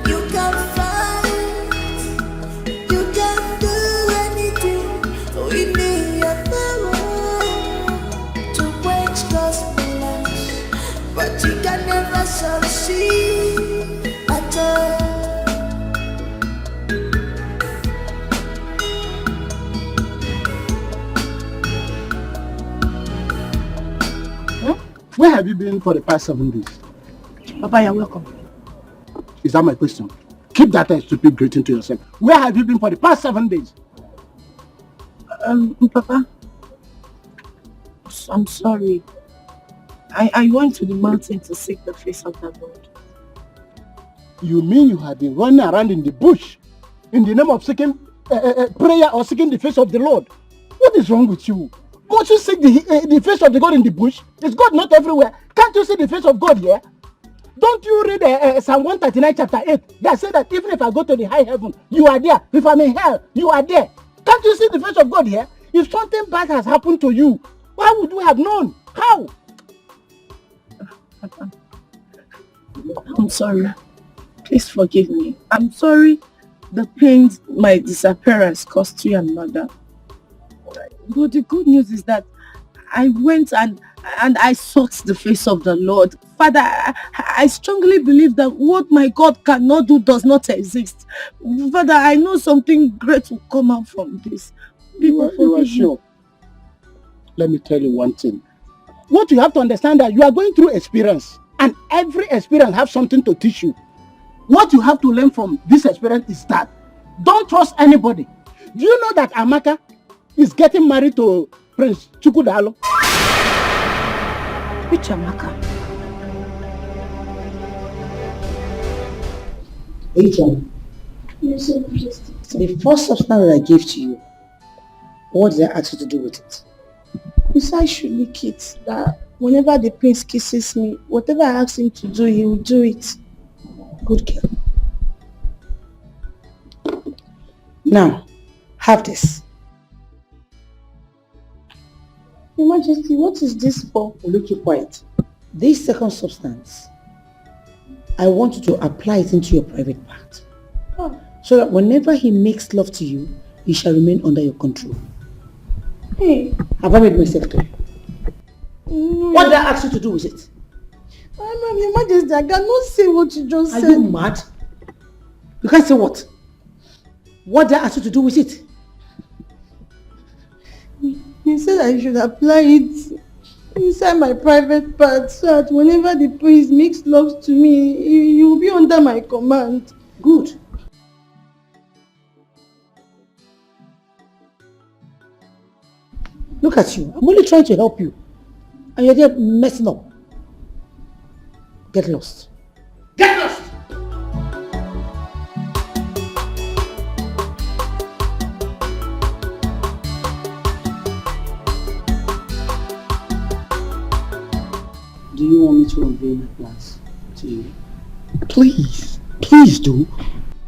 You can fight, you can do anything. We need your power to quench those bullets, but you can never succeed at all. Where have you been for the past 7 days? Papa, you're welcome. Is that my question? Keep that stupid greeting to yourself. Where have you been for the past 7 days? Papa, I'm sorry. I went to the mountain to seek the face of the Lord. You mean you have been running around in the bush in the name of seeking prayer or seeking the face of the Lord? What is wrong with you? Won't you seek the face of the God in the bush? Is God not everywhere? Can't you see the face of God here? Don't you read Psalm 139 chapter 8 that says that even if I go to the high heaven, you are there. If I'm in hell, you are there. Can't you see the face of God here? If something bad has happened to you, why would we have known? How? I'm sorry. Please forgive me. I'm sorry the pains my disappearance caused you and mother. But the good news is that I went and I sought the face of the Lord. Father, I strongly believe that what my God cannot do does not exist. Father, I know something great will come out from this. You are sure? Let me tell you one thing. What you have to understand that you are going through experience, and every experience has something to teach you. What you have to learn from this experience is that don't trust anybody. Do you know that Amaka is getting married to Prince Chukudalo? Which Amaka? The first substance that I gave to you, what did I ask you to do with it? Besides, I should lick it. That whenever the prince kisses me, whatever I ask him to do, he will do it. Good girl. Now, have this. Your Majesty, what is this for? Look, you quiet. This second substance, I want you to apply it into your private part. Oh. So that whenever he makes love to you, he shall remain under your control. Hey. Have I made myself clear? What did I ask you to do with it? Your Majesty, I cannot say what you just said. Are you mad? You can't say what? What did I ask you to do with it? You said I should apply it inside my private part so that whenever the prince makes love to me, he will be under my command. Good. Look at you. I'm only trying to help you. And you're there messing up. Get lost. Get lost! Do you want me to unveil my plans to you? Please, please do.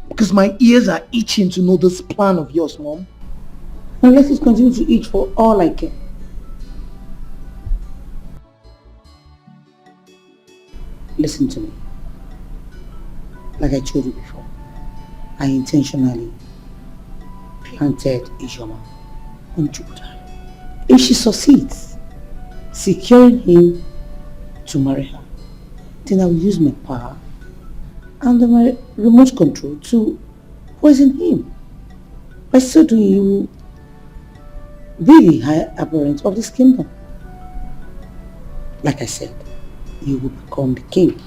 Because my ears are itching to know this plan of yours, Mom. And let it continue to itch for all I can. Listen to me. Like I told you before, I intentionally planted Ijoma on Jupiter. If she succeeds, securing him to marry her, then I will use my power and my remote control to poison him. By so doing, he will be the high apparent of this kingdom. Like I said, you will become the king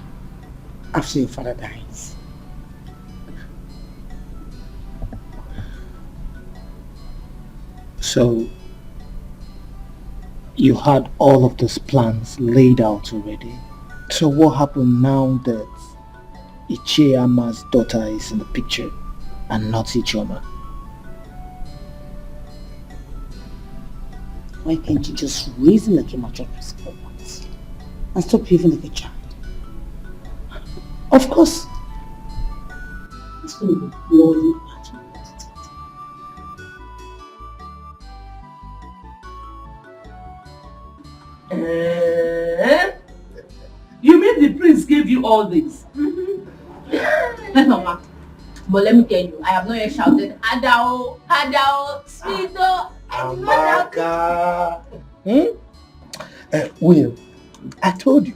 after your father dies. So, you had all of these plans laid out already. So what happened now that Ichiama's daughter is in the picture and not Ichioma? Why can't you just reason like a mature person for once and stop behaving like a child? Of course, it's going to be bloody argument. You mean the prince gave you all this? Yes, Mama. But let me tell you, I have not yet shouted, Adao, Adao, Sweeto, Amaka. William, I told you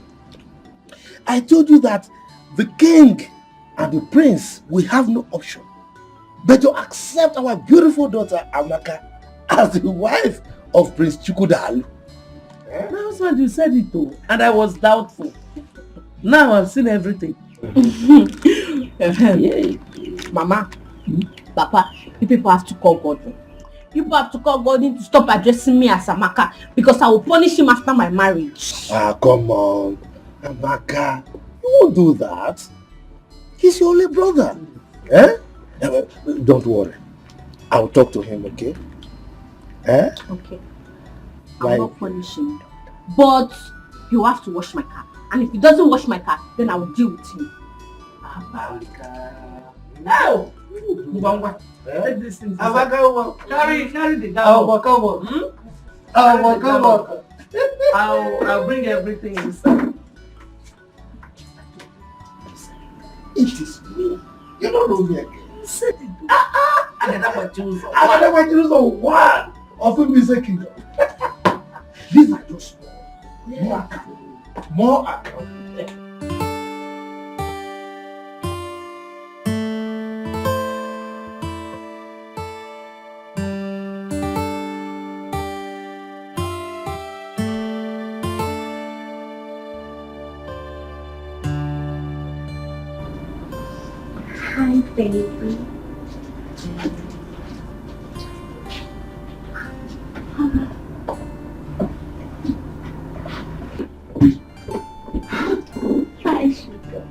that the king and the prince will have no option but to accept our beautiful daughter Amaka as the wife of Prince Chukwudalu. That's what you said it though, and I was doubtful. Now I've seen everything. Yeah. Mama, Papa, you people have to call Godwin. You people have to call Godwin to stop addressing me as Amaka because I will punish him after my marriage. Ah, come on. Amaka, you won't do that. He's your only brother. Eh? Don't worry. I'll talk to him, okay? Eh? Okay. Why? I'll not punish him. But you have to wash my car. And if he doesn't wash my car, then I will deal with him. No! Take this thing. Carry the down. Come on. I'll bring everything inside. It is me. You don't know me again. You said it. Another choose one of a music kingdom. These are just more account. More account. Hi, baby. Hi, sugar.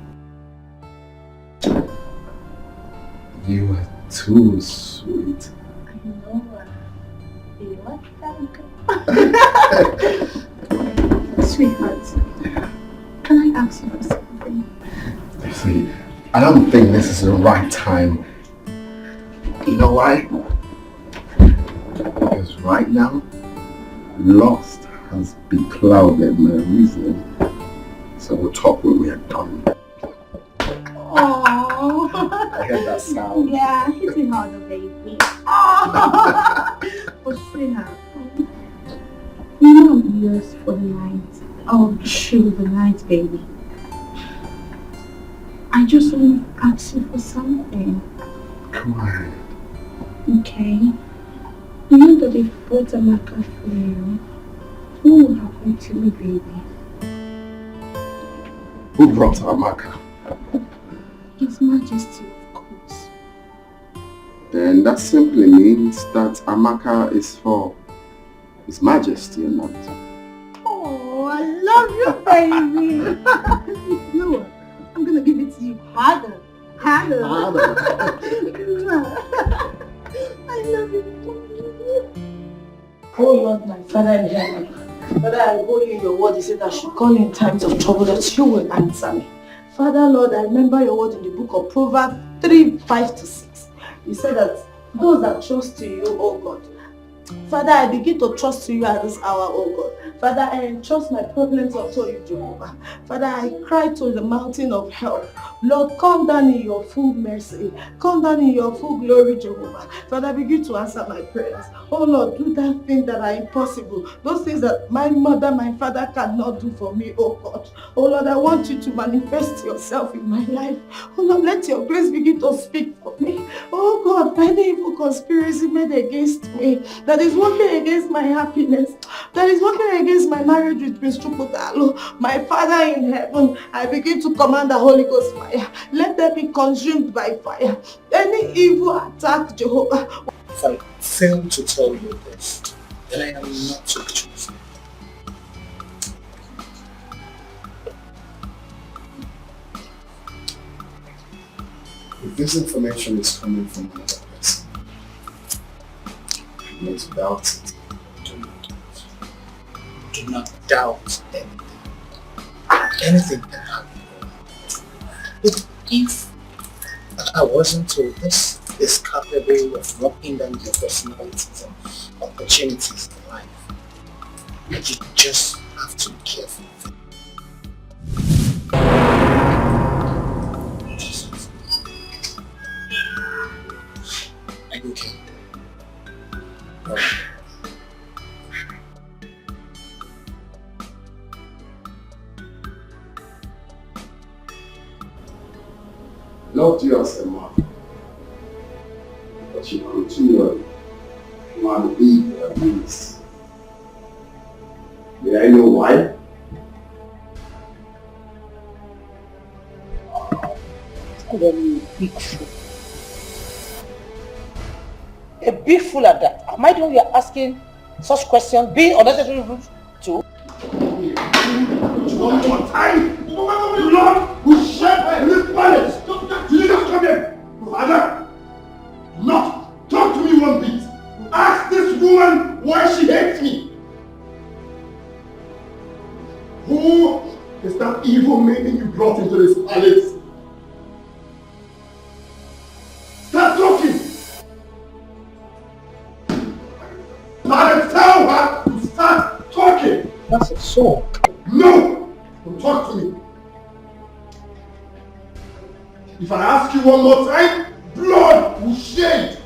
You are too sweet. I know. You like that? Sweetheart, can I ask you for something? See, I don't think this is the right time. You know why? Because right now, lust has beclouded my reason. So we'll talk when we are done. Oh, I heard that sound. yeah, hit me harder, baby. Oh, but sweetheart, you know I'm yours for the night. Oh, through the night, baby. I just want to ask you for something. Come on. Okay. You know that if brought Amaka for you, what will happen to me, baby? Who brought Amaka? His Majesty, of course. Then that simply means that Amaka is for His Majesty and not. Oh, I love you, baby. You know what? I'm gonna give it to you harder. Harder. I love you. Oh Lord, my Father in heaven, Father, I owe you your word. You said I should call in times of trouble, that you will answer me. Father, Lord, I remember your word in the book of Proverbs 3:5-6. You said that those that trust in you, oh God. Father, I begin to trust in you at this hour, oh God. Father, I entrust my problems unto you, Jehovah. Father, I cry to the mountain of help. Lord, come down in your full mercy. Come down in your full glory, Jehovah. Father, begin to answer my prayers. Oh Lord, do that thing that are impossible. Those things that my mother, my father cannot do for me, oh God. Oh Lord, I want you to manifest yourself in my life. Oh Lord, let your grace begin to speak for me. Oh God, any evil conspiracy made against me that is working against my happiness, that is working against my marriage with Prince Chukutalo, my Father in heaven, I begin to command the Holy Ghost fire. Let them be consumed by fire. Any evil attack, Jehovah. If I fail to tell you this, then I am not your chosen. If this information is coming from another person, you need to doubt it. Do not doubt anything. Anything can happen. But if I wasn't told this is capable of knocking down your personalities and opportunities in life, you just have to be careful. Are you okay? Not you as a man, but you continually want to be a beast. May I know why? call me a big fool. A big fool at that. Am I the one you're asking such questions? Being unnecessary rude too? One more time! Lord, who shed this palace! Did you just come here? Father, not talk to me one bit. Ask this woman why she hates me. Who is that evil maiden you brought into this palace? Start talking! Father, tell her to start talking! That's a sword. No! Don't talk to me. If I ask you one more time, blood will shed.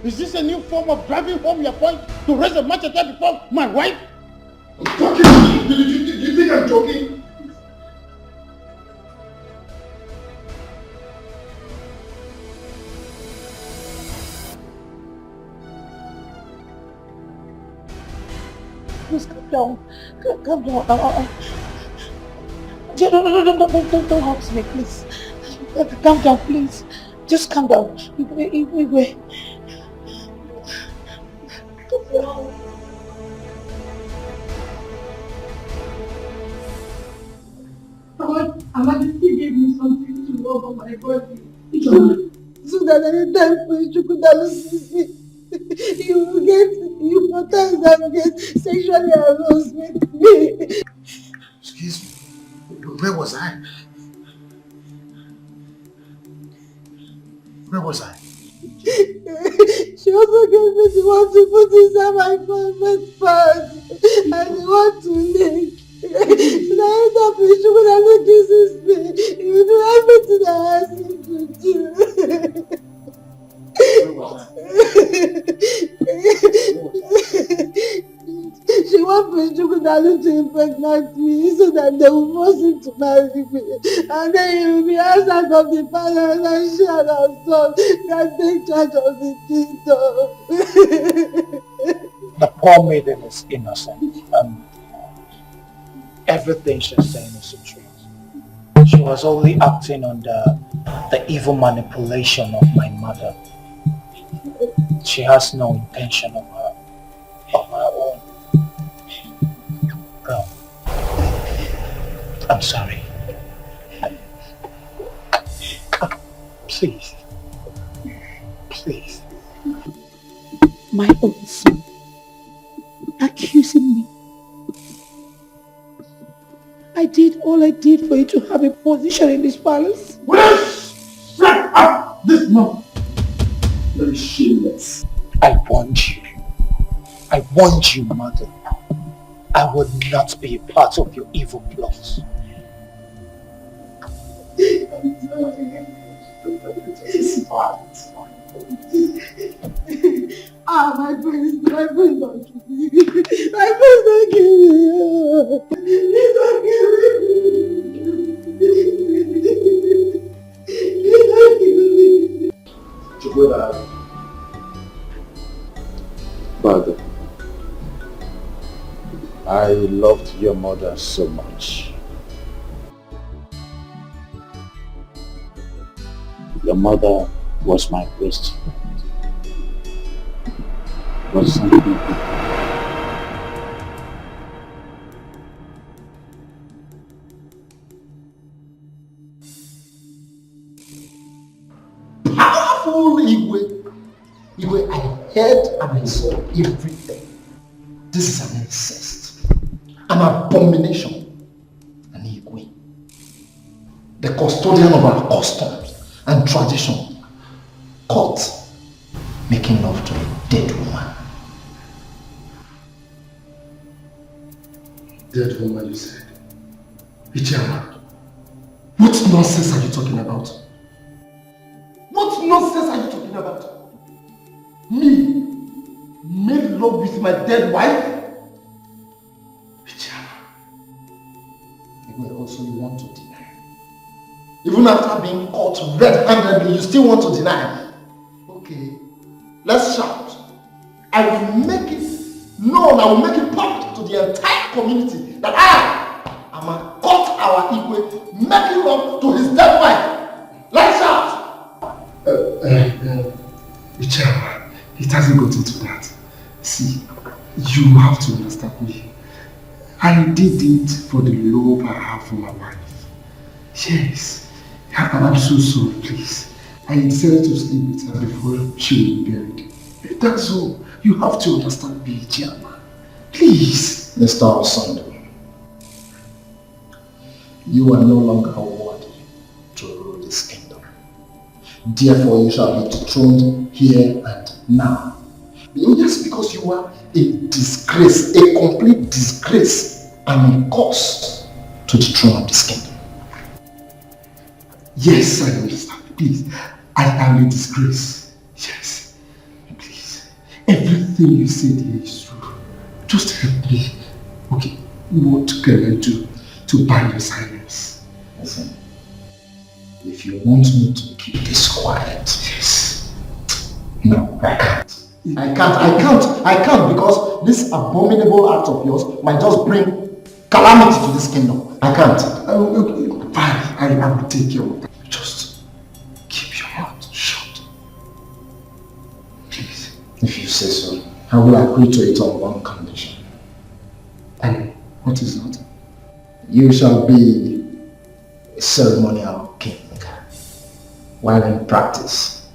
Is this a new form of driving home your point to raise a machete before my wife? I'm talking. Do you think I'm joking? Please calm down. Calm down. Don't hurt me, please. Calm down, please. Just calm down. Wait. Majesty gave me something to rub on my body. So that anytime Chukwudalu sees me, you protest and get sexually aroused with me. Excuse me. Where was I? Where was I? She also gave me the one to put inside my private part and the one to lick. Now that Chukwudalu kisses me, he will do everything I ask him to do. Where was She wants Prince Chukwudalu to impregnate me so that they will force him to marry me. And then he will be outside of the palace and she and her son can take charge of the kingdom. The poor maiden is innocent. Everything she's saying is the truth. She was only acting under the evil manipulation of my mother. She has no intention of her own. Girl, I'm sorry. Please. Please. My own son accusing me. I did all I did for you to have a position in this palace. Please shut up this month. Very shameless. I warned you, mother. I would not be a part of your evil plots. I'm sorry. It's fine. My friends don't kill me. My friends don't kill me. Please don't kill me. Please don't kill me. Chukwudalu. Father, I loved your mother so much. Your mother was my best friend. But some people, powerful Igwe, I heard and I saw everything. This is an incest, an abomination, an Igwe. The custodian of our customs and tradition, caught making love to a dead woman. Dead woman, you said? Vigilante, what nonsense are you talking about? What nonsense are you talking about? Me? Made love with my dead wife? Vigilante. Also, you want to deny. Even after being caught red-handedly, you still want to deny. Okay, let's shout. I will make it known, I will make it public to the entire community that I am a caught our Igwe making love to his dead wife. Let's out! Chairman, it hasn't got into that. See, you have to understand me. I did it for the love I have for my wife. Yes, I'm so sorry, please. I decided to sleep with her before she was buried. That's all. You have to understand me, Chairman. Please. Mr. Osando, you are no longer worthy to rule this kingdom. Therefore, you shall be dethroned here and now. Just because you are a disgrace, a complete disgrace, and a curse to the throne of this kingdom. Yes, I understand. Please, I am a disgrace. Yes, please. Everything you said here is true. Just help me. Okay, what can I do to buy your silence? Listen, if you want me to keep this quiet, yes. No, I can't. I can't because this abominable act of yours might just bring calamity to this kingdom. I can't. Okay, fine, I will take care of that. Just keep your mouth shut. Please. If you say so, I will agree to it on one condition. And what is that? You shall be a ceremonial king, while in practice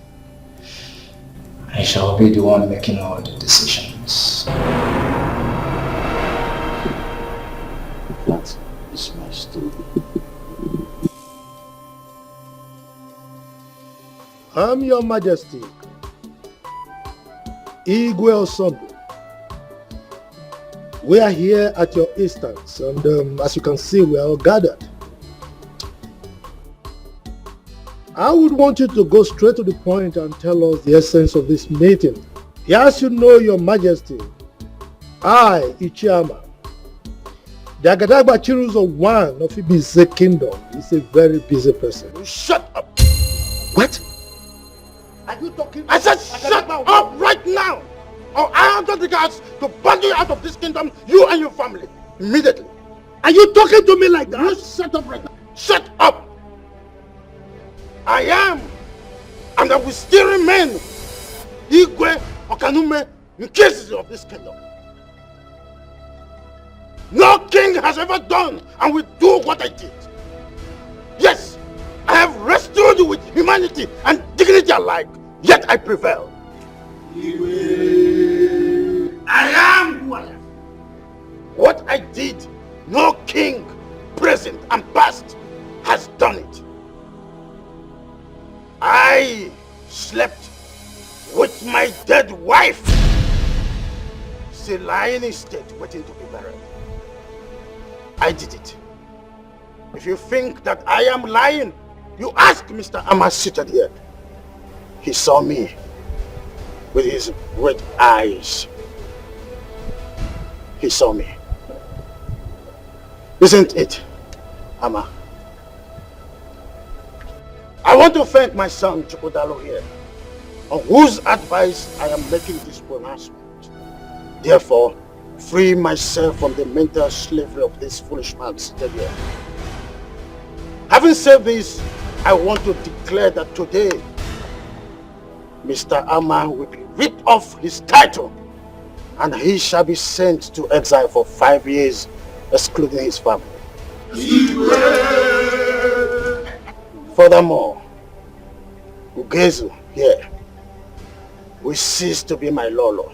I shall be the one making all the decisions. That is my story. I'm Your Majesty, Igwe Osando. We are here at your instance, and as you can see, we are all gathered. I would want you to go straight to the point and tell us the essence of this meeting. As you know, Your Majesty, I, Ichiama, the Agadagba Chiruzo one of Ibize Kingdom, is a very busy person. Shut up! What? Are you talking? I said shut up right now! Or I am the guards to bundle you out of this kingdom, you and your family, immediately. Are you talking to me like that? You shut up right now. Shut up! I am, and I will still remain Igwe Okanume Nkezi of this kingdom. No king has ever done and will do what I did. Yes, I have rescued you with humanity and dignity alike, yet I prevail. I am who I am. What I did, no king, present and past, has done it. I slept with my dead wife, still lying in state waiting to be buried. I did it. If you think that I am lying, you ask Mr. Amma seated here. He saw me with his red eyes. He saw me. Isn't it, Amma? I want to thank my son Chukwudalo here, on whose advice I am making this pronouncement. Therefore, free myself from the mental slavery of this foolish man seated here. Having said this, I want to declare that today, Mr. Amma will be ripped off his title and he shall be sent to exile for 5 years, excluding his family. Furthermore, Ugezu here will cease to be my Lolo.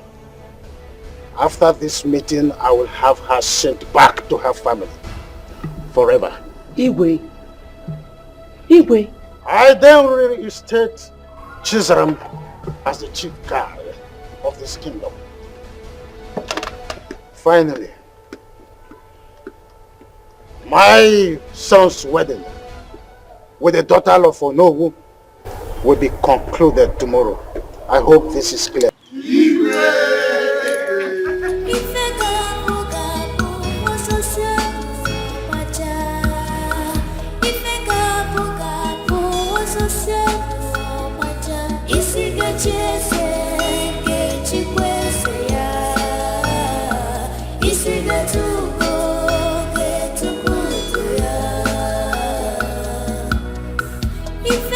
After this meeting, I will have her sent back to her family forever. Igwe. I then reinstate Chizaram as the chief guard of this kingdom. Finally, my son's wedding with the daughter of Onowu will be concluded tomorrow. I hope this is clear. If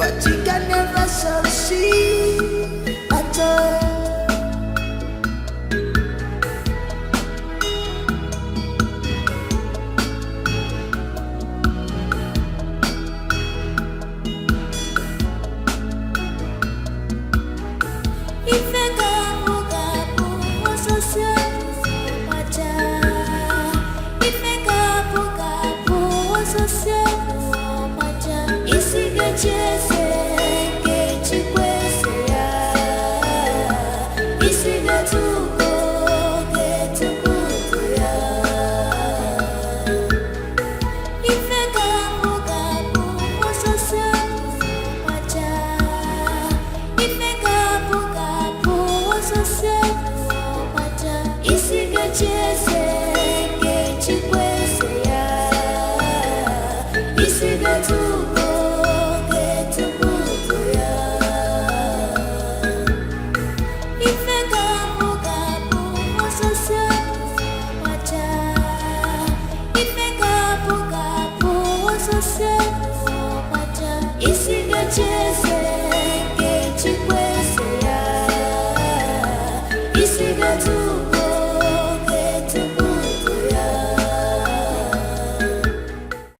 that you can never succeed at all. Isi